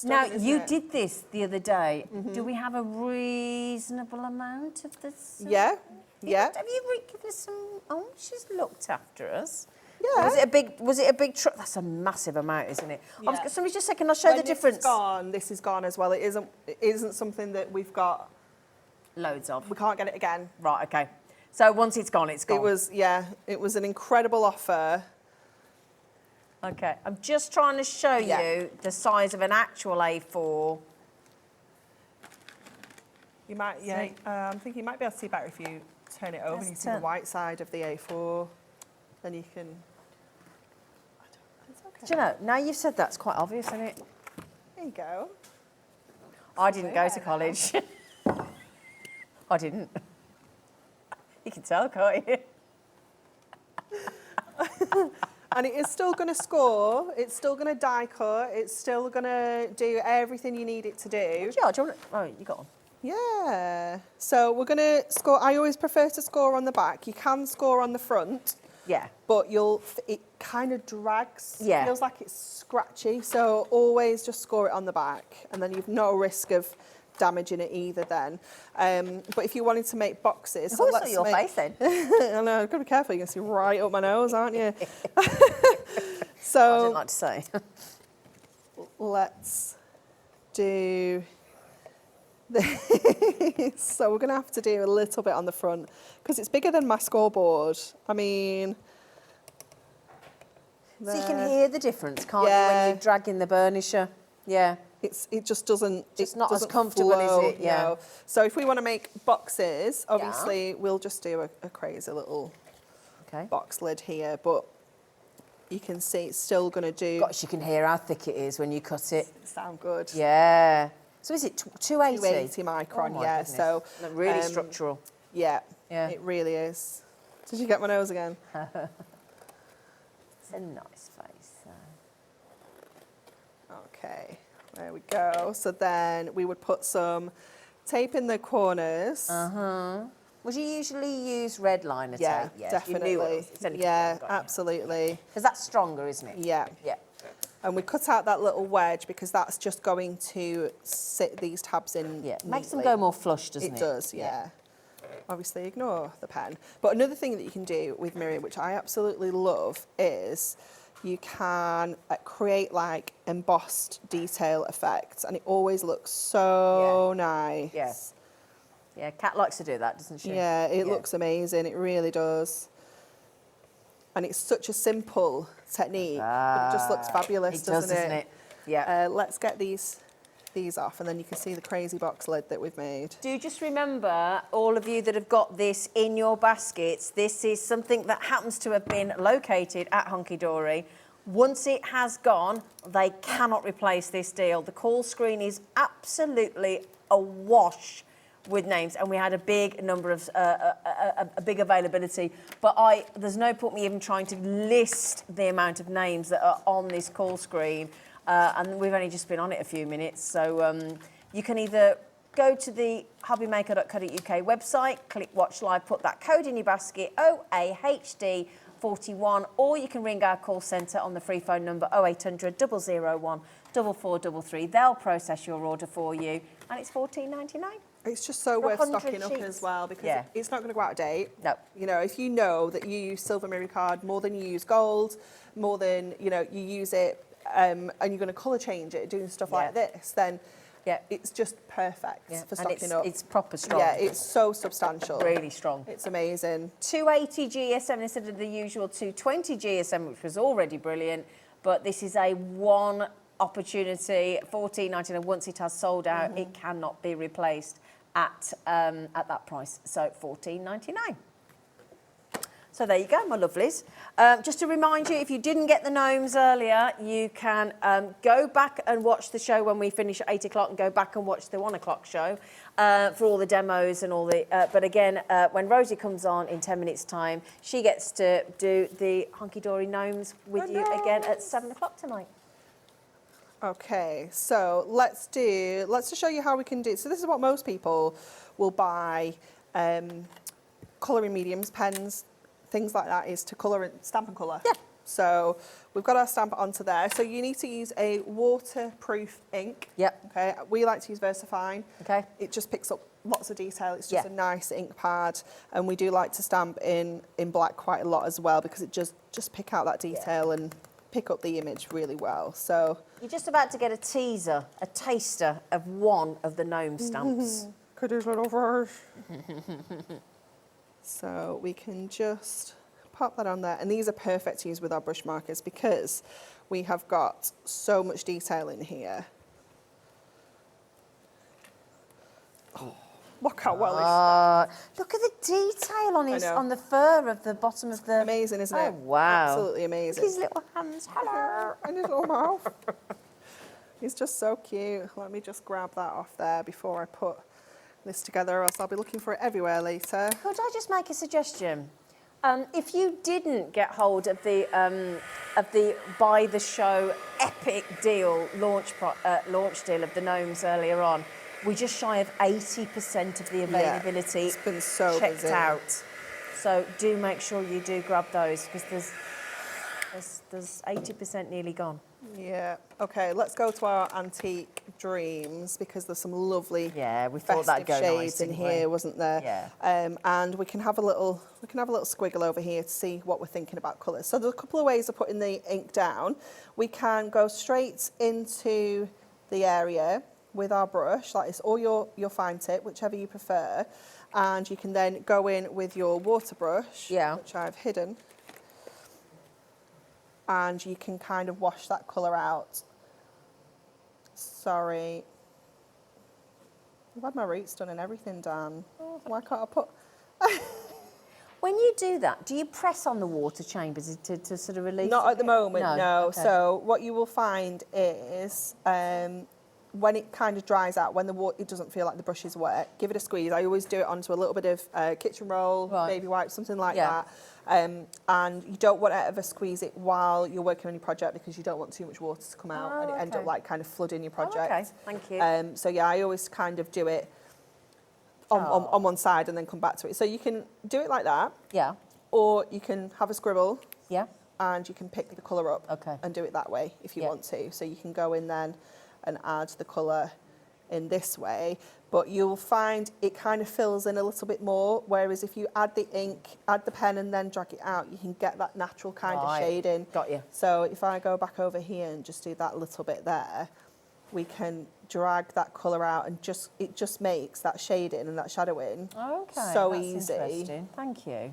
Now, Stunning, isn't you it? did this the other day. Do we have a reasonable amount of this? Yeah, yeah. Have you given us some... Oh, she's looked after us. Yeah. Was it a big truck? That's a massive amount, isn't it? Yeah. Somebody just said, can I show the When difference? this is gone as well. It isn't something that we've got. Loads of. We can't get it again. Right, okay. So once it's gone, it's gone. It was an incredible offer. Okay, I'm just trying to show Yeah. you the size of an actual A4. You might, I'm thinking you might be able to see better if you turn it over and you see the turn- white side of the A4. Then you can. It's okay. Do you know, now you've said that, it's quite obvious, isn't it? There you go. I didn't go to college. I didn't. You can tell, can't you? And it is still going to score. It's still going to die cut. It's still going to do everything you need it to do. George, oh, you got one. Yeah. So we're going to score. I always prefer to score on the back. You can score on the front, Yeah. but it kind of drags. Yeah. Feels like it's scratchy. So always just score it on the back, and then you've no risk of damaging it either then. But if you wanted to make boxes... So let's your face then. I know, I've got to be careful. You're going to see right up my nose, aren't you? I So didn't like to say. let's do this. So we're going to have to do a little bit on the front because it's bigger than my scoreboard. I mean... So you can hear the difference, can't you, Yeah. when you're dragging the burnisher? Yeah. It just doesn't. It's it not as doesn't comfortable, is flow, it? Yeah. no. So if we want to make boxes, obviously we'll just do a crazy little Okay. box lid here, but you can see it's still going to do. Gosh, you can hear how thick it is when you cut it. Sound good. Yeah. So is it 280? 280 micron, Oh my yeah. goodness. So Look, really structural. Yeah. Yeah. It really is. Did you get my nose again? It's a nice face. Okay. There we go. So then we would put some tape in the corners. Would you usually use red liner Yeah, tape? Yes, definitely. You knew it was. Yeah, absolutely. Because that's stronger, isn't it? Yeah. Yeah. And we cut out that little wedge because that's just going to sit these tabs in. Yeah. Makes them neatly. go more flush, doesn't it? It does, yeah. Obviously, ignore the pen. But another thing that you can do with Miriam, which I absolutely love, is you can create like embossed detail effects, and it always looks so nice. Yeah. Yeah, Kat likes to do that, doesn't she? Yeah, it looks amazing. It really does. And it's such a simple technique, but it just looks fabulous, It does, doesn't it? Yeah. Let's get these these off, and then you can see the crazy box lid that we've made. Do just remember, all of you that have got this in your baskets, this is something that happens to have been located at Hunkydory. Once it has gone, they cannot replace this deal. The call screen is absolutely awash with names, and we had a big number of a big availability, but there's no point me even trying to list the amount of names that are on this call screen, and we've only just been on it a few minutes, so you can either go to the hobbymaker.co.uk website, click watch live, put that code in your basket, OAHD 41, or you can ring our call centre on the free phone number 0800 001 4433. They'll process your order for you, and it's $14.99. It's just so worth stocking up as well, because it's not going to go out of date. No. You know, if you know that you use silver mirror card more than you use gold, more than, you know, you use it and you're going to colour change it, doing stuff like this, then it's just perfect for stocking up. It's proper strong. Yeah, it's so substantial. Really strong. It's amazing. 280 GSM instead of the usual 220 GSM, which was already brilliant, but this is a one opportunity, $14.99. Once it has sold out, it cannot be replaced at that price. So $14.99. So there you go, my lovelies. Just to remind you, if you didn't get the gnomes earlier, you can go back and watch the show when we finish at 8 o'clock, and go back and watch the 1 o'clock show for all the demos and all the... but again, when Rosie comes on in 10 minutes' time, she gets to do the Hunkydory gnomes with you again at 7 o'clock tonight. Okay, so let's just show you how we can do. So this is what most people will buy, colouring mediums, pens, things like that, is to colour and stamp and colour. Yeah. So we've got our stamp onto there. So you need to use a waterproof ink. Yep. Okay. We like to use VersaFine. Okay. It just picks up lots of detail. It's just a nice ink pad, and we do like to stamp in black quite a lot as well, because it just pick out that detail and pick up the image really well. So you're just about to get a teaser, a taster of one of the gnome stamps. Could do little verse. So we can just pop that on there, and these are perfect to use with our brush markers because we have got so much detail in here. Oh, look how well it's look at the detail on the fur of the bottom of the... Amazing, isn't it? Oh, wow. Absolutely amazing. His little hands, hello. And his little mouth. He's just so cute. Let me just grab that off there before I put this together, or else I'll be looking for it everywhere later. Could I just make a suggestion? If you didn't get hold of the Buy the Show epic deal, launch deal of the gnomes earlier on, we're just shy of 80% of the availability it's been so checked busy. out. So do make sure you do grab those, because there's 80% nearly gone. Yeah. Okay, let's go to our antique dreams, because there's some lovely we thought that'd go shades nice, in here, wasn't there? Yeah. And we can have a little squiggle over here to see what we're thinking about colours. So there's a couple of ways of putting the ink down. We can go straight into the area with our brush, like this, or your fine tip, whichever you prefer, and you can then go in with your water brush, which I've hidden, and you can kind of wash that colour out. Sorry. I've had my roots done and everything, Dan. Why can't I put... When you do that, do you press on the water chambers to sort of release? Not at the moment, no. Okay. So what you will find is when it kind of dries out, when it doesn't feel like the brush is wet, give it a squeeze. I always do it onto a little bit of kitchen roll, baby wipes, something like that. And you don't want to ever squeeze it while you're working on your project, because you don't want too much water to come out and it end up like kind of flooding your project. Okay, thank you. So yeah, I always kind of do it on one side and then come back to it. So you can do it like that. Yeah. Or you can have a scribble. Yeah. And you can pick the colour up and do it that way if you want to. So you can go in then and add the colour in this way, but you'll find it kind of fills in a little bit more, whereas if you add the ink, add the pen and then drag it out, you can get that natural kind of shading. Got you. So if I go back over here and just do that little bit there, we can drag that colour out, and it just makes that shading and that shadowing so that's easy. Interesting. Thank you.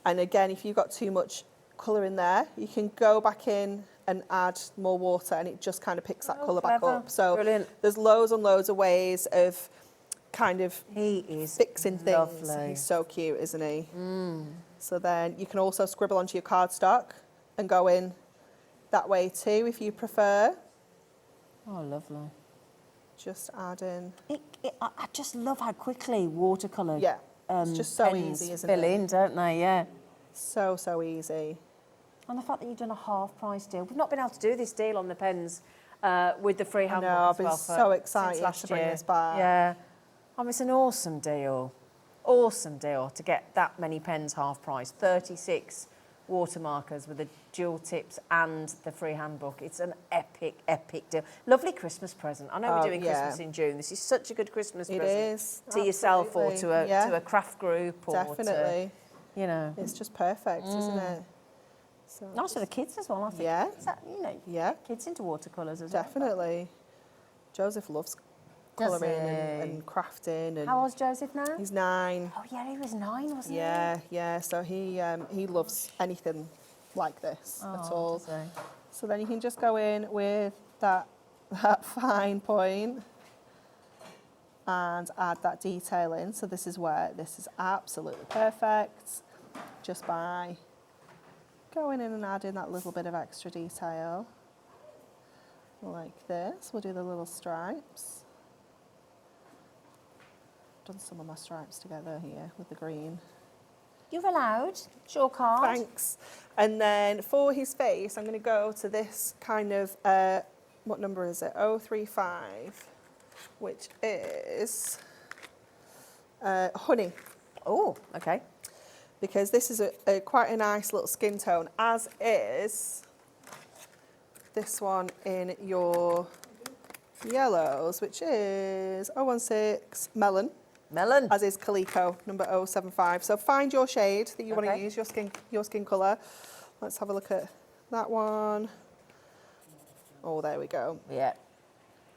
And again, if you've got too much colour in there, you can go back in and add more water and it just kind of picks that colour back up. So Brilliant. there's loads and loads of ways of kind of He is fixing things. lovely. He's so cute, isn't he? So then you can also scribble onto your cardstock and go in that way too if you prefer. Oh, lovely. Just add in. I just love how quickly watercolour. Yeah, it's just so pens easy, isn't fill it? in, don't they? Yeah. So easy. And the fact that you've done a half price deal. We've not been able to do this deal on the pens with the free I handbook know, as I've been well so since excited last to bring year. this back. Yeah. It's an awesome deal. Awesome deal to get that many pens half price. 36 watermarkers with the dual tips and the free handbook. It's an epic, epic deal. Lovely Christmas present. I know we're doing Christmas in June. This is such a good Christmas present. It is. To yourself or Absolutely. to a craft group or Definitely. to, you know. It's just perfect, isn't it? So Nice for the kids as well, I think. Yeah. Is that, you know, Yeah, kids into watercolours as well. definitely. Joseph loves Does colouring he? and crafting. And How old's Joseph now? he's 9. Oh yeah, he was 9, wasn't Yeah, yeah. So he loves anything like this at all. does he? So then you can just go in with that fine point and add that detail in. So this is where this is absolutely perfect, just by going in and adding that little bit of extra detail like this. We'll do the little stripes. Done some of my stripes together here with the green. You're allowed. It's your card. Thanks. And then for his face, I'm going to go to this kind of, what number is it? 035, which is honey. Oh, okay. Because this is a quite a nice little skin tone, as is this one in your yellows, which is 016 melon. Melon. As is Calico, number 075. So find your shade that you want to Okay. use, your skin colour. Let's have a look at that one. Oh, there we go. Yeah.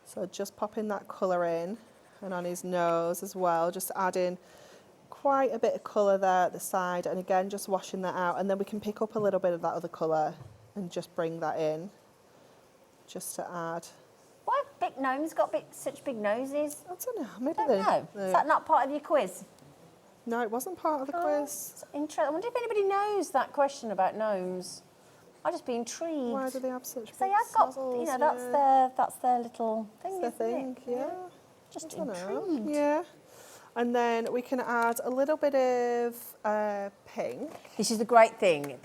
So just popping that colour in, and on his nose as well, just adding quite a bit of colour there at the side, and again just washing that out, and then we can pick up a little bit of that other colour and just bring that in, just to add. Why have big gnomes got such big noses? I don't know, maybe I don't know. Is that not part of your quiz? No, it wasn't part of the quiz. It's interesting. I wonder if anybody knows that question about gnomes. I'd just be intrigued. Why do they have such big So yeah, I've got, nozzles? you know, Yeah. that's their little thing, That's the isn't thing, it? yeah. Just I don't know. intrigued. Yeah. And then we can add a little bit of pink. This is the great thing,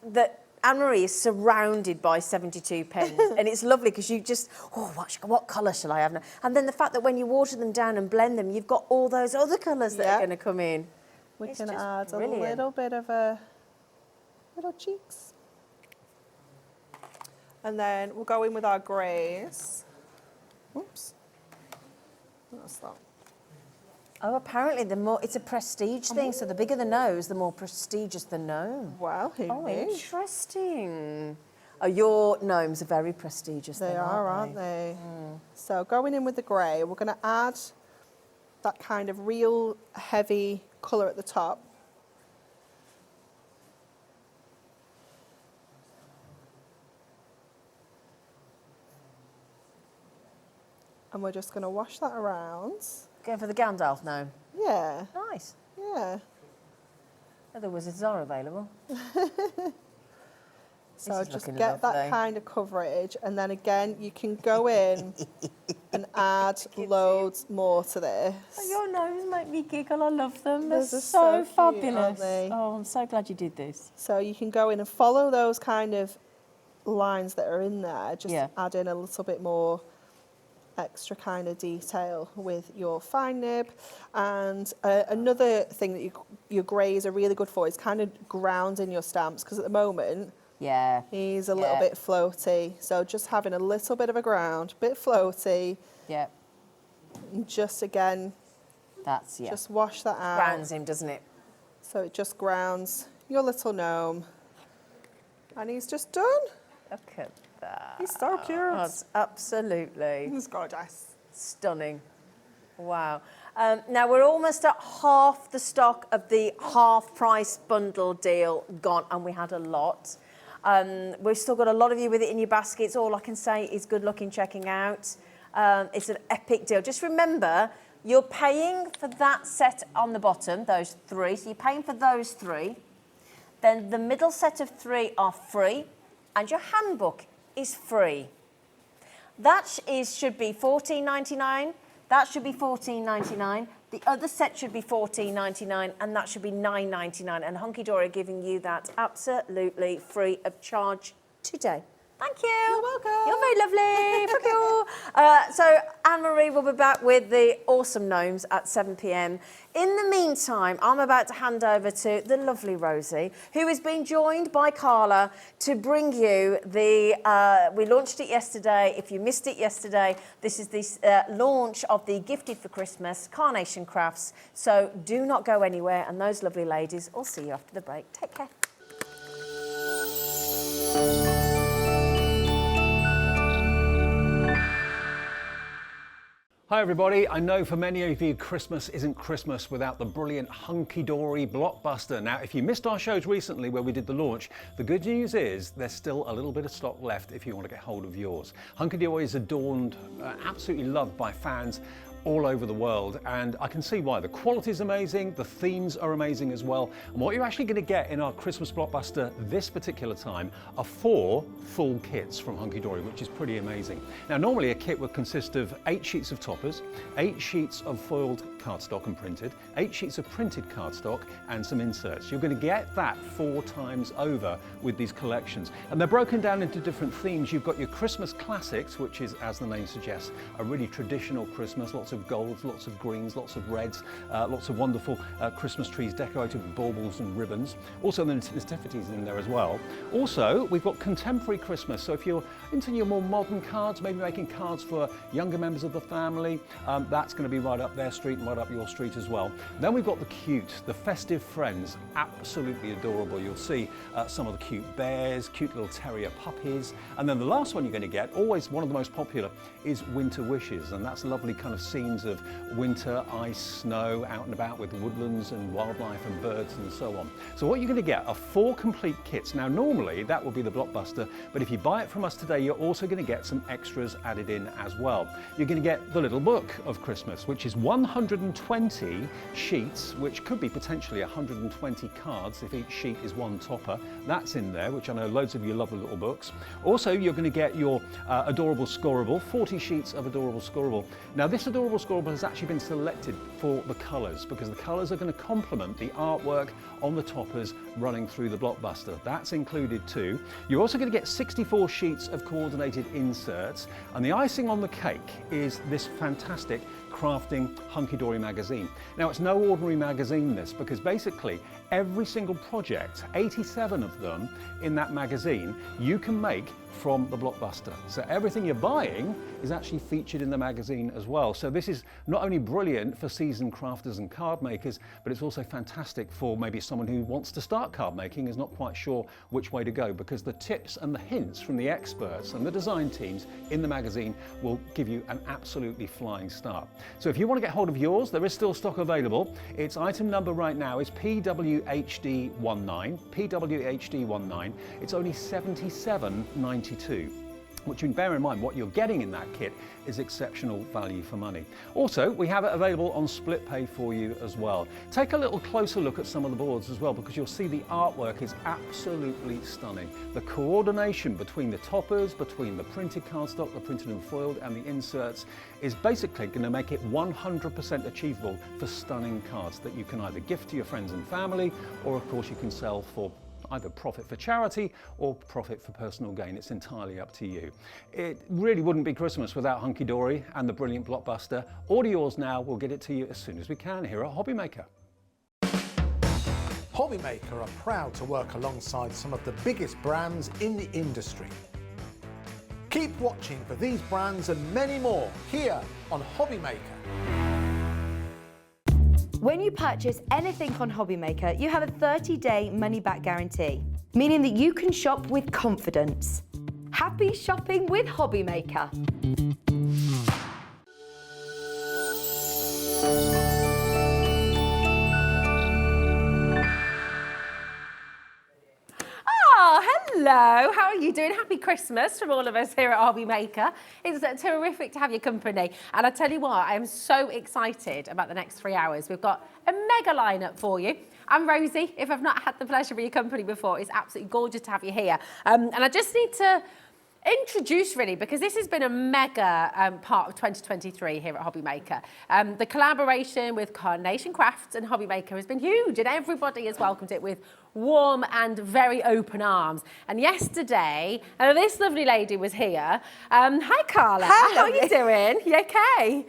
that Anne-Marie is surrounded by 72 pens, and it's lovely because you just, what colour shall I have now? And then the fact that when you water them down and blend them, you've got all those other colours that are going to come in. We It's can just add brilliant. a little bit of a little cheeks. And then we'll go in with our greys. Oops. What's that? Oh, apparently it's a prestige thing, so the bigger the nose, the more prestigious the gnome. Well, who Oh, knew? interesting. Oh, your gnomes are very prestigious. They then, are, aren't they? So going in with the grey, we're going to add that kind of real heavy colour at the top. And we're just going to wash that around. Going for the Gandalf gnome. Yeah, Nice. yeah. Other wizards are available. So This is just looking get that lovely. kind of coverage, and then again you can go in and add loads more to this. Your gnomes make me giggle. I love them. They're Those are so so cute, aren't fabulous. they? Oh, I'm so glad you did this. So you can go in and follow those kind of lines that are in there, just Yeah. add in a little bit more extra kind of detail with your fine nib. And another thing that your greys are really good for is kind of grounding your stamps, because at the moment Yeah. he's a little bit floaty. So just having a little bit of a ground, bit floaty, Yeah. and just again, That's, yeah. just wash that out. Grounds him, doesn't it? So it just grounds your little gnome. And he's just done. Look at that. He's so cute. That's absolutely He's gorgeous. stunning. Wow. Now we're almost at half the stock of the half price bundle deal gone, and we had a lot. We've still got a lot of you with it in your baskets. All I can say is good luck in checking out. It's an epic deal. Just remember, you're paying for that set on the bottom, those 3. So you're paying for those 3. Then the middle set of 3 are free, and your handbook is free. That should be $14.99. That should be $14.99. The other set should be $14.99, and that should be $9.99. And Hunkydory are giving you that absolutely free of charge today. Thank you. You're welcome. You're very lovely. Thank you. So Anne-Marie will be back with the awesome gnomes at 7 p.m. In the meantime, I'm about to hand over to the lovely Rosie, who is being joined by Carla to bring you the, we launched it yesterday. If you missed it yesterday, this is the launch of the Gifted for Christmas Carnation Crafts. So do not go anywhere. And those lovely ladies, I'll see you after the break. Take care. Hi everybody, I know for many of you Christmas isn't Christmas without the brilliant Hunkydory blockbuster. Now if you missed our shows recently where we did the launch, the good news is there's still a little bit of stock left if you want to get hold of yours. Hunkydory is adorned, absolutely loved by fans all over the world, and I can see why. The quality is amazing, the themes are amazing as well, and what you're actually going to get in our Christmas blockbuster this particular time are 4 full kits from Hunkydory, which is pretty amazing. Now normally a kit would consist of 8 sheets of toppers, 8 sheets of foiled cardstock and printed, 8 sheets of printed cardstock and some inserts. You're going to get that 4 times over with these collections, and they're broken down into different themes. You've got your Christmas classics, which is, as the name suggests, a really traditional Christmas, lots of golds, lots of greens, lots of reds, lots of wonderful Christmas trees decorated with baubles and ribbons. Also the nativities in there as well. Also, we've got contemporary Christmas. So if you're into your more modern cards, maybe making cards for younger members of the family, that's going to be right up their street and right up your street as well. Then we've got the cute, the festive friends, absolutely adorable. You'll see some of the cute bears, cute little terrier puppies. And then the last one you're going to get, always one of the most popular, is winter wishes. And that's lovely kind of scenes of winter, ice, snow, out and about with woodlands and wildlife and birds and so on. So what you're going to get are 4 complete kits. Now normally that will be the blockbuster, but if you buy it from us today, you're also going to get some extras added in as well. You're going to get the little book of Christmas, which is 120 sheets, which could be potentially 120 cards if each sheet is 1 topper. That's in there, which I know loads of you love the little books. Also, you're going to get your adorable scoreable, 40 sheets of adorable scoreable. Now this adorable scoreable has actually been selected for the colours, because the colours are going to complement the artwork on the toppers running through the blockbuster. That's included too. You're also going to get 64 sheets of coordinated inserts, and the icing on the cake is this fantastic crafting Hunkydory magazine. Now it's no ordinary magazine this, because basically every single project, 87 of them in that magazine, you can make from the blockbuster. So everything you're buying is actually featured in the magazine as well. So this is not only brilliant for seasoned crafters and card makers, but it's also fantastic for maybe someone who wants to start card making, is not quite sure which way to go, because the tips and the hints from the experts and the design teams in the magazine will give you an absolutely flying start. So if you want to get hold of yours, there is still stock available. Its item number right now is PWHD19. PWHD19. It's only $77.92. Which, you bear in mind, what you're getting in that kit is exceptional value for money. Also, we have it available on split pay for you as well. Take a little closer look at some of the boards as well, because you'll see the artwork is absolutely stunning. The coordination between the toppers, between the printed cardstock, the printed and foiled, and the inserts is basically going to make it 100% achievable for stunning cards that you can either gift to your friends and family, or of course you can sell for either profit for charity or profit for personal gain. It's entirely up to you. It really wouldn't be Christmas without Hunkydory and the brilliant blockbuster. Order yours now. We'll get it to you as soon as we can here at Hobby Maker. Hobby Maker are proud to work alongside some of the biggest brands in the industry. Keep watching for these brands and many more here on Hobby Maker. When you purchase anything on Hobby Maker, you have a 30-day money-back guarantee, meaning that you can shop with confidence. Happy shopping with Hobby Maker. Oh, hello. How are you doing? Happy Christmas from all of us here at Hobby Maker. It's terrific to have your company. And I tell you what, I am so excited about the next 3 hours. We've got a mega lineup for you. I'm Rosie. If I've not had the pleasure of your company before, it's absolutely gorgeous to have you here. And I just need to introduce really, because this has been a mega part of 2023 here at Hobby Maker. The collaboration with Carnation Crafts and Hobby Maker has been huge, and everybody has welcomed it with warm and very open arms. And yesterday, this lovely lady was here. Hi Carla, how are you doing? You okay?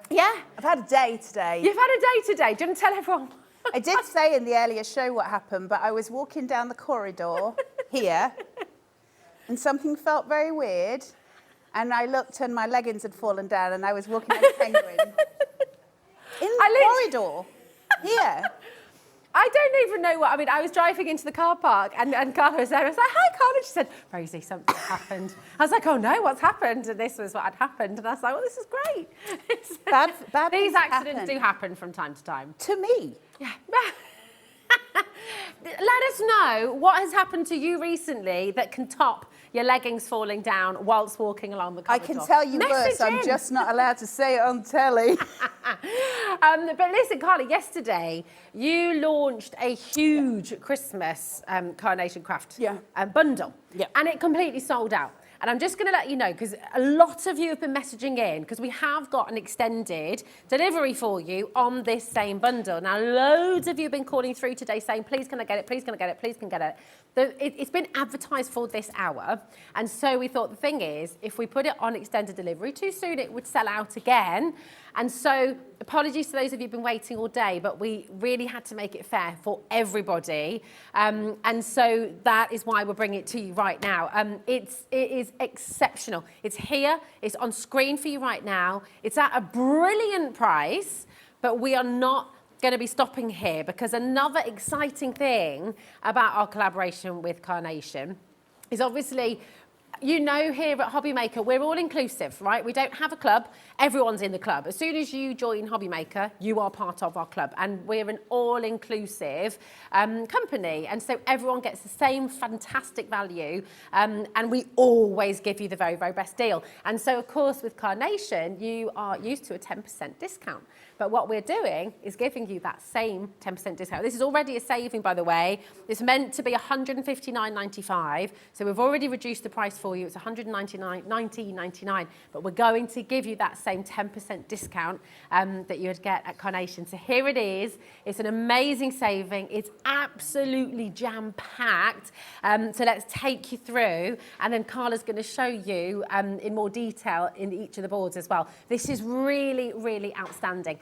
Yeah. I've had a day today. You've had a day today. Do you want to tell everyone? I did say in the earlier show what happened, but I was walking down the corridor here, and something felt very weird. And I looked, and my leggings had fallen down, and I was walking like a penguin in the corridor here. I don't even know what, I mean, I was driving into the car park and Carla was there. I was like, hi, Carla. She said, Rosie, something happened. I was like, oh no, what's happened? And this was what had happened. And I was like, well, this is great. Bad These things accidents happen. do happen from time to time. To me. Yeah. Let us know what has happened to you recently that can top your leggings falling down whilst walking along the corridor. I can tell you worse, I'm just not allowed to say it on telly. But listen, Carla, yesterday you launched a huge Christmas Carnation Craft bundle. Yeah. And it completely sold out. And I'm just going to let you know, because a lot of you have been messaging in, because we have got an extended delivery for you on this same bundle. Now, loads of you have been calling through today saying, please can I get it, please can I get it, please can I get it. It's been advertised for this hour. And so we thought the thing is, if we put it on extended delivery too soon, it would sell out again. And so apologies to those of you who've been waiting all day, but we really had to make it fair for everybody. And so that is why we're bringing it to you right now. It is exceptional. It's here, it's on screen for you right now. It's at a brilliant price, but we are not going to be stopping here, because another exciting thing about our collaboration with Carnation is obviously, you know, here at Hobby Maker, we're all inclusive, right? We don't have a club. Everyone's in the club. As soon as you join Hobby Maker, you are part of our club, and we're an all-inclusive company. And so everyone gets the same fantastic value, and we always give you the very, very best deal. And so, of course, with Carnation, you are used to a 10% discount. But what we're doing is giving you that same 10% discount. This is already a saving, by the way. It's meant to be $159.95. So we've already reduced the price for you. It's $119.99. But we're going to give you that same 10% discount that you would get at Carnation. So here it is. It's an amazing saving. It's absolutely jam-packed. So let's take you through. And then Carla's going to show you in more detail in each of the boards as well. This is really, really outstanding.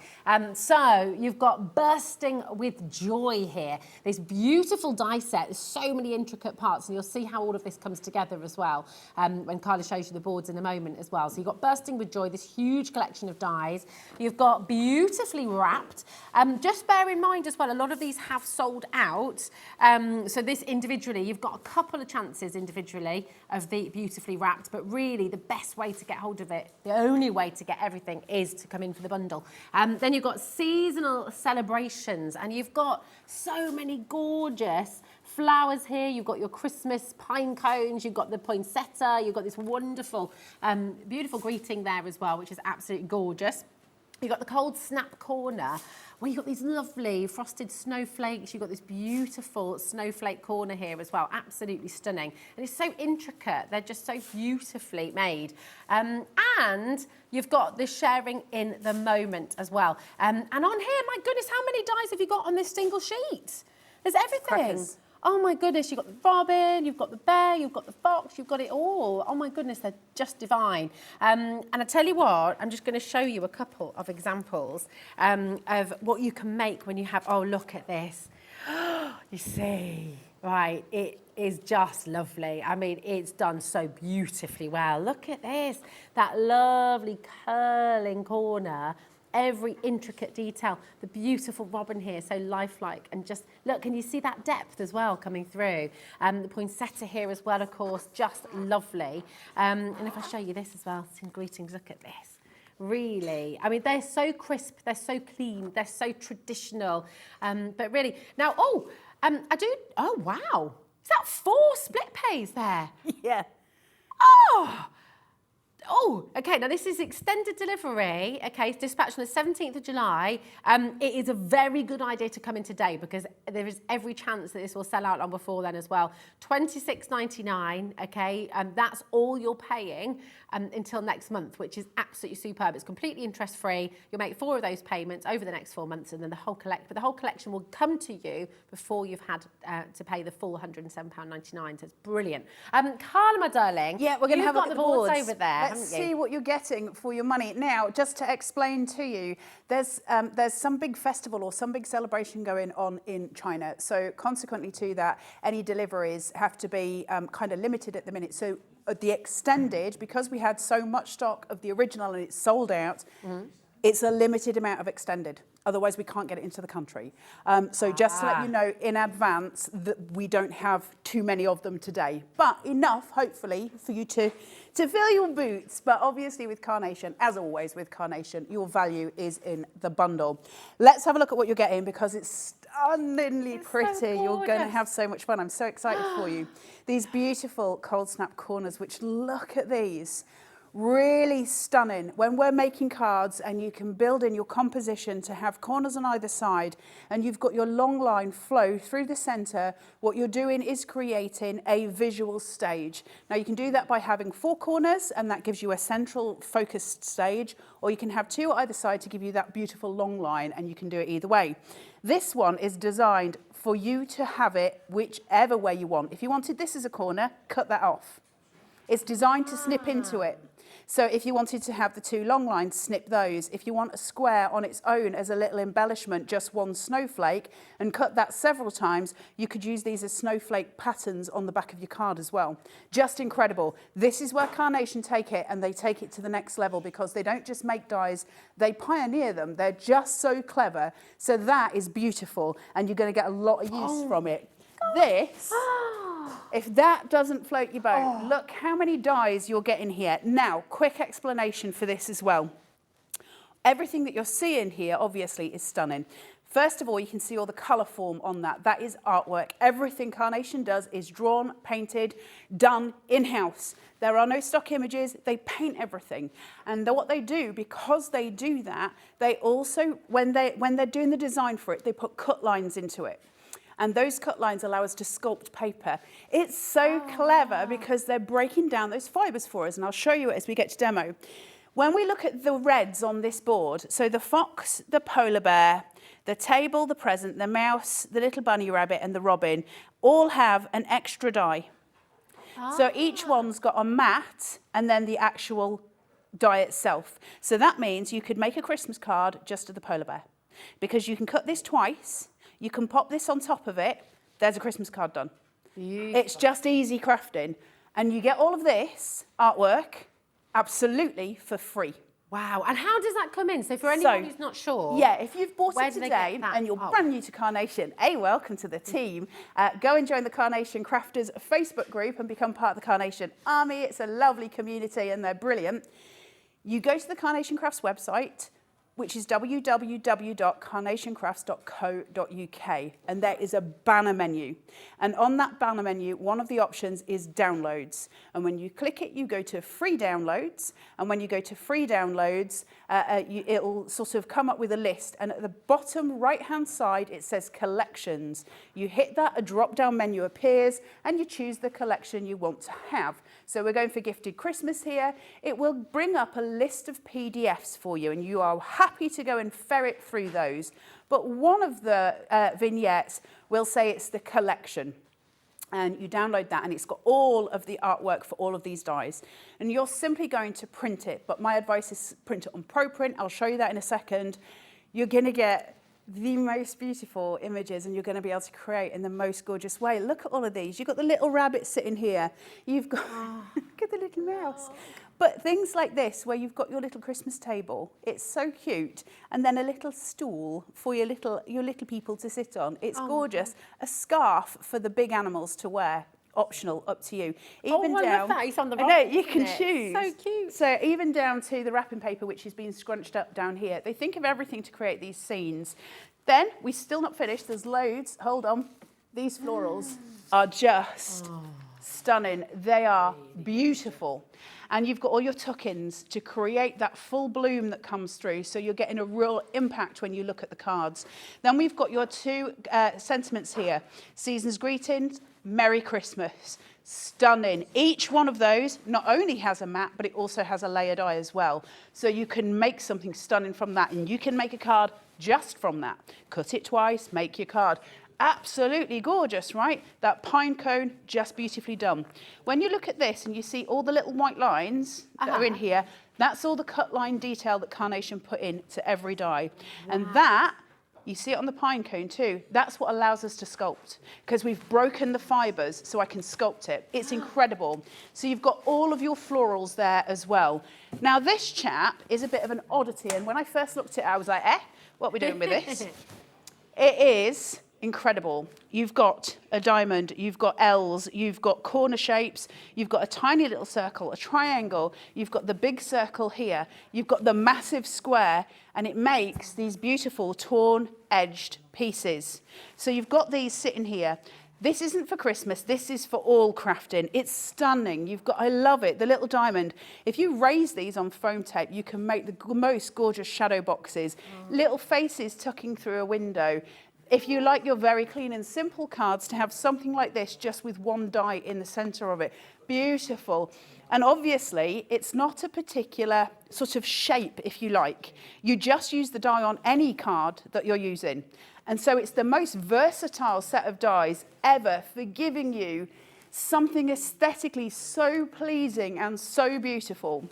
So you've got Bursting with Joy here. This beautiful die set. There's so many intricate parts, and you'll see how all of this comes together as well when Carla shows you the boards in a moment as well. So you've got Bursting with Joy, this huge collection of dies. You've got Beautifully Wrapped. Just bear in mind as well, a lot of these have sold out. So this individually, you've got a couple of chances individually of the Beautifully Wrapped, but really the best way to get hold of it, the only way to get everything, is to come in for the bundle. Then you've got Seasonal Celebrations, and you've got so many gorgeous flowers here. You've got your Christmas pine cones, you've got the poinsettia, you've got this wonderful, beautiful greeting there as well, which is absolutely gorgeous. You've got the Cold Snap corner, where you've got these lovely frosted snowflakes. You've got this beautiful snowflake corner here as well. Absolutely stunning. And it's so intricate. They're just so beautifully made. And you've got the sharing in the moment as well. And on here, my goodness, how many dies have you got on this single sheet? There's everything. Crackers. Oh my goodness, you've got the robin, you've got the bear, you've got the fox, you've got it all. Oh my goodness, they're just divine. And I tell you what, I'm just going to show you a couple of examples of what you can make when you have, oh, look at this. You see, right, it is just lovely. I mean, it's done so beautifully well. Look at this, that lovely curling corner. Every intricate detail, the beautiful robin here, so lifelike, and just look, can you see that depth as well coming through? The poinsettia here as well, of course, just lovely. And if I show you this as well, some greetings, look at this. Really, I mean, they're so crisp, they're so clean, they're so traditional, but really, now, oh wow. Is that 4 split pays there? Yeah. Oh, okay, now this is extended delivery. Okay, it's dispatched on the 17th of July. It is a very good idea to come in today because there is every chance that this will sell out long before then as well. $26.99, okay, and that's all you're paying until next month, which is absolutely superb. It's completely interest-free. You'll make 4 of those payments over the next 4 months, and then the whole collection will come to you before you've had to pay the full £107.99. So it's brilliant. Carla, my darling, Yeah, we're going to have a look got at the boards boards over there. Let's see what you're getting for your money. Now, just to explain to you, there's some big festival or some big celebration going on in China. So consequently to that, any deliveries have to be kind of limited at the minute. So the extended, because we had so much stock of the original and it's sold out, it's a limited amount of extended. Otherwise, we can't get it into the country. So just to let you know in advance that we don't have too many of them today, but enough, hopefully, for you to fill your boots. But obviously with Carnation, as always with Carnation, your value is in the bundle. Let's have a look at what you're getting because it's stunningly pretty. So you're going to gorgeous. have so much fun. I'm so excited for you. These beautiful cold snap corners, which look at these. Really stunning when we're making cards and you can build in your composition to have corners on either side and you've got your long line flow through the center. What you're doing is creating a visual stage. Now you can do that by having 4 corners and that gives you a central focused stage, or you can have 2 either side to give you that beautiful long line, and you can do it either way. This one is designed for you to have it whichever way you want. If you wanted this as a corner, cut that off. It's designed to snip into it. So if you wanted to have the 2 long lines, snip those. If you want a square on its own as a little embellishment, just 1 snowflake, and cut that several times, you could use these as snowflake patterns on the back of your card as well. Just incredible. This is where Carnation take it, and they take it to the next level because they don't just make dies, they pioneer them. They're just so clever. So that is beautiful, and you're going to get a lot of use from it. This... If that doesn't float your boat, look how many dies you're getting here. Now, quick explanation for this as well. Everything that you're seeing here, obviously, is stunning. First of all, you can see all the colour form on that. That is artwork. Everything Carnation does is drawn, painted, done in-house. There are no stock images. They paint everything. And what they do, because they do that, they also, when they're doing the design for it, they put cut lines into it. And those cut lines allow us to sculpt paper. It's so clever because they're breaking down those fibres for us, and I'll show you it as we get to demo. When we look at the reds on this board, so the fox, the polar bear, the table, the present, the mouse, the little bunny rabbit, and the robin all have an extra die. So each one's got a mat and then the actual die itself. So that means you could make a Christmas card just of the polar bear because you can cut this twice. You can pop this on top of it. There's a Christmas card done. Beautiful. It's just easy crafting. And you get all of this artwork absolutely for free. Wow. And how does that come in? So for anyone who's not sure. Yeah, if you've bought where it do they get today that? and you're brand new to Carnation, welcome to the team. Go and join the Carnation Crafters Facebook group and become part of the Carnation Army. It's a lovely community and they're brilliant. You go to the Carnation Crafts website, which is www.carnationcrafts.co.uk, and there is a banner menu. And on that banner menu, one of the options is downloads. And when you click it, you go to free downloads. And when you go to free downloads, it'll sort of come up with a list. And at the bottom right-hand side, it says collections. You hit that, a drop-down menu appears, and you choose the collection you want to have. So we're going for Gifted Christmas here. It will bring up a list of PDFs for you, and you are happy to go and ferret through those. But one of the vignettes will say it's the collection. And you download that, and it's got all of the artwork for all of these dies. And you're simply going to print it, but my advice is print it on ProPrint. I'll show you that in a second. You're going to get the most beautiful images, and you're going to be able to create in the most gorgeous way. Look at all of these. You've got the little rabbit sitting here. You've got, look at the little mouse. But things like this, where you've got your little Christmas table, it's so cute, and then a little stool for your little people to sit on. It's gorgeous. A scarf for the big animals to wear. Optional, up to you. Even I down, love that. It's on the I know, you can choose. So cute. So even down to the wrapping paper, which is being scrunched up down here. They think of everything to create these scenes. Then, we're still not finished. There's loads. Hold on. These florals. are just stunning. They are beautiful. And you've got all your tuck-ins to create that full bloom that comes through, so you're getting a real impact when you look at the cards. Then we've got your two sentiments here. Season's greetings, Merry Christmas. Stunning. Each one of those not only has a mat, but it also has a layered eye as well. So you can make something stunning from that, and you can make a card just from that. Cut it twice, make your card. Absolutely gorgeous, right? That pine cone, just beautifully done. When you look at this and you see all the little white lines that are in here, that's all the cut line detail that Carnation put in to every die. Wow. And that, you see it on the pine cone too, that's what allows us to sculpt, because we've broken the fibres so I can sculpt it. It's incredible. So you've got all of your florals there as well. Now this chap is a bit of an oddity, and when I first looked at it, I was like, what are we doing with this? It is incredible. You've got a diamond, you've got L's, you've got corner shapes, you've got a tiny little circle, a triangle, you've got the big circle here, you've got the massive square, and it makes these beautiful torn edged pieces. So you've got these sitting here. This isn't for Christmas, this is for all crafting. It's stunning. You've got, I love it, the little diamond. If you raise these on foam tape, you can make the most gorgeous shadow boxes, little faces tucking through a window. If you like your very clean and simple cards, to have something like this just with one die in the center of it, beautiful. And obviously, it's not a particular sort of shape, if you like. You just use the die on any card that you're using. And so it's the most versatile set of dies ever for giving you something aesthetically so pleasing and so beautiful.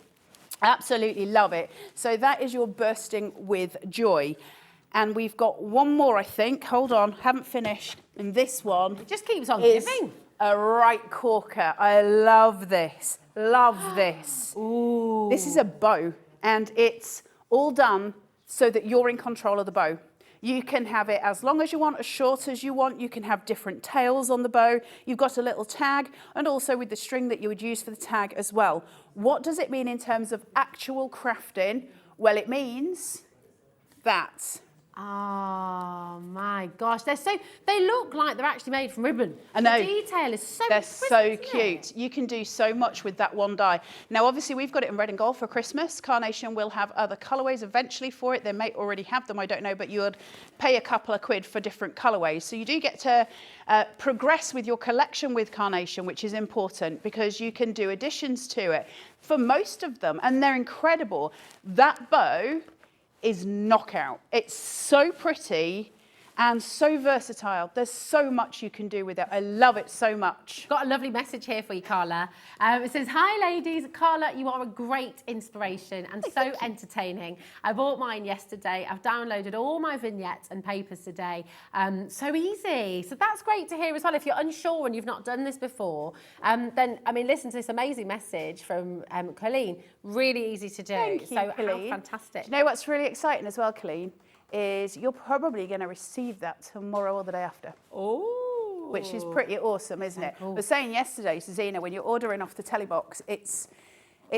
Absolutely love it. So that is your bursting with joy. And we've got one more, I think. Hold on, haven't finished. And this one just keeps on giving. A right corker. I love this. Love this. Ooh. This is a bow, and it's all done so that you're in control of the bow. You can have it as long as you want, as short as you want. You can have different tails on the bow. You've got a little tag, and also with the string that you would use for the tag as well. What does it mean in terms of actual crafting? Well, it means that. Oh my gosh, they look like they're actually made from ribbon. I know. The detail is so They're pretty, so isn't cute. it? You can do so much with that one die. Now, obviously, we've got it in red and gold for Christmas. Carnation will have other colourways eventually for it. They may already have them, I don't know, but you would pay a couple of quid for different colourways. So you do get to progress with your collection with Carnation, which is important because you can do additions to it for most of them, and they're incredible. That bow is knockout. It's so pretty and so versatile. There's so much you can do with it. I love it so much. Got a lovely message here for you, Carla. It says, hi ladies, Carla, you are a great inspiration and so entertaining. I bought mine yesterday. I've downloaded all my vignettes and papers today. So easy. So that's great to hear as well. If you're unsure and you've not done this before, then, I mean, listen to this amazing message from Colleen. Really easy to do. Thank you, so Colleen. how fantastic. Do you know what's really exciting as well, Colleen? Is you're probably going to receive that tomorrow or the day after. Oh. Which is pretty awesome, isn't it? Cool. I was saying yesterday to Zena, when you're ordering off the telebox, it's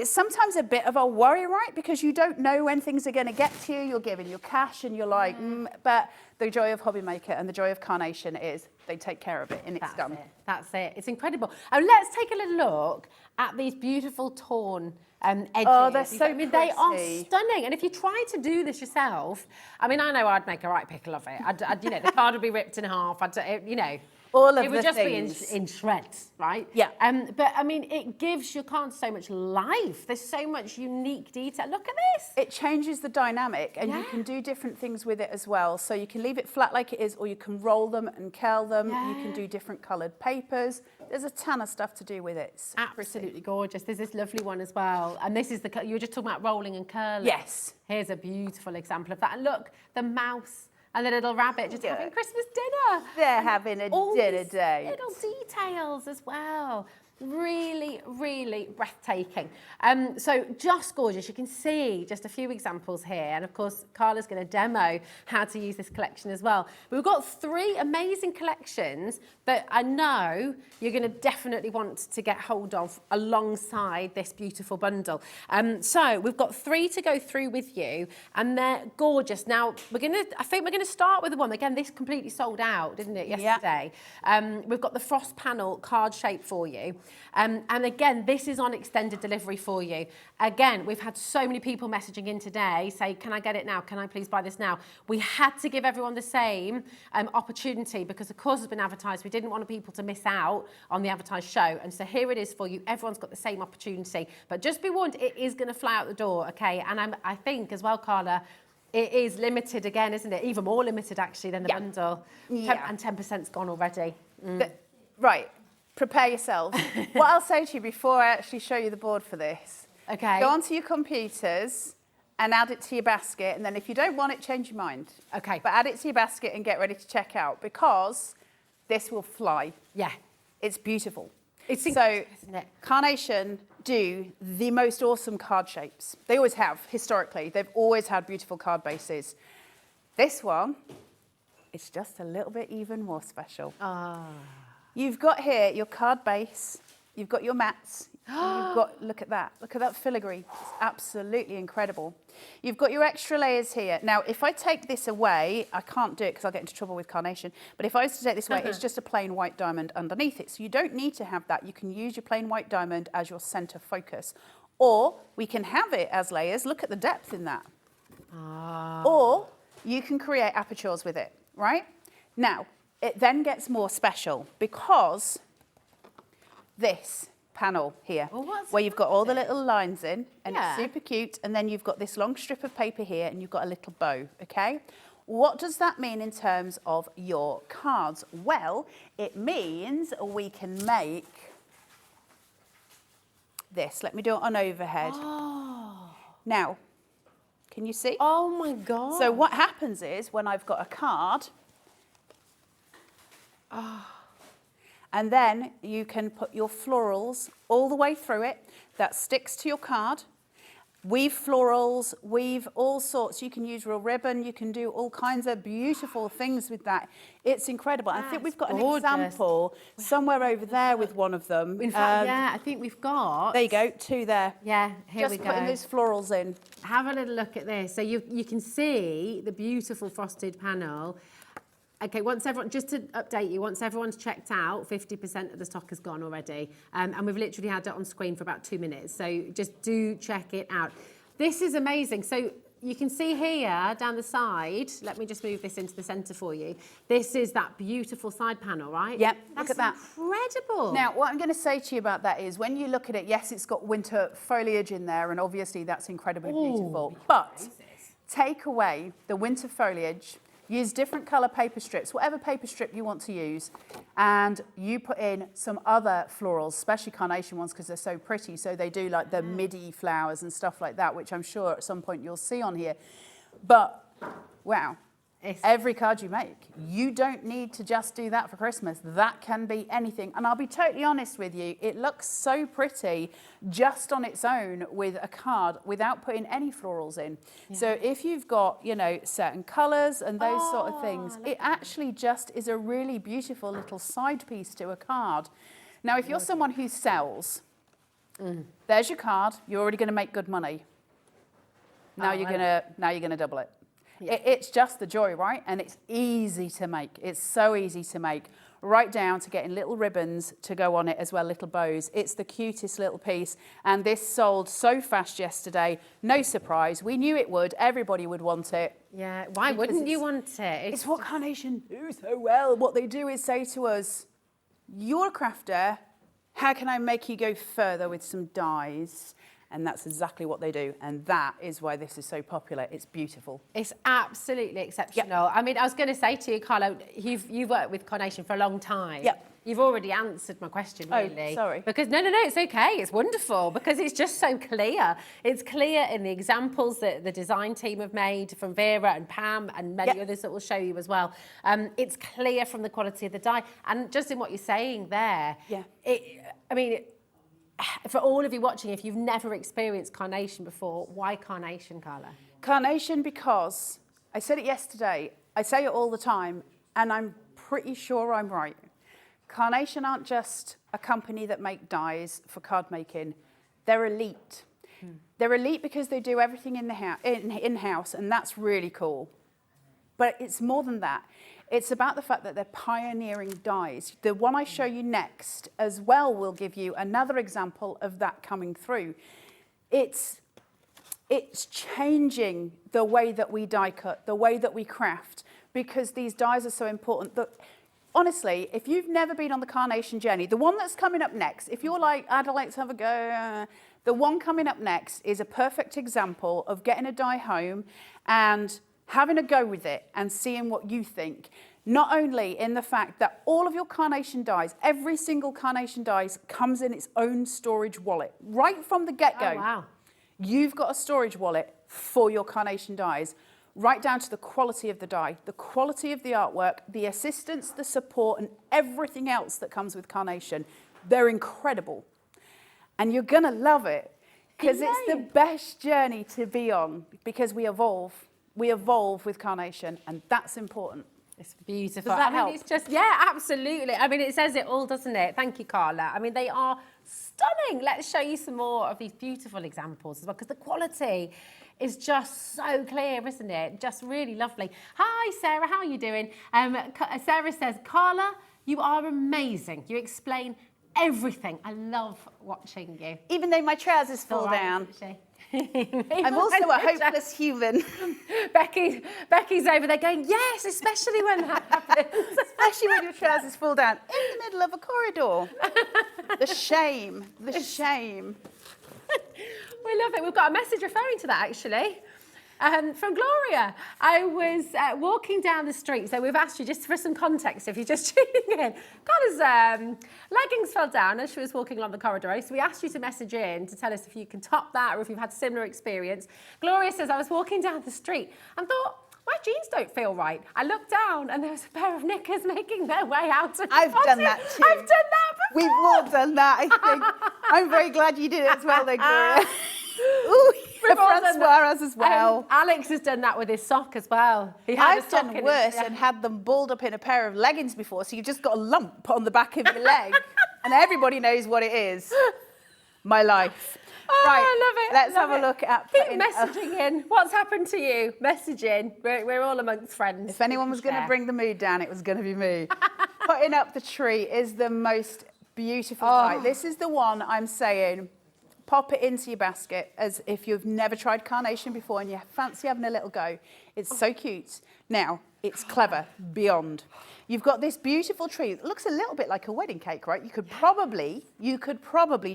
sometimes a bit of a worry, right? Because you don't know when things are going to get to you. You're giving your cash and you're like, but the joy of Hobby Maker and the joy of Carnation is they take care of it and it's done. That's it. It's incredible. And let's take a little look at these beautiful torn edges. Oh, they're so I mean, they are stunning. And if you try to do this yourself, I mean, I know I'd make a right pickle of it. I'd you know, the card would be ripped in half. You know, all of it would the just things. be in shreds, right? Yeah. But I mean, it gives your card so much life. There's so much unique detail. Look at this. It changes the dynamic, and you can do different things with it as well. So you can leave it flat like it is, or you can roll them and curl them. Yeah. You can do different coloured papers. There's a ton of stuff to do with it. It's absolutely gorgeous. There's this lovely one as well. And this is you were just talking about rolling and curling. Yes. Here's a beautiful example of that. And look, the mouse and the little rabbit just having Christmas dinner. They're having a All dinner these date. little details as well. really, really breathtaking. So just gorgeous. You can see just a few examples here. And of course, Carla's going to demo how to use this collection as well. But we've got 3 amazing collections that I know you're going to definitely want to get hold of alongside this beautiful bundle. So we've got 3 to go through with you, and they're gorgeous. Now, I think we're going to start with the one, again, this completely sold out, didn't it, yesterday? Yeah. We've got the frost panel card shape for you. And again, this is on extended delivery for you. Again, we've had so many people messaging in today, say, can I get it now? Can I please buy this now? We had to give everyone the same opportunity because, of course, it's been advertised. We didn't want people to miss out on the advertised show. And so here it is for you. Everyone's got the same opportunity. But just be warned, it is going to fly out the door, okay? And I think as well, Carla, it is limited again, isn't it? Even more limited, actually, than the bundle. Yeah. And 10%'s gone already. Right. Prepare yourself. What I'll say to you before I actually show you the board for this, okay, go onto your computers and add it to your basket, and then if you don't want it, change your mind. Okay. But add it to your basket and get ready to check out, because this will fly. Yeah. It's beautiful. It's so, isn't it? Carnation do the most awesome card shapes. They always have, historically. They've always had beautiful card bases. This one, it's just a little bit even more special. You've got here your card base, you've got your mats, you've got, look at that filigree, it's absolutely incredible. You've got your extra layers here. Now, if I take this away, I can't do it because I'll get into trouble with Carnation, but if I was to take this away, it's just a plain white diamond underneath it. So you don't need to have that. You can use your plain white diamond as your center focus. Or we can have it as layers. Look at the depth in that. Or you can create apertures with it, right? Now, it then gets more special because this panel here, where you've got all the little lines in, and it's super cute, and then you've got this long strip of paper here, and you've got a little bow, okay? What does that mean in terms of your cards? Well, it means we can make this. Let me do it on overhead. Now, can you see? Oh my God. So what happens is when I've got a card, and then you can put your florals all the way through it. That sticks to your card. Weave florals, weave all sorts. You can use real ribbon. You can do all kinds of beautiful things with that. It's incredible. I think we've got an example somewhere over there with one of them. In fact, I think we've got. There you go, 2 there. Yeah, here we Just go. putting those florals in. Have a little look at this. So you can see the beautiful frosted panel. Okay, just to update you, once everyone's checked out, 50% of the stock has gone already. And we've literally had it on screen for about 2 minutes. So just do check it out. This is amazing. So you can see here down the side, let me just move this into the center for you. This is that beautiful side panel, right? Yep, That's look at that. Incredible. Now, what I'm going to say to you about that is when you look at it, yes, it's got winter foliage in there, and obviously that's incredibly beautiful. But take away the winter foliage, use different colour paper strips, whatever paper strip you want to use, and you put in some other florals, especially carnation ones because they're so pretty. So they do like the midi flowers and stuff like that, which I'm sure at some point you'll see on here. But, wow. Every card you make, you don't need to just do that for Christmas. That can be anything. And I'll be totally honest with you, it looks so pretty just on its own with a card without putting any florals in. Yeah. So if you've got, you know, certain colours and those sort of things, it actually just is a really beautiful little side piece to a card. Now, if you're someone who sells, there's your card, you're already going to make good money. Now you're going to double it. Yeah. It's just the joy, right? And it's easy to make. It's so easy to make, right down to getting little ribbons to go on it as well, little bows. It's the cutest little piece. And this sold so fast yesterday. No surprise. We knew it would. Everybody would want it. Yeah, why wouldn't you want it? It's what Carnation do so well. What they do is say to us, you're a crafter. How can I make you go further with some dyes? And that's exactly what they do. And that is why this is so popular. It's beautiful. It's absolutely exceptional. Yep. I mean, I was going to say to you, Carlo, you've worked with Carnation for a long time. Yep. You've already answered my question, really. Oh, sorry. Because no, it's okay. It's wonderful because it's just so clear. It's clear in the examples that the design team have made from Vera and Pam and many others that we'll show you as well. It's clear from the quality of the dye. And just in what you're saying there, for all of you watching, if you've never experienced carnation before, why carnation, Carla? Carnation because, I said it yesterday, I say it all the time, and I'm pretty sure I'm right. Carnation aren't just a company that make dyes for card making. They're elite. They're elite because they do everything in-house, and that's really cool. But it's more than that. It's about the fact that they're pioneering dyes. The one I show you next as well will give you another example of that coming through. It's changing the way that we die cut, the way that we craft, because these dyes are so important. Honestly, if you've never been on the carnation journey, the one that's coming up next, if you're like, I'd like to have a go, the one coming up next is a perfect example of getting a dye home and having a go with it and seeing what you think. Not only in the fact that all of your carnation dyes, every single carnation dyes comes in its own storage wallet. Right from the get-go, you've got a storage wallet for your carnation dyes. Right down to the quality of the dye, the quality of the artwork, the assistance, the support, and everything else that comes with carnation. They're incredible. And you're going to love it because it's the best journey to be on because we evolve. We evolve with carnation, and that's important. It's beautiful. Does that help? It's just, absolutely. I mean, it says it all, doesn't it? Thank you, Carla. I mean, they are stunning. Let's show you some more of these beautiful examples as well, because the quality is just so clear, isn't it? Just really lovely. Hi, Sarah, how are you doing? Sarah says, Carla, you are amazing. You explain everything. I love watching you. Even though my trousers fall down. I'm also a hopeless human. Becky's over there going, yes, especially when that happens. Especially when your trousers fall down in the middle of a corridor. The shame, the shame. We love it. We've got a message referring to that, actually. From Gloria. I was walking down the street, so we've asked you just for some context if you're just tuning in. Carla's leggings fell down as she was walking along the corridor, so we asked you to message in to tell us if you can top that or if you've had similar experience. Gloria says, I was walking down the street and thought, my jeans don't feel right. I looked down and there was a pair of knickers making their way out of I've done that too. I've done that before. We've all done that, I think. I'm very glad you did it as well, though, Gloria. Ooh, Francoise has as well. Alex has done that with his sock as well. I've done worse and had them balled up in a pair of leggings before, so you've just got a lump on the back of your leg, and everybody knows what it is. My life. Oh, right, I love it. Let's have a look at... Keep messaging in. What's happened to you? Message in. We're all amongst friends. If anyone was going to bring the mood down, it was going to be me. Putting up the tree is the most beautiful sight. This is the one I'm saying... Pop it into your basket as if you've never tried carnation before and you fancy having a little go. It's so cute. Now, it's clever beyond. You've got this beautiful tree. It looks a little bit like a wedding cake, right? You could probably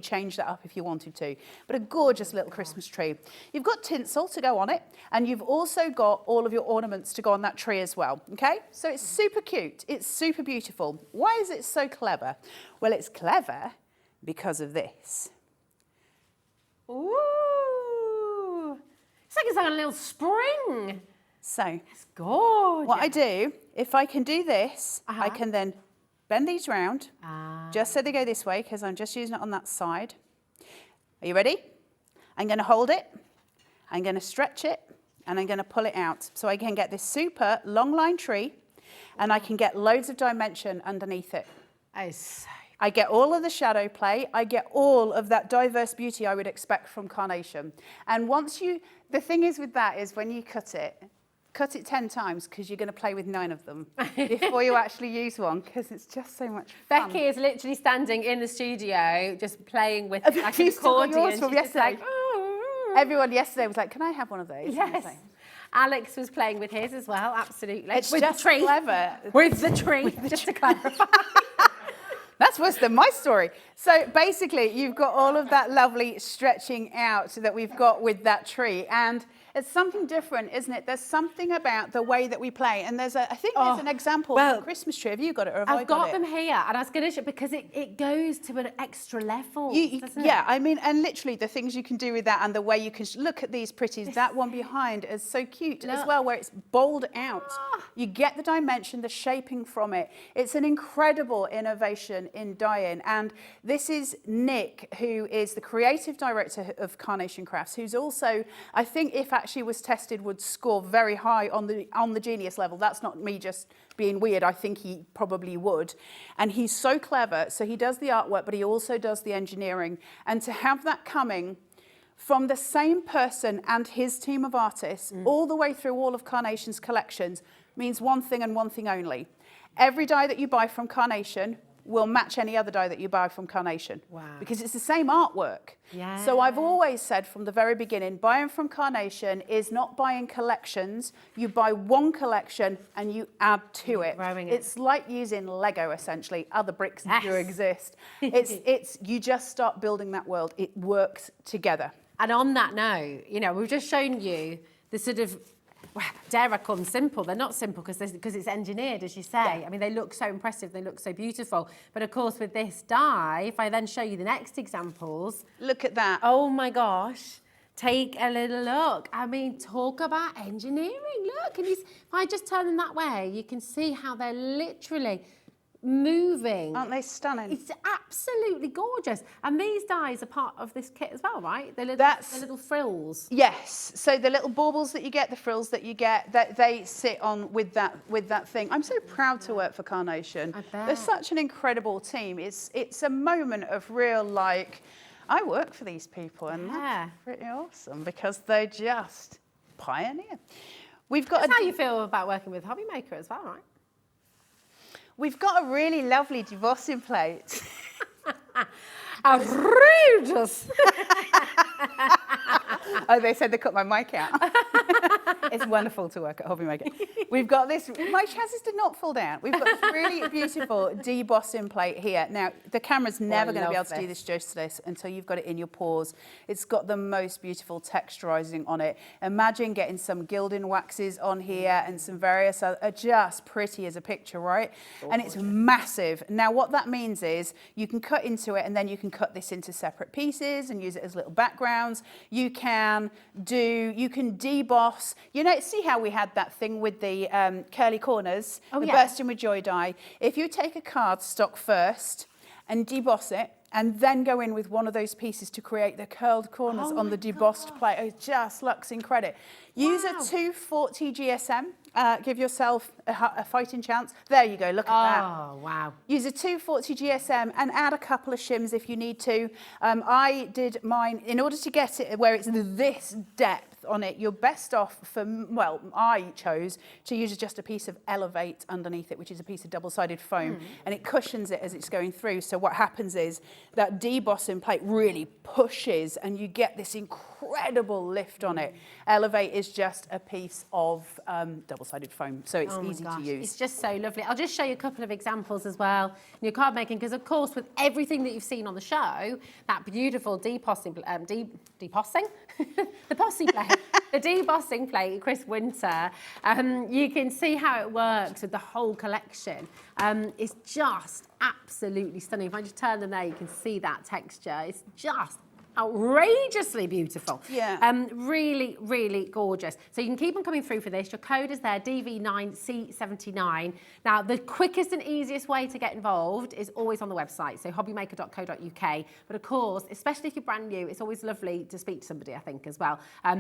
change that up if you wanted to. But a gorgeous little Christmas tree. You've got tinsel to go on it, and you've also got all of your ornaments to go on that tree as well, okay? So it's super cute. It's super beautiful. Why is it so clever? Well, it's clever because of this. Ooh, it's like a little spring. So, it's gorgeous. What I do, if I can do this, I can then bend these round, just so they go this way, because I'm just using it on that side. Are you ready? I'm going to hold it, I'm going to stretch it, and I'm going to pull it out. So I can get this super long line tree, and I can get loads of dimension underneath it. I get all of the shadow play. I get all of that diverse beauty I would expect from carnation. And the thing is with that is when you cut it 10 times because you're going to play with 9 of them before you actually use one because it's just so much fun. Becky is literally standing in the studio just playing with like an accordion. From yesterday. Everyone yesterday was like, can I have one of those? Yes. Alex was playing with his as well, absolutely. It's with just the tree. Clever. With the tree, just to clarify. That's worse than my story. So basically, you've got all of that lovely stretching out that we've got with that tree. And It's something different, isn't it? There's something about the way that we play. And I think there's an example of a Christmas tree. Have you got it or have I got it? I've got them here, and I was going to show because it goes to an extra level, doesn't it? Yeah, I mean, and literally the things you can do with that and the way you can look at these pretties. That one behind is so cute as well, where it's bowled out. You get the dimension, the shaping from it. It's an incredible innovation in dyeing. And this is Nick, who is the creative director of Carnation Crafts, who's also, I think if actually was tested, would score very high on the genius level. That's not me just being weird. I think he probably would. And he's so clever. So he does the artwork, but he also does the engineering. And to have that coming from the same person and his team of artists all the way through all of Carnation's collections means one thing and one thing only. Every dye that you buy from Carnation will match any other dye that you buy from Carnation. Wow. Because it's the same artwork. Yeah. So I've always said from the very beginning, buying from Carnation is not buying collections. You buy one collection and you add to it. It's like using Lego, essentially. Other bricks do exist. It's you just start building that world. It works together. And on that note, you know, we've just shown you the sort of, dare I call them simple? They're not simple because it's engineered, as you say. I mean, they look so impressive, they look so beautiful. But of course, with this dye, if I then show you the next examples. Look at that. Oh my gosh. Take a little look. I mean, talk about engineering. Look, if I just turn them that way, you can see how they're literally moving. Aren't they stunning? It's absolutely gorgeous. And these dyes are part of this kit as well, right? The little frills. Yes. So the little baubles that you get, the frills that you get, they sit on with that thing. I'm so proud to work for Carnation. I bet. They're such an incredible team. It's a moment of real, like, I work for these people, and that's pretty awesome because they just pioneer. We've got That's how you feel about working with Hobby Maker as well, right? We've got a really lovely debossing plate. Outrageous! Oh, they said they cut my mic out. It's wonderful to work at Hobby Maker. We've got this, my chassis did not fall down. We've got this really beautiful debossing plate here. Now, the camera's never going to be able to do this justice until you've got it in your paws. It's got the most beautiful texturizing on it. Imagine getting some gilding waxes on here and some various other, just pretty as a picture, right? And it's massive. Now, what that means is you can cut into it and then you can cut this into separate pieces and use it as little backgrounds. You can deboss. You know, see how we had that thing with the curly corners, the bursting with joy die. If you take a cardstock first and deboss it, and then go in with one of those pieces to create the curled corners on the debossed plate, it just looks incredible. Use a 240 GSM. Give yourself a fighting chance. There you go, look at that. Oh, wow. Use a 240 GSM and add a couple of shims if you need to. I did mine, in order to get it where it's this depth on it, you're best off I chose to use just a piece of Elevate underneath it, which is a piece of double-sided foam, and it cushions it as it's going through. So what happens is that debossing plate really pushes and you get this incredible lift on it. Elevate is just a piece of double-sided foam, so it's easy to use. It's just so lovely. I'll just show you a couple of examples as well in your card making, because of course with everything that you've seen on the show, that beautiful debossing, the posse plate, the debossing plate, Chris Winter, you can see how it works with the whole collection. It's just absolutely stunning. If I just turn them there, you can see that texture. It's just outrageously beautiful. Yeah. Really, really gorgeous. So you can keep on coming through for this. Your code is there, DV9C79. Now, the quickest and easiest way to get involved is always on the website, so hobbymaker.co.uk. But of course, especially if you're brand new, it's always lovely to speak to somebody, I think, as well.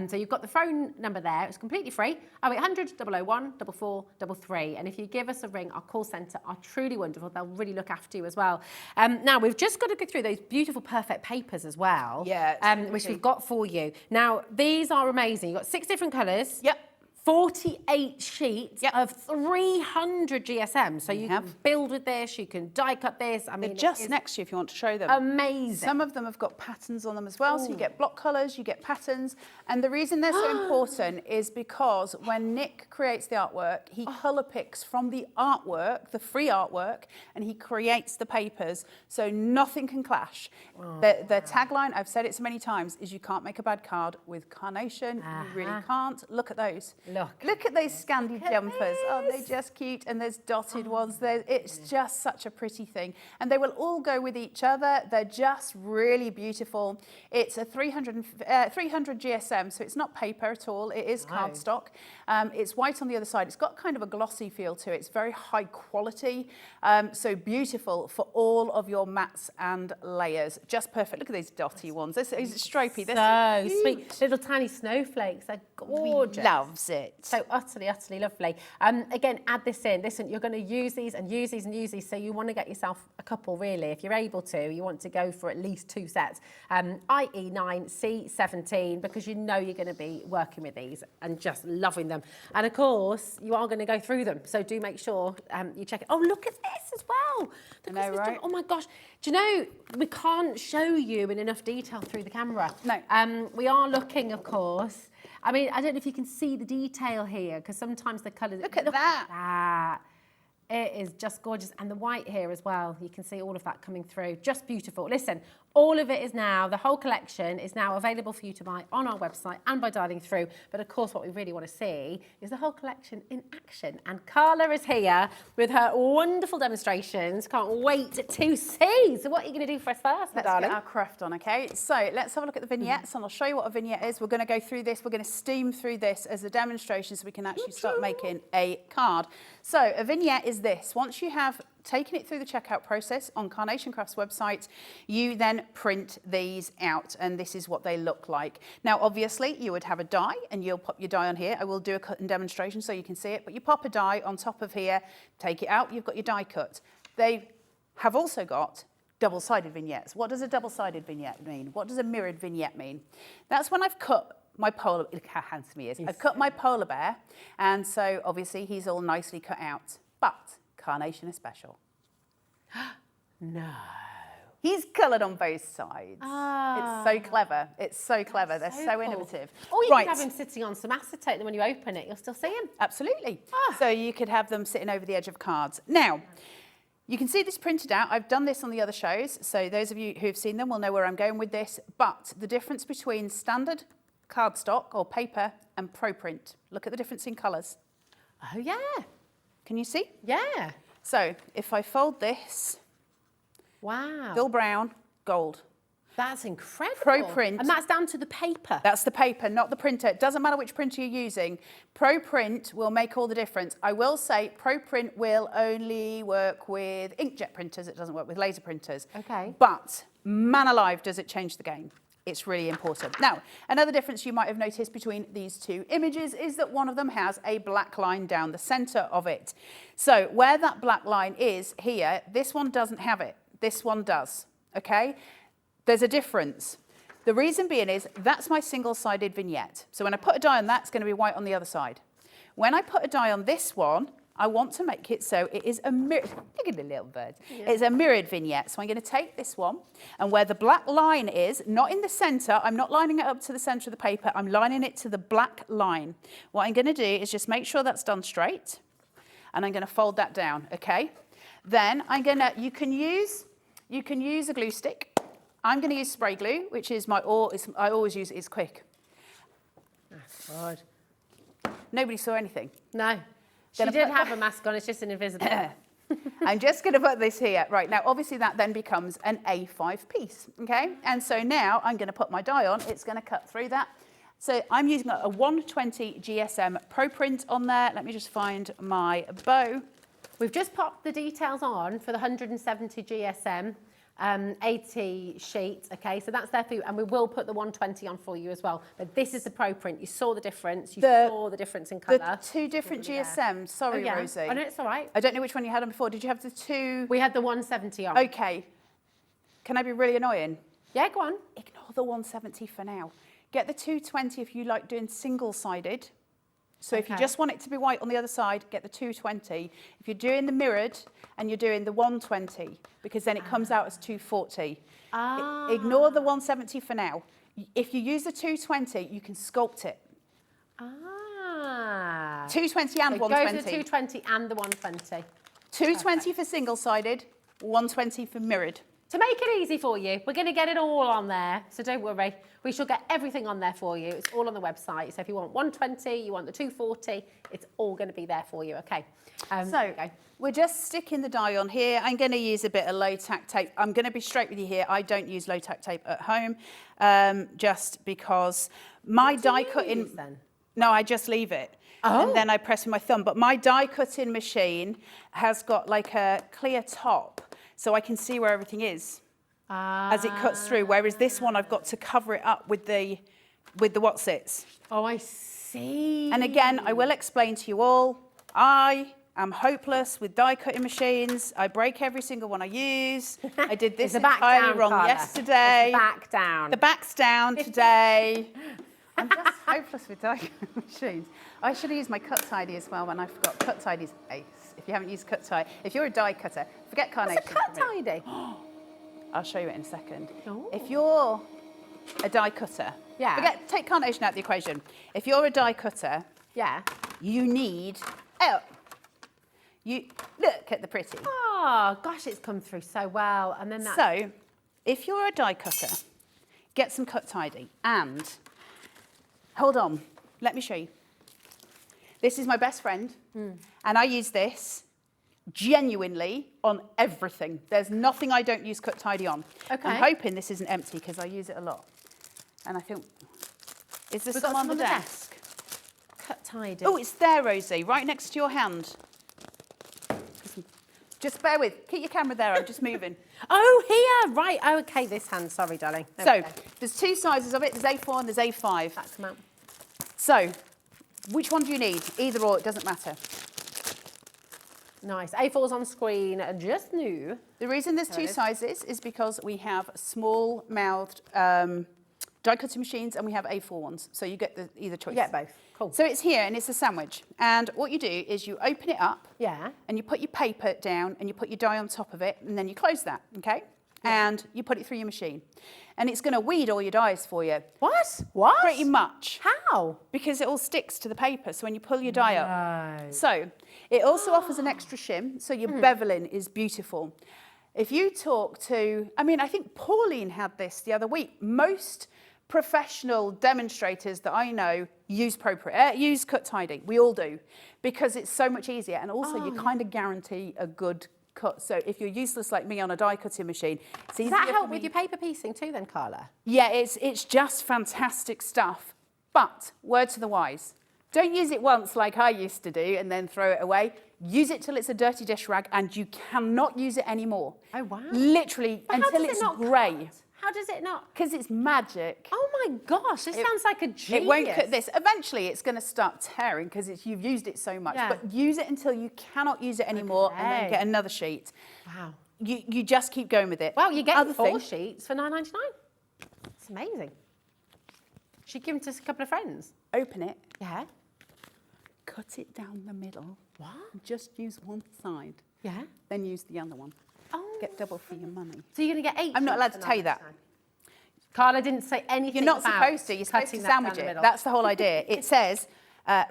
So you've got the phone number there. It's completely free, 0800 001 4433. And if you give us a ring, our call centre are truly wonderful. They'll really look after you as well. Now, we've just got to go through those beautiful, perfect papers as well. Yeah, which we've got for you. Now, these are amazing. You've got 6 different colours. Yep. 48 sheets of 300 GSM. So you can build with this, you can die cut this. I mean, they're just next to you if you want to show them. Amazing. Some of them have got patterns on them as well. So you get block colours, you get patterns. And the reason they're so important is because when Nick creates the artwork, he colour picks from the artwork, the free artwork, and he creates the papers. So nothing can clash. The tagline, I've said it so many times, is you can't make a bad card with Carnation. You really can't. Look at those. Look at those Scandi jumpers. Oh, they're just cute. And there's dotted ones. It's just such a pretty thing. And they will all go with each other. They're just really beautiful. It's a 300 GSM, so it's not paper at all. It is cardstock. It's white on the other side. It's got kind of a glossy feel to it. It's very high quality. So beautiful for all of your mats and layers. Just perfect. Look at these dotty ones. This is stripey. So sweet. Little tiny snowflakes. They're gorgeous. Loves it. So utterly, utterly lovely. Again, add this in. Listen, you're going to use these and use these and use these. So you want to get yourself a couple, really. If you're able to, you want to go for at least 2 sets. IE9, C17, because you know you're going to be working with these and just loving them. And of course, you are going to go through them. So do make sure you check it. Oh, look at this as well. The Christmas right? Oh my gosh. Do you know, we can't show you in enough detail through the camera. No. We are looking, of course. I mean, I don't know if you can see the detail here, because sometimes the colours... Look at that. It is just gorgeous. And the white here as well. You can see all of that coming through. Just beautiful. Listen, all of it is now, the whole collection is now available for you to buy on our website and by dialing through. But of course, what we really want to see is the whole collection in action. And Carla is here with her wonderful demonstrations. Can't wait to see. So what are you going to do for us first, Let's darling? get our craft on, okay? So let's have a look at the vignettes and I'll show you what a vignette is. We're going to go through this. We're going to steam through this as a demonstration so we can actually start making a card. So a vignette is this. Once you have taken it through the checkout process on Carnation Crafts website, you then print these out and this is what they look like. Now, obviously, you would have a die and you'll pop your die on here. I will do a cut and demonstration so you can see it, but you pop a die on top of here, take it out, you've got your die cut. They have also got double-sided vignettes. What does a double-sided vignette mean? What does a mirrored vignette mean? That's when I've cut my polar, look how handsome he is. I've cut my polar bear, and so obviously he's all nicely cut out. But Carnation is special. No. He's coloured on both sides. It's so clever. It's so clever. They're so cool. innovative. Or you can have him sitting on some acetate, and when you open it, you'll still see him. Absolutely. So you could have them sitting over the edge of cards. Now, you can see this printed out. I've done this on the other shows, so those of you who've seen them will know where I'm going with this. But the difference between standard cardstock or paper and pro print. Look at the difference in colours. Oh, yeah. Can you see? Yeah. So if I fold this, wow. Bill Brown, gold. That's incredible. Pro print. And that's down to the paper. That's the paper, not the printer. It doesn't matter which printer you're using. Pro print will make all the difference. I will say Pro print will only work with inkjet printers. It doesn't work with laser printers. Okay. But man alive, does it change the game? It's really important. Now, another difference you might have noticed between these two images is that one of them has a black line down the center of it. So where that black line is here, this one doesn't have it. This one does, okay? There's a difference. The reason being is that's my single-sided vignette. So when I put a die on that, it's going to be white on the other side. When I put a die on this one, I want to make it so it is a mirrored, look at the little bird. Yeah. It's a mirrored vignette. So I'm going to take this one, and where the black line is, not in the center, I'm not lining it up to the center of the paper, I'm lining it to the black line. What I'm going to do is just make sure that's done straight, and I'm going to fold that down, okay? Then I'm going to, you can use a glue stick. I'm going to use spray glue, which is I always use it, it's quick. That's God. Nobody saw anything. No. She did have a mask on, it's just an invisible. I'm just going to put this here. Right, now obviously that then becomes an A5 piece, okay? And so now I'm going to put my die on, it's going to cut through that. So I'm using a 120 GSM Pro Print on there. Let me just find my bow. We've just popped the details on for the 170 GSM. 80 sheets, okay, so that's there for you, and we will put the 120 on for you as well. But this is the Pro Print. You saw the difference. You saw the difference in colour. The two different GSMs. Sorry, Rosie. Oh, no, it's all right. I don't know which one you had on before. Did you have the two? We had the 170 on. Okay. Can I be really annoying? Yeah, go on. Ignore the 170 for now. Get the 220 if you like doing single-sided. So if you just want it to be white on the other side, get the 220. If you're doing the mirrored and you're doing the 120, because then it comes out as 240. Ignore the 170 for now. If you use the 220, you can sculpt it. 220 and so 120. Go to the 220 and the 120. 220 for single-sided, 120 for mirrored. To make it easy for you, we're going to get it all on there, so don't worry. We shall get everything on there for you. It's all on the website. So if you want 120, you want the 240, it's all going to be there for you, okay? We're just sticking the die on here. I'm going to use a bit of low-tack tape. I'm going to be straight with you here. I don't use low-tack tape at home, just because my die cutting... Then? No, I just leave it. Oh. And then I press with my thumb. But my die cutting machine has got like a clear top, so I can see where everything is as it cuts through. Whereas this one, I've got to cover it up with the whatsits. Oh, I see. And again, I will explain to you all, I am hopeless with die cutting machines. I break every single one I use. I did this entirely wrong yesterday. The back down. The back's down today. I'm just hopeless with die cutting machines. I should have used my cut tidy as well when I forgot. Cut tidy's ace. If you haven't used cut tidy, if you're a die cutter, forget Carnation. What's a cut tidy? I'll show you it in a second. Oh. If you're a die cutter, take Carnation out of the equation. If you're a die cutter, you need you look at the pretty. Oh gosh, it's come through so well. And then that. So, if you're a die cutter, get some cut tidy and hold on. Let me show you. This is my best friend, and I use this genuinely on everything. There's nothing I don't use cut tidy on. Okay. I'm hoping this isn't empty because I use it a lot. And I think, is there some on the desk? Cut tidy. Oh, it's there, Rosie, right next to your hand. Just bear with. Keep your camera there. I'm just moving. Oh, here. Right. Oh, okay. This hand. Sorry, darling. So there's two sizes of it. There's A4 and there's A5. That's come out. So which one do you need? Either or, it doesn't matter. Nice. A4's on screen. Just new. The reason there's two sizes is because we have small-mouthed die cutting machines and we have A4 ones. So you get either choice. You get both. Cool. So it's here and it's a sandwich. And what you do is you open it up. Yeah. And you put your paper down and you put your die on top of it and then you close that, okay? Yeah. And you put it through your machine. And it's going to weed all your dies for you. What? What? Pretty much. How? Because it all sticks to the paper, so when you pull your die up. So it also offers an extra shim, so your beveling is beautiful. If you talk to, I think Pauline had this the other week. Most professional demonstrators that I know use use cut tidy. We all do, because it's so much easier, and also you kind of guarantee a good cut. So if you're useless like me on a die cutting machine, it's easier. Does that help with your paper piecing too then, Carla? Yeah, it's just fantastic stuff. But word to the wise, don't use it once like I used to do and then throw it away. Use it till it's a dirty dish rag and you cannot use it anymore. Oh, wow. Literally, until it's grey. How does it not? Because it's magic. Oh my gosh, this sounds like a genius. It won't cut this. Eventually, it's going to start tearing because you've used it so much. Yeah. But use it until you cannot use it anymore and then get another sheet. Wow. You just keep going with it. Well, you get 4 sheets for $9.99. It's amazing. Should give them to a couple of friends. Open it. Yeah. Cut it down the middle. What? Just use one side. Yeah. Then use the other one. Oh. Get double for your money. So you're going to get 8 I'm not allowed to tell you that. Carla didn't say anything. You're not supposed to. You're supposed to sandwich it. That's the whole idea. It says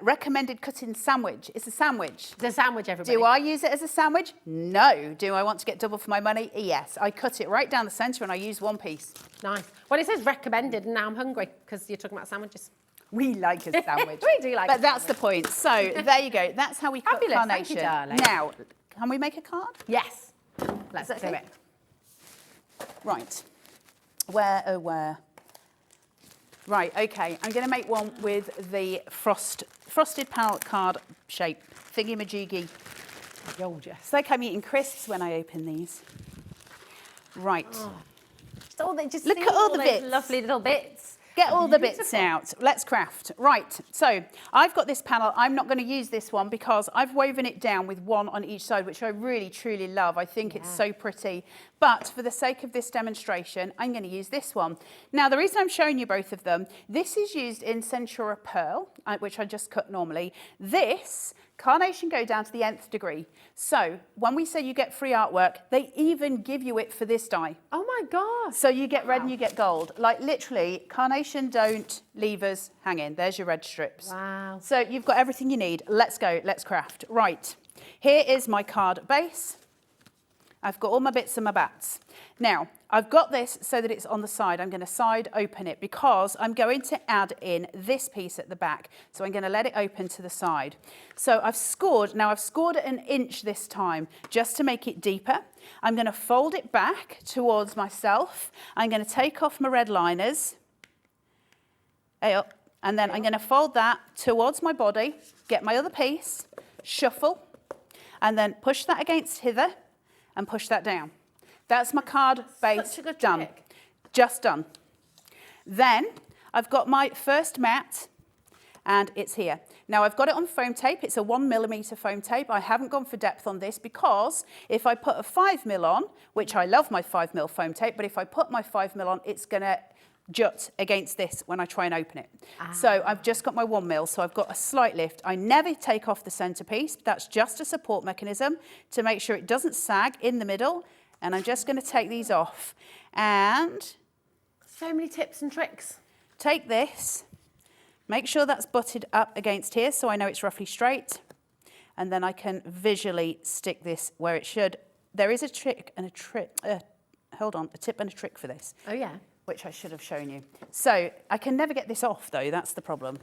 recommended cutting sandwich. It's a sandwich. It's a sandwich, everybody. Do I use it as a sandwich? No. Do I want to get double for my money? Yes. I cut it right down the centre and I use one piece. Nice. Well, it says recommended, and now I'm hungry because you're talking about sandwiches. We like a sandwich. We do like. But that's the point. So there you go. That's how we cut Carnation. Thank you, darling. Now, can we make a card? Yes. Let's do it. Right. Where, oh where? Right, okay. I'm going to make one with the frosted palette card shape, thingy-majiggy. It's like I'm eating crisps when I open these. Right. Just look at all the bits. Lovely little bits. Get all the bits out. Let's craft. Right, so I've got this panel. I'm not going to use this one because I've woven it down with one on each side, which I really, truly love. I think it's so pretty. But for the sake of this demonstration, I'm going to use this one. Now, the reason I'm showing you both of them, this is used in Centura Pearl, which I just cut normally. This, Carnation go down to the nth degree. So when we say you get free artwork, they even give you it for this die. Oh my God. So you get red and you get gold. Like literally, Carnation don't leave us hanging. There's your red strips. Wow. So you've got everything you need. Let's go, let's craft. Right, here is my card base. I've got all my bits and my bats. Now, I've got this so that it's on the side. I'm going to side open it because I'm going to add in this piece at the back. So I'm going to let it open to the side. So I've scored, now I've scored at 1 inch this time just to make it deeper. I'm going to fold it back towards myself. I'm going to take off my red liners. And then I'm going to fold that towards my body, get my other piece, shuffle, and then push that against hither and push that down. That's my card base done. Trick. Just done. Then I've got my first mat and it's here. Now I've got it on foam tape. It's a 1mm foam tape. I haven't gone for depth on this because if I put a 5mm on, which I love my 5mm foam tape, but if I put my 5mm on, it's gonna jut against this when I try and open it. So I've just got my 1mm, so I've got a slight lift. I never take off the centerpiece. That's just a support mechanism to make sure it doesn't sag in the middle. And I'm just going to take these off and so many tips and tricks. Take this, make sure that's butted up against here so I know it's roughly straight, and then I can visually stick this where it should. There is a trick and a trick, hold on, a tip and a trick for this. Oh yeah. Which I should have shown you. So I can never get this off though, that's the problem.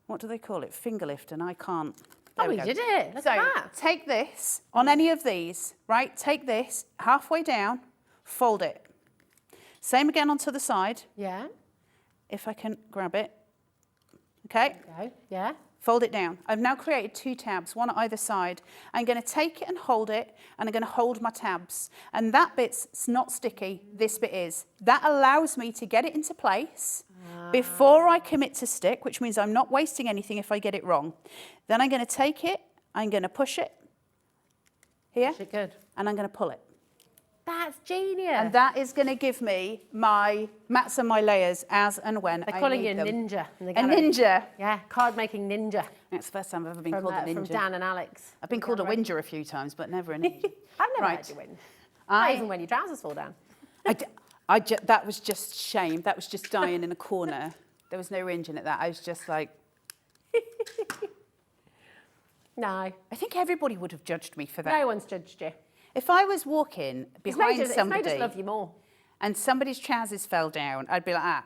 What do they call it? Finger lift, and I can't. Oh, we did it. Look at that. Take this on any of these, right? Take this halfway down, fold it. Same again onto the side. Yeah. If I can grab it. Okay. There you go. Yeah. Fold it down. I've now created 2 tabs, one at either side. I'm going to take it and hold it, and I'm going to hold my tabs. And that bit's not sticky, this bit is. That allows me to get it into place before I commit to stick, which means I'm not wasting anything if I get it wrong. Then I'm going to take it, I'm going to push it here, Push it good. and I'm going to pull it. That's genius. And that is going to give me my mats and my layers as and when They're I calling need you a them. ninja in the A gallery. ninja. Yeah, card making ninja. That's the first time I've ever been From, called a ninja. from Dan and Alex. I've been called a whinger a few times, but never a ninja. I've never Right. heard you win. Not even when your trousers fall down. That was just shame. That was just dying in a corner. There was no whinge in it. That I was just like. No. I think everybody would have judged me for that. No one's judged you. If I was walking behind It's somebody made us love you more. and somebody's trousers fell down, I'd be like, ah.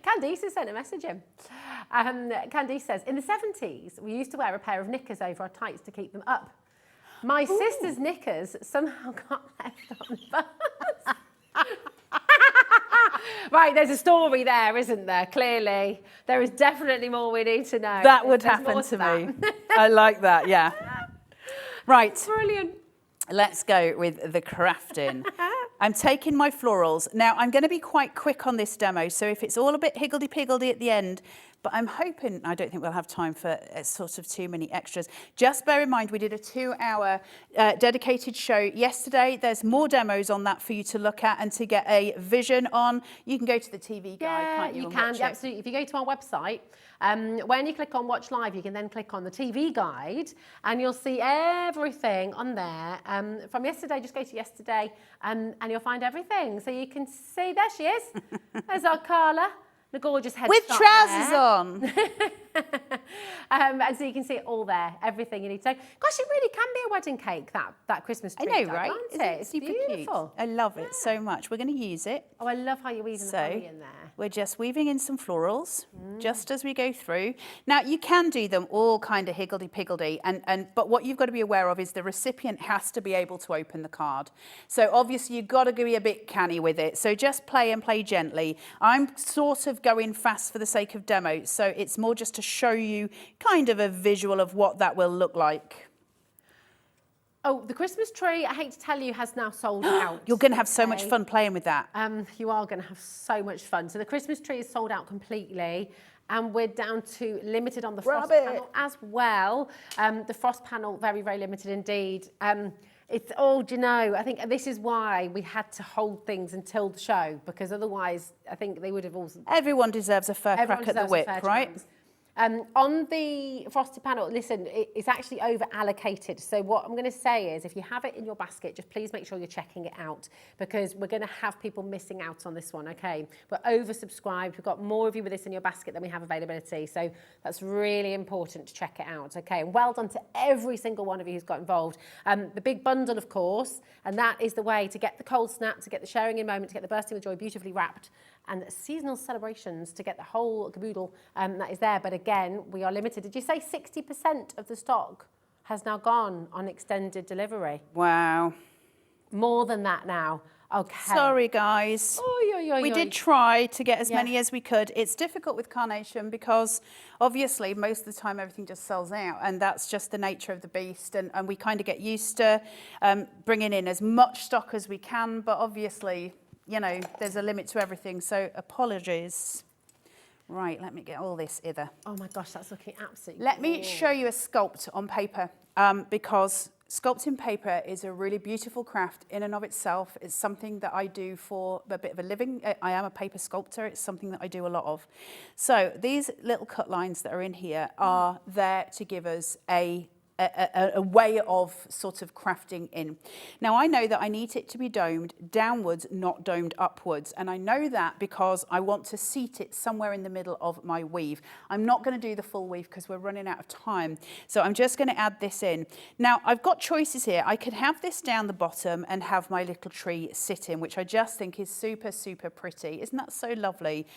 Candice has sent a message in. Candice says, in the 70s, we used to wear a pair of knickers over our tights to keep them up. My sister's knickers somehow got left on the bus. Right, there's a story there, isn't there? Clearly. There is definitely more we need to know. That would There's happen more to that. me. I like that, yeah. Right. Brilliant. Let's go with the crafting. I'm taking my florals. Now, I'm going to be quite quick on this demo, so if it's all a bit higgledy-piggledy at the end, but I'm hoping, I don't think we'll have time for sort of too many extras. Just bear in mind, we did a 2-hour dedicated show yesterday. There's more demos on that for you to look at and to get a vision on. You can go to the TV guide, can't you? You and can, watch it? absolutely. If you go to our website, when you click on Watch Live, you can then click on the TV guide and you'll see everything on there. From yesterday, just go to yesterday and you'll find everything. So you can see, there she is. There's our Carla. The gorgeous head with trousers on. And so you can see it all there, everything you need to know. Gosh, it really can be a wedding cake, that Christmas tree. I know, right? Can't Isn't it? it super beautiful. cute? I love it so much. We're going to use it. Oh, I love how you're weaving the honey in there. We're just weaving in some florals just as we go through. Now, you can do them all kind of higgledy-piggledy, but what you've got to be aware of is the recipient has to be able to open the card. So obviously, you've got to be a bit canny with it. So just play and play gently. I'm sort of going fast for the sake of demo, so it's more just to show you kind of a visual of what that will look like. Oh, the Christmas tree, I hate to tell you, has now sold out. You're going to have so much fun playing with that. You are going to have so much fun. So the Christmas tree is sold out completely. And we're down to limited on the frost panel as well. The frost panel, very, very limited indeed. It's all, do you know, I think this is why we had to hold things until the show, because otherwise I think they would have all... Everyone deserves a fair crack at the whip, right? On the frosted panel, listen, it's actually over allocated. So what I'm going to say is if you have it in your basket, just please make sure you're checking it out, because we're going to have people missing out on this one, okay? We're oversubscribed. We've got more of you with this in your basket than we have availability. So that's really important to check it out, okay? And well done to every single one of you who's got involved. The big bundle, of course, and that is the way to get the cold snap, to get the sharing in moment, to get the bursting with joy beautifully wrapped, and seasonal celebrations to get the whole caboodle that is there. But again, we are limited. Did you say 60% of the stock has now gone on extended delivery? Wow. More than that now. Okay. Sorry, guys. We did try to get as many as we could. It's difficult with Carnation because obviously most of the time everything just sells out, and that's just the nature of the beast. And we kind of get used to bringing in as much stock as we can, but obviously, you know, there's a limit to everything. So apologies. Right, let me get all this hither. Oh my gosh, that's looking absolutely Let me show you a sculpt on paper because sculpting paper is a really beautiful craft in and of itself. It's something that I do for a bit of a living. I am a paper sculptor. It's something that I do a lot of. So these little cut lines that are in here are there to give us a way of sort of crafting in. Now I know that I need it to be domed downwards, not domed upwards. And I know that because I want to seat it somewhere in the middle of my weave. I'm not going to do the full weave because we're running out of time. So I'm just going to add this in. Now I've got choices here. I could have this down the bottom and have my little tree sitting, which I just think is super, super pretty. Isn't that so lovely?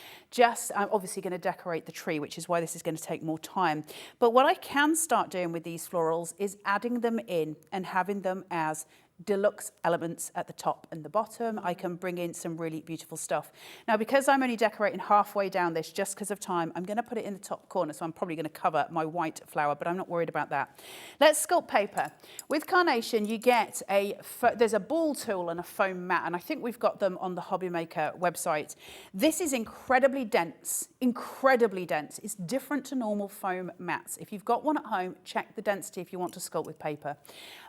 I'm obviously going to decorate the tree, which is why this is going to take more time. But what I can start doing with these florals is adding them in and having them as deluxe elements at the top and the bottom. I can bring in some really beautiful stuff. Now, because I'm only decorating halfway down this just because of time, I'm going to put it in the top corner, so I'm probably going to cover my white flower, but I'm not worried about that. Let's sculpt paper. With Carnation, you get there's a ball tool and a foam mat, and I think we've got them on the Hobby Maker website. This is incredibly dense, incredibly dense. It's different to normal foam mats. If you've got one at home, check the density if you want to sculpt with paper.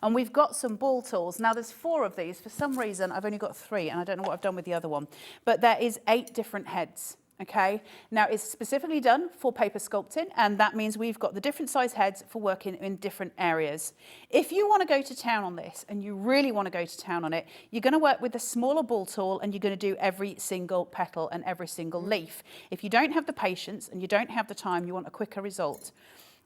And we've got some ball tools. Now there's 4 of these. For some reason, I've only got 3, and I don't know what I've done with the other one. But there is 8 different heads. Okay, now it's specifically done for paper sculpting, and that means we've got the different size heads for working in different areas. If you want to go to town on this, and you really want to go to town on it, you're going to work with the smaller ball tool, and you're going to do every single petal and every single leaf. If you don't have the patience and you don't have the time, you want a quicker result.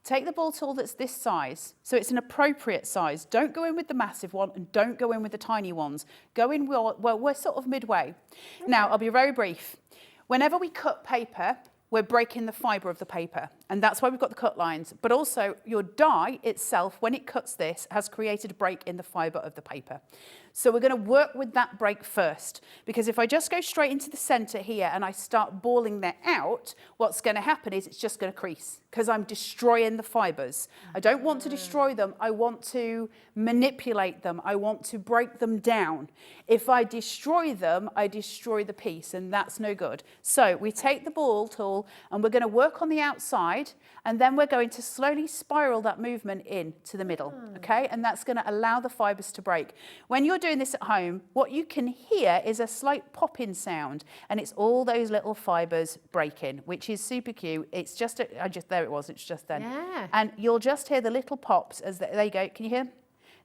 Take the ball tool that's this size, so it's an appropriate size. Don't go in with the massive one and don't go in with the tiny ones. Go in, well, we're sort of midway. Okay. Now, I'll be very brief. Whenever we cut paper, we're breaking the fibre of the paper, and that's why we've got the cut lines. But also, your die itself, when it cuts this, has created a break in the fibre of the paper. So we're going to work with that break first, because if I just go straight into the centre here and I start balling that out, what's going to happen is it's just going to crease, because I'm destroying the fibres. I don't want to destroy them. I want to manipulate them. I want to break them down. If I destroy them, I destroy the piece, and that's no good. So we take the ball tool and we're going to work on the outside, and then we're going to slowly spiral that movement in to the middle, okay? And that's going to allow the fibres to break. When you're doing this at home, what you can hear is a slight popping sound, and it's all those little fibres breaking, which is super cute. It's just, there it was, it's just then. Yeah. And you'll just hear the little pops as they go. Can you hear?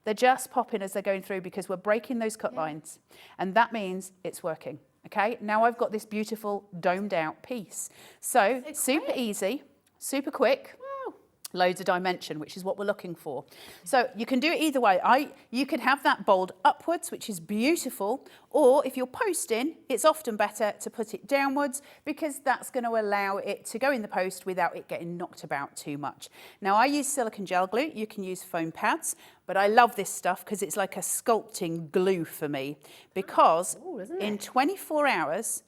They're just popping as they're going through because we're breaking those cut lines, and that means it's working. Okay, now I've got this beautiful domed out piece. So super easy, super quick. Loads of dimension, which is what we're looking for. So you can do it either way. You can have that bold upwards, which is beautiful, or if you're posting, it's often better to put it downwards, because that's going to allow it to go in the post without it getting knocked about too much. Now I use silicone gel glue. You can use foam pads, but I love this stuff because it's like a sculpting glue for me, because in 24 hours,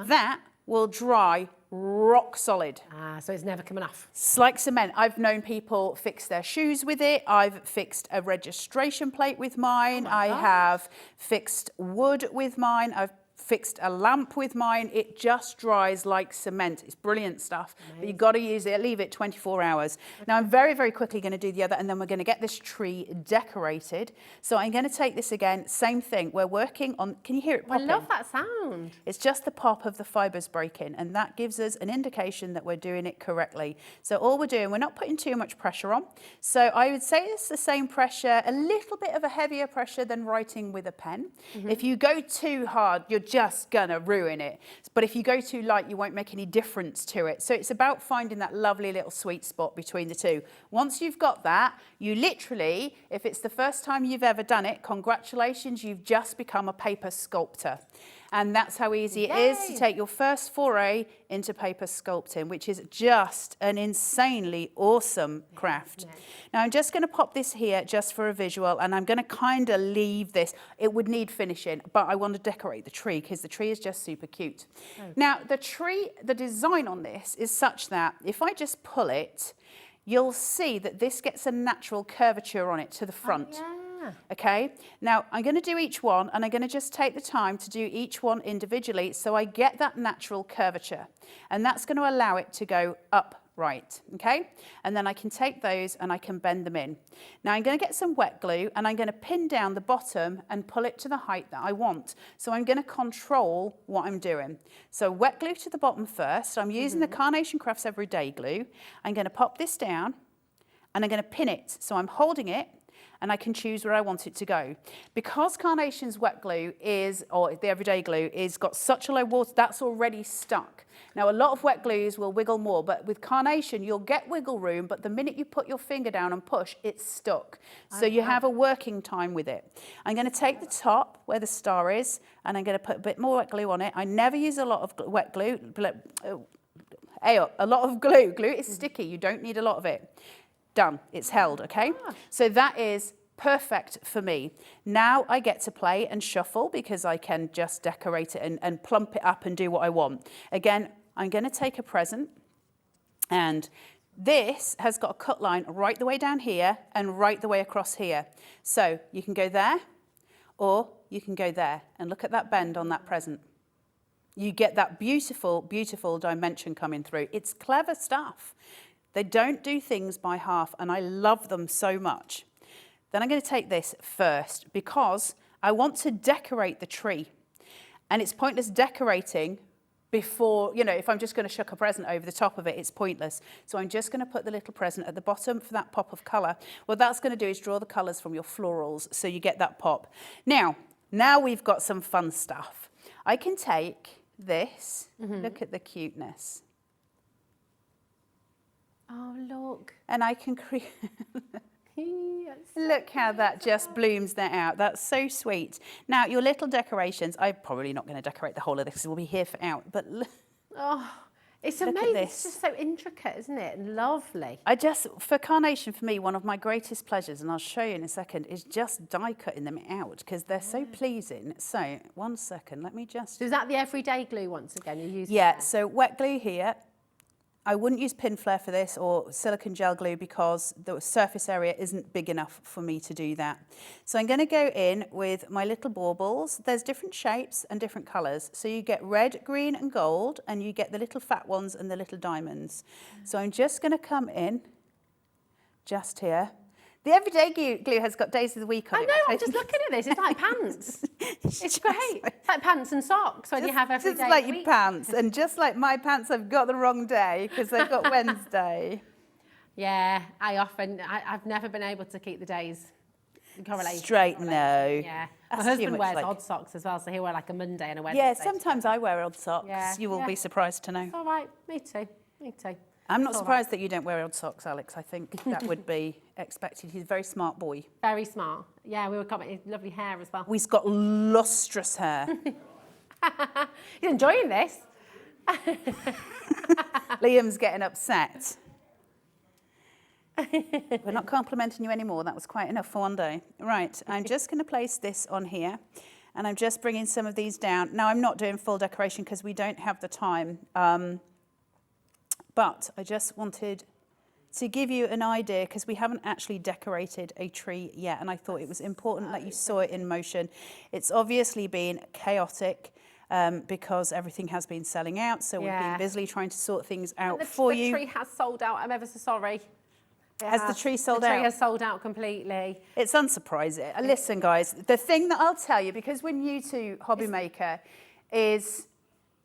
that will dry rock solid. So it's never coming off. It's like cement. I've known people fix their shoes with it. I've fixed a registration plate with mine. I have fixed wood with mine. I've fixed a lamp with mine. It just dries like cement. It's brilliant stuff. Amazing. But you've got to use it, leave it 24 hours. Okay. Now I'm very, very quickly going to do the other, and then we're going to get this tree decorated. So I'm going to take this again, same thing. We're working on, can you hear it popping? I love that sound. It's just the pop of the fibres breaking, and that gives us an indication that we're doing it correctly. So all we're doing, we're not putting too much pressure on. So I would say it's the same pressure, a little bit of a heavier pressure than writing with a pen. Mm-hmm. If you go too hard, you're just gonna ruin it. But if you go too light, you won't make any difference to it. So it's about finding that lovely little sweet spot between the two. Once you've got that, you literally, if it's the first time you've ever done it, congratulations, you've just become a paper sculptor. And that's how easy it is to take your first foray into paper sculpting, which is just an insanely awesome craft. Now I'm just going to pop this here just for a visual, and I'm going to kind of leave this. It would need finishing, but I want to decorate the tree because the tree is just super cute. Now the tree, the design on this is such that if I just pull it, you'll see that this gets a natural curvature on it to the front. Okay, now I'm going to do each one, and I'm going to just take the time to do each one individually so I get that natural curvature, and that's going to allow it to go upright. Okay, and then I can take those and I can bend them in. Now I'm going to get some wet glue, and I'm going to pin down the bottom and pull it to the height that I want. So I'm going to control what I'm doing. So wet glue to the bottom first. I'm using the Carnation Crafts Everyday Glue. I'm going to pop this down, and I'm going to pin it. So I'm holding it, and I can choose where I want it to go. Because Carnation's wet glue is, or the everyday glue, is got such a low water, that's already stuck. Now a lot of wet glues will wiggle more, but with Carnation you'll get wiggle room, but the minute you put your finger down and push, it's stuck. So you have a working time with it. I'm going to take the top where the star is, and I'm going to put a bit more wet glue on it. I never use a lot of wet glue. A lot of glue. Glue is sticky, you don't need a lot of it. Done, it's held, okay? So that is perfect for me. Now I get to play and shuffle because I can just decorate it and plump it up and do what I want. Again, I'm going to take a present, and this has got a cut line right the way down here and right the way across here. So you can go there, or you can go there, and look at that bend on that present. You get that beautiful, beautiful dimension coming through. It's clever stuff. They don't do things by half, and I love them so much. Then I'm going to take this first because I want to decorate the tree. And it's pointless decorating before, you know, if I'm just going to chuck a present over the top of it, it's pointless. So I'm just going to put the little present at the bottom for that pop of colour. What that's going to do is draw the colours from your florals so you get that pop. Now we've got some fun stuff. I can take this, look at the cuteness. Oh, look. And I can create... Look how that just blooms that out. That's so sweet. Now, your little decorations, I'm probably not going to decorate the whole of this because we'll be here for out, but oh, it's amazing. It's just so intricate, isn't it? And lovely. For Carnation, for me, one of my greatest pleasures, and I'll show you in a second, is just die cutting them out because they're so pleasing. So, 1 second, let me just... So is that the everyday glue once again you're using? Yeah, so wet glue here. I wouldn't use pin flare for this or silicone gel glue because the surface area isn't big enough for me to do that. So I'm going to go in with my little baubles. There's different shapes and different colours. So you get red, green and gold, and you get the little fat ones and the little diamonds. So I'm just going to come in just here. The everyday glue has got days of the week on it. I know, I'm just looking at this. It's like pants. It's great. It's like pants and socks when you have every day. Just like your pants. And just like my pants, I've got the wrong day because they've got Wednesday. Yeah, I've never been able to keep the days in correlation. Straight, no. Yeah. My husband wears odd socks as well, so he'll wear like a Monday and a Wednesday. Yeah, sometimes I wear odd socks. Yeah. You will be surprised to know. It's all right. Me too. Me too. I'm not surprised that you don't wear odd socks, Alex. I think that would be expected. He's a very smart boy. Very smart. Yeah, we were commenting, lovely hair as well. He's got lustrous hair. He's enjoying this. Liam's getting upset. We're not complimenting you anymore. That was quite enough for one day. Right, I'm just going to place this on here, and I'm just bringing some of these down. Now, I'm not doing full decoration because we don't have the time. But I just wanted to give you an idea because we haven't actually decorated a tree yet, and I thought it was important that you saw it in motion. It's obviously been chaotic because everything has been selling out. So we've been busily trying to sort things out the, for the you. The tree has sold out. I'm ever so sorry. Has the tree sold out? The tree has sold out completely. It's unsurprising. Listen, guys, the thing that I'll tell you, because we're new to Hobby Maker, is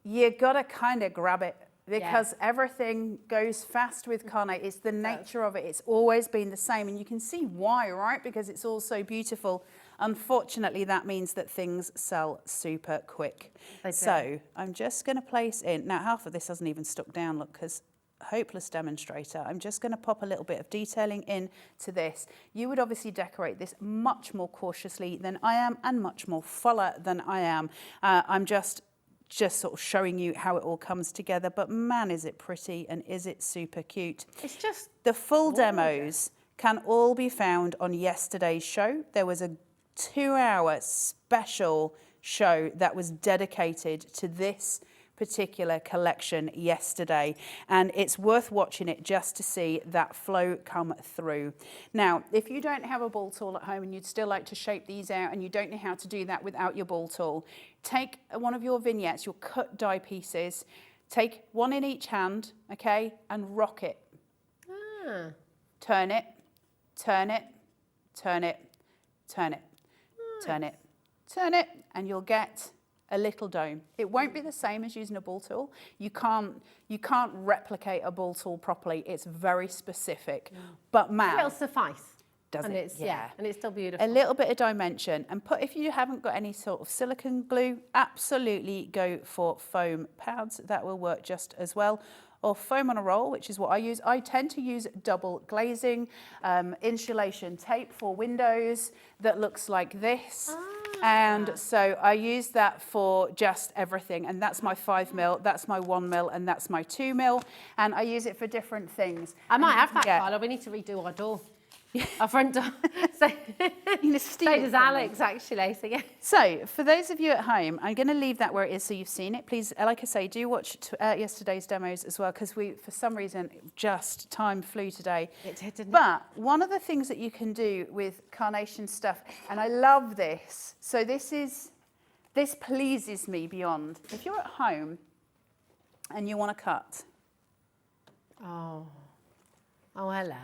you got to kind of grab it, because everything goes fast with Carnation. It's the nature of it. It's always been the same, and you can see why, right? Because it's all so beautiful. Unfortunately, that means that things sell super quick. So I'm just going to place in, now half of this hasn't even stuck down, look, because hopeless demonstrator. I'm just going to pop a little bit of detailing in to this. You would obviously decorate this much more cautiously than I am, and much more fuller than I am. I'm just sort of showing you how it all comes together, but man, is it pretty and is it super cute. It's just the full demos can all be found on yesterday's show. There was a 2-hour special show that was dedicated to this particular collection yesterday, and it's worth watching it just to see that flow come through. Now, if you don't have a ball tool at home and you'd still like to shape these out and you don't know how to do that without your ball tool, take one of your vignettes, your cut die pieces, take one in each hand, okay, and rock it. Turn it, turn it, turn it, turn it, turn it, turn it, and you'll get a little dome. It won't be the same as using a ball tool. You can't replicate a ball tool properly. It's very specific. But man, it'll suffice. Doesn't it? And it's still beautiful. A little bit of dimension. And if you haven't got any sort of silicone glue, absolutely go for foam pads. That will work just as well. Or foam on a roll, which is what I use. I tend to use double glazing, insulation tape for windows that looks like this. And so I use that for just everything. And that's my 5mm, that's my 1mm, and that's my 2mm. And I use it for different things. I might have that, Carla. We need to redo our door. Our front door. So does Alex, actually. So yeah. So for those of you at home, I'm going to leave that where it is so you've seen it. Please, like I say, do watch yesterday's demos as well, because for some reason, just time flew today. It did, didn't it? But one of the things that you can do with Carnation stuff, and I love this, so this pleases me beyond. If you're at home and you want to cut. Oh, hello.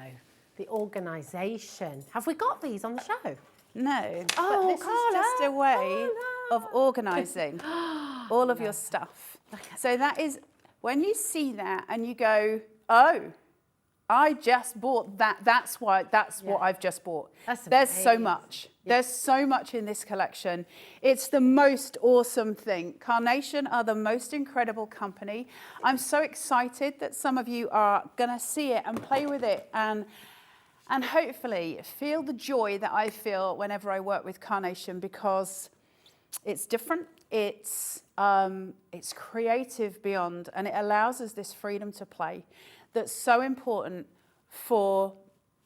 The organisation. Have we got these on the show? No, Oh, but this Carla. is just a way of organising all of your stuff. So that is, when you see that and you go, oh, I just bought that. That's what I've just bought. There's so much. There's so much in this collection. It's the most awesome thing. Carnation are the most incredible company. I'm so excited that some of you are going to see it and play with it and hopefully feel the joy that I feel whenever I work with Carnation, because it's different, it's creative beyond, and it allows us this freedom to play that's so important for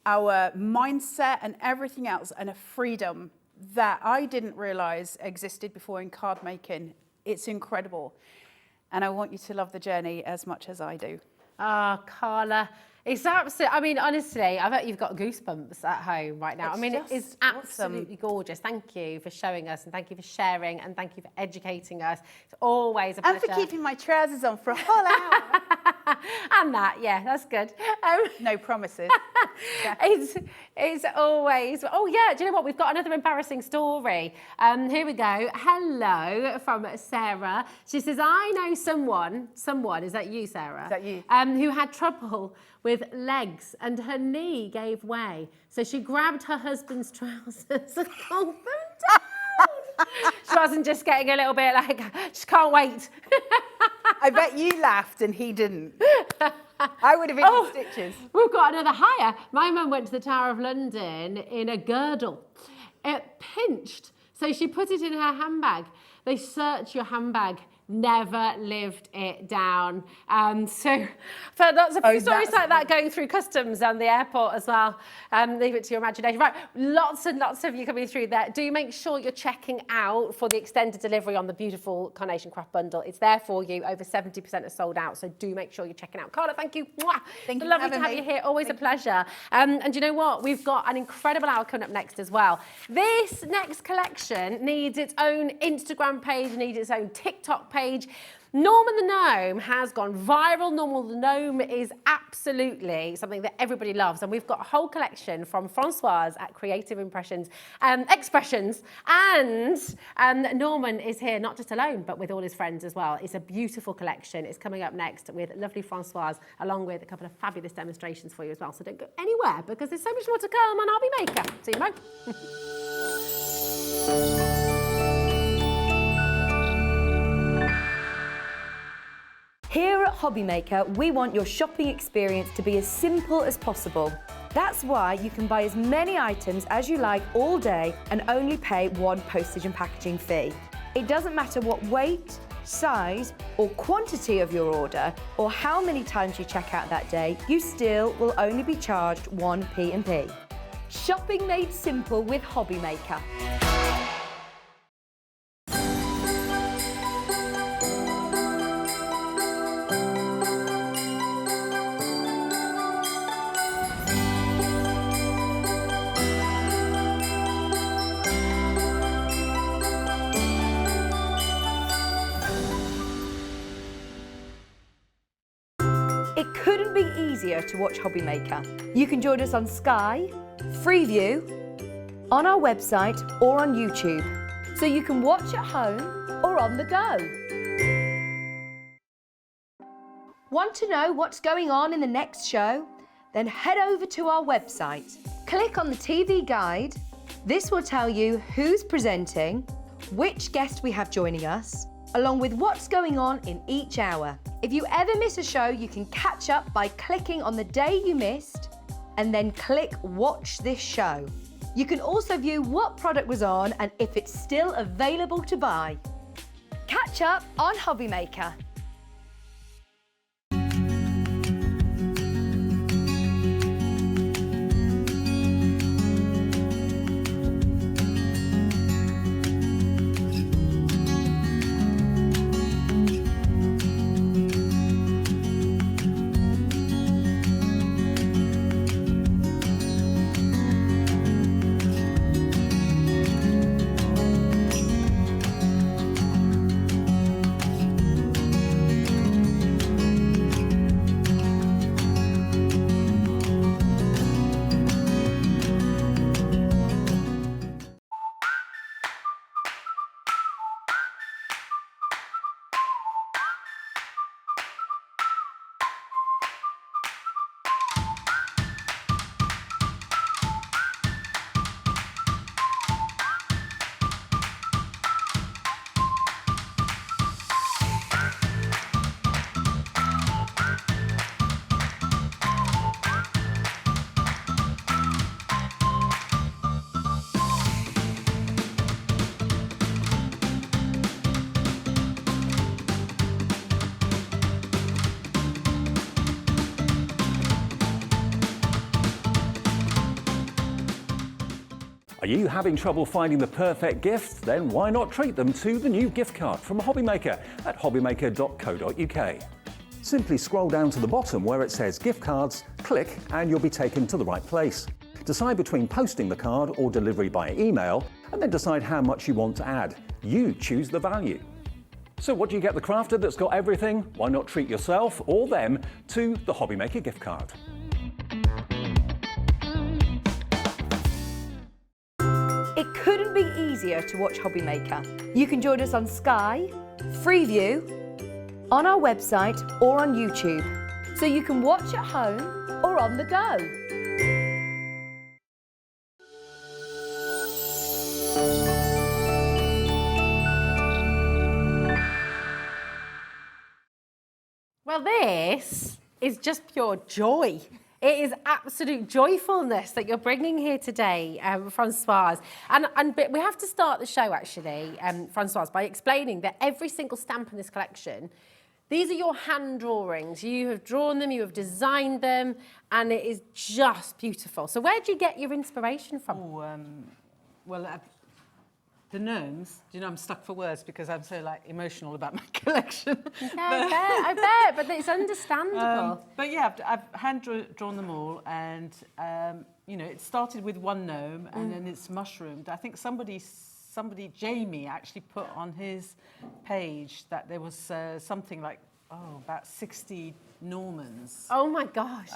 our mindset and everything else, and a freedom that I didn't realize existed before in card making. It's incredible. And I want you to love the journey as much as I do. Oh, Carla. It's absolutely, I mean, honestly, I bet you've got goosebumps at home right now. I mean, it is absolutely gorgeous. Thank you for showing us, and thank you for sharing, and thank you for educating us. It's always a pleasure. And for keeping my trousers on for a whole hour. And that, yeah, that's good. No promises. Yeah. It's always, oh yeah, do you know what? We've got another embarrassing story. Here we go. Hello from Sarah. She says, I know someone, is that you, Sarah? Is that you? Who had trouble with legs and her knee gave way. So she grabbed her husband's trousers and pulled them down. She wasn't just getting a little bit like, just can't wait. I bet you laughed and he didn't. I would have been in stitches. We've got another hire. My mum went to the Tower of London in a girdle. It pinched, so she put it in her handbag. They search your handbag never lived it down. So I've heard lots of stories like that going through customs and the airport as well. Leave it to your imagination. Right, lots and lots of you coming through there. Do make sure you're checking out for the extended delivery on the beautiful Carnation Craft bundle. It's there for you. Over 70% are sold out, so do make sure you're checking out. Carla, thank you. Mwah. Thank you. Lovely to have you here. Always a pleasure. And you know what? We've got an incredible hour coming up next as well. This next collection needs its own Instagram page, needs its own TikTok page. Norman the Gnome has gone viral. Norman the Gnome is absolutely something that everybody loves. And we've got a whole collection from Francoise at Creative Expressions. And Norman is here, not just alone, but with all his friends as well. It's a beautiful collection. It's coming up next with lovely Francoise, along with a couple of fabulous demonstrations for you as well. So don't go anywhere, because there's so much more to come on Hobby Maker. See you, Mo. Here at Hobby Maker, we want your shopping experience to be as simple as possible. That's why you can buy as many items as you like all day and only pay one postage and packaging fee. It doesn't matter what weight, size or quantity of your order or how many times you check out that day, you still will only be charged one P&P. Shopping made simple with Hobby Maker. It couldn't be easier to watch Hobby Maker. You can join us on Sky, Freeview, on our website or on YouTube, so you can watch at home or on the go. Want to know what's going on in the next show? Then head over to our website. Click on the TV guide. This will tell you who's presenting, which guest we have joining us, along with what's going on in each hour. If you ever miss a show, you can catch up by clicking on the day you missed and then click Watch This Show. You can also view what product was on and if it's still available to buy. Catch up on Hobby Maker. Are you having trouble finding the perfect gift? Then why not treat them to the new gift card from Hobby Maker at hobbymaker.co.uk. Simply scroll down to the bottom where it says gift cards, click and you'll be taken to the right place. Decide between posting the card or delivery by email and then decide how much you want to add. You choose the value. So what do you get the crafter that's got everything? Why not treat yourself or them to the Hobby Maker gift card? It couldn't be easier to watch Hobby Maker. You can join us on Sky, Freeview, on our website or on YouTube, so you can watch at home or on the go. Well, this is just pure joy. It is absolute joyfulness that you're bringing here today, Francoise. But we have to start the show, actually, Francoise, by explaining that every single stamp in this collection, these are your hand drawings. You have drawn them, you have designed them, and it is just beautiful. So where do you get your inspiration from? The gnomes, you know, I'm stuck for words because I'm so like emotional about my collection. Yeah, I bet, but it's understandable. But yeah, I've hand drawn them all, and you know, it started with one gnome, and then it's mushroomed. I think somebody, Jamie, actually put on his page that there was something like about 60 Normans. Oh my gosh.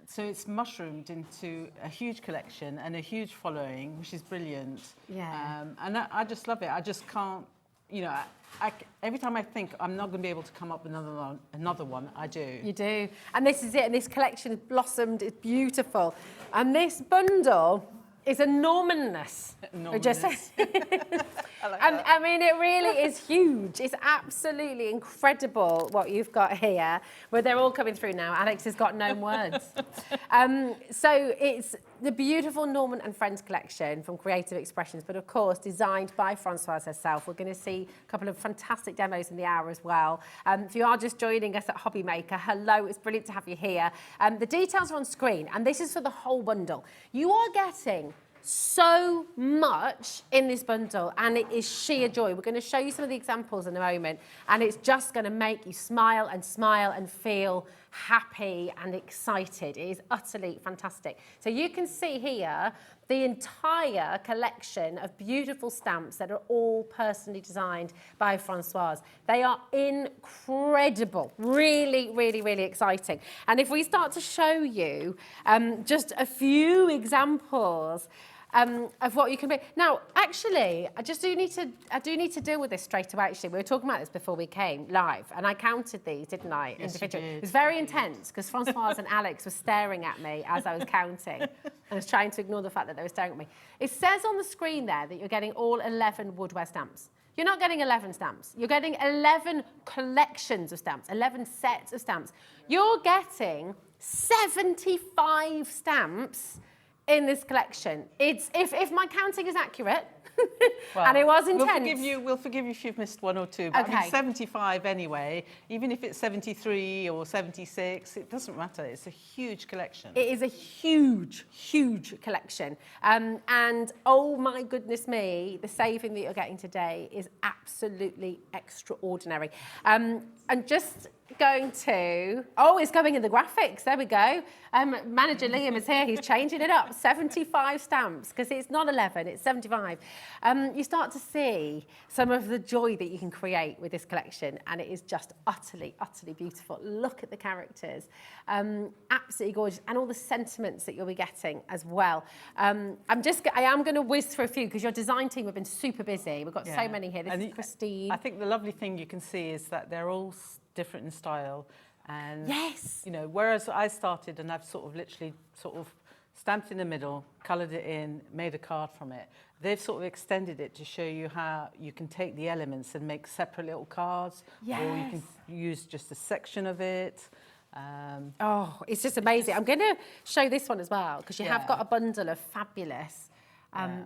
So it's mushroomed into a huge collection and a huge following, which is brilliant. Yeah. And I just love it. I just can't, you know, every time I think I'm not going to be able to come up with another one, I do. You do. And this is it. And this collection has blossomed. It's beautiful. And this bundle is a Normanness. And I mean, it really is huge. It's absolutely incredible what you've got here. Well, they're all coming through now. Alex has got gnome words. So it's the beautiful Norman and Friends collection from Creative Expressions, but of course designed by Francoise herself. We're going to see a couple of fantastic demos in the hour as well. If you are just joining us at Hobby Maker, hello, it's brilliant to have you here. The details are on screen, and this is for the whole bundle. You are getting so much in this bundle, and it is sheer joy. We're going to show you some of the examples in a moment, and it's just going to make you smile and feel happy and excited. It is utterly fantastic. So you can see here the entire collection of beautiful stamps that are all personally designed by Francoise. They are incredible, really, really, really exciting. And if we start to show you just a few examples of what you can make. Now, actually, I do need to deal with this straight away. Actually, we were talking about this before we came live, and I counted these, didn't I? Yes, you did. It was very intense because Francoise and Alex were staring at me as I was counting. I was trying to ignore the fact that they were staring at me. It says on the screen there that you're getting all 11 woodware stamps. You're not getting 11 stamps. You're getting 11 collections of stamps, 11 sets of stamps. You're getting 75 stamps in this collection. It's if my counting is accurate, well, and it was intense. We'll forgive you if you've missed one or two, but okay. I mean 75 anyway, even if it's 73 or 76, it doesn't matter. It's a huge collection. It is a huge, huge collection. And oh my goodness me, the saving that you're getting today is absolutely extraordinary. And just going to, it's going in the graphics, there we go. Manager Liam is here, he's changing it up, 75 stamps, because it's not 11, it's 75. You start to see some of the joy that you can create with this collection, and it is just utterly, utterly beautiful. Look at the characters, absolutely gorgeous, and all the sentiments that you'll be getting as well. I am going to whiz through a few, because your design team have been super busy. We've got so many here. This is Christine. I think the lovely thing you can see is that they're all different in style, and you know, whereas I started and I've sort of literally stamped in the middle, coloured it in, made a card from it. They've sort of extended it to show you how you can take the elements and make separate little cards, or you can use just a section of it. It's just amazing. I'm going to show this one as well, because you have got a bundle of fabulous.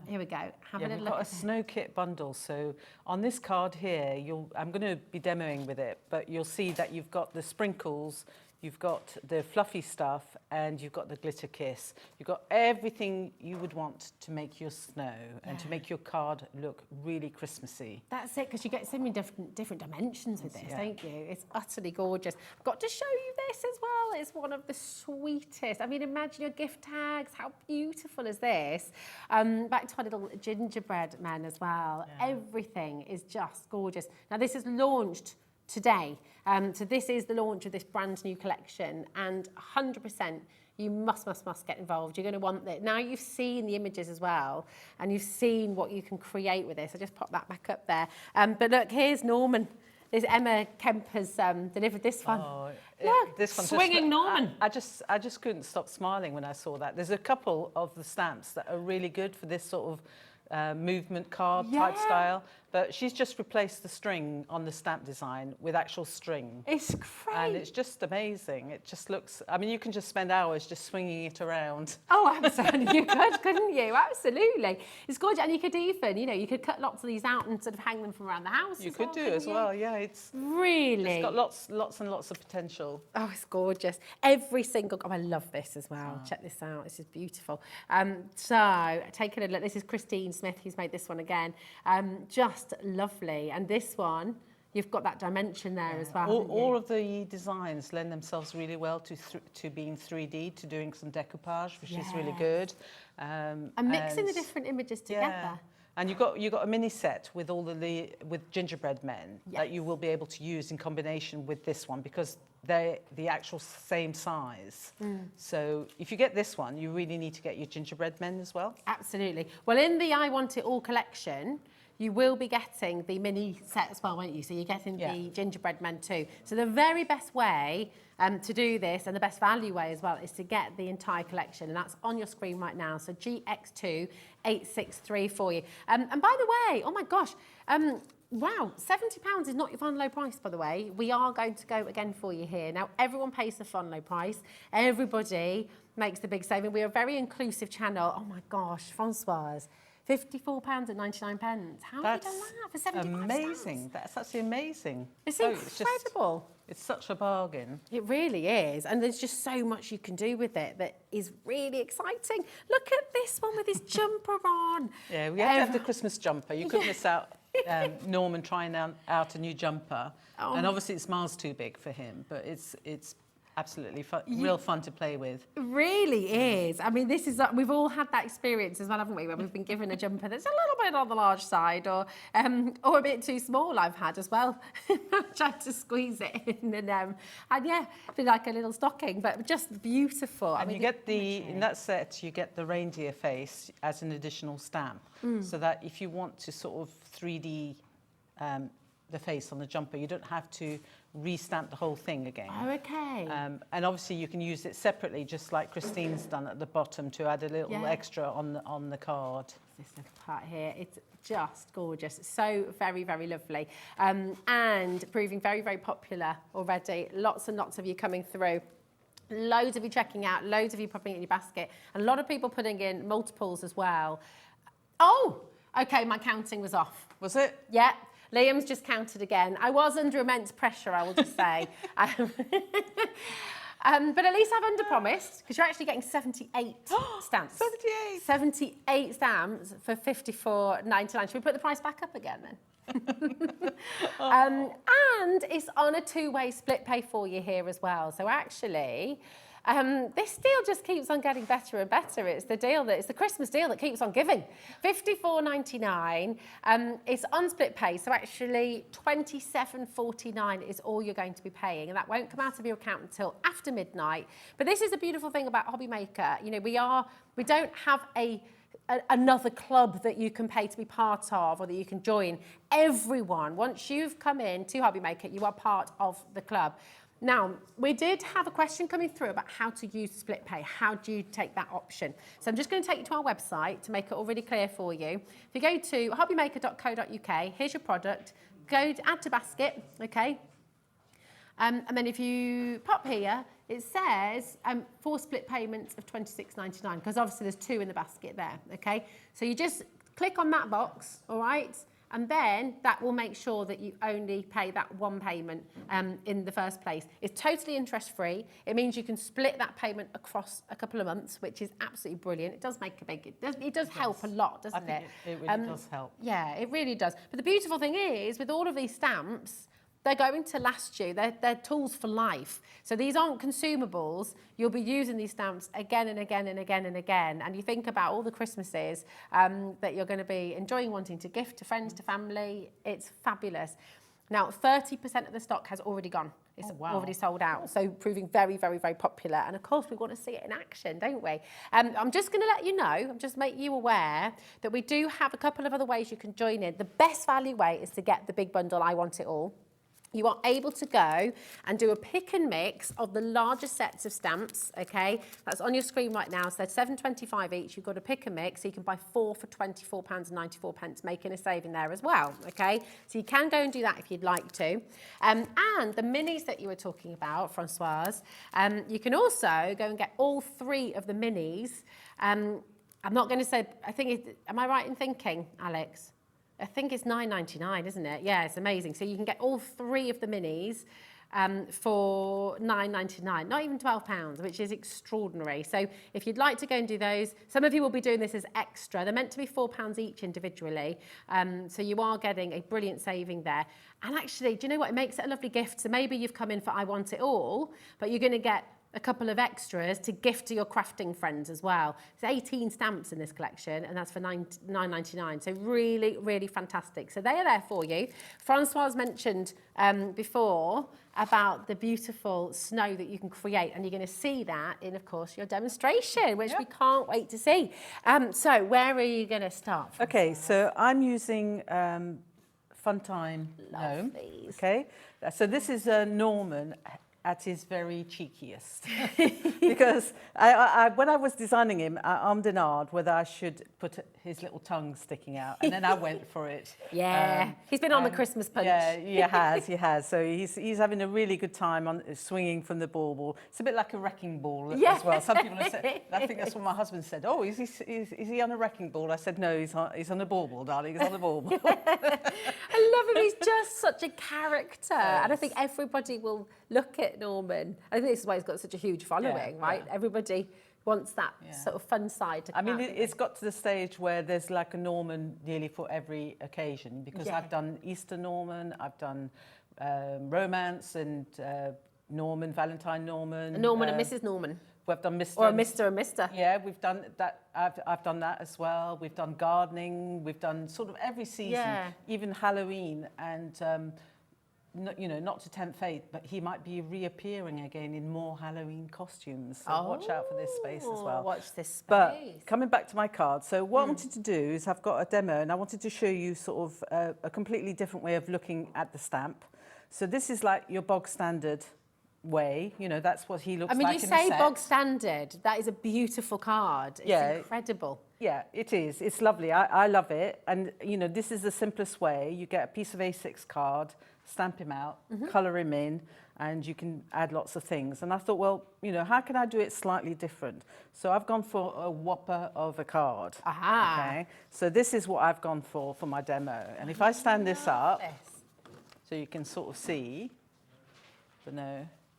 Here we go. Have a little we've look. got a snow kit bundle. So on this card here, I'm going to be demoing with it, but you'll see that you've got the sprinkles, you've got the fluffy stuff, and you've got the glitter kiss. You've got everything you would want to make your snow and to make your card look really Christmassy. That's it, because you get so many different dimensions with this, don't you? It's utterly gorgeous. I've got to show you this as well. It's one of the sweetest. I mean, imagine your gift tags. How beautiful is this? Back to our little gingerbread men as well. Yeah. Everything is just gorgeous. Now, this is launched today. So this is the launch of this brand new collection, and 100% you must get involved. You're going to want it. Now you've seen the images as well, and you've seen what you can create with this. I just pop that back up there. But look, here's Norman. There's Emma Kemper's delivered this one. Oh, look, this one swinging Norman. I just couldn't stop smiling when I saw that. There's a couple of the stamps that are really good for this sort of movement card type style. But she's just replaced the string on the stamp design with actual string. It's great. And it's just amazing. It just looks, I mean, you can just spend hours just swinging it around. Oh, absolutely. You could, couldn't you? Absolutely. It's gorgeous. And you could even, you know, you could cut lots of these out and sort of hang them from around the house. You could do as well, yeah. It's really. It's got lots and lots of potential. Oh, it's gorgeous. Every single, oh, I love this as well. Check this out. This is beautiful. So, taking a look, this is Christine Smith who's made this one again. Just lovely. And this one, you've got that dimension there as well. All of the designs lend themselves really well to being 3D, to doing some decoupage, which is really good. And mixing the different images together. Yeah. And you've got a mini set with all with gingerbread men that you will be able to use in combination with this one, because they're the actual same size. So if you get this one, you really need to get your gingerbread men as well. Absolutely. Well, in the I Want It All collection, you will be getting the mini set as well, won't you? So you're getting the gingerbread men too. So the very best way to do this, and the best value way as well, is to get the entire collection, and that's on your screen right now. So GX2863 for you. And by the way, oh my gosh, wow, £70 is not your fun low price, by the way. We are going to go again for you here. Now, everyone pays the fun low price. Everybody makes the big saving. We are a very inclusive channel. Oh my gosh, Francoise. £54.99. How have you done that for 75 amazing. stamps? That's actually amazing. It's incredible. It's such a bargain. It really is. And there's just so much you can do with it that is really exciting. Look at this one with his jumper on. Yeah, we have to have the Christmas jumper. You couldn't miss out Norman trying out a new jumper. And obviously it's miles too big for him, but it's absolutely real fun to play with. It really is. I mean, this is, we've all had that experience as well, haven't we, when we've been given a jumper that's a little bit on the large side or a bit too small. I've had as well. Tried to squeeze it in and yeah, be like a little stocking, but just beautiful. And you get in that set, you get the reindeer face as an additional stamp, so that if you want to sort of 3D the face on the jumper, you don't have to restamp the whole thing again. Oh, okay. And obviously you can use it separately, just like Christine's done at the bottom, to add a little extra on the card. This little part here, it's just gorgeous. So very, very lovely. And proving very, very popular already. Lots and lots of you coming through. Loads of you checking out, loads of you popping it in your basket. And a lot of people putting in multiples as well. Oh, okay, my counting was off. Was it? Yeah. Liam's just counted again. I was under immense pressure, I will just say. But at least I've under-promised, because you're actually getting 78 stamps. 78! 78 stamps for £54.99. Should we put the price back up again then? And it's on a two-way split pay for you here as well. So actually, this deal just keeps on getting better and better. It's the Christmas deal that keeps on giving. £54.99. It's on split pay, so actually £27.49 is all you're going to be paying, and that won't come out of your account until after midnight. But this is the beautiful thing about Hobby Maker. You know, we don't have another club that you can pay to be part of or that you can join. Everyone, once you've come in to Hobby Maker, you are part of the club. Now, we did have a question coming through about how to use split pay. How do you take that option? So I'm just going to take you to our website to make it all really clear for you. If you go to hobbymaker.co.uk, here's your product. Go to add to basket, okay? And then if you pop here, it says 4 split payments of £26.99, because obviously there's 2 in the basket there, okay? So you just click on that box, all right? And then that will make sure that you only pay that one payment in the first place. It's totally interest-free. It means you can split that payment across a couple of months, which is absolutely brilliant. It does make a big, it does help a lot, doesn't it? It really does help. Yeah, it really does. But the beautiful thing is, with all of these stamps, they're going to last you. They're tools for life. So these aren't consumables. You'll be using these stamps again and again and again and again. And you think about all the Christmases that you're going to be enjoying, wanting to gift to friends, to family. It's fabulous. Now, 30% of the stock has already gone. It's already sold out. So proving very, very, very popular. And of course, we want to see it in action, don't we? I'm just going to let you know, just make you aware that we do have a couple of other ways you can join in. The best value way is to get the big bundle, I Want It All. you are able to go and do a pick and mix of the larger sets of stamps, okay? That's on your screen right now. So they're £7.25 each. You've got to pick and mix, so you can buy 4 for £24.94, making a saving there as well, okay? So you can go and do that if you'd like to. And the minis that you were talking about, Francoise, you can also go and get all 3 of the minis. I'm not going to say, I think, am I right in thinking, Alex? I think it's £9.99, isn't it? Yeah, it's amazing. So you can get all 3 of the minis for £9.99, not even £12, which is extraordinary. So if you'd like to go and do those, some of you will be doing this as extra. They're meant to be £4 each individually. So you are getting a brilliant saving there. And actually, do you know what? It makes it a lovely gift. So maybe you've come in for I Want It All, but you're going to get a couple of extras to gift to your crafting friends as well. There's 18 stamps in this collection, and that's for £9.99. So really, really fantastic. So they are there for you. Francoise mentioned before about the beautiful snow that you can create, and you're going to see that in, of course, your demonstration, which we can't wait to see. So where are you going to start? Okay, so I'm using Funtime Gnome. Okay, so this is Norman at his very cheekiest, because when I was designing him, I ummed and ahed whether I should put his little tongue sticking out, and then I went for it. Yeah, he's been on the Christmas punch. Yeah, he has. So he's having a really good time on swinging from the ball. It's a bit like a wrecking ball as well. Some people have said, I think that's what my husband said. Oh, is he on a wrecking ball? I said, no, he's on a ball, darling. He's on a ball. I love him. He's just such a character, and I think everybody will look at Norman. I think this is why he's got such a huge following, right? Yeah. Everybody wants that sort of fun side to come. I mean, it's got to the stage where there's like a Norman nearly for every occasion, because I've done Easter Norman, I've done romance and Norman, Valentine Norman. A Norman and Mrs. Norman. We've done Mr. Or a Mr. and Mr. Yeah, we've done that. I've done that as well. We've done gardening. We've done sort of every season, even Halloween, and not to tempt fate, but he might be reappearing again in more Halloween costumes. So watch out for this space as well. Watch this space. But coming back to my card, so what I wanted to do is I've got a demo, and I wanted to show you sort of a completely different way of looking at the stamp. So this is like your bog standard way, that's what he looks like. I mean, you say bog standard, that is a beautiful card. It's incredible. Yeah, it is. It's lovely. I love it. And, this is the simplest way. You get a piece of A6 card, stamp him out, colour him in, and you can add lots of things. And I thought, well, how can I do it slightly different? So I've gone for a whopper of a card. Aha. Okay. So this is what I've gone for my demo. And if I stand this up, so you can sort of see,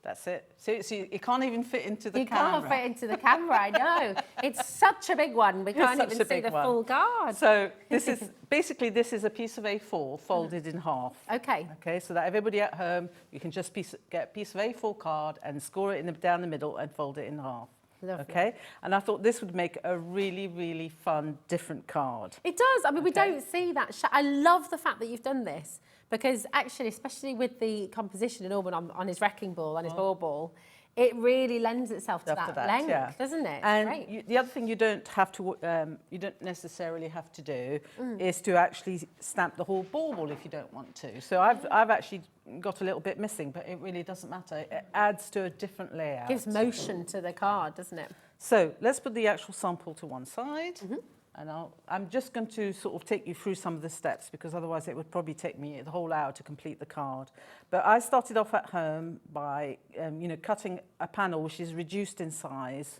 that's it. So it can't even fit into the camera. You can't fit into the camera, I know. It's such a big one. We can't even see the full card. So this is a piece of A4 folded in half. Okay. Okay, so that everybody at home, you can just get a piece of A4 card and score it down the middle and fold it in half. Lovely. Okay, and I thought this would make a really, really fun, different card. It does. I mean, we don't see that. I love the fact that you've done this, because actually, especially with the composition and Norman on his wrecking ball, on his ball, it really lends itself to that length, doesn't it? And the other thing you don't necessarily have to do is to actually stamp the whole ball if you don't want to. So I've actually got a little bit missing, but it really doesn't matter. It adds to a different layout. Gives motion to the card, doesn't it? So let's put the actual sample to one side. And I'm just going to sort of take you through some of the steps, because otherwise it would probably take me the whole hour to complete the card. But I started off at home by, cutting a panel which is reduced in size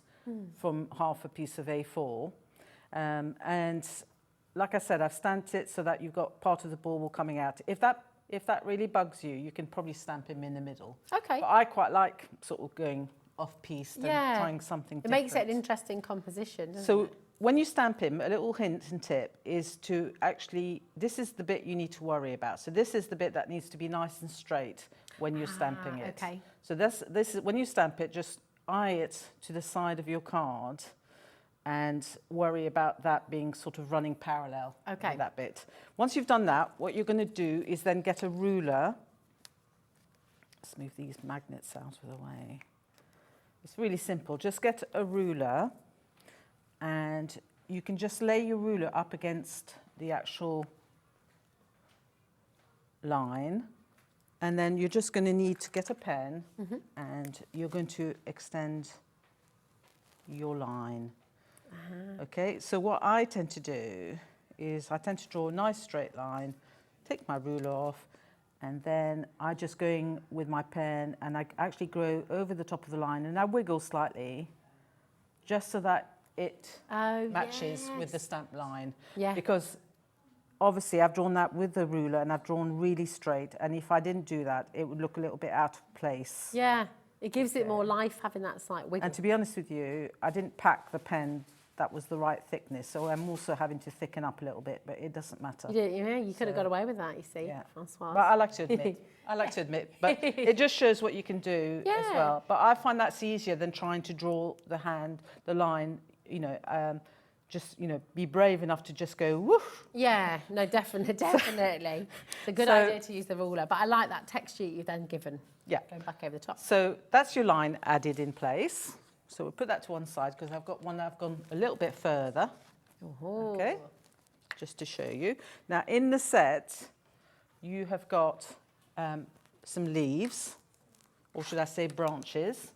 from half a piece of A4. And like I said, I've stamped it so that you've got part of the bauble coming out. If that really bugs you, you can probably stamp him in the middle. Okay. But I quite like sort of going off-piste and trying something different. It makes it an interesting composition, doesn't it? When you stamp him, a little hint and tip is to actually, this is the bit you need to worry about. So this is the bit that needs to be nice and straight when you're stamping it. Okay. So this is, when you stamp it, just eye it to the side of your card and worry about that being sort of running parallel with that bit. Once you've done that, what you're going to do is then get a ruler. Let's move these magnets out of the way. It's really simple. Just get a ruler, and you can just lay your ruler up against the actual line, And then you're just going to need to get a pen and you're going to extend your line. Okay, so what I tend to do is I tend to draw a nice straight line, take my ruler off, and then I just going with my pen and I actually go over the top of the line and I wiggle slightly just so that it matches with the stamp line. Yeah. Because obviously I've drawn that with the ruler and I've drawn really straight, and if I didn't do that, it would look a little bit out of place. Yeah, it gives it more life having that slight wiggle. And to be honest with you, I didn't pack the pen that was the right thickness, so I'm also having to thicken up a little bit, but it doesn't matter. You could have got away with that, you see, Yeah. Francoise. But I like to admit, but it just shows what you can do as well. But I find that's easier than trying to draw the line, be brave enough to just go woof. Yeah, no, definitely. It's a good idea to use the ruler, but I like that texture you've then given. Yeah. Going back over the top. So that's your line added in place. So we'll put that to one side because I've got one that I've gone a little bit further. Okay, just to show you. Now in the set, you have got some leaves, or should I say branches.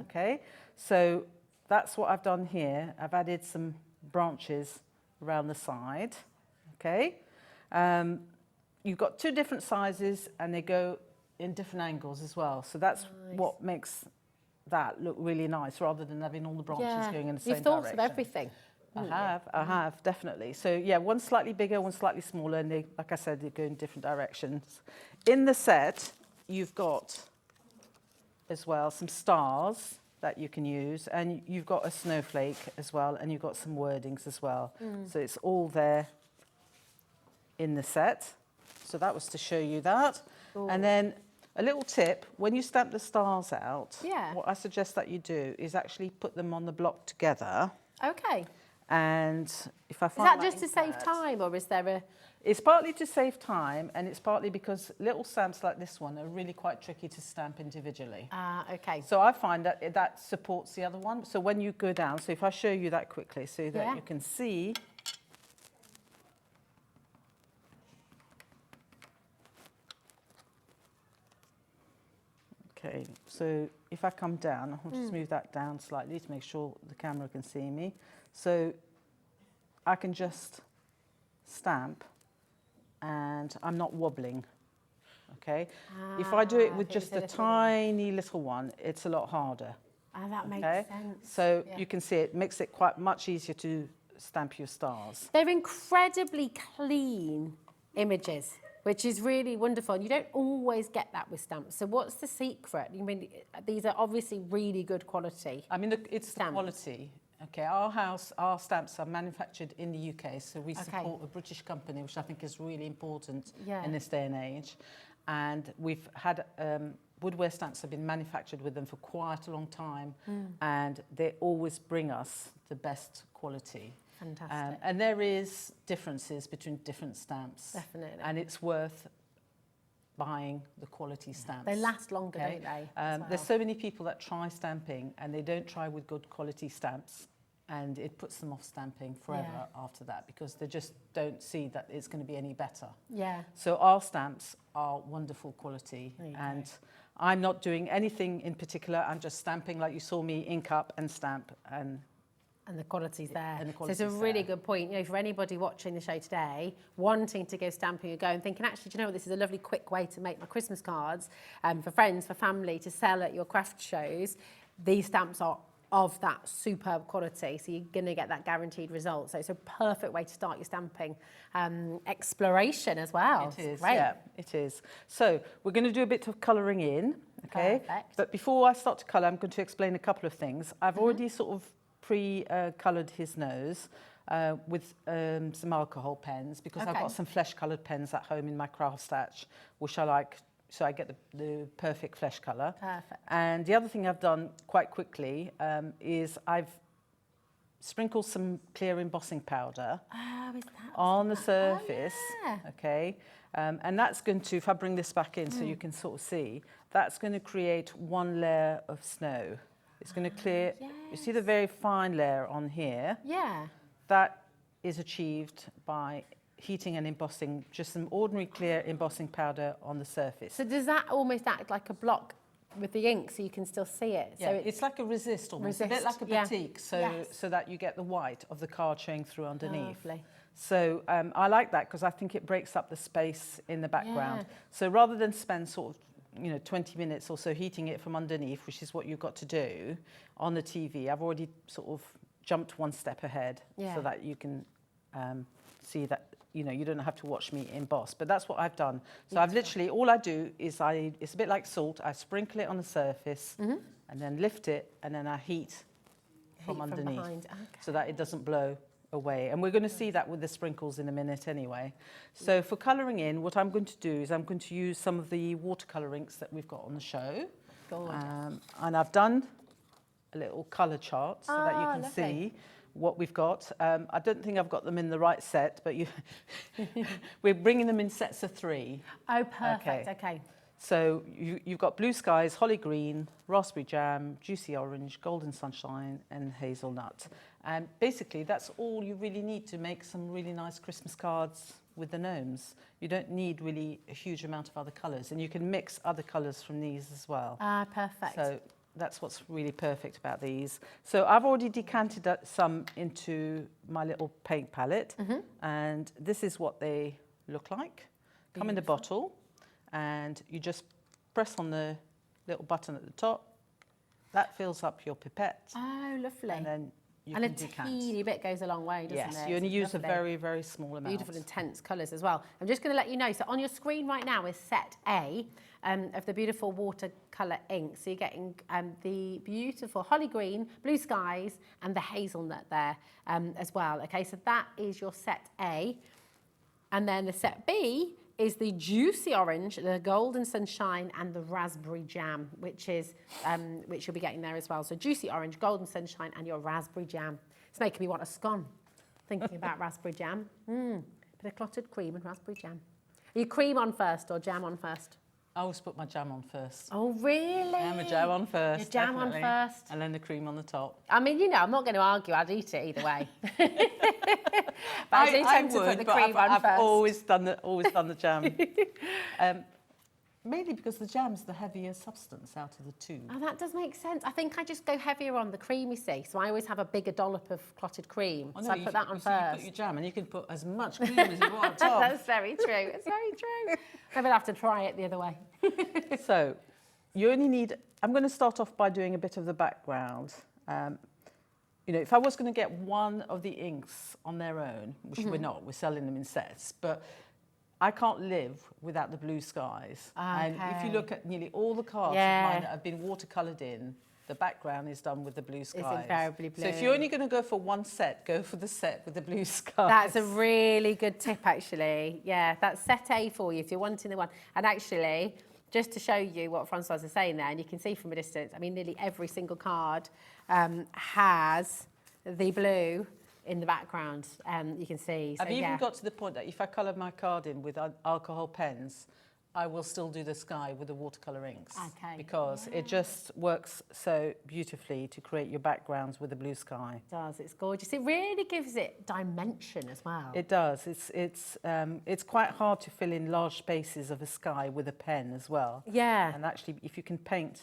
Okay, so that's what I've done here. I've added some branches around the side. Okay, you've got two different sizes and they go in different angles as well. So that's what makes that look really nice rather than having all the branches going in the same direction. You've thought of everything. I have, definitely. So yeah, one's slightly bigger, one's slightly smaller, and they, like I said, they go in different directions. In the set, you've got as well some stars that you can use, and you've got a snowflake as well, and you've got some wordings as well. So it's all there in the set. So that was to show you that. And then a little tip, when you stamp the stars out, what I suggest that you do is actually put them on the block together. Okay. And if I Is find that just to save time, or is there a... It's partly to save time, and it's partly because little stamps like this one are really quite tricky to stamp individually. Okay. So I find that that supports the other one. So when you go down, so if I show you that quickly so that you can see. Okay, so if I come down, I'll just move that down slightly to make sure the camera can see me. So I can just stamp and I'm not wobbling, okay? If I do it with just a tiny little one, it's a lot harder. That makes sense. So you can see it makes it quite much easier to stamp your stars. They're incredibly clean images, which is really wonderful. And you don't always get that with stamps. So what's the secret? I mean, these are obviously really good quality. I mean, it's the quality. Okay, our stamps are manufactured in the UK, so we support a British company, which I think is really important in this day and age. And we've had woodware stamps have been manufactured with them for quite a long time, and they always bring us the best quality. Fantastic. And there is differences between different stamps. Definitely. And it's worth buying the quality stamps. They last longer, don't they? There's so many people that try stamping and they don't try with good quality stamps, and it puts them off stamping forever after that because they just don't see that it's going to be any better. Yeah. So our stamps are wonderful quality, and I'm not doing anything in particular. I'm just stamping like you saw me, ink up and stamp, and the quality's there. And the So it's a really good point. You know, for anybody watching the show today, wanting to go stamping and go and thinking, actually, do you know what, this is a lovely quick way to make my Christmas cards for friends, for family, to sell at your craft shows. These stamps are of that superb quality, so you're going to get that guaranteed result. So it's a perfect way to start your stamping exploration as well. It is, great. yeah, it is. So we're going to do a bit of colouring in, okay? Perfect. But before I start to colour, I'm going to explain a couple of things. I've already sort of pre-coloured his nose with some alcohol pens because I've got some flesh-coloured pens at home in my craft stash, which I like, so I get the perfect flesh colour. Perfect. And the other thing I've done quite quickly is I've sprinkled some clear embossing powder on the surface, okay? And that's going to, if I bring this back in so you can sort of see, that's going to create one layer of snow. It's going to clear, you see the very fine layer on here? Yeah. That is achieved by heating and embossing, just some ordinary clear embossing powder on the surface. So does that almost act like a block with the ink so you can still see it? Yeah, So it's like a resist almost, a bit like a batik, so that you get the white of the card showing through underneath. Lovely. So I like that because I think it breaks up the space in the background. Yeah. So rather than spend sort of 20 minutes or so heating it from underneath, which is what you've got to do on the TV, I've already sort of jumped one step ahead so that you can see that you don't have to watch me emboss, but that's what I've done. So I've literally, all I do is it's a bit like salt, I sprinkle it on the surface and then lift it and then I heat from underneath so that it doesn't blow away. And we're going to see that with the sprinkles in a minute anyway. So for colouring in, what I'm going to do is I'm going to use some of the watercolour inks that we've got on the show. And I've done a little colour chart so that you can see what we've got. I don't think I've got them in the right set, but we're bringing them in sets of 3. Oh, perfect. Okay. So you've got blue skies, holly green, raspberry jam, juicy orange, golden sunshine, and hazelnut. And basically, that's all you really need to make some really nice Christmas cards with the gnomes. You don't need really a huge amount of other colours, and you can mix other colours from these as well. Perfect. So that's what's really perfect about these. So I've already decanted some into my little paint palette, and this is what they look like. Come in the bottle, and you just press on the little button at the top. That fills up your pipette. Oh, lovely. And then you and can a decant. teeny bit goes a long way, doesn't it? Yes, you only use a very, very small amount. Beautiful, intense colours as well. I'm just going to let you know, so on your screen right now is set A of the beautiful watercolour ink. So you're getting the beautiful holly green, blue skies, and the hazelnut there as well. Okay, so that is your set A. And then the set B is the juicy orange, the golden sunshine, and the raspberry jam, which you'll be getting there as well. So juicy orange, golden sunshine, and your raspberry jam. It's making me want a scone, thinking about raspberry jam. Bit of clotted cream and raspberry jam. Are you cream on first or jam on first? I always put my jam on first. Oh, really? Yeah, my jam on first. Your jam definitely. on first. And then the cream on the top. I mean, I'm not going to argue. I'd eat it either way. But I do tend to put the cream on I've first. always done the jam. Mainly because the jam's the heavier substance out of the two. Oh, that does make sense. I think I just go heavier on the cream, you see. So I always have a bigger dollop of clotted cream. Oh, no, so I put that on first. You put your jam and you can put as much cream as you want on top. That's very true. It's very true. Maybe I'll have to try it the other way. So you only need, I'm going to start off by doing a bit of the background. If I was going to get one of the inks on their own, which we're not, we're selling them in sets, but I can't live without the blue skies. And if you look at nearly all the cards of mine that have been watercoloured in, the background is done with the blue skies. It's invariably blue. So if you're only going to go for one set, go for the set with the blue skies. That's a really good tip, actually. Yeah, that's set A for you if you're wanting the one. And actually, just to show you what Francoise is saying there, and you can see from a distance, I mean, nearly every single card has the blue in the background, you can see. So, I've even got to the point that if I colour my card in with alcohol pens, I will still do the sky with the watercolour inks. Okay. Because it just works so beautifully to create your backgrounds with the blue sky. It does, it's gorgeous. It really gives it dimension as well. It does. It's quite hard to fill in large spaces of a sky with a pen as well. Yeah. And actually, if you can paint.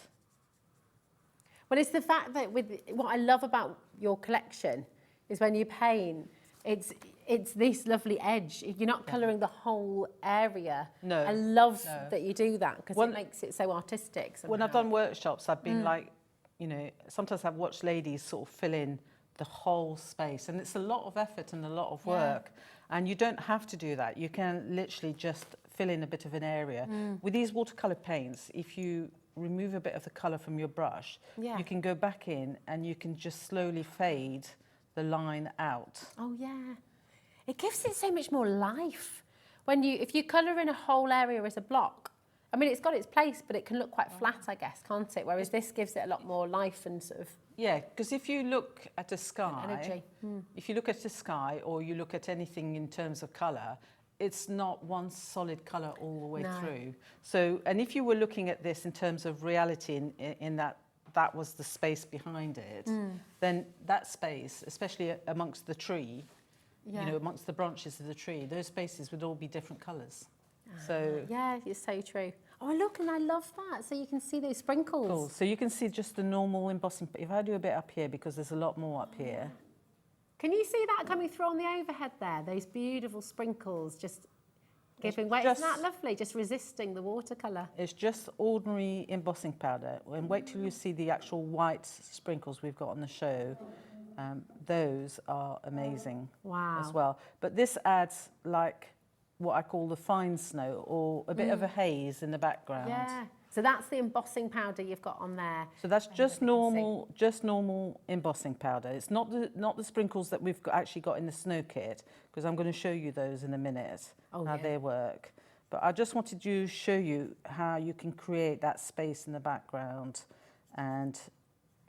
Well, it's the fact that what I love about your collection is when you paint, it's this lovely edge. You're not colouring the whole area. No. I love that you do that because it makes it so artistic somehow. When I've done workshops, I've been like, sometimes I've watched ladies sort of fill in the whole space, and it's a lot of effort and a lot of work. And you don't have to do that. You can literally just fill in a bit of an area. With these watercolour paints, if you remove a bit of the colour from your brush, you can go back in and you can just slowly fade the line out. Oh yeah, it gives it so much more life. If you colour in a whole area as a block, I mean, it's got its place, but it can look quite flat, I guess, can't it? Whereas this gives it a lot more life and sort of... Yeah, because if you look at a sky, energy. If you look at the sky or you look at anything in terms of colour, it's not one solid colour all the way through. So, and if you were looking at this in terms of reality in that was the space behind it, then that space, especially amongst the tree, you know, amongst the branches of the tree, those spaces would all be different colours. So yeah, it's so true. Oh, look, and I love that. So you can see those sprinkles. cool. So you can see just the normal embossing. If I do a bit up here, because there's a lot more up here. Can you see that coming through on the overhead there? Those beautiful sprinkles just giving way. Isn't that lovely? Just resisting the watercolour. It's just ordinary embossing powder. And wait till you see the actual white sprinkles we've got on the show. Those are amazing as well. But this adds like what I call the fine snow, or a bit of a haze in the background. Yeah. So that's the embossing powder you've got on there. So that's just normal embossing powder. It's not the sprinkles that we've actually got in the snow kit, because I'm going to show you those in a minute, how they work. But I just wanted to show you how you can create that space in the background, and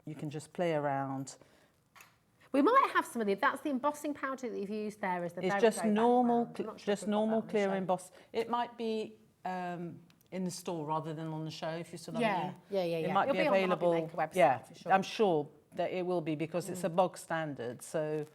you can just play around. We might have some of the, that's the embossing powder that you've used there as the It's just normal, clear emboss. It might be in the store rather than on the show, if you sort of mean. Yeah. It might be available. On the Hobby Maker website, for sure. I'm sure that it will be, because it's a bog standard. So,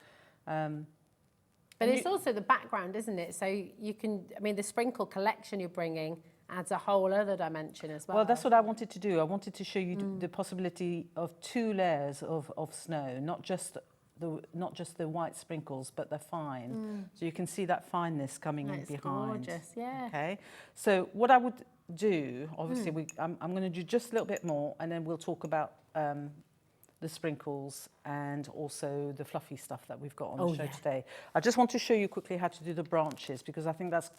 but it's also the background, isn't it? So you can, I mean, the sprinkle collection you're bringing adds a whole other dimension as well. Well, that's what I wanted to do. I wanted to show you the possibility of 2 layers of snow, not just the white sprinkles, but the fine. So you can see that fineness coming in behind. Gorgeous, yeah. Okay. So what I would do, obviously, I'm going to do just a little bit more, and then we'll talk about the sprinkles and also the fluffy stuff that we've got on the show today. I just want to show you quickly how to do the branches, because I think that's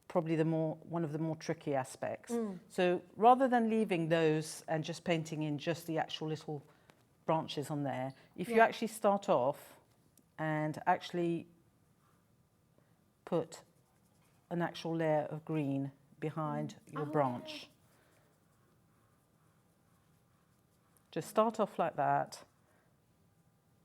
probably one of the more tricky aspects. So rather than leaving those and just painting in just the actual little branches on there, if you actually start off and actually put an actual layer of green behind your branch. Just start off like that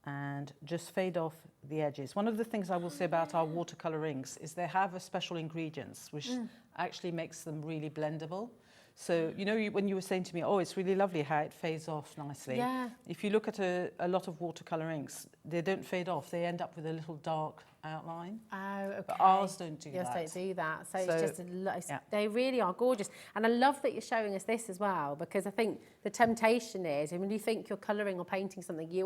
and just fade off the edges. One of the things I will say about our watercolour inks is they have a special ingredients which actually makes them really blendable. So, you know, when you were saying to me, oh, it's really lovely how it fades off nicely. Yeah. If you look at a lot of watercolour inks, they don't fade off. They end up with a little dark outline. Oh, okay. But ours don't do that. Yours don't do that. So it's just, they really are gorgeous. And I love that you're showing us this as well, because I think the temptation is, when you think you're colouring or painting something, we're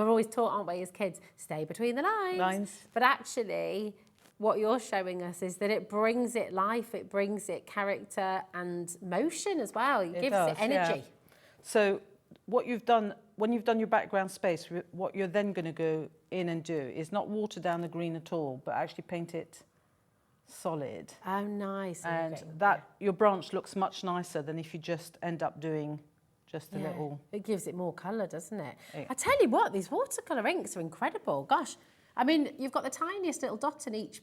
always taught, aren't we, as kids, stay between the lines. But actually, what you're showing us is that it brings it life, it brings it character and motion as well. It gives it energy. Yeah. So what you've done, when you've done your background space, what you're then going to go in and do is not water down the green at all, but actually paint it solid. Oh, nice. And your branch looks much nicer than if you just end up doing just a little. It gives it more colour, doesn't it? Yeah. I tell you what, these watercolour inks are incredible. Gosh. I mean, you've got the tiniest little dot in each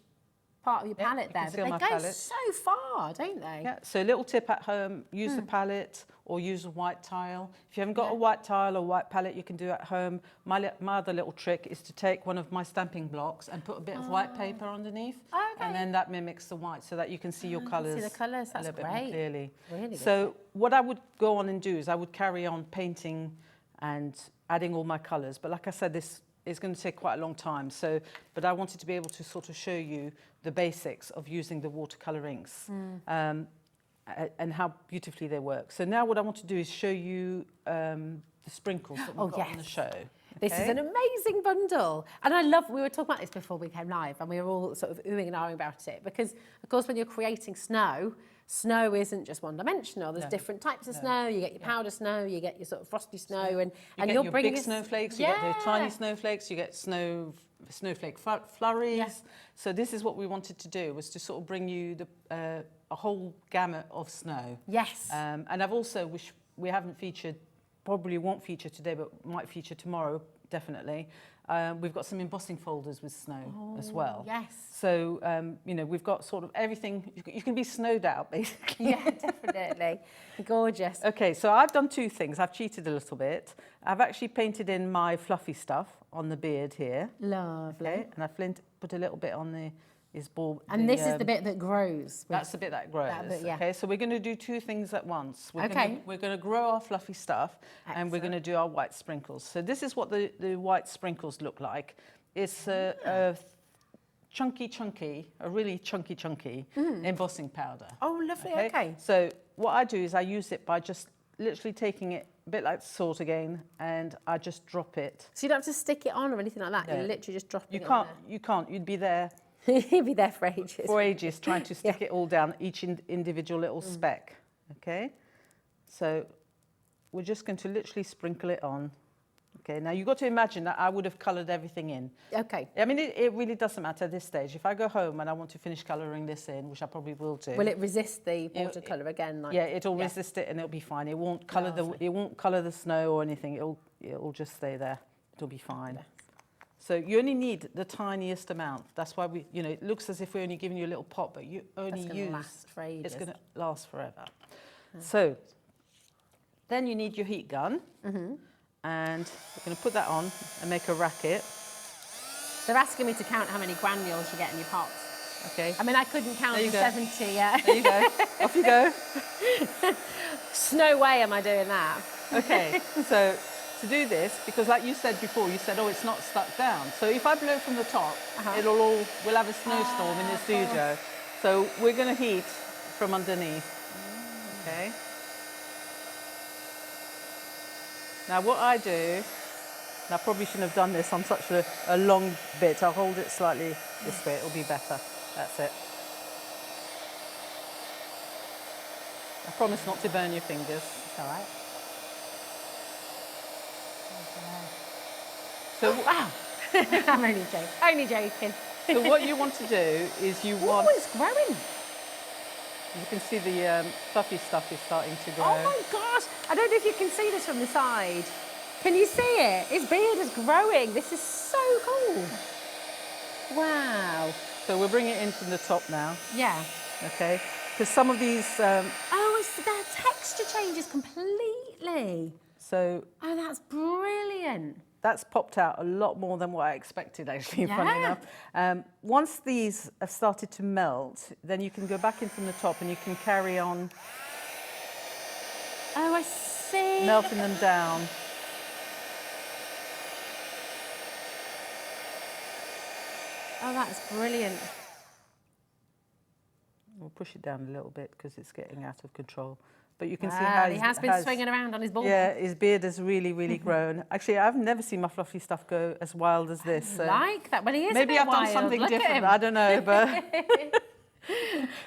part of your palette there, but they go so far, don't they? Yeah, so a little tip at home, use the palette or use a white tile. If you haven't got a white tile or white palette, you can do at home. My other little trick is to take one of my stamping blocks and put a bit of white paper underneath, and then that mimics the white so that you can see your colours, see the colours. That's a little bit more clearly. Really so what I would go on and do is I would carry on painting and adding all my colours. But like I said, this is going to take quite a long time. But I wanted to be able to sort of show you the basics of using the watercolour inks and how beautifully they work. So now what I want to do is show you the sprinkles that we've got on the show. This is an amazing bundle. And I love, we were talking about this before we came live, and we were all sort of oohing and ahhing about it, because of course when you're creating snow isn't just one-dimensional. There's different types of snow. You get your powder snow, you get your sort of frosty snow, and you're bringing big snowflakes. You get the tiny snowflakes. You get snowflake flurries. Yeah. So this is what we wanted to do, was to sort of bring you a whole gamut of snow. Yes. And I've also, which we haven't featured, probably won't feature today, but might feature tomorrow, definitely. We've got some embossing folders with snow as well. Yes. So, you know, we've got sort of everything. You can be snowed out, basically. Yeah, definitely. Gorgeous. Okay, so I've done 2 things. I've cheated a little bit. I've actually painted in my fluffy stuff on the beard here. Lovely. Okay, and I've put a little bit on his ball. And this is the bit that grows. That's the bit that grows. Okay, so we're going to do 2 things at once. We're going to grow our fluffy stuff, and we're going to do our white sprinkles. So this is what the white sprinkles look like. It's chunky, a really chunky embossing powder. Oh, lovely, okay. So what I do is I use it by just literally taking it, a bit like salt again, and I just drop it. So you don't have to stick it on or anything like that? No. You literally just drop it You can't, you'd be there. You'd be there for ages. For ages, trying to stick it all down, each individual little speck, okay? So we're just going to literally sprinkle it on. Okay, now you've got to imagine that I would have coloured everything in. Okay. I mean, it really doesn't matter at this stage. If I go home and I want to finish colouring this in, which I probably will do. Will it resist the watercolour again? Like, yeah, it'll resist it and it'll be fine. It won't colour it won't colour the snow or anything. It'll just stay there. It'll be fine. Yes. So you only need the tiniest amount. That's why we, it looks as if we're only giving you a little pot, but you only use. Last for ages. It's going to last forever. So then you need your heat gun. And we're going to put that on and make a racket. They're asking me to count how many granules you get in your pots. Okay. I mean, I couldn't count to 70. There you go. Off you go. No way am I doing that. Okay. So to do this, because like you said before, you said, oh, it's not stuck down. So if I blow from the top, we'll have a snowstorm in the studio. So we're going to heat from underneath. Okay. Now what I do, and I probably shouldn't have done this on such a long bit, I'll hold it slightly this way, it'll be better. That's it. I promise not to burn your fingers. It's all right. So, wow. I'm only joking. So what you want to do is you want... Oh, it's growing. You can see the fluffy stuff is starting to grow. Oh my gosh! I don't know if you can see this from the side. Can you see it? His beard is growing. This is so cool. Wow. So we'll bring it in from the top now. Yeah. Okay. Because some of these... the texture changes completely. So... Oh, that's brilliant. That's popped out a lot more than what I expected, actually, funny enough. Once these have started to melt, then you can go back in from the top and you can carry on... Oh, I see. Melting them down. Oh, that's brilliant. We'll push it down a little bit because it's getting out of control. But you can see how he has been swinging around on his ball. Yeah, his beard has really, really grown. Actually, I've never seen my fluffy stuff go as wild as this. So like that. Well, he is maybe a bit I've done wild. something Look different. I don't know, but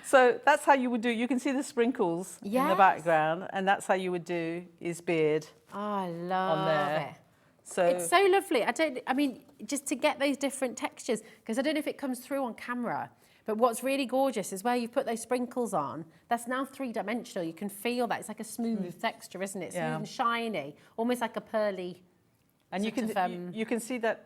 so that's how you would do. You can see the sprinkles in the background, and that's how you would do his beard. Oh, I love on there. it. So it's so lovely. I mean, just to get those different textures, because I don't know if it comes through on camera. But what's really gorgeous is where you put those sprinkles on, that's now three-dimensional. You can feel that. It's like a smooth texture, isn't it? Smooth and shiny, almost like a pearly. And you can see that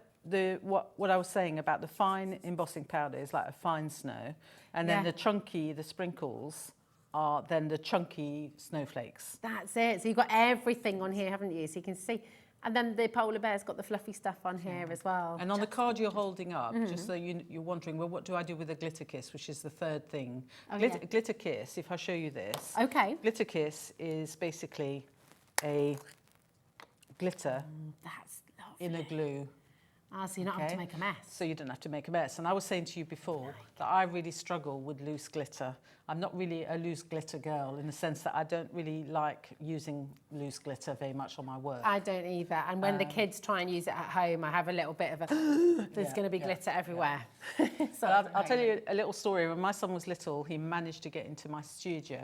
what I was saying about the fine embossing powder is like a fine snow, and then the sprinkles are then the chunky snowflakes. That's it. So you've got everything on here, haven't you? So you can see. And then the polar bear's got the fluffy stuff on here as well. And on the card you're holding up, just so you're wondering, well, what do I do with a glitter kiss, which is the third thing. Glitter kiss, if I show you this. Okay. Glitter kiss is basically a glitter in a glue. Ah, so you don't have to make a mess. So you don't have to make a mess. And I was saying to you before that I really struggle with loose glitter. I'm not really a loose glitter girl in the sense that I don't really like using loose glitter very much on my work. I don't either. And when the kids try and use it at home, I have a little bit of a, there's going to be glitter everywhere. So I'll tell you a little story. When my son was little, he managed to get into my studio.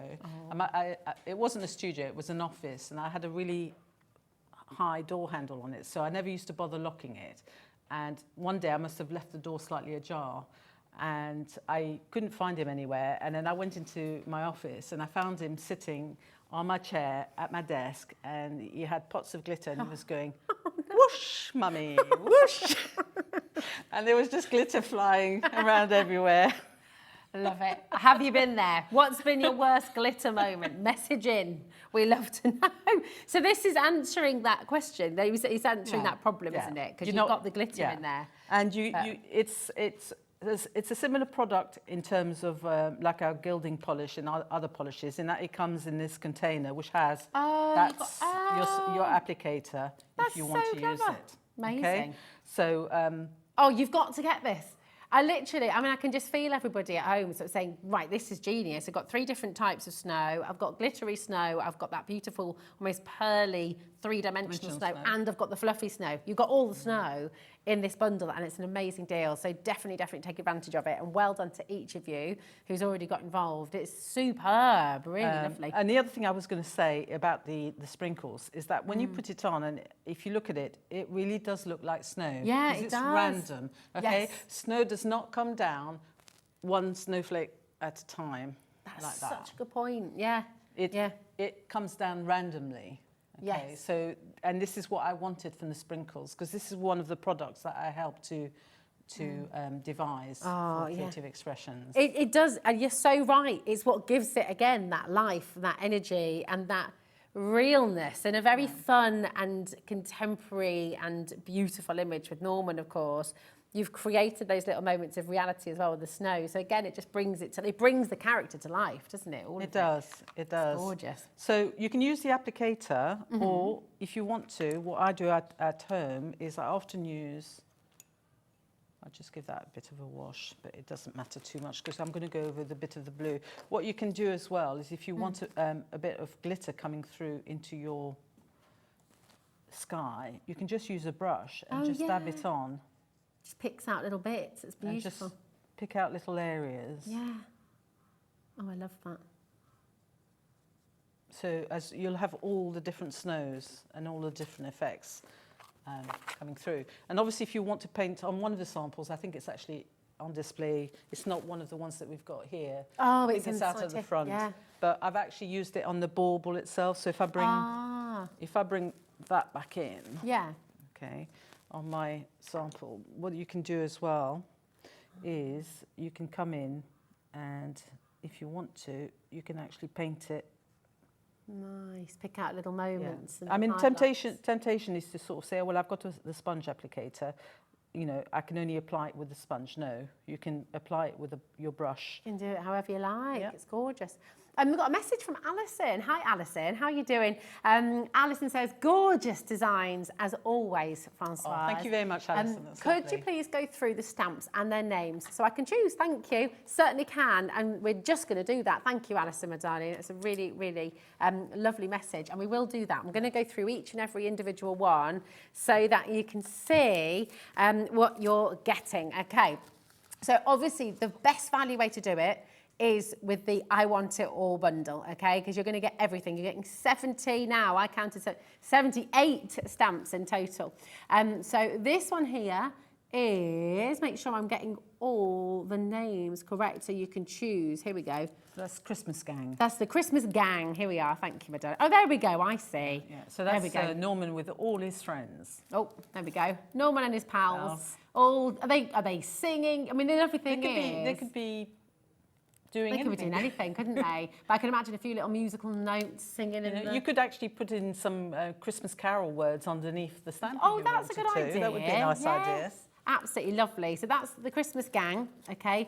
It wasn't a studio, it was an office. And I had a really high door handle on it. So I never used to bother locking it. And one day I must have left the door slightly ajar and I couldn't find him anywhere. And then I went into my office and I found him sitting on my chair at my desk and he had pots of glitter and he was going, whoosh, mummy, whoosh. And there was just glitter flying around everywhere. Love it. Have you been there? What's been your worst glitter moment? Message in. We love to know. So this is answering that question. He's answering that problem, isn't it? Because you've got the glitter in there. And it's a similar product in terms of like our gilding polish and other polishes, in that it comes in this container which has your applicator if you want to use it. Amazing. Okay? So oh, you've got to get this. I mean, I can just feel everybody at home sort of saying, right, this is genius. I've got 3 different types of snow. I've got glittery snow. I've got that beautiful, almost pearly, 3-dimensional snow. And I've got the fluffy snow. You've got all the snow in this bundle, and it's an amazing deal. So definitely take advantage of it. And well done to each of you who's already got involved. It's superb, really lovely. And the other thing I was going to say about the sprinkles is that when you put it on, and if you look at it, it really does look like snow. Yeah, it it's does. Random. Okay, Yes. snow does not come down one snowflake at a time. That's like that. such a good point. Yeah. It comes down randomly. Okay, Yes. so, and this is what I wanted from the sprinkles, because this is one of the products that I helped to devise for Creative Expressions. It does, and you're so right. It's what gives it, again, that life, that energy, and that realness, and a very fun and contemporary and beautiful image with Norman, of course. You've created those little moments of reality as well with the snow. So again, it just brings it brings the character to life, doesn't it? It does. It's gorgeous. So you can use the applicator, or if you want to, what I do at home is I often use, I'll just give that a bit of a wash, but it doesn't matter too much because I'm going to go over the bit of the blue. What you can do as well is if you want a bit of glitter coming through into your sky, you can just use a brush and just dab it on. Just picks out little bits. It's beautiful. And just pick out little areas. Yeah. Oh, I love that. So as you'll have all the different snows and all the different effects coming through. And obviously if you want to paint on one of the samples, I think it's actually on display. It's not one of the ones that we've got here. Oh, it's out at the front. Yeah. But I've actually used it on the bauble itself. So if I bring that back in. Yeah. Okay. On my sample, what you can do as well is you can come in and if you want to, you can actually paint it. Nice, pick out little moments. I mean, temptation is to sort of say, oh, well, I've got the sponge applicator. You know, I can only apply it with the sponge. No, you can apply it with your brush. You can do it however you like. It's gorgeous. We've got a message from Alison. Hi, Alison. How are you doing? Alison says, gorgeous designs, as always, Francoise. Oh, thank you very much, Alison. That's could lovely. you please go through the stamps and their names so I can choose? Thank you. Certainly can. And we're just going to do that. Thank you, Alison, my darling. It's a really, really lovely message. And we will do that. I'm going to go through each and every individual one so that you can see what you're getting. Okay. So obviously, the best value way to do it is with the I Want It All bundle, okay? Because you're going to get everything. You're getting 70 now. I counted 78 stamps in total. So this one here is, make sure I'm getting all the names correct so you can choose. Here we go. So that's Christmas Gang. That's the Christmas Gang. Here we are. Thank you, Madonna. Oh, there we go. I see. Yeah. So that's Norman with all his friends. Oh, there we go. Norman and his pals. All are they singing? I mean, the lovely thing is they could be doing they anything. could be doing anything, couldn't they? But I can imagine a few little musical notes singing in the... You could actually put in some Christmas carol words underneath the stamp. Oh, that's a good idea. That would be a nice idea. Absolutely lovely. So that's the Christmas Gang, okay?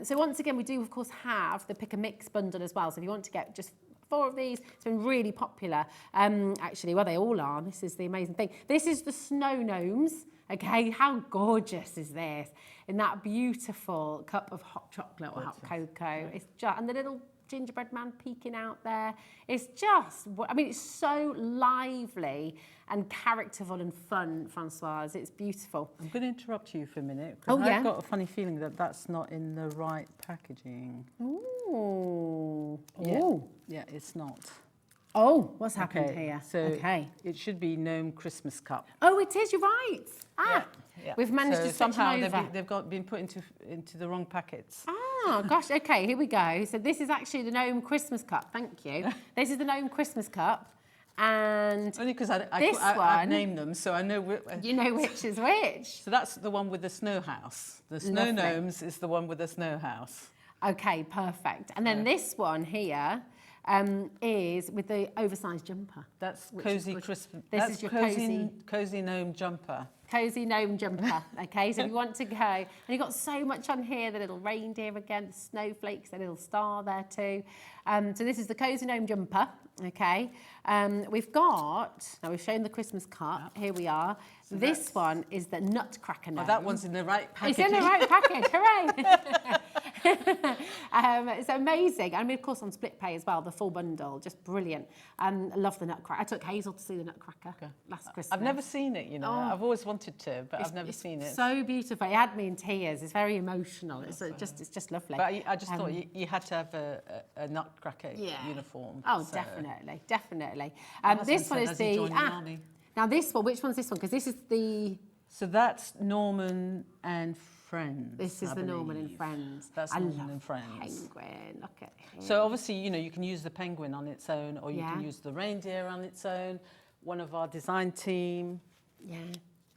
So once again, we do, of course, have the Pick a Mix bundle as well. So if you want to get just 4 of these, it's been really popular. Actually, well, they all are. This is the amazing thing. This is the Snow Gnomes, okay? How gorgeous is this? In that beautiful cup of hot chocolate or hot cocoa. It's just, and the little gingerbread man peeking out there. It's just, I mean, it's so lively and characterful and fun, Francoise. It's beautiful. I'm going to interrupt you for a minute. Because I've got a funny feeling that that's not in the right packaging. Ooh. Yeah. Ooh. Yeah, it's not. Oh, what's happened here? So it should be Gnome Christmas Cup. Oh, it is, you're right. We've managed to somehow over. they've been put into the wrong packets. Oh, gosh, okay, here we go. So this is actually the Gnome Christmas Cup, thank you. This is the Gnome Christmas Cup. And only because I've named them, so I know. You know which is which. So that's the one with the snow house. The Snow Gnomes is the one with the snow house. Okay, perfect. And then this one here, is with the oversized jumper. That's cozy Christmas. This That's is your cozy gnome jumper. Cozy gnome jumper, okay? So if you want to go, and you've got so much on here, the little reindeer again, the snowflakes, the little star there too. So this is the cozy gnome jumper, okay? We've got, now we've shown the Christmas cup, here we are. So this one is the nutcracker gnome. Oh, that one's in the right package. It's in the right package, hooray! It's amazing. And of course on split pay as well, the full bundle, just brilliant. I love the nutcracker. I took Hazel to see the nutcracker last Christmas. I've never seen it, you know. Oh. I've always wanted to, but I've never seen it. So beautiful. It had me in tears. It's very emotional. It's just lovely. But I just thought you had to have a nutcracker uniform. Oh, so. definitely. This one is the army. Now this one, which one's this one? Because this is the. So that's Norman and Friends. This is the Norman and Friends. That's Norman and Friends. Penguin. Look at him. So obviously, you know, you can use the penguin on its own, or you can use the reindeer on its own. One of our design team. Yeah.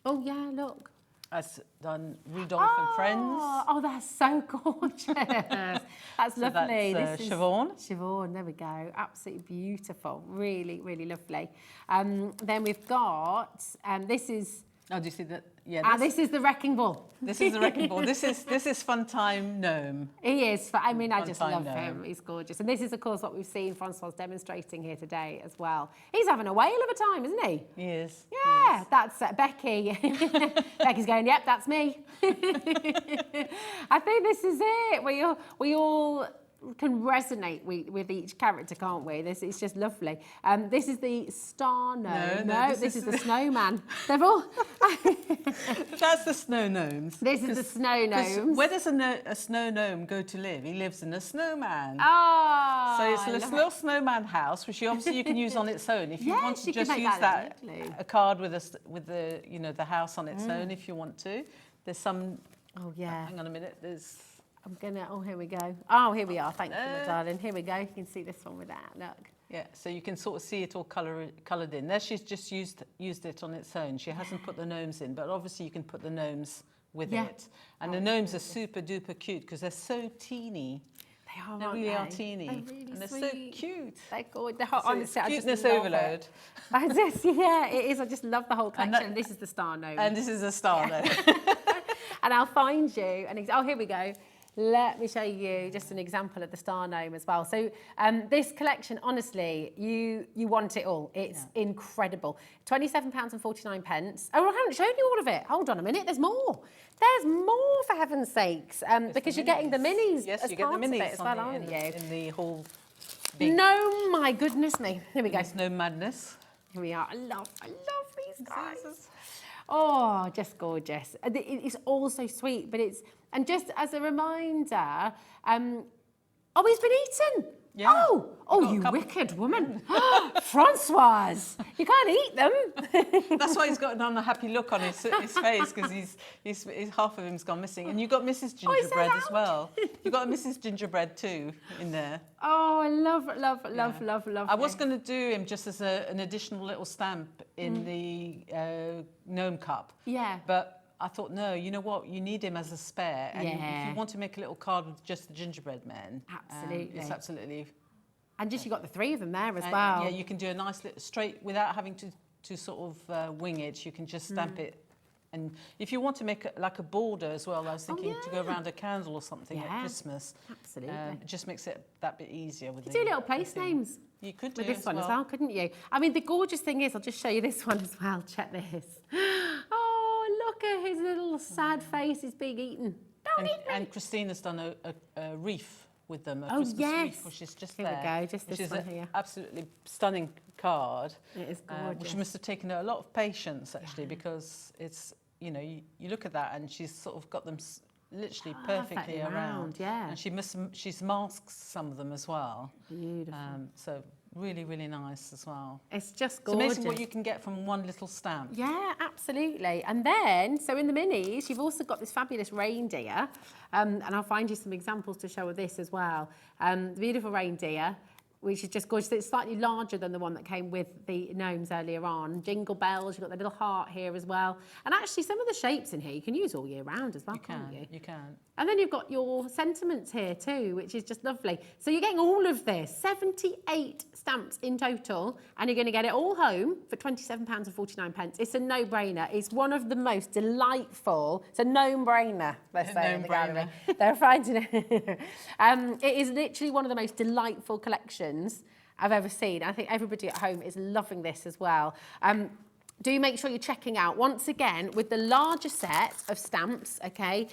Oh yeah, look. Has done Rudolph and Friends. Oh, that's so gorgeous. That's lovely. That's this Siobhan. Siobhan, there we go. Absolutely beautiful. Really, really lovely. Then we've got, this is... Oh, do you see that? Yeah. This is the Wrecking Ball. This is the Wrecking Ball. This is Funtime Gnome. He is. I mean, I just love Gnome. him. He's gorgeous. And this is, of course, what we've seen Francoise demonstrating here today as well. He's having a whale of a time, isn't he? He is. Yeah, that's Becky. Becky's going, yep, that's me. I think this is it. We all can resonate with each character, can't we? This is just lovely. This is the star gnome. No, this is the snowman. They've all. That's the snow gnomes. This is the snow gnomes. Where does a snow gnome go to live? He lives in a snowman. Oh, so it's a little snowman house, which you can use on its own if you want to just use a card with the the house on its own if you want to. There's some. Oh yeah. Hang on a minute. There's. Oh, here we go. Oh, here we are. Thank you, my darling. Here we go. You can see this one with that. Look. Yeah, so you can sort of see it all coloured in. There she's just used it on its own. She hasn't put the gnomes in, but obviously you can put the gnomes with it. And the gnomes are super duper cute because they're so teeny. They are, they really are teeny. They're really and they're sweet. so cute. They're good. Honestly, I just cuteness love overload. It is. I just love the whole collection. And this is the star gnome. And this is a star gnome. And I'll find you. Oh, here we go. Let me show you just an example of the star gnome as well. So this collection, honestly, you want it all. It's incredible. £27.49. Oh, I haven't shown you all of it. Hold on a minute. There's more. There's more, for heaven's sakes, because you're getting the minis. Yes, as you get the minis as well, aren't you? In the whole. No, my goodness me. Here we go. There's no madness. Here we are. I love these guys. Oh, just gorgeous. It's all so sweet, but and just as a reminder, he's been eaten. Yeah. Oh, you wicked woman. Francoise, you can't eat them. That's why he's got an unhappy look on his face, because he's half of him's gone missing. And you've got Mrs. Gingerbread as well. You've got a Mrs. Gingerbread too in there. Oh, I love I was going to do him just as an additional little stamp in the gnome cup. Yeah. But I thought, no, you know what? You need him as a spare. And if you want to make a little card with just the gingerbread men, absolutely. It's absolutely. And just you got the three of them there as well. Yeah, you can do a nice little straight without having to sort of wing it. You can just stamp it. And if you want to make like a border as well, I was thinking to go around a candle or something at Christmas. Absolutely. It just makes it that bit easier. With you do little place names. You could do with this one as well, couldn't you? I mean, the gorgeous thing is, I'll just show you this one as well. Check this. Oh, look at his little sad face. He's being eaten. And Christina's done a wreath with them. A Christmas wreath, which is just here there. Here we go, just this one here. Absolutely stunning card. It is gorgeous. Which must have taken her a lot of patience, actually, because it's, you look at that and she's sort of got them literally perfectly around. Yeah. And she's masked some of them as well. Beautiful. So really, really nice as well. It's just gorgeous. It's amazing what you can get from one little stamp. Yeah, absolutely. And then, so in the minis, you've also got this fabulous reindeer. And I'll find you some examples to show of this as well. The beautiful reindeer. which is just gorgeous. It's slightly larger than the one that came with the gnomes earlier on. Jingle bells, you've got the little heart here as well. And actually some of the shapes in here you can use all year round as well, can't you? You can. And then you've got your sentiments here too, which is just lovely. So you're getting all of this, 78 stamps in total, and you're going to get it all home for £27.49. It's a no-brainer. It's one of the most delightful, it's a gnome-brainer, they're saying in the gallery. They're finding it. It is literally one of the most delightful collections I've ever seen. I think everybody at home is loving this as well. Do make sure you're checking out, once again, with the larger set of stamps, okay,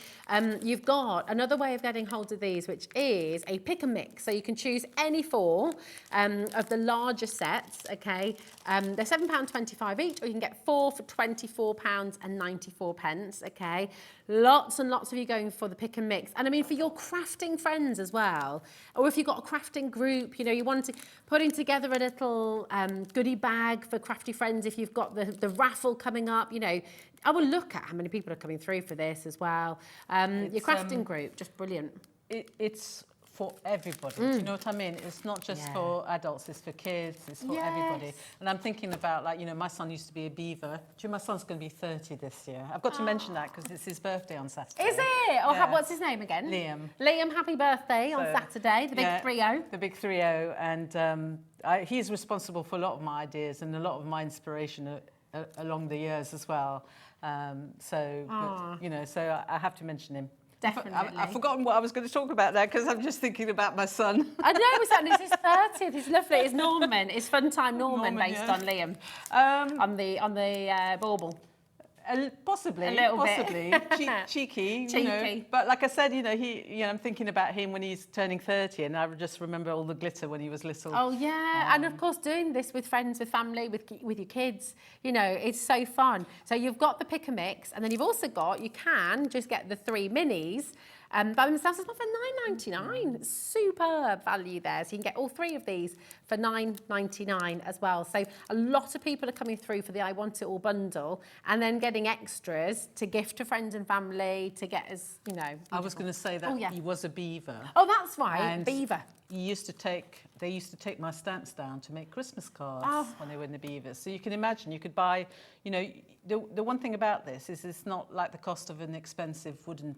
you've got another way of getting hold of these, which is a pick and mix. So you can choose any four of the larger sets, okay. They're £7.25 each, or you can get four for £24.94, okay. Lots and lots of you going for the pick and mix. And I mean, for your crafting friends as well, or if you've got a crafting group, you know, you want to putting together a little goodie bag for crafty friends if you've got the raffle coming up, you know, I will look at how many people are coming through for this as well. Your crafting group, just brilliant. It's for everybody. Do you know what I mean? It's not just for adults, it's for kids, it's for everybody. And I'm thinking about, like, you know, my son used to be a beaver. Do you know, my son's going to be 30 this year. I've got to mention that because it's his birthday on Saturday. Is it? Oh, what's his name again? Liam. Liam, happy birthday on Saturday, the big 3-0. The big 3-0. And he's responsible for a lot of my ideas and a lot of my inspiration along the years as well. But, you know, so I have to mention him. Definitely. I've forgotten what I was going to talk about there because I'm just thinking about my son. I know, it's his 30th. It's lovely. It's Norman. It's Fun Time Norman based on Liam. On the bauble. Possibly, a little bit. Cheeky, you know. But like I said, you know, I'm thinking about him when he's turning 30, and I just remember all the glitter when he was little. Oh yeah, and of course doing this with friends, with family, with your kids, you know, it's so fun. So you've got the pick and mix, and then you've also got, you can just get the 3 minis. By themselves, it's not for £9.99. Superb value there. So you can get all 3 of these for £9.99 as well. So a lot of people are coming through for the I Want It All bundle, and then getting extras to gift to friends and family, to get as, you know. Beautiful. I was going to say that he was a beaver. Oh, that's right, and beaver. They used to take my stamps down to make Christmas cards when they were in the beavers. So you can imagine, you could buy, you know, the one thing about this is it's not like the cost of an expensive wooden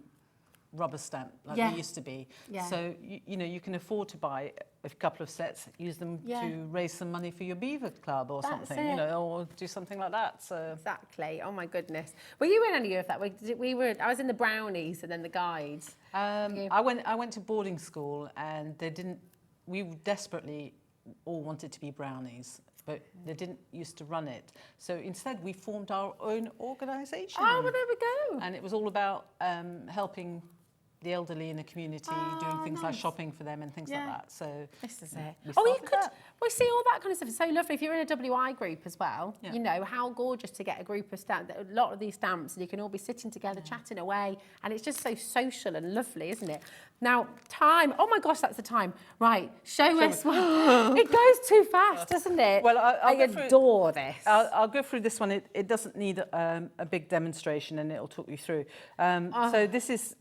rubber stamp like they used to be. So you know, you can afford to buy a couple of sets, use them to raise some money for your beaver club or something, you know, or do something like that. So exactly. Oh my goodness. Were you in any of that? I was in the brownies and then the guides. I went to boarding school, and we desperately all wanted to be brownies, but they didn't used to run it. So instead we formed our own organisation. Oh, well, there we go. And it was all about helping the elderly in the community, doing things like shopping for them and things like that. So this is it. You could. We see all that kind of stuff. It's so lovely. If you're in a WI group as well, you know, how gorgeous to get a group of stamps, a lot of these stamps, and you can all be sitting together, chatting away, and it's just so social and lovely, isn't it? Now, time. Oh my gosh, that's the time. Right, show us one. It goes too fast, doesn't it? Well, I adore this. I'll go through this one. It doesn't need a big demonstration, and it'll talk you through. So this is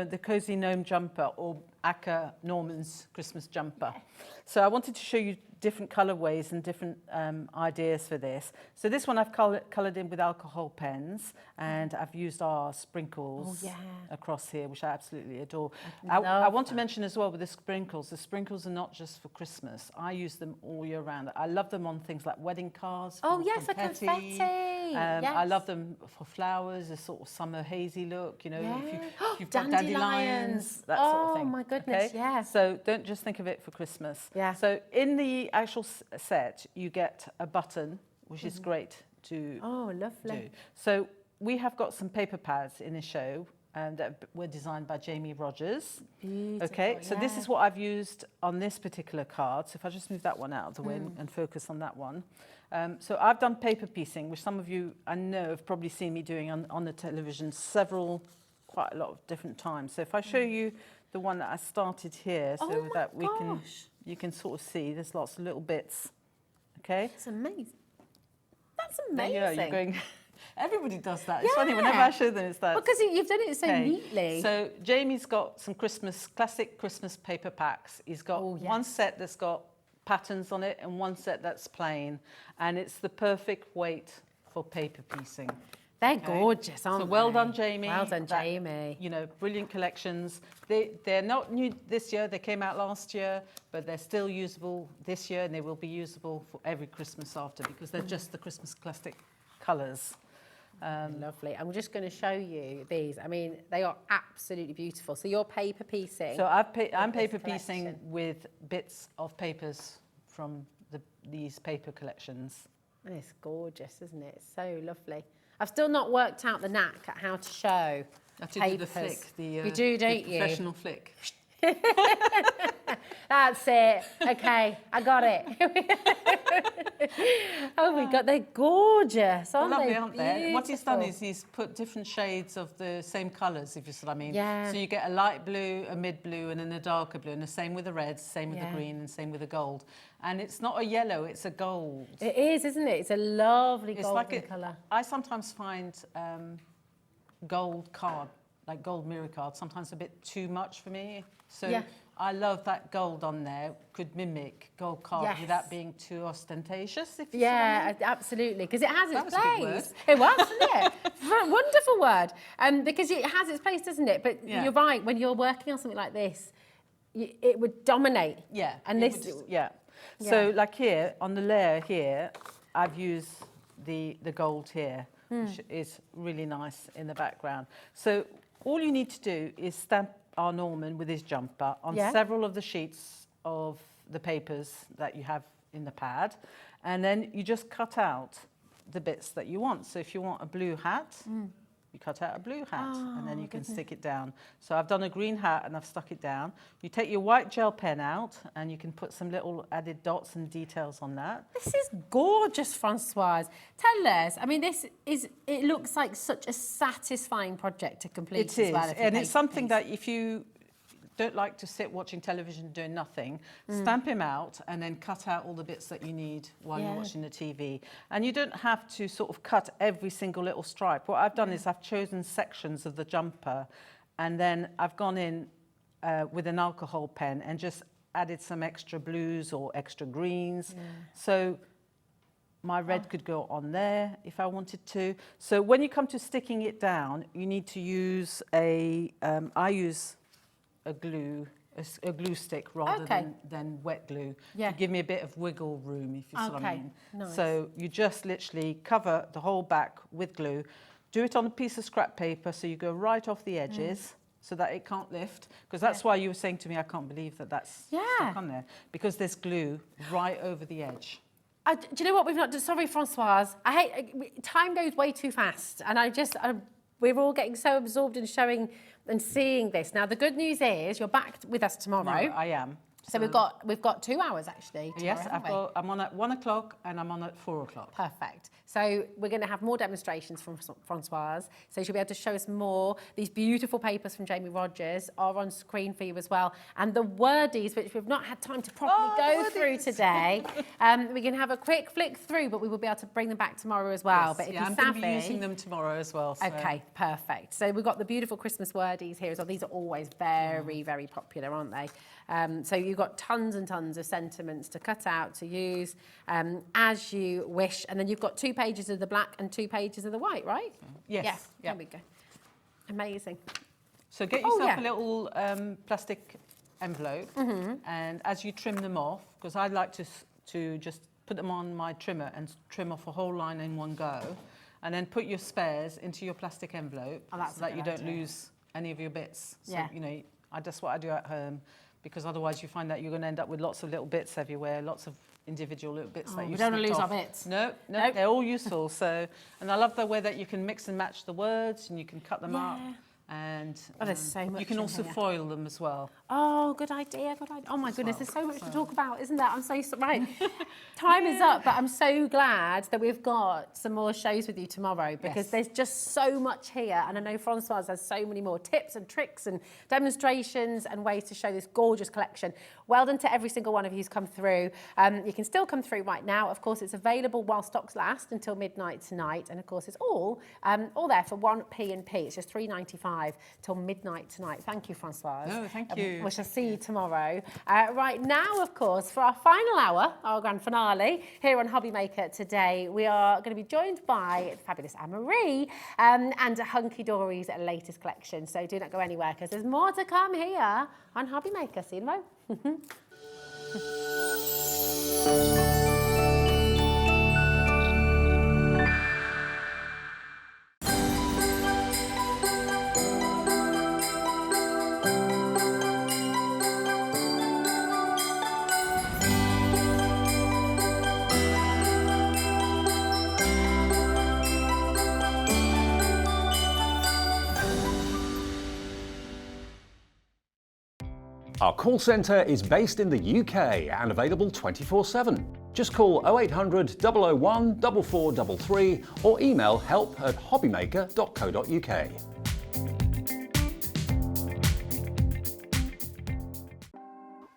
the Cozy Gnome Jumper, or Aka Norman's Christmas Jumper. So I wanted to show you different colourways and different ideas for this. So this one I've coloured in with alcohol pens, and I've used our sprinkles across here, which I absolutely adore. I want to mention as well with the sprinkles are not just for Christmas. I use them all year round. I love them on things like wedding cards. Oh yes, a confetti. Yes. I love them for flowers, a sort of summer hazy look, you know, if you've got dandelions, that sort of thing. Oh my goodness, okay? So don't just think of it for Christmas. So in the actual set, you get a button, which is great to do. So we have got some paper pads in the show that were designed by Jamie Rogers. Beautiful, okay, so this is what I've used on this particular card. So if I just move that one out of the way and focus on that one. So I've done paper piecing, which some of you I know have probably seen me doing on the television quite a lot of different times. So if I show you the one that I started here, so that you can sort of see there's lots of little bits. Okay. That's amazing. That's amazing. Yeah, you're going. Everybody does that. It's funny whenever I show them. It's that. Because you've done it so neatly. So Jamie's got some classic Christmas paper packs. He's got one set that's got patterns on it and one set that's plain. And it's the perfect weight for paper piecing. They're gorgeous, aren't So they? well done, Jamie. Well done, Jamie. You know, brilliant collections. They're not new this year. They came out last year, but they're still usable this year, and they will be usable for every Christmas after, because they're just the Christmas classic colours. Lovely. I'm just going to show you these. I mean, they are absolutely beautiful. So you're paper piecing. So I'm paper piecing with bits of papers from these paper collections. And it's gorgeous, isn't it? It's so lovely. I've still not worked out the knack at how to show I have to do the papers. flick, the you do, don't you? professional flick. That's it. Okay, I got it. Oh my God, they're gorgeous, aren't Lovely, they? aren't they? What he's done Beautiful. is he's put different shades of the same colours, if you see what I mean. Yeah. So you get a light blue, a mid blue, and then a darker blue, and the same with the reds, same with Yeah. the green, and same with the gold. And it's not a yellow; it's a gold. It is, isn't it? It's a lovely It's golden like colour. I sometimes find gold card, like gold mirror card, sometimes a bit too much for me. So Yeah. I love that gold on there could mimic gold card Yes. without being too ostentatious. If you see what I Yeah, mean. absolutely, because it has That its was a big word. place. It was, wasn't it? Wonderful word. Because it has its place, doesn't it? But Yeah. you're right, when you're working on something like this, it would dominate. Yeah. And it this, would yeah. So like here, on the layer here, I've used the gold here, which is really nice in the background. So all you need to do is stamp our Norman with his jumper on several of the sheets of the papers that you have in the pad. And then you just cut out the bits that you want. So if you want a blue hat, you cut out a blue hat and then you can stick it down. So I've done a green hat and I've stuck it down. You take your white gel pen out and you can put some little added dots and details on that. This is gorgeous, Francoise. Tell us, I mean, it looks like such a satisfying project to complete. It is, and it's something that if you don't like to sit watching television doing nothing, stamp him out and then cut out all the bits that you need while you're watching the TV. And you don't have to sort of cut every single little stripe. What I've done is I've chosen sections of the jumper and then I've gone in with an alcohol pen and just added some extra blues or extra greens. So my red could go on there if I wanted to. So when you come to sticking it down, you need to use I use a glue stick rather than wet glue to give me a bit of wiggle room, if you see what I mean. Nice. So you just literally cover the whole back with glue. Do it on a piece of scrap paper so you go right off the edges so that it can't lift. Because that's why you were saying to me, I can't believe that that's stuck on there. Because there's glue right over the edge. Do you know what we've not done? Sorry, Francoise. Time goes way too fast, and we're all getting so absorbed in showing and seeing this. Now, the good news is you're back with us tomorrow. No, I am. So we've got 2 hours actually. Tomorrow, Yes, haven't I'm on at 1 o'clock and I'm on at 4 o'clock. Perfect. So we're going to have more demonstrations from Francoise. So she'll be able to show us more. These beautiful papers from Jamie Rogers are on screen for you as well. And the wordies, which we've not had time to properly go through today, we can have a quick flick through, but we will be able to bring them back tomorrow as well. Yes, But if I'm you're going to savvy, be using them tomorrow as well. So. Okay, perfect. So we've got the beautiful Christmas wordies here as well. These are always very, very popular, aren't they? So you've got tons and tons of sentiments to cut out, to use as you wish. And then you've got 2 pages of the black and 2 pages of the white, right? Yes. Yeah, there we go. Amazing. So get yourself a little plastic envelope and as you trim them off, because I like to just put them on my trimmer and trim off a whole line in one go, and then put your spares into your plastic envelope so that you don't lose any of your bits. So, you know, that's what I do at home, because otherwise you find that you're going to end up with lots of little bits everywhere, lots of individual little bits that you we don't want to lose off. our bits. No, they're all useful. So, and I love the way that you can mix and match the words and you can cut them up. And there's so much you can in also here. foil them as well. Oh, good idea, good idea. Oh my goodness, there's so much to talk about, isn't there? I'm so right. Time is up, but I'm so glad that we've got some more shows with you tomorrow, because there's just so much here, and I know Francoise has so many more tips and tricks and demonstrations and ways to show this gorgeous collection. Well done to every single one of you who's come through. You can still come through right now. Of course, it's available while stocks last until midnight tonight. And of course, it's all there for 1p&p. It's just £3.95 till midnight tonight. Thank you, Francoise. No, thank you. We shall see you tomorrow. Right now, of course, for our final hour, our grand finale, here on Hobby Maker today, we are going to be joined by the fabulous Anne-Marie and Hunkydory's latest collection. So do not go anywhere because there's more to come here on Hobby Maker. See you in a moment. Our call centre is based in the UK and available 24/7. Just call 0800 001 4433 or email help@hobbymaker.co.uk.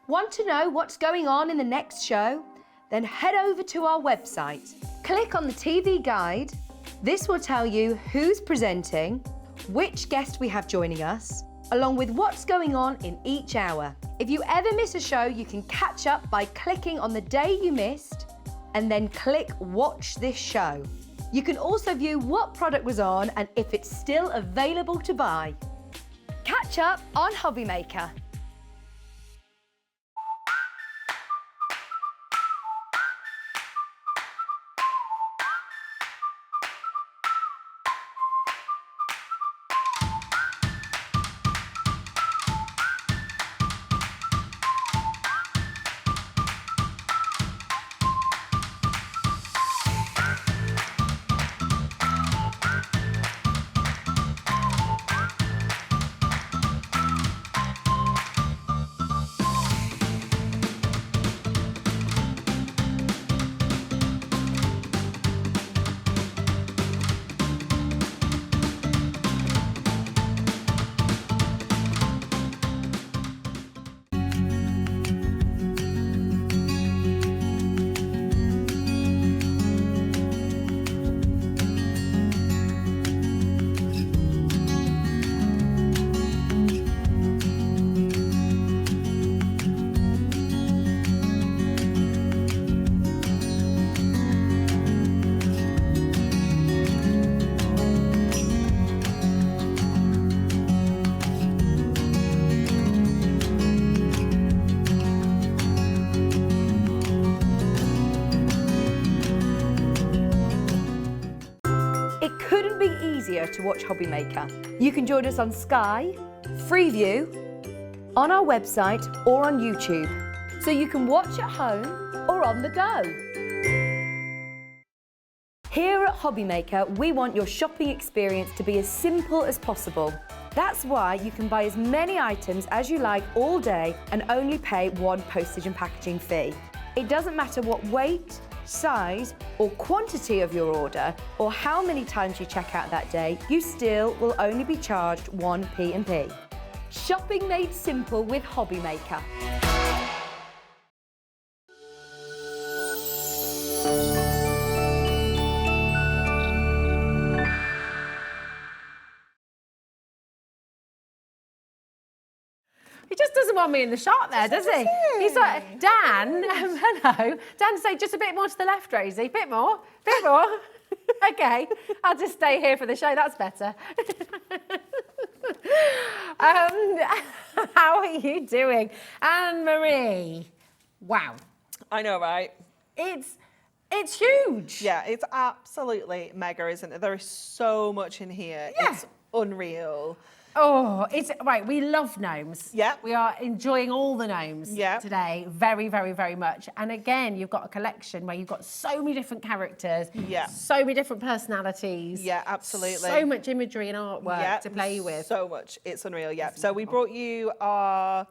Want to know what's going on in the next show? Then head over to our website. Click on the TV guide. This will tell you who's presenting, which guest we have joining us, along with what's going on in each hour. If you ever miss a show, you can catch up by clicking on the day you missed and then click Watch This Show. You can also view what product was on and if it's still available to buy. Catch up on Hobby Maker. To watch Hobby Maker. You can join us on Sky, Freeview, on our website or on YouTube, so you can watch at home or on the go. Here at Hobby Maker, we want your shopping experience to be as simple as possible. That's why you can buy as many items as you like all day and only pay one postage and packaging fee. It doesn't matter what weight, size or quantity of your order or how many times you check out that day, you still will only be charged 1p&p. Shopping made simple with Hobby Maker. He just doesn't want me in the shot there, does he? He's like, Dan, hello. Dan, say just a bit more to the left, Rosie. Bit more. Okay, I'll just stay here for the show. That's better. How are you doing? Anne-Marie. Wow. I know, right? It's huge. Yeah, it's absolutely mega, isn't it? There is so much in here. Yeah. It's unreal. Oh, it's right. We love gnomes. Yeah. We are enjoying all the gnomes today very, very, very much. And again, you've got a collection where you've got so many different characters, so many different personalities. Yeah, absolutely. So much imagery and artwork to play with. So much. It's unreal, yeah. So we brought you our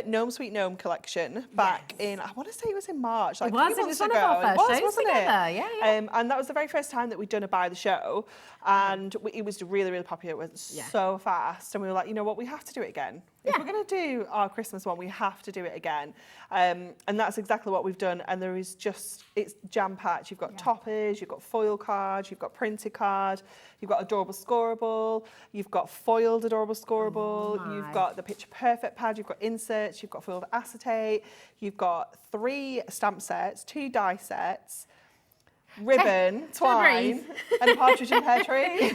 Gnome Sweet Gnome collection back in, I want to say it was in March. Like it was one of our first shows wasn't together. It? Yeah. And that was the very first time that we'd done a buy the show. And it was really, really popular. It went so fast. And we were like, you know what, we have to do it again. If we're going to do our Christmas one, we have to do it again. And that's exactly what we've done. And there is just, it's jam-packed. You've got toppers, you've got foil cards, you've got printed card, you've got adorable scoreable, you've got foiled adorable scoreable, you've got the picture perfect pad, you've got inserts, you've got foiled acetate, you've got 3 stamp sets, 2 die sets, ribbon, twine, and a partridge in pear tree.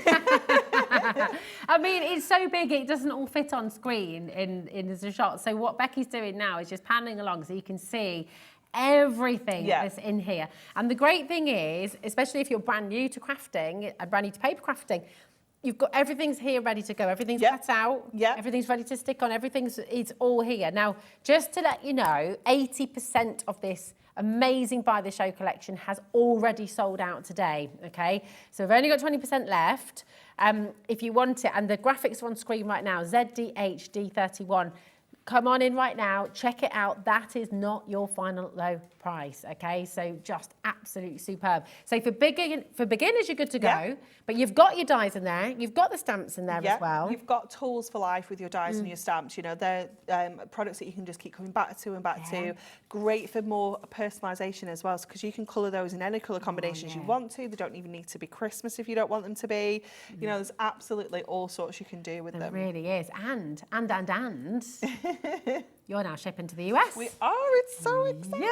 I mean, it's so big, it doesn't all fit on screen in the shot. So what Becky's doing now is just panning along so you can see everything that's in here. And the great thing is, especially if you're brand new to crafting, brand new to paper crafting, you've got everything's here ready to go. Everything's cut out. Everything's ready to stick on. It's all here. Now, just to let you know, 80% of this amazing Buy the Show collection has already sold out today, okay? So we've only got 20% left. If you want it, and the graphics are on screen right now, ZDHD31. Come on in right now, check it out. That is not your final low price, okay? So just absolutely superb. So for beginners, you're good to go, but you've got your dies in there, you've got the stamps in there as well. You've got tools for life with your dies and your stamps. You know, they're products that you can just keep coming back to and back to. Great for more personalisation as well, because you can colour those in any colour combinations you want to. They don't even need to be Christmas if you don't want them to be. You know, there's absolutely all sorts you can do with them. There really is. And you're now shipping to the US. We are. It's so exciting. Yay,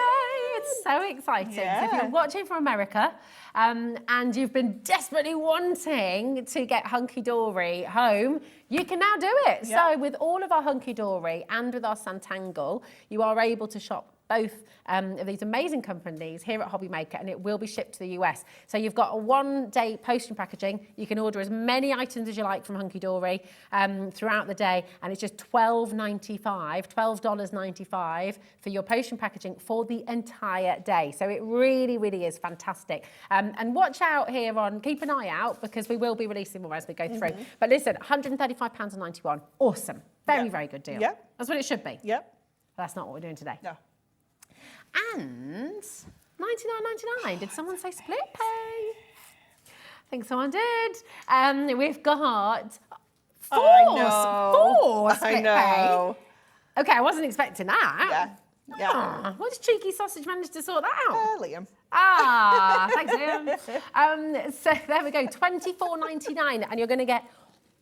it's so exciting. So if you're watching from America and you've been desperately wanting to get Hunkydory home, you can now do it. So with all of our Hunkydory and with our Santangle, you are able to shop both of these amazing companies here at Hobby Maker, and it will be shipped to the US. So you've got a 1-day posting packaging. You can order as many items as you like from Hunkydory throughout the day, and it's just $12.95 for your posting packaging for the entire day. So it really, really is fantastic. And watch out here keep an eye out, because we will be releasing more as we go through. But listen, £135.91, awesome. Very, very good deal. That's what it should be. But that's not what we're doing today. No. And $99.99. Did someone say split pay? I think someone did. We've got four split pay. Okay, I wasn't expecting that. What did Cheeky Sausage manage to sort that out? Liam. Thanks, Liam. So there we go, $24.99, and you're going to get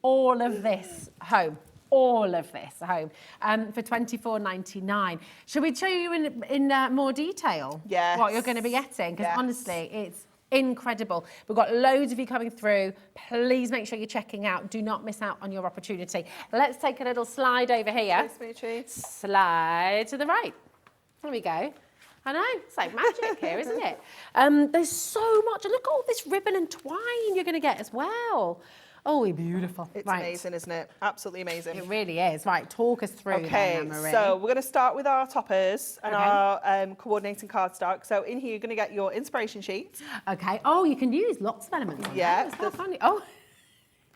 all of this home. All of this home for $24.99. Should we show you in more detail what you're going to be getting? Because honestly, it's incredible. We've got loads of you coming through. Please make sure you're checking out. Do not miss out on your opportunity. Let's take a little slide over here. Slide to the right. There we go. I know, it's like magic here, isn't it? There's so much. Look at all this ribbon and twine you're going to get as well. Oh, beautiful. It's amazing, isn't it? Absolutely amazing. It really is. Right, talk us through Okay, so we're going to start with our toppers and our coordinating cardstock. So in here, you're going to get your inspiration sheet. Okay. Oh, you can use lots of elements on that. How funny. Oh.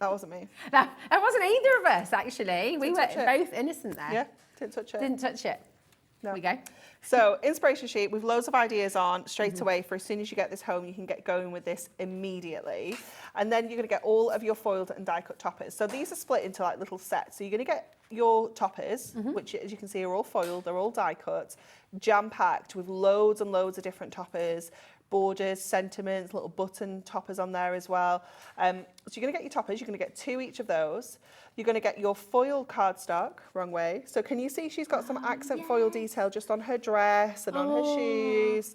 That wasn't me. That wasn't either of us, actually. We were both innocent there. Yeah, didn't touch it. Didn't touch it. No. There we go. So inspiration sheet with loads of ideas on straight away for as soon as you get this home, you can get going with this immediately. And then you're going to get all of your foiled and die cut toppers. So these are split into like little sets. So you're going to get your toppers, which as you can see are all foiled, they're all die cut, jam packed with loads and loads of different toppers, borders, sentiments, little button toppers on there as well. So you're going to get your toppers, you're going to get 2 each of those. You're going to get your foil cardstock, wrong way. So can you see she's got some accent foil detail just on her dress and on her shoes.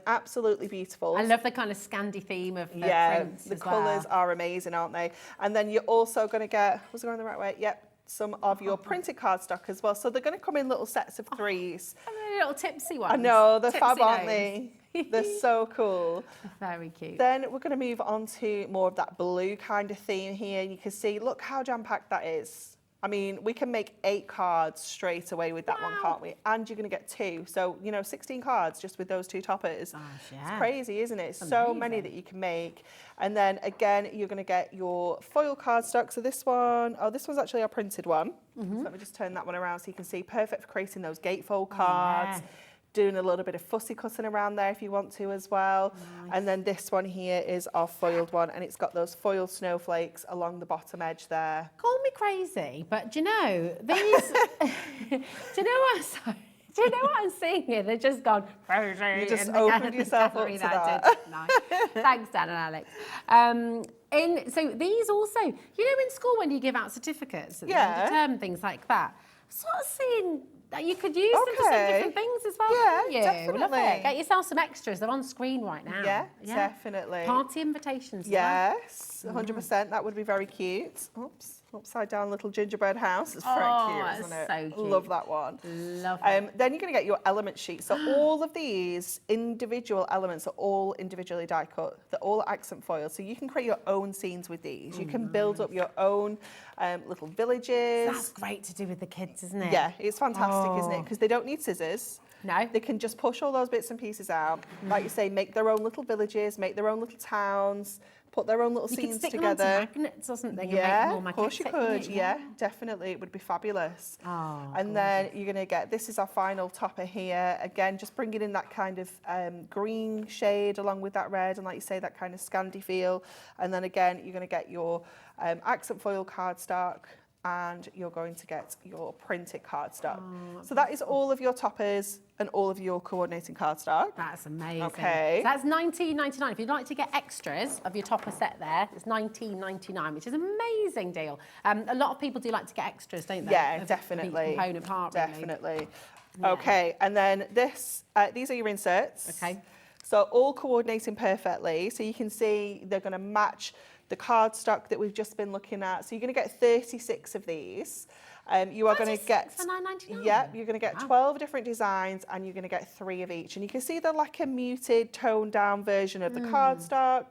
Absolutely beautiful. I love the kind of Scandi theme of the prints the as colours are amazing, aren't they? And then you're also going to get, was it going the right way? Yep. Some of your printed cardstock as well. So they're going to come in little sets of 3s. Little tipsy ones. I know, they're fab, aren't nose. they? They're so cool. Very cute. Then we're going to move on to more of that blue kind of theme here. You can see, look how jam-packed that is. I mean, we can make 8 cards straight away with that one, can't we? And you're going to get 2. So, 16 cards just with those 2 toppers. Gosh, It's crazy, isn't it? So many that you can make. And then again, you're going to get your foil cardstock. So this one, this one's actually our printed one. So let me just turn that one around so you can see. Perfect for creating those gatefold cards. doing a little bit of fussy cutting around there if you want to as well. Nice. And then this one here is our foiled one, and it's got those foiled snowflakes along the bottom edge there. Call me crazy, but do you know, these, do you know what I'm seeing here? They're just gone crazy. You just opened yourself up to that. Nice. Thanks, Dan and Alex. So these also, you know, in school when you give out certificates at the end of term, things like that, sort of seeing that you could use them for some different things as well. Yeah, definitely. Love it. Get yourself some extras. They're on screen right now. Yeah, definitely. Party invitations. Yes, 100%. That would be very cute. Oops. Upside down little gingerbread house. It's very cute, isn't it? So cute. Love that one. Love it. Then you're going to get your element sheet. So all of these individual elements are all individually die cut. They're all accent foil. So you can create your own scenes with these. You can build up your own little villages. That's great to do with the kids, isn't it? Yeah, it's fantastic, isn't it? Because they don't need scissors. No. They can just push all those bits and pieces out. Like you say, make their own little villages, make their own little towns, put their own little scenes stick together. Them onto magnets or something. Yeah, and make of course you could. Yeah, definitely. It would be fabulous. And then you're going to get, this is our final topper here. Again, just bringing in that kind of green shade along with that red, and like you say, that kind of Scandi feel. And then again, you're going to get your accent foil cardstock, and you're going to get your printed cardstock. So that is all of your toppers and all of your coordinating cardstock. That's amazing. Okay. So that's $19.99. If you'd like to get extras of your topper set there, it's $19.99, which is an amazing deal. A lot of people do like to get extras, don't they? Yeah, definitely. Component part, really. Definitely. Yeah. Okay, and then this, these are your inserts. Okay. So all coordinating perfectly. So you can see they're going to match the cardstock that we've just been looking at. So you're going to get 36 of these. You are going to get for $9.99. Yep, you're going to get 12 different designs, and you're going to get 3 of each. And you can see they're like a muted, toned down version of the cardstock.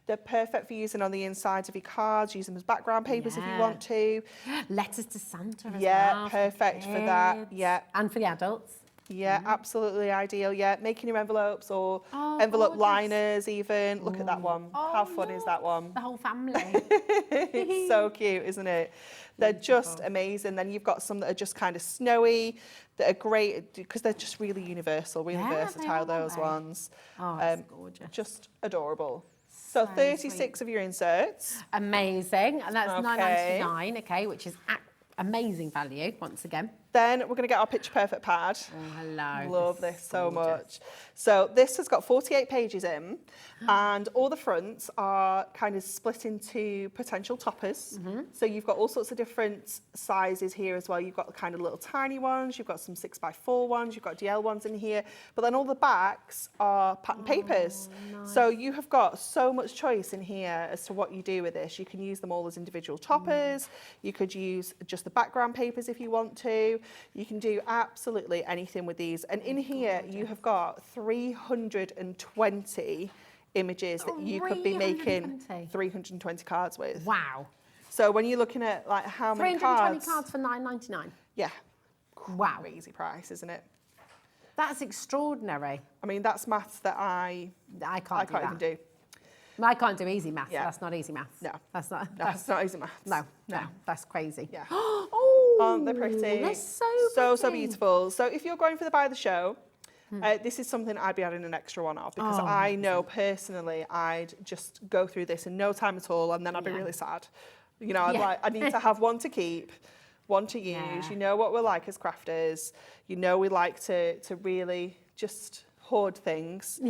They're perfect for using on the insides of your cards. Use them as background papers if you want to. Letters to Santa as well. Yeah, perfect for that. Yeah, and for the adults. Yeah, absolutely ideal. Yeah, making your envelopes or envelope gorgeous. liners even. Look at that one. How fun is that one? The whole family. It's so cute, isn't it? They're just amazing. Then you've got some that are just kind of snowy, that are great because they're just really universal, really versatile, those ones. Oh, it's gorgeous. Just adorable. So 36 of your inserts. Amazing. And that's $9.99, okay, which is amazing value once again. Then we're going to get our picture perfect pad. Oh, hello. Love this so much. So this has got 48 pages in, and all the fronts are kind of split into potential toppers. So you've got all sorts of different sizes here as well. You've got the kind of little tiny ones, you've got some 6x4 ones, you've got DL ones in here, but then all the backs are pattern papers. Nice. So you have got so much choice in here as to what you do with this. You can use them all as individual toppers. You could use just the background papers if you want to. You can do absolutely anything with these. And in here, you have got 320 images that you could be making 320 cards with. Wow. So when you're looking at like how many cards... 320 cards for $9.99. Yeah. Wow. Crazy price, isn't it? That's extraordinary. I mean, that's maths that I can't even do. I can't do easy maths. Yeah. That's not easy maths. No. That's not easy maths. No, that's crazy. Yeah. Oh, aren't they pretty? They're so beautiful. So if you're going for the buy the show, this is something I'd be adding an extra one of, because I know personally I'd just go through this in no time at all, and then I'd be really sad. You know, I need to have one to keep, one to use. Yeah. You know what we're like as crafters. You know we like to really just hoard things.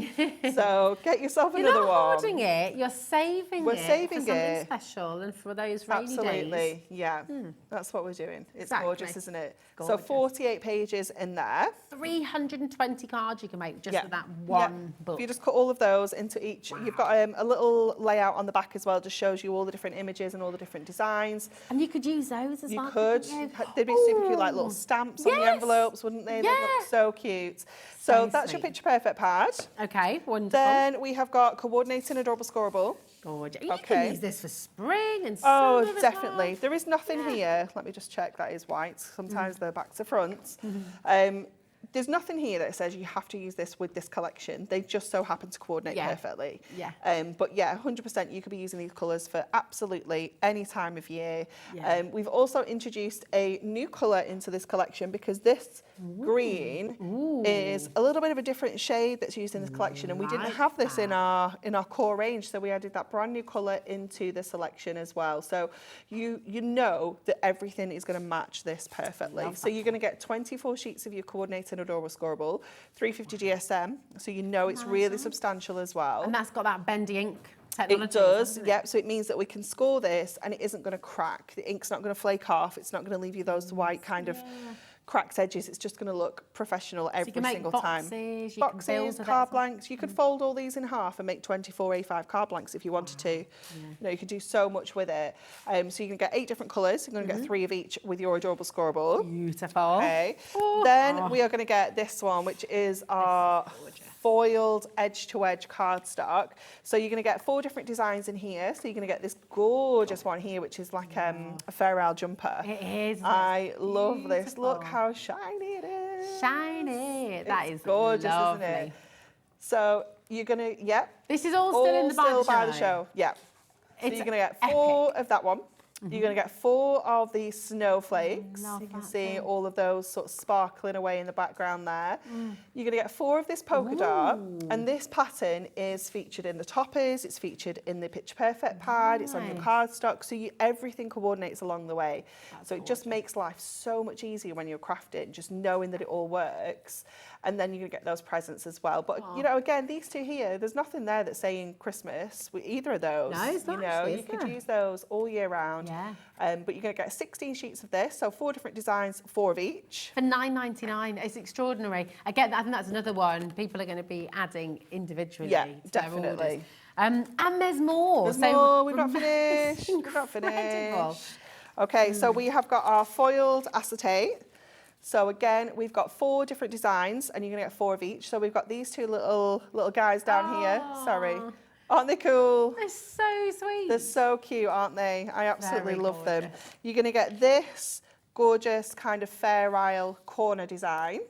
So get yourself another one. You're not hoarding it, you're saving We're it saving for something it. Special and for those rainy days. Absolutely, yeah. That's what we're doing. It's gorgeous, isn't it? Gorgeous. So 48 pages in there. 320 cards you can make just with that one book. If you just cut all of those into each, you've got a little layout on the back as well, just shows you all the different images and all the different designs. And you could use those as well. You could. They'd be super cute, like little stamps on the envelopes, wouldn't they? They'd look so cute. So that's your picture perfect pad. Okay, wonderful. Then we have got coordinating adorable scoreable. Gorgeous. You can use this for spring and summer. Oh, definitely. There is nothing here. Let me just check. That is white. Sometimes they're back to front. there's nothing here that says you have to use this with this collection. They just so happen to coordinate perfectly. Yeah. But yeah, 100% you could be using these colours for absolutely any time of year. Yeah. We've also introduced a new colour into this collection because this green is a little bit of a different shade that's used in this collection, and we didn't have this in our core range, so we added that brand new colour into the selection as well. So you know that everything is going to match this perfectly. So you're going to get 24 sheets of your coordinated adorable scoreable, 350 GSM, so you know it's really substantial as well. And that's got that bendy ink technology. It does, doesn't it? yep. So it means that we can score this and it isn't going to crack. The ink's not going to flake off. It's not going to leave you those white kind of cracked edges. It's just going to look professional every single time. Boxes, card blanks. You could fold all these in half and make 24 A5 card blanks if you wanted to. You know, you could do so much with it. So you can get 8 different colours. You're going to get 3 of each with your adorable scoreable. Beautiful. Okay. Then we are going to get this one, which is our foiled edge-to-edge cardstock. So you're going to get 4 different designs in here. So you're going to get this gorgeous one here, which is like a Fair Isle jumper. It is. I love this. Look how shiny it is. Shiny. That is gorgeous, lovely. isn't it? So you're going to, This is all still in the by the show. Yeah. So you're going to get 4 of that one. You're going to get 4 of these snowflakes. You can see all of those sort of sparkling away in the background there. You're going to get 4 of this polka dot, and this pattern is featured in the toppers, it's featured in the Picture Perfect pad, it's on your cardstock, so everything coordinates along the way. So it just makes life so much easier when you're crafting, just knowing that it all works. And then you're going to get those presents as well. But, you know, again, these 2 here, there's nothing there that's saying Christmas with either of those. No, it's not. You know, you could use those all year round. Yeah. But you're going to get 16 sheets of this, so 4 different designs, 4 of each. For $9.99, it's extraordinary. Again, I think that's another one people are going to be adding individually. Yeah, to their definitely. orders. And there's more. There's more. We've not finished. We've not finished. Okay, so we have got our foiled acetate. So again, we've got 4 different designs, and you're going to get 4 of each. So we've got these 2 little guys down here. Sorry. Aren't they cool? They're so sweet. They're so cute, aren't they? I absolutely love them. You're going to get this gorgeous kind of Fair Isle corner design.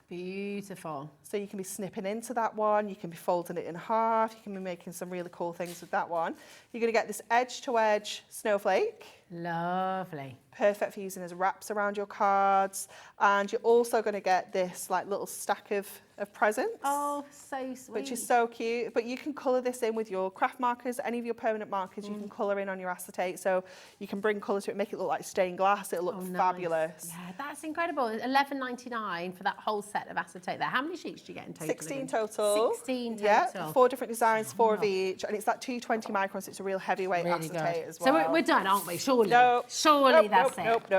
Beautiful. So you can be snipping into that one, you can be folding it in half, you can be making some really cool things with that one. You're going to get this edge-to-edge snowflake. Lovely. Perfect for using as wraps around your cards. And you're also going to get this like little stack of presents. Oh, so sweet. Which is so cute. But you can colour this in with your craft markers, any of your permanent markers, you can colour in on your acetate. So you can bring colour to it, make it look like stained glass. It'll look fabulous. Yeah, that's incredible. $11.99 for that whole set of acetate there. How many sheets do you get in total? 16 total. 16 total. Yeah, 4 different designs, 4 of each. And it's that 220 microns. So it's a real heavyweight acetate as well. So we're done, aren't we? Surely. Nope. Surely that's it.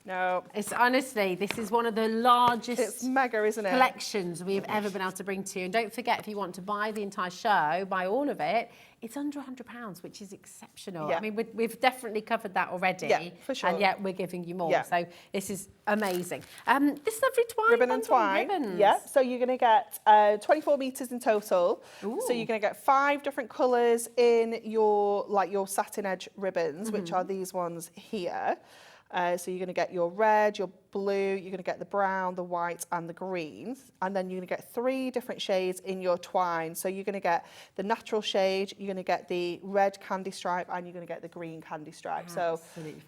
Nope. It's honestly, this is one of the largest It's mega, isn't it? collections we've ever been able to bring to you. And don't forget, if you want to buy the entire show, buy all of it, it's under £100, which is exceptional. Yeah. I mean, we've definitely covered that already. Yeah, for sure. And yet we're giving you more. Yeah. So this is amazing. This lovely twine. Ribbon and twine. Ribbons. Yeah, so you're going to get 24 metres in total. Ooh. So you're going to get 5 different colours in your satin edge ribbons, which are these ones here. So you're going to get your red, your blue, you're going to get the brown, the white and the green. And then you're going to get 3 different shades in your twine. So you're going to get the natural shade, you're going to get the red candy stripe and you're going to get the green candy stripe. So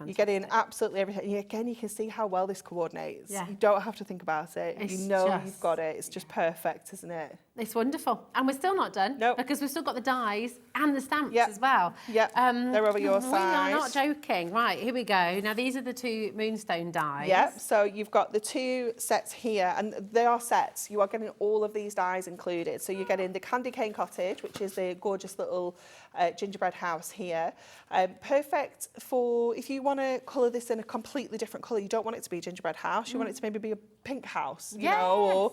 you're getting absolutely everything. Again, you can see how well this coordinates. Yeah. You don't have to think about it. It's you know just- you've got it. It's just perfect, isn't it? It's wonderful. And we're still not done. Nope. Because we've still got the dies and the stamps Yep. as well. Yep. They're over your We are size. not joking. Right, here we go. Now, these are the 2 moonstone dies. Yep, so you've got the 2 sets here, and they are sets. You are getting all of these dies included. So you're getting the Candy Cane Cottage, which is the gorgeous little gingerbread house here. Perfect for if you want to colour this in a completely different colour. You don't want it to be a gingerbread house. You want it to maybe be a pink house, you know,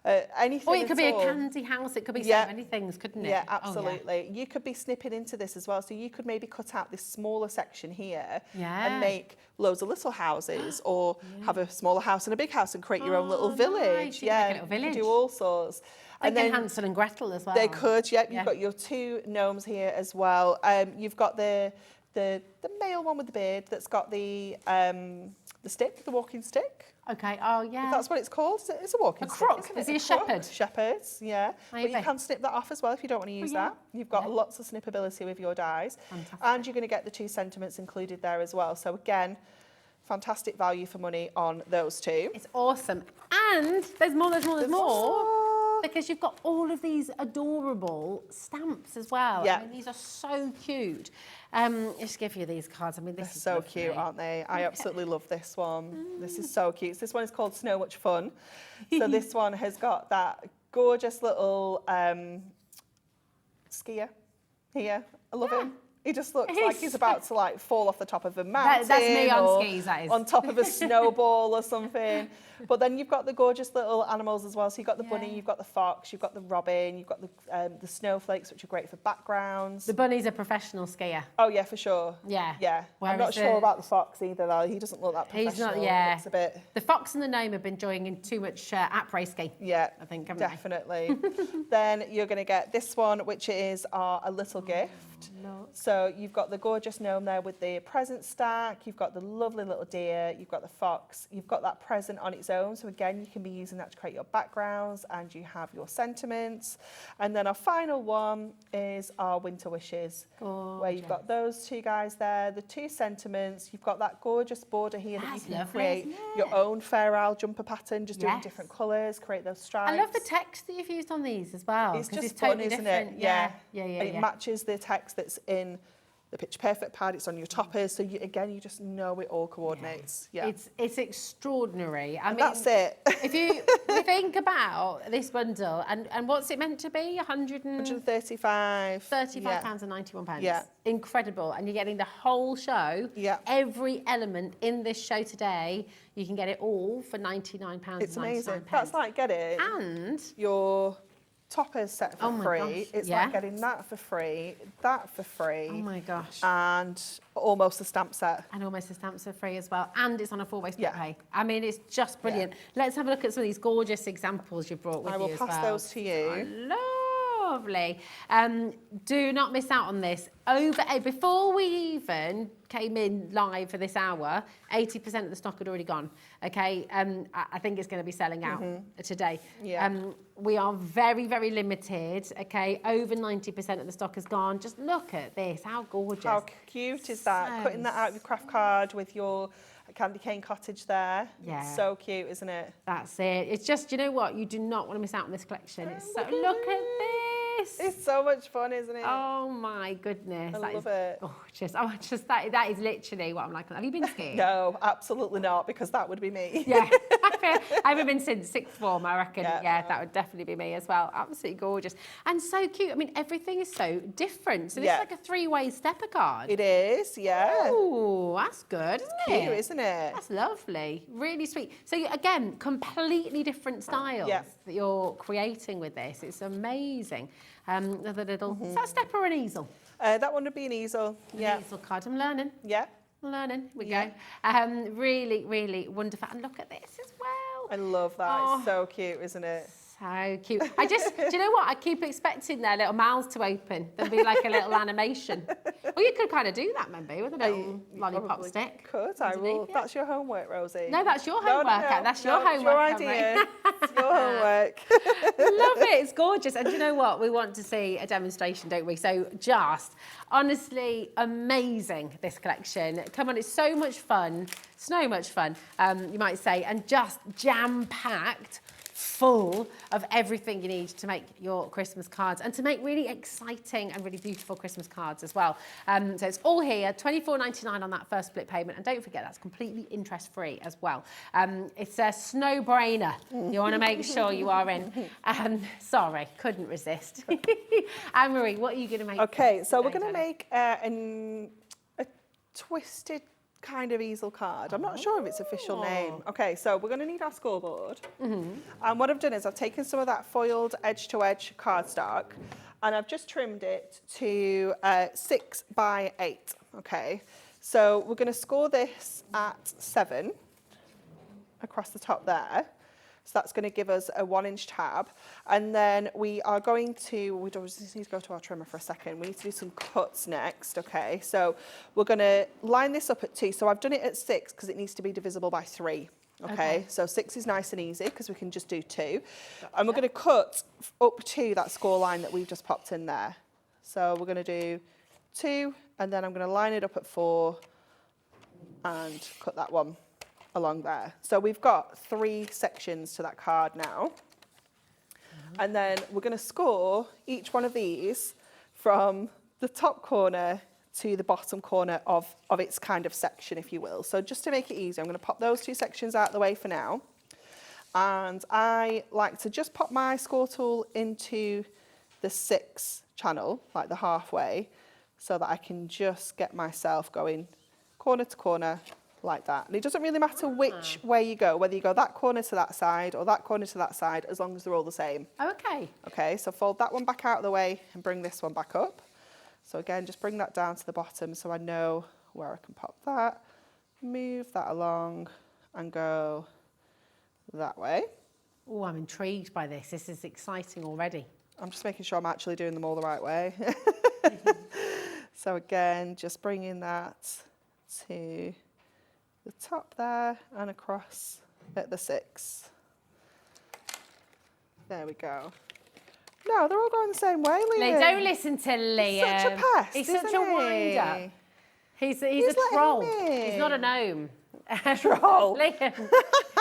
or anything. Or it could be at all. a candy house. It could be so many things, couldn't it? Yeah, Oh, yeah. absolutely. You could be snipping into this as well. So you could maybe cut out this smaller section here Yeah. and make loads of little houses or have a smaller house and a big house and create your own little village. nice. You can make a little you village. can do all sorts. And then Hansel and Gretel as well. They could, yep. Yeah. You've got your 2 gnomes here as well. You've got the male one with the beard that's got the stick, the walking stick. Okay, oh yeah. If that's what it's called. It's a walking stick, crook. isn't it? Is he a shepherd? Shepherds, yeah. Maybe. But you can snip that off as well if you don't want to use yeah. that. You've got lots of snippability with your dies. Fantastic. And you're going to get the 2 sentiments included there as well. So again, fantastic value for money on those 2. It's awesome. And there's more. Because you've got all of these adorable stamps as well. Yeah. I mean, these are so cute. Just give you these cards. I mean, this is So lovely. cute, aren't they? I absolutely love this one. This is so cute. This one is called So Much Fun. So this one has got that gorgeous little skier here. I love him. He just looks like he's about to like fall off the top of a mountain. That's me on or skis, that is. on top of a snowball or something. But then you've got the gorgeous little animals as well. So you've got the bunny, you've got the fox, you've got the robin, you've got the snowflakes, which are great for backgrounds. The bunny's a professional skier. Oh yeah, for sure. Yeah. Yeah. I'm not Whereas sure about the fox either though. He doesn't look that professional. He's not, yeah. He looks a bit... The fox and the gnome have been enjoying too much après ski. Yeah, I think, haven't they? definitely. Then you're going to get this one, which is a little gift. So you've got the gorgeous gnome there with the present stack. You've got the lovely little deer. You've got the fox. You've got that present on its own. So again, you can be using that to create your backgrounds, and you have your sentiments. And then our final one is our winter wishes, where you've got those 2 guys there, the 2 sentiments. You've got that gorgeous border here that you can lovely, create your own Fair Isle jumper pattern, just doing different colours, create those stripes. I love the text that you've used on these as well. It's 'cause just totally fun, isn't different. it? Yeah. And it matches the text that's in the Picture Perfect pad. It's on your toppers, so you just know it all coordinates. Yeah, It's extraudrary. I mean, that's it. If you think about this bundle and what's it meant to be, 135. £35 and 91 pence. Yeah. Incredible. And you're getting the whole show. Yeah. Every element in this show today, you can get it all for £99. It's amazing. That's like getting your toppers set for free. Gosh, It's like getting that for free, that for free. Oh my gosh. And almost a stamp set. And almost the stamps are free as well. And it's on a 4-way split Yeah. pay. I mean, it's just brilliant. Let's have a look at some of these gorgeous examples you brought with you as well. I will pass those to you. Lovely. Do not miss out on this. Before we even came in live for this hour, 80% of the stock had already gone. Okay, I think it's going to be selling out today. Yeah. We are very, very limited. Okay, over 90% of the stock has gone. Just look at this. How gorgeous! How cute is that? Cutting that out of your craft card with your candy cane cottage there. Yeah. It's so cute, isn't it? That's it. It's just, you know what? You do not want to miss out on this collection. It's so, look at this. It's so much fun, isn't it? Oh my goodness. I that love is it. gorgeous. Oh, that is literally what I'm like. Have you been skiing? No, absolutely not, because that would be me. Yeah. I haven't been since sixth form, I reckon. Yeah. That would definitely be me as well. Absolutely gorgeous. And so cute. I mean, everything is so different. So this is like a 3-way stepper card. It is, yeah. Oh, that's good, isn't it? Cute, isn't it? That's lovely. Really sweet. So again, completely different styles that you're creating with this. It's amazing. Another little, is that a stepper or an easel? That one would be an easel. An easel card. I'm learning. Yeah. Learning. We go. Really, really wonderful. And look at this as well. I love that. Oh. It's so cute, isn't it? So cute. Do you know what? I keep expecting their little mouths to open. There'll be like a little animation. Well, you could kind of do that, maybe, with a little lollipop stick. Could I will? That's your homework, Rosie. No, that's your homework. That's your homework. Your idea. It's your homework. Love it. It's gorgeous. And do you know what? We want to see a demonstration, don't we? So just honestly amazing, this collection. Come on, it's so much fun. So much fun, you might say, and just jam-packed, full of everything you need to make your Christmas cards and to make really exciting and really beautiful Christmas cards as well. So it's all here, £24.99 on that first split payment. And don't forget, that's completely interest-free as well. It's a snow-brainer. You want to make sure you are in. Sorry, couldn't resist. Anne-Marie, what are you going to make? Okay, so we're going to make a twisted kind of easel card. I'm not sure of its official name. Okay, so we're going to need our scoreboard. And what I've done is I've taken some of that foiled edge-to-edge cardstock and I've just trimmed it to 6 by 8. Okay, so we're going to score this at 7 across the top there. So that's going to give us a 1-inch tab. And then we are going to, we just need to go to our trimmer for a second. We need to do some cuts next, okay? So we're going to line this up at 2. So I've done it at 6 because it needs to be divisible by 3. Okay, so 6 is nice and easy because we can just do 2. And we're going to cut up to that score line that we've just popped in there. So we're going to do 2, and then I'm going to line it up at 4 and cut that one along there. So we've got 3 sections to that card now. And then we're going to score each one of these from the top corner to the bottom corner of its kind of section, if you will. So just to make it easy, I'm going to pop those 2 sections out of the way for now. And I like to just pop my score tool into the 6 channel, like the halfway, so that I can just get myself going corner to corner like that. And it doesn't really matter which way you go, whether you go that corner to that side or that corner to that side, as long as they're all the same. Okay. Okay, so fold that one back out of the way and bring this one back up. So again, just bring that down to the bottom so I know where I can pop that, move that along and go that way. Oh, I'm intrigued by this. This is exciting already. I'm just making sure I'm actually doing them all the right way. So again, just bringing that to the top there and across at the 6. There we go. No, they're all going the same way, Liam. Lee, don't listen to Liam. He's such a pest, He's isn't such a wind-up. He's a troll. He's not a gnome. Troll. Liam.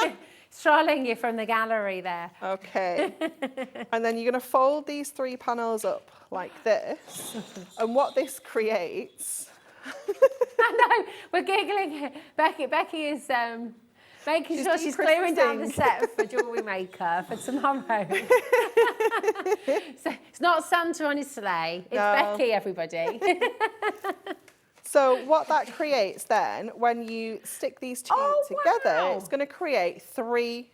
He's trolling you from the gallery there. Okay. And then you're going to fold these 3 panels up like this. And what this creates... I know, we're giggling here. Becky is making sure she's clearing down the set for Jewellery Maker for tomorrow. So it's not Santa on his sleigh, it's Becky, everybody. So what that creates then, when you stick these 2 together, it's going to create 3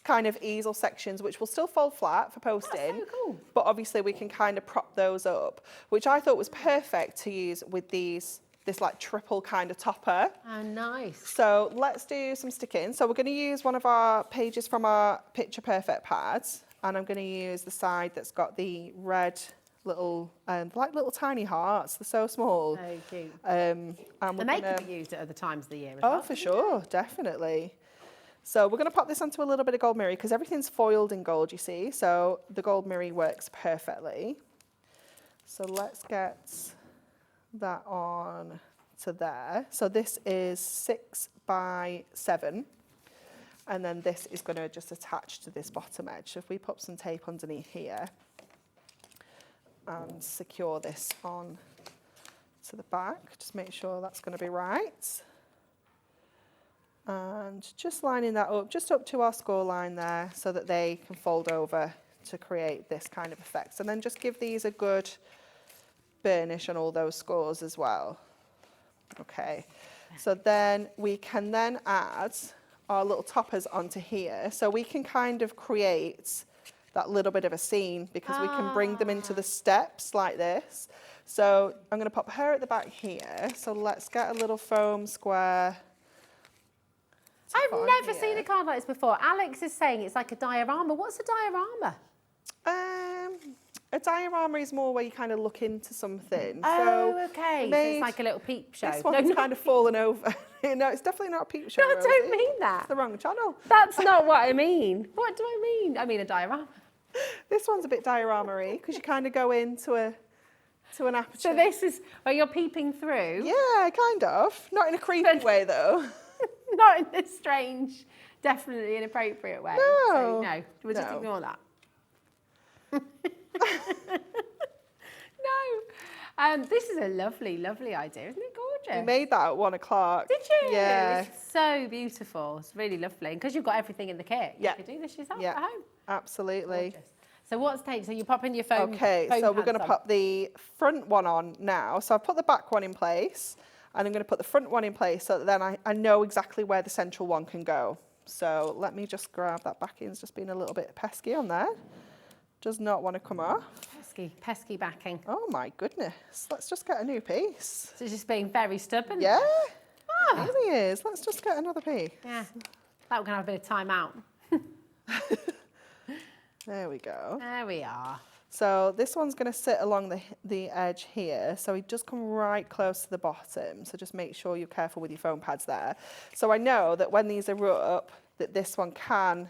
kind of easel sections, which will still fold flat for posting. That's so cool. But obviously we can kind of prop those up, which I thought was perfect to use with this like triple kind of topper. Oh, nice. So let's do some sticking. So we're going to use one of our pages from our Picture Perfect pads, and I'm going to use the side that's got the red little, like little tiny hearts. They're so small. So cute. And they could be used at other times of the year as well. well. Oh, for sure, definitely. So we're going to pop this onto a little bit of gold mirror because everything's foiled in gold, you see. So the gold mirror works perfectly. So let's get that on to there. So this is 6 by 7. And then this is going to just attach to this bottom edge. So if we pop some tape underneath here and secure this on to the back, just make sure that's going to be right. And just lining that up, just up to our score line there, so that they can fold over to create this kind of effect. And then just give these a good burnish on all those scores as well. Okay, so then we can then add our little toppers onto here. So we can kind of create that little bit of a scene because we can bring them into the steps like this. So I'm going to pop her at the back here. So let's get a little foam square. I've never seen a card like this before. Alex is saying it's like a diorama. What's a diorama? A diorama is more where you kind of look into something. Oh, okay. So it's like a little peep show. This one's kind of fallen over. No, it's definitely not a peep show. No, I Rosie. don't mean that. It's the wrong channel. That's not what I mean. What do I mean? I mean a diorama. This one's a bit diorama-y because you kind of go into an aperture. So this is where you're peeping through? Yeah, kind of. Not in a creepy way, though. Not in this strange, definitely inappropriate way. No. So, no, we'll just ignore that. No. This is a lovely, lovely idea. Isn't it gorgeous? We made that at 1 o'clock. Did you? Yeah. It's so beautiful. It's really lovely. And because you've got everything in the kit, you could do this yourself at home. Absolutely. Gorgeous. So what's tape? So you're popping your phone. Okay, phone so we're going to pads pop the front one on now. So I've put the back one in place, and I'm going to put the front one in place so that then I know exactly where the central one can go. So let me just grab that backing. It's just been a little bit pesky on there. Does not want to come off. Pesky backing. Oh my goodness. Let's just get a new piece. So it's just being very stubborn. Yeah, it really is. Let's just get another piece. Yeah, that we're going to have a bit of time out. There we go. There we are. So this one's going to sit along the edge here. So it does come right close to the bottom. So just make sure you're careful with your foam pads there. So I know that when these are up, that this one can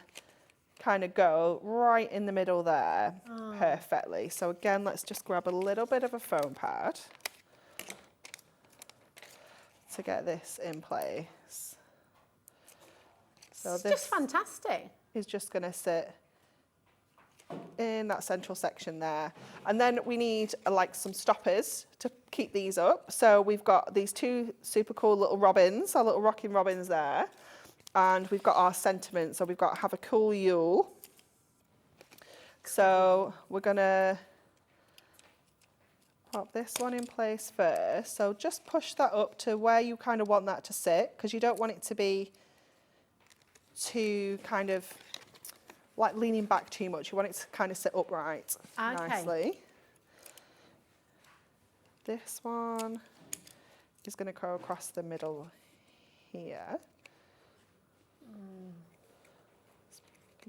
kind of go right in the middle there perfectly. So again, let's just grab a little bit of a foam pad to get this in place. So It's this just fantastic. is just going to sit in that central section there. And then we need like some stoppers to keep these up. So we've got these two super cool little robins, our little rocking robins there. And we've got our sentiment. So we've got have a cool Yule. So we're going to pop this one in place first. So just push that up to where you kind of want that to sit, because you don't want it to be too kind of like leaning back too much. You want it to kind of sit upright nicely. This one is going to go across the middle here.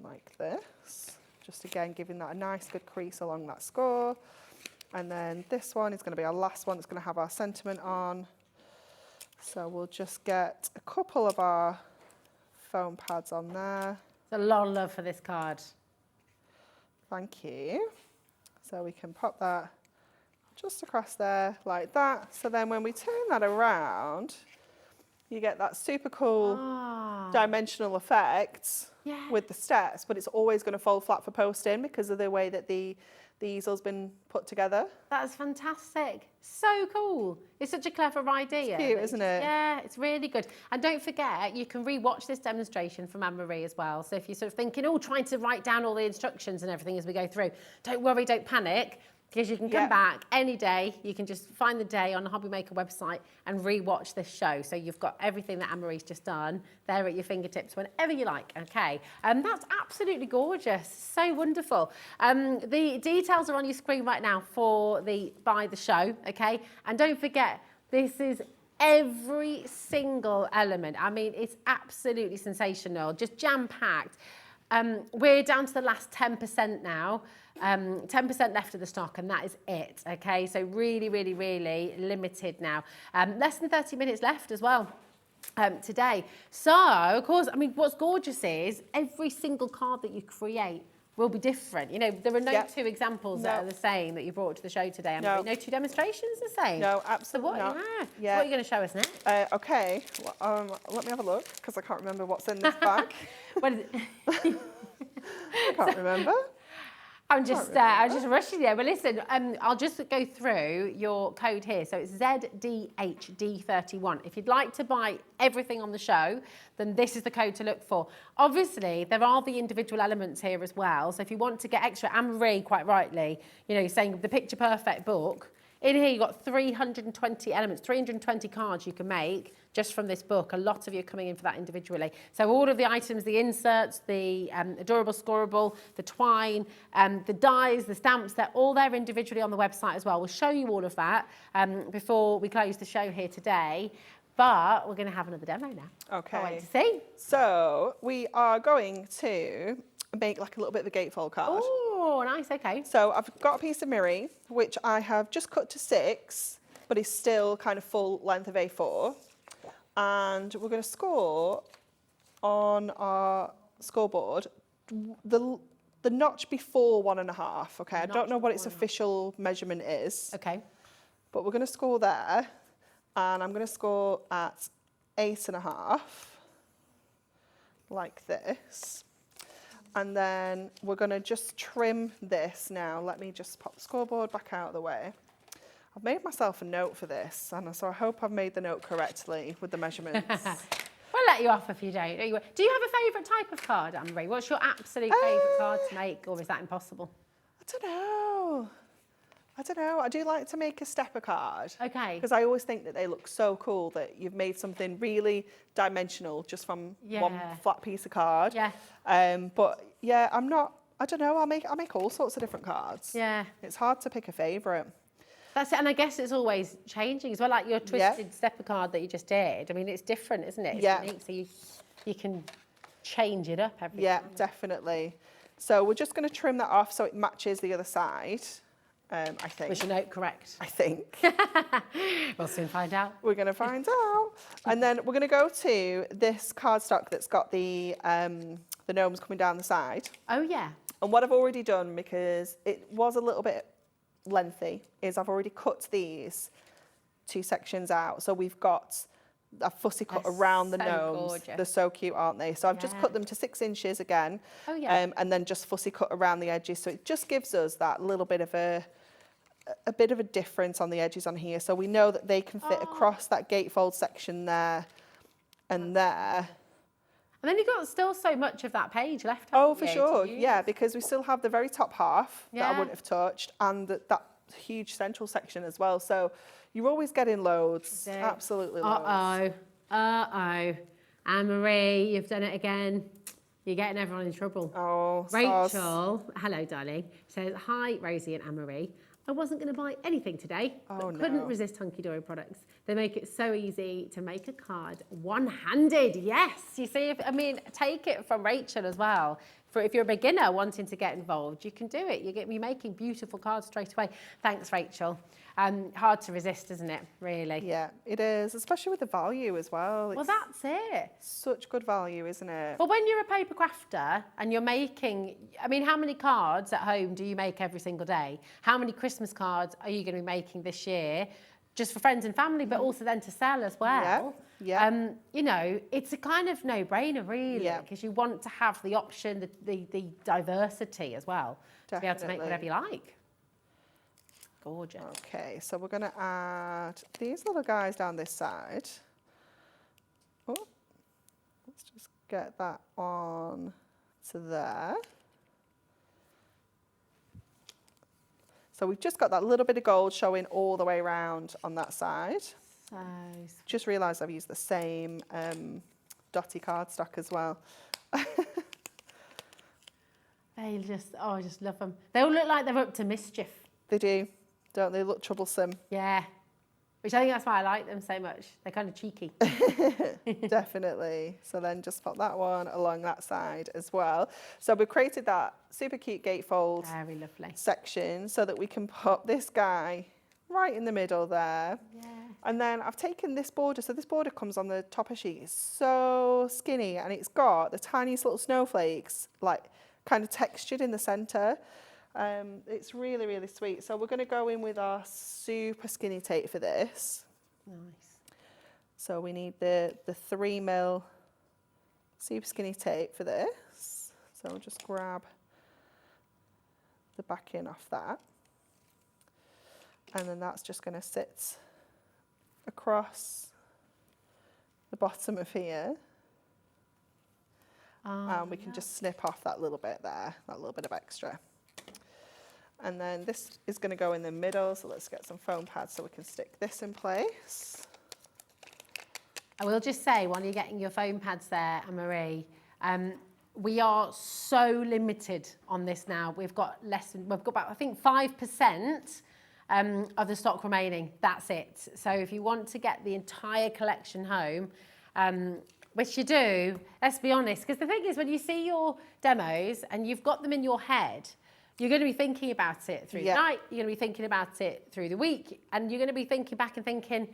Like this. Just again giving that a nice good crease along that score. And then this one is going to be our last one that's going to have our sentiment on. So we'll just get a couple of our foam pads on there. There's a lot of love for this card. Thank you. So we can pop that just across there like that. So then when we turn that around, you get that super cool dimensional effect with the steps, but it's always going to fold flat for posting because of the way that the easel's been put together. That's fantastic. So cool. It's such a clever idea. It's cute, isn't it? Yeah, it's really good. And don't forget, you can re-watch this demonstration from Anne-Marie as well. So if you're sort of thinking, oh, trying to write down all the instructions and everything as we go through, don't worry, don't panic, because you can come back any day. You can just find the day on the Hobby Maker website and re-watch this show. So you've got everything that Anne-Marie's just done there at your fingertips whenever you like, okay? That's absolutely gorgeous, so wonderful. The details are on your screen right now for the Buy the Show, okay? And don't forget, this is every single element. I mean, it's absolutely sensational, just jam-packed. We're down to the last 10% now. 10% left of the stock, and that is it, okay? So really, really, really limited now. Less than 30 minutes left as well today. So, of course, I mean, what's gorgeous is every single card that you create will be different. You know, there are no two examples that are the same that you brought to the show today. No two demonstrations the same. No, absolutely not. So what are you going to show us next? Okay, well, let me have a look, because I can't remember what's in this bag. What is it? I can't remember. I'm just rushing you. But listen, I'll just go through your code here. So it's ZDHD31. If you'd like to buy everything on the show, then this is the code to look for. Obviously, there are the individual elements here as well. So if you want to get extra, Anne-Marie, quite rightly, you know, you're saying the Picture Perfect book. In here, you've got 320 elements, 320 cards you can make just from this book. A lot of you are coming in for that individually. So all of the items, the inserts, the adorable scoreable, the twine, the dies, the stamps, they're all there individually on the website as well. We'll show you all of that before we close the show here today. But we're going to have another demo now. Okay. Can't wait to see. So we are going to make like a little bit of a gatefold card. Oh, nice, okay. So I've got a piece of mirri, which I have just cut to 6, but is still kind of full length of A4. And we're going to score on our scoreboard the notch before 1.5, okay? I don't know what its official measurement is. Okay. But we're going to score there, and I'm going to score at 8.5, like this. And then we're going to just trim this now. Let me just pop the scoreboard back out of the way. I've made myself a note for this, and so I hope I've made the note correctly with the measurements. We'll let you off if you don't. Do you have a favourite type of card, Anne-Marie? What's your absolute favourite card to make, or is that impossible? I don't know. I do like to make a stepper card. Okay. Because I always think that they look so cool that you've made something really dimensional just from one flat piece of card. Yeah. But yeah, I don't know, I make all sorts of different cards. Yeah. It's hard to pick a favourite. That's it, and I guess it's always changing as well, like your twisted stepper card that you just did. I mean, it's different, isn't it? It's unique, so you can change it up every time. Yeah, definitely. So we're just going to trim that off so it matches the other side. I think. Was your note correct? I think. We'll soon find out. We're going to find out. And then we're going to go to this cardstock that's got the gnomes coming down the side. Oh, yeah. And what I've already done, because it was a little bit lengthy, is I've already cut these 2 sections out. So we've got a fussy cut around the gnomes. Gorgeous. They're so cute, aren't they? So I've just cut them to 6 inches again. Oh, yeah. And then just fussy cut around the edges. So it just gives us that little bit of a bit of a difference on the edges on here. So we know that they can fit across that gatefold section there and there. And then you've got still so much of that page left. Oh, for sure. Yeah, because we still have the very top half that I wouldn't have touched, and that huge central section as well. So you're always getting loads. Absolutely loads. Anne-Marie, you've done it again. You're getting everyone in trouble. Oh, Rachel, hello, darling, says, hi, Rosie and Anne-Marie. I wasn't going to buy anything today, but couldn't resist Hunkydory products. They make it so easy to make a card one-handed. Yes, you see, take it from Rachel as well. If you're a beginner wanting to get involved, you can do it. You're making beautiful cards straight away. Thanks, Rachel. Hard to resist, isn't it, really? Yeah, it is, especially with the value as well. Well, that's it. Such good value, isn't it? Well, when you're a paper crafter and you're making, how many cards at home do you make every single day? How many Christmas cards are you going to be making this year? Just for friends and family, but also then to sell as well. Yeah. It's a kind of no-brainer, really, because you want to have the option, the diversity as well, to be able to make whatever you like. Gorgeous. Okay, so we're going to add these little guys down this side. Oh, let's just get that on to there. So we've just got that little bit of gold showing all the way around on that side. Just realised I've used the same dotty cardstock as well. I just love them. They all look like they're up to mischief. They do, don't they? Look troublesome. Yeah, which I think that's why I like them so much. They're kind of cheeky. Definitely. So then just pop that one along that side as well. So we've created that super cute gatefold section so that we can put this guy right in the middle there. Yeah. And then I've taken this border. So this border comes on the top of sheet. It's so skinny and it's got the tiniest little snowflakes, like kind of textured in the centre. It's really, really sweet. So we're going to go in with our super skinny tape for this. Nice. So we need the 3mm super skinny tape for this. So we'll just grab the backing off that. And then that's just going to sit across the bottom of here. And we can just snip off that little bit there, that little bit of extra. And then this is going to go in the middle, so let's get some foam pads so we can stick this in place. I will just say, while you're getting your foam pads there, Anne-Marie, we are so limited on this now. We've got about, I think, 5% of the stock remaining. That's it. So if you want to get the entire collection home, which you do, let's be honest, because the thing is, when you see your demos and you've got them in your head, you're going to be thinking about it through the night, you're going to be thinking about it through the week, and you're going to be thinking back and thinking,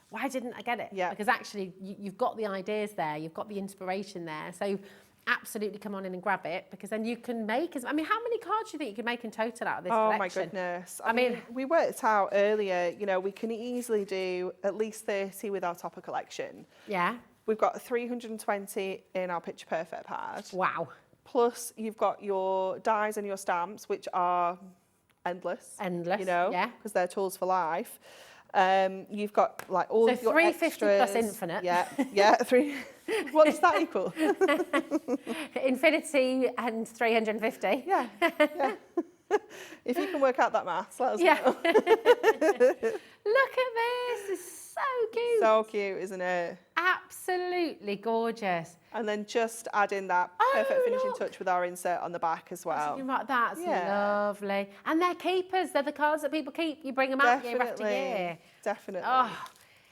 why didn't I get it? Yeah. Because actually, you've got the ideas there, you've got the inspiration there. So absolutely come on in and grab it, because then you can make, how many cards do you think you can make in total out of this collection? Oh my goodness. I mean, we worked out earlier, we can easily do at least 30 with our topper collection. Yeah. We've got 320 in our Picture Perfect pad. Wow. Plus, you've got your dies and your stamps, which are endless. Endless, yeah. Because they're tools for life. You've got like all of your 350 extras. plus infinite. Yeah, what does that equal? Infinity and 350. Yeah. If you can work out that maths, let us know. Look at this, it's so cute. So cute, isn't it? Absolutely gorgeous. And then just add in that perfect finishing touch with our insert on the back as well. That's lovely. And they're keepers. They're the cards that people keep. You bring them out year after year. Definitely. Oh,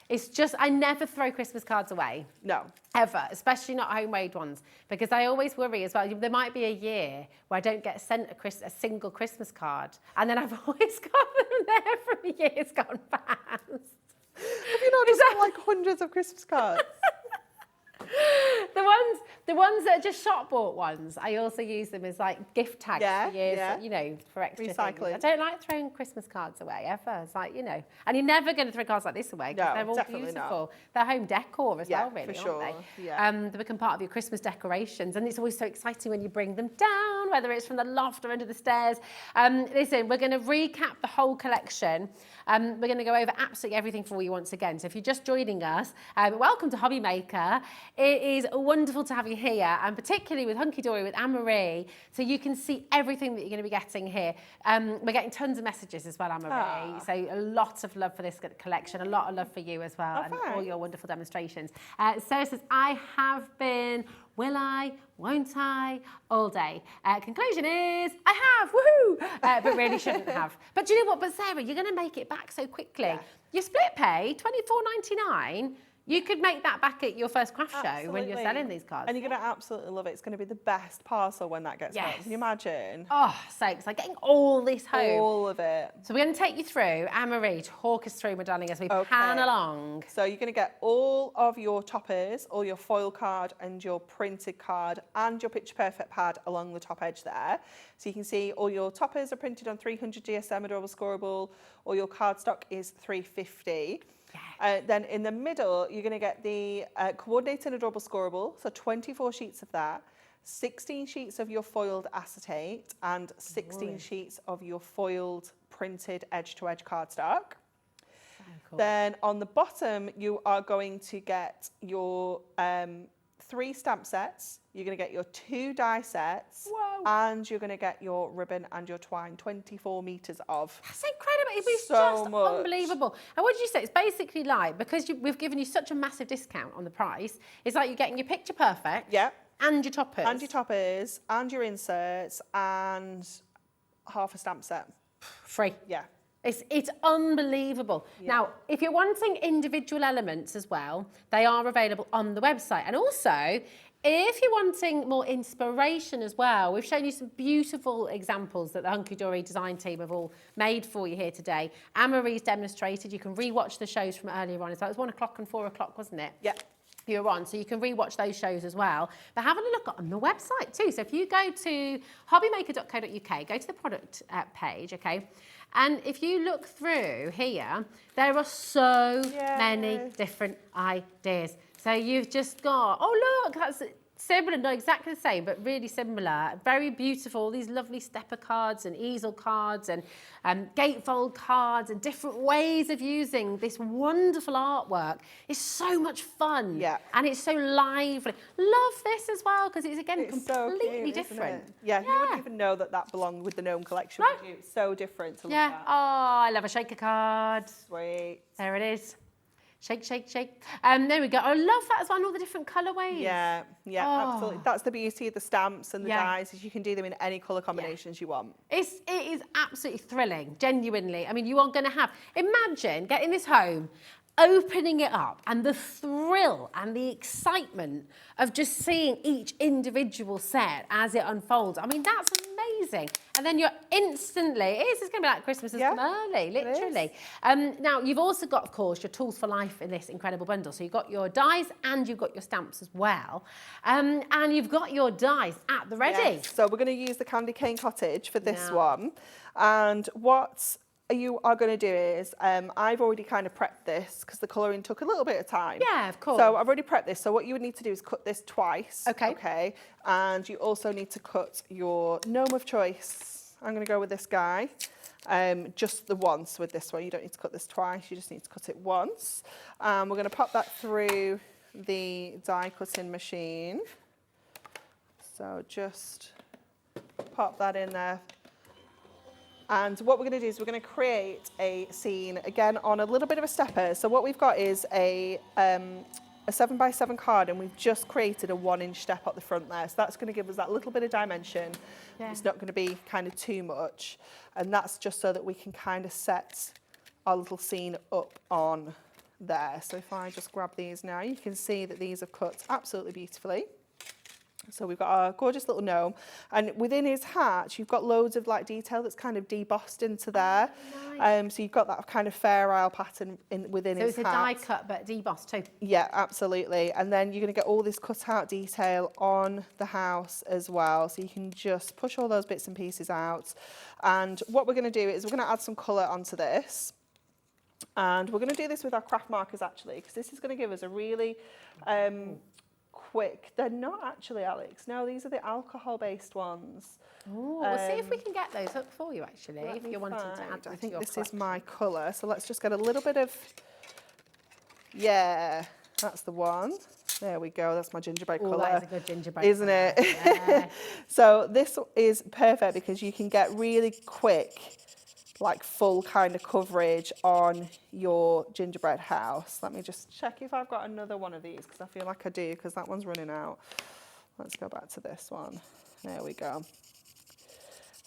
it's just, I never throw Christmas cards away. No. Ever, especially not homemade ones. Because I always worry as well. There might be a year where I don't get sent a single Christmas card. And then I've always got them there from years gone past. like hundreds of Christmas cards. The ones that are just shop bought ones, I also use them as like gift tags for years, you know, for extra Recycling. things. I don't like throwing Christmas cards away ever. It's like, you know, and you're never going to throw cards like this away because they're all definitely beautiful. not. They're home decor as well, really, for sure. aren't they? Yeah. They become part of your Christmas decorations, and it's always so exciting when you bring them down, whether it's from the loft or under the stairs. Listen, we're going to recap the whole collection. We're going to go over absolutely everything for you once again. So if you're just joining us, welcome to Hobby Maker. It is wonderful to have you here, and particularly with Hunkydory, with Anne-Marie, so you can see everything that you're going to be getting here. We're getting tons of messages as well, Anne-Marie. So a lot of love for this collection, a lot of love for you as well, and all your wonderful demonstrations. Sarah says, I have been, will I, won't I, all day. Conclusion is, I have, woohoo! But really shouldn't have. But do you know what? But Sarah, you're going to make it back so quickly. Yeah. Your split pay, $24.99. You could make that back at your first craft show when you're selling these cards. And you're going to absolutely love it. It's going to be the best parcel when that gets home. Can you imagine? Oh, so exciting. Getting all this home. All of it. So we're going to take you through. Anne-Marie, talk us through, my darling, as we pan along. So you're going to get all of your toppers, all your foil card and your printed card and your Picture Perfect pad along the top edge there. So you can see all your toppers are printed on 300 GSM adorable scoreable. All your cardstock is 350. Then in the middle, you're going to get the coordinated adorable scoreable, so 24 sheets of that, 16 sheets of your foiled acetate, and 16 sheets of your foiled printed edge-to-edge cardstock. Cool. Then on the bottom, you are going to get your 3 stamp sets, you're going to get your 2 die sets, and you're going to get your ribbon and your twine, 24 metres of. That's incredible. It was just unbelievable. And what did you say? It's basically like, because we've given you such a massive discount on the price, it's like you're getting your Picture Perfect and your toppers. And your toppers, and your inserts, and half a stamp set. Free. Yeah. It's unbelievable. Yeah. Now, if you're wanting individual elements as well, they are available on the website. And also, if you're wanting more inspiration as well, we've shown you some beautiful examples that the Hunkydory design team have all made for you here today. Anne-Marie's demonstrated. You can re-watch the shows from earlier on. So it was 1 o'clock and 4 o'clock, wasn't it? Yeah. You're on, so you can re-watch those shows as well. But have a look on the website too. So if you go to hobbymaker.co.uk, go to the product page, okay? And if you look through here, there are so many different ideas. So you've just got, oh look, that's similar, not exactly the same, but really similar. Very beautiful, these lovely stepper cards and easel cards and gatefold cards and different ways of using this wonderful artwork. It's so much fun. Yeah. And it's so lively. Love this as well, because it's, again, completely different. Yeah, you wouldn't even know that that belonged with the gnome collection, would you? It's so different to look at. Oh, I love a shaker card. Sweet. There it is. Shake, shake, shake. There we go. I love that as well, and all the different colourways. Yeah, absolutely. That's the beauty of the stamps and the dies, is you can do them in any colour combinations you want. It is absolutely thrilling, genuinely. I mean, you are going to have, imagine getting this home, opening it up, and the thrill and the excitement of just seeing each individual set as it unfolds. I mean, that's amazing. And then you're instantly, it's going to be like Christmas has come early, literally. Now, you've also got, of course, your tools for life in this incredible bundle. So you've got your dies and you've got your stamps as well. And you've got your dies at the ready. Yes. So we're going to use the Candy Cane Cottage for this one. And what you are going to do is, I've already kind of prepped this because the colouring took a little bit of time. Yeah, of course. So I've already prepped this. So what you would need to do is cut this twice. Okay. And you also need to cut your gnome of choice. I'm going to go with this guy. Just the once with this one. You don't need to cut this twice. You just need to cut it once. We're going to pop that through the die cutting machine. So just pop that in there. And what we're going to do is we're going to create a scene, again, on a little bit of a stepper. So what we've got is a 7x7 card, and we've just created a 1-inch step at the front there. So that's going to give us that little bit of dimension. It's not going to be kind of too much. And that's just so that we can kind of set our little scene up on there. So if I just grab these now, you can see that these are cut absolutely beautifully. So we've got our gorgeous little gnome, and within his hat, you've got loads of like detail that's kind of debossed into there. Nice. So you've got that kind of Fair Isle pattern within his hat. So it's a die cut, but debossed too. Yeah, absolutely. And then you're going to get all this cut out detail on the house as well. So you can just push all those bits and pieces out. And what we're going to do is we're going to add some colour onto this. And we're going to do this with our craft markers actually, because this is going to give us a really quick, they're not actually, Alex, no, these are the alcohol-based ones. Ooh, we'll see if we can get those up for you actually, if you're wanting to add them I think to your this is collection. my colour, so let's just get a little bit of, yeah, that's the one. There we go, that's my gingerbread colour. That is a good gingerbread isn't colour. it? Yeah. So this is perfect because you can get really quick, like full kind of coverage on your gingerbread house. Let me just check if I've got another one of these, because I feel like I do, because that one's running out. Let's go back to this one. There we go.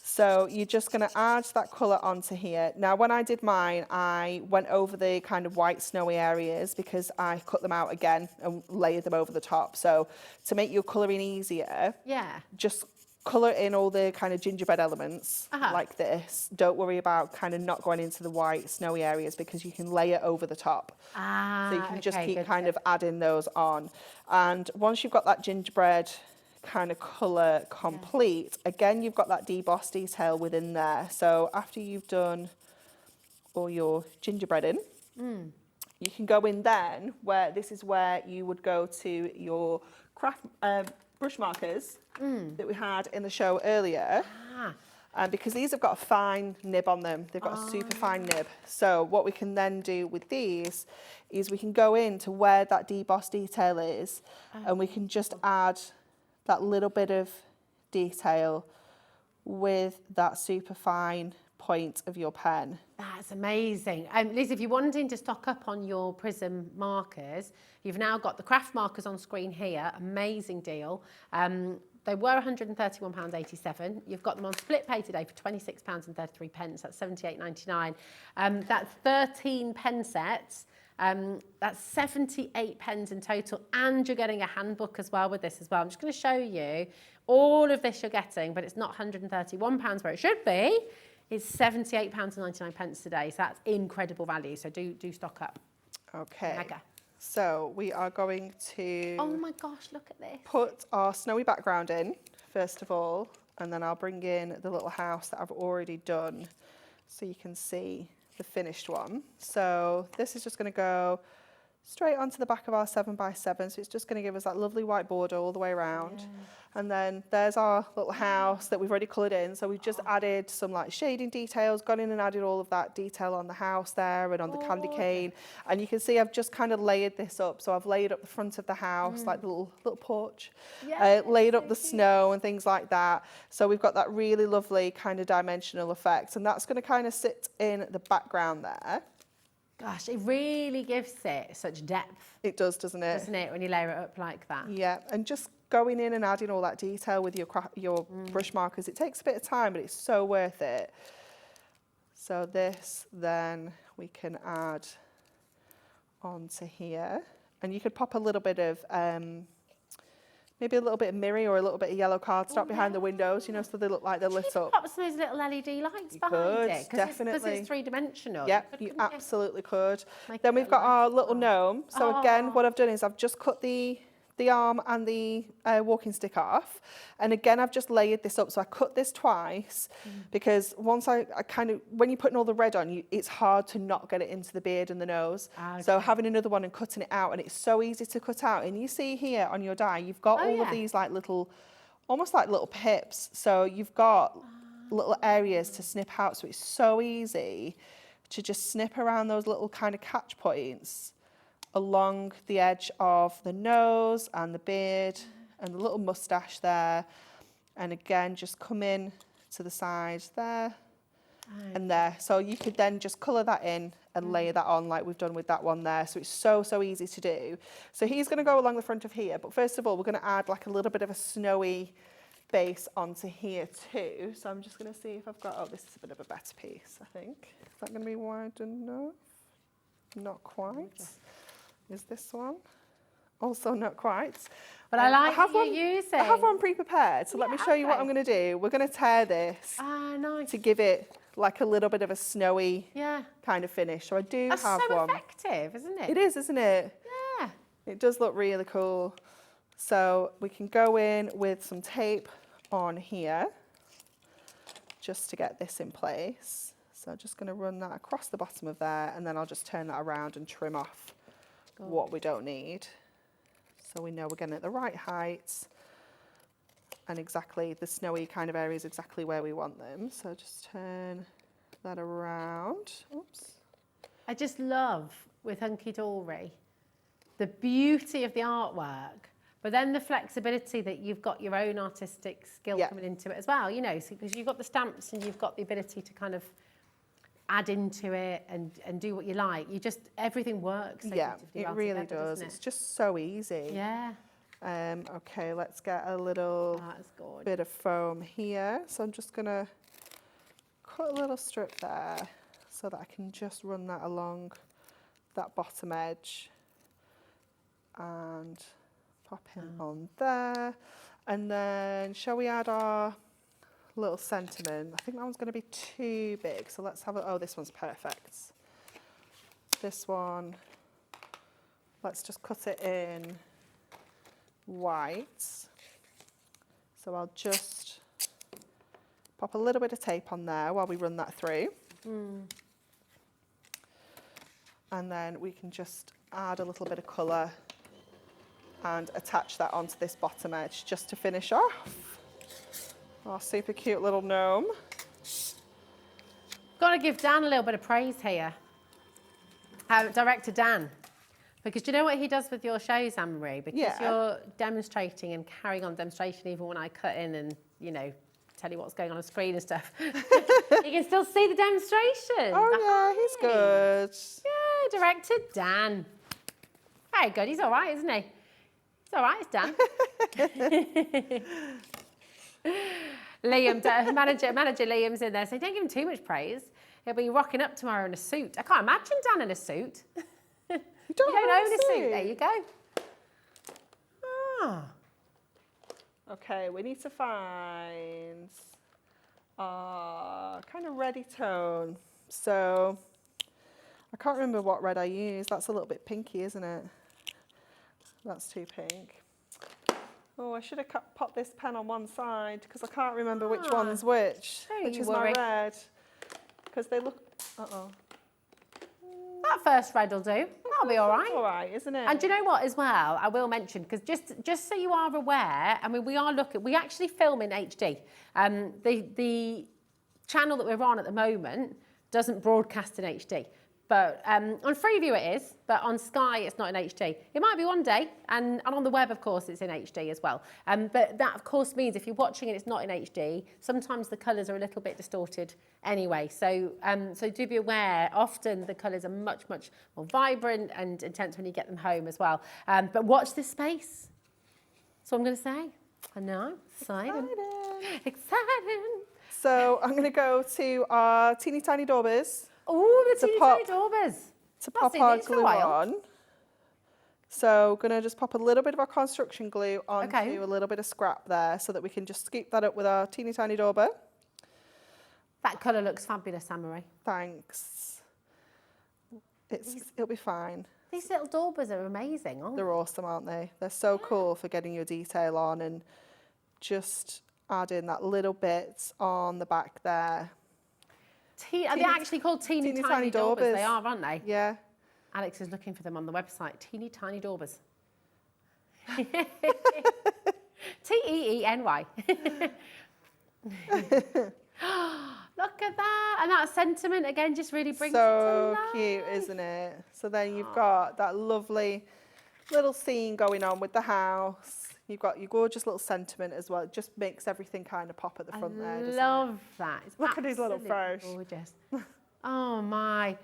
So you're just going to add that colour onto here. Now, when I did mine, I went over the kind of white snowy areas because I cut them out again and layered them over the top. So to make your colouring easier, just colour in all the kind of gingerbread elements like this. Don't worry about kind of not going into the white snowy areas because you can layer over the top. So you can just keep kind of adding those on. And once you've got that gingerbread kind of colour complete, again, you've got that deboss detail within there. So after you've done all your gingerbread in, you can go in then, where this is where you would go to your craft brush markers that we had in the show earlier. Because these have got a fine nib on them. They've got a super fine nib. So what we can then do with these is we can go into where that deboss detail is and we can just add that little bit of detail with that super fine point of your pen. That's amazing. Liz, if you're wanting to stock up on your Prism markers, you've now got the craft markers on screen here. Amazing deal. They were £131.87. You've got them on split pay today for £26.33. That's £78.99. That's 13 pen sets. That's 78 pens in total, and you're getting a handbook as well with this as well. I'm just going to show you all of this you're getting, but it's not £131 where it should be. It's £78.99 today, so that's incredible value. So do stock up. Okay. Mega. So we are going to... Oh my gosh, look at this. Put our snowy background in, first of all, and then I'll bring in the little house that I've already done so you can see the finished one. So this is just going to go straight onto the back of our 7x7, so it's just going to give us that lovely white border all the way around. And then there's our little house that we've already coloured in, so we've just added some like shading details, gone in and added all of that detail on the house there and on the candy cane. And you can see I've just kind of layered this up, so I've layered up the front of the house, like the little porch, layered up the snow and things like that. So we've got that really lovely kind of dimensional effect, and that's going to kind of sit in the background there. Gosh, it really gives it such depth. It does, doesn't it? Doesn't it, when you layer it up like that? Yeah, and just going in and adding all that detail with your brush markers, it takes a bit of time, but it's so worth it. So this, then we can add onto here. And you could pop a little bit of, maybe a little bit of mirror or a little bit of yellow cardstock behind the windows, you know, so they look like they're lit up. Pop some of those little LED lights behind it. Definitely. Because it's three-dimensional. Yeah, you absolutely could. Then we've got our little gnome. So again, what I've done is I've just cut the arm and the walking stick off. And again, I've just layered this up. So I cut this twice because once I kind of, when you're putting all the red on, it's hard to not get it into the beard and the nose. So having another one and cutting it out, and it's so easy to cut out. And you see here on your die, you've got all of these like little, almost like little pips. So you've got little areas to snip out. So it's so easy to just snip around those little kind of catch points along the edge of the nose and the beard and the little moustache there. And again, just come in to the sides there and there. So you could then just colour that in and layer that on like we've done with that one there. So it's so easy to do. So he's going to go along the front of here. But first of all, we're going to add like a little bit of a snowy base onto here too. So I'm just going to see if I've got, oh, this is a bit of a better piece, I think. Is that going to be wide enough? Not quite. Is this one? also not quite. But I like have what one, you're using. I have one pre-prepared, so let me show you what okay. I'm going to do. We're going to tear this Nice. to give it like a little bit of a snowy Yeah. kind of finish. So I do That's have so one. effective, isn't it? It is, isn't it? Yeah. It does look really cool. So we can go in with some tape on here just to get this in place. So I'm just going to run that across the bottom of there, and then I'll just turn that around and trim off what we don't need. So we know we're getting it the right height, and exactly the snowy kind of area is exactly where we want them. So just turn that around. Oops. I just love with Hunkydory the beauty of the artwork, but then the flexibility that you've got your own artistic skill coming into it as well, you know, because you've got the stamps and you've got the ability to kind of add into it and do what you like. You just, everything works so beautifully it well really together, does. doesn't It's it? just so easy. Yeah. Okay, let's get a little bit of foam here. So I'm just going to cut a little strip there so that I can just run that along that bottom edge and pop him on there. And then shall we add our little sentiment? I think that one's going to be too big, so let's have a, oh, this one's perfect. This one, let's just cut it in white. So I'll just pop a little bit of tape on there while we run that through. And then we can just add a little bit of colour and attach that onto this bottom edge just to finish off. Our super cute little gnome. Got to give Dan a little bit of praise here. Director Dan. Because do you know what he does with your shows, Anne-Marie? Because you're demonstrating and carrying on demonstration even when I cut in and, you know, tell you what's going on screen and stuff. You can still see the demonstration. Oh, yeah, he's good. Yeah, Director Dan. Very good. He's all right, isn't he? He's all right, it's Dan. Liam, manager Liam's in there saying, don't give him too much praise. He'll be rocking up tomorrow in a suit. I can't imagine Dan in a suit. You don't own a suit. There you go. Ah. Okay, we need to find kind of reddy tone. So I can't remember what red I used. That's a little bit pinky, isn't it? That's too pink. Oh, I should have popped this pen on one side because I can't remember which one's which. Which is my red. Because they look, That first red will do. That'll be all right. All right, isn't it? And do you know what as well, I will mention, because just so you are aware, I mean, we actually film in HD. The channel that we're on at the moment doesn't broadcast in HD. But on Freeview it is, but on Sky it's not in HD. It might be one day, and on the web, of course, it's in HD as well. But that, of course, means if you're watching it, it's not in HD. Sometimes the colours are a little bit distorted anyway. So do be aware, often the colours are much, much more vibrant and intense when you get them home as well. But watch this space. That's what I'm going to say. I know, exciting. Exciting. So I'm going to go to our teeny tiny daubers. Oh, the teeny tiny daubers. To pop our glue on. So going to just pop a little bit of our construction glue onto a little bit of scrap there so that we can just scoop that up with our teeny tiny dauber. That colour looks fabulous, Anne-Marie. Thanks. It'll be fine. These little daubers are amazing, aren't they? They're awesome, aren't they? They're so cool for getting your detail on and just adding that little bit on the back there. Are they actually called teeny tiny daubers? They are, aren't they? Yeah. Alex is looking for them on the website. Teeny tiny daubers. Teeny. Look at that. And that sentiment, again, just really brings it to life. So cute, isn't it? So then you've got that lovely little scene going on with the house. You've got your gorgeous little sentiment as well. It just makes everything kind of pop at the front there, doesn't it? I love that. It's Look at his little face. Gorgeous. Oh, my.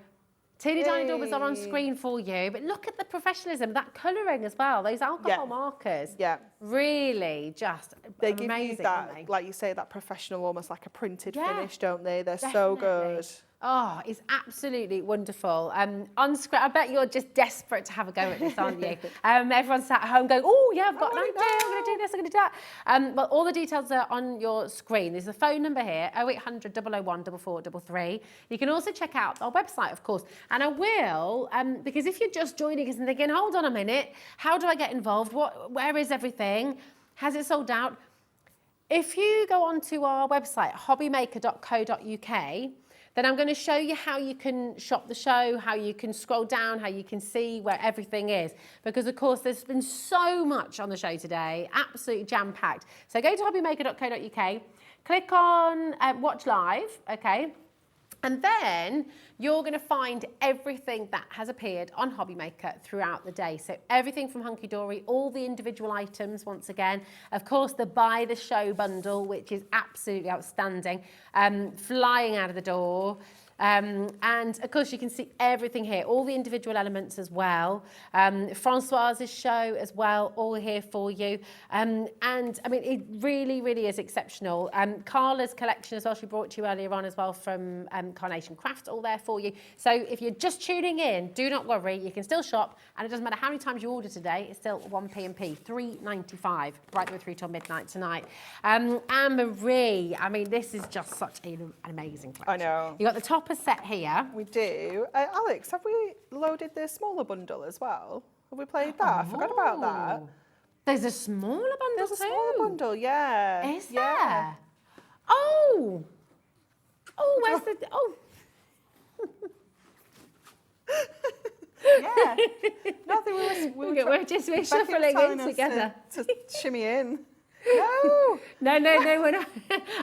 Teeny tiny daubers are on screen for you, but look at the professionalism, that colouring as well, those alcohol markers. Yeah. Really just they amazing, give you that, aren't they? like you say, that professional, almost like a printed finish, don't they? They're so good. Oh, it's absolutely wonderful. On screen, I bet you're just desperate to have a go at this, aren't you? Everyone's at home going, oh, yeah, I've got an idea, I'm going to do this, I'm going to do that. Well, all the details are on your screen. There's a phone number here, 0800 001 4433. You can also check out our website, of course. And I will, because if you're just joining us and thinking, hold on a minute, how do I get involved? Where is everything? Has it sold out? If you go onto our website, hobbymaker.co.uk, then I'm going to show you how you can shop the show, how you can scroll down, how you can see where everything is. Because, of course, there's been so much on the show today, absolutely jam-packed. So go to hobbymaker.co.uk, click on Watch Live, okay? And then you're going to find everything that has appeared on Hobby Maker throughout the day. So everything from Hunkydory, all the individual items, once again. Of course, the Buy the Show bundle, which is absolutely outstanding, flying out of the door. And of course, you can see everything here, all the individual elements as well. Francoise's show as well, all here for you. And I mean, it really, really is exceptional. Carla's collection as well, she brought to you earlier on as well from Carnation Crafts, all there for you. So if you're just tuning in, do not worry, you can still shop. And it doesn't matter how many times you order today, it's still 1p&p, $3.95, right the way through till midnight tonight. And Marie, I mean, this is just such an amazing collection. I know. You got the topper set here. We do. Alex, have we loaded the smaller bundle as well? Have we played that? I forgot about that. There's a smaller bundle There's a smaller bundle, yeah. Is there? Oh! Oh, where's the... Oh! Yeah. Nothing. We're shuffling in together. To shimmy in. No, we're not.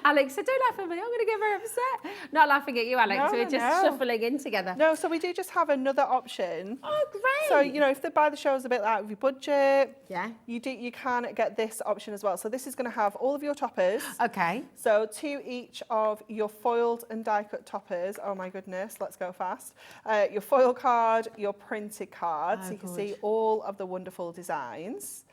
Alex said, don't laugh at me, I'm going to get very upset. Not laughing at you, Alex, we're just shuffling in together. No, so we do just have another option. Oh, great. So, you know, if the Buy the Show is a bit out of your budget, yeah, you can get this option as well. So this is going to have all of your toppers. Okay. So 2 each of your foiled and die-cut toppers. Oh my goodness, let's go fast. Your foil card, your printed card. So you can see all of the wonderful designs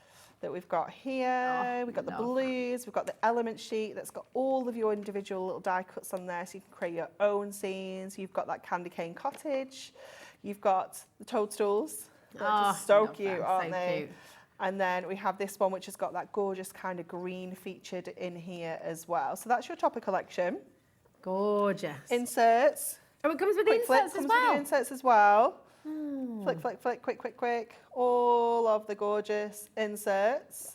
that we've got here. We've got the blues, we've got the element sheet that's got all of your individual little die cuts on there so you can create your own scenes. You've got that candy cane cottage. You've got the toadstools. They're just so cute, aren't they? Cute. And then we have this one which has got that gorgeous kind of green featured in here as well. So that's your topper collection. Gorgeous. Inserts. Oh, it comes with the inserts as well. Comes with the inserts as well. Flick, flick, flick, quick, quick, quick. All of the gorgeous inserts.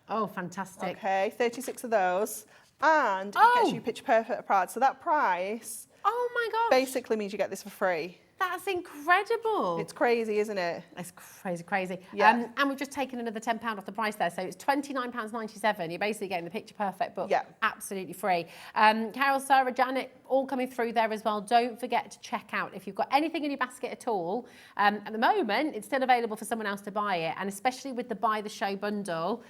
Oh, fantastic. Okay, 36 of those. And it gets you picture perfect price. So that price, oh my gosh, basically means you get this for free. That's incredible. It's crazy, isn't it? It's crazy, crazy. Yeah. And we've just taken another £10 off the price there. So it's £29.97. You're basically getting the picture perfect book absolutely free. Carol, Sarah, Janet, all coming through there as well. Don't forget to check out if you've got anything in your basket at all. At the moment, it's still available for someone else to buy it. And especially with the Buy the Show bundle,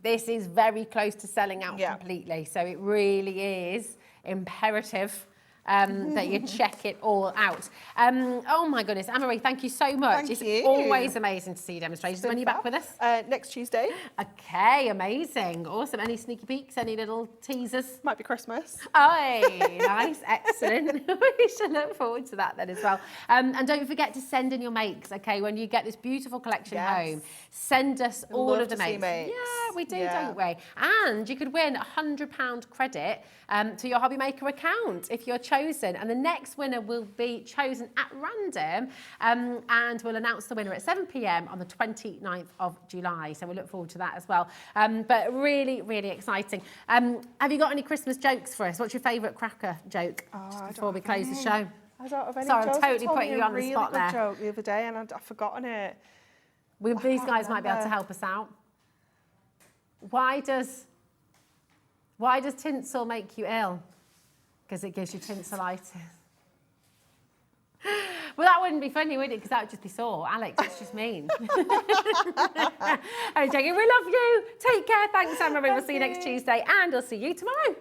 this is very close to selling out completely. So it really is imperative that you check it all out. Oh my goodness, Anne-Marie, thank you so much. It's always amazing to see you demonstrations. When are you back with us? Next Tuesday. Okay, amazing, awesome. Any sneaky peeks, any little teasers? Might be Christmas. Oh, nice, excellent. We should look forward to that then as well. And don't forget to send in your makes, okay? When you get this beautiful collection home, send us all of the makes. Yeah, we do, don't we? And you could win a £100 credit to your Hobby Maker account if you're chosen. And the next winner will be chosen at random, and we'll announce the winner at 7 p.m. on the 29th of July. So we'll look forward to that as well. But really, really exciting. Have you got any Christmas jokes for us? What's your favourite cracker joke before we close the show? I don't have any. Sorry, I'm totally putting you on the spot there. I told joke the other day and I've forgotten it. These guys might be able to help us out. Why does tinsel make you ill? Because it gives you tinselitis. Well, that wouldn't be funny, would it? Because that would just be sore. Alex, it's just mean. I'm joking. We love you. Take care. Thanks, Anne-Marie. We'll see you next Tuesday, and I'll see you tomorrow.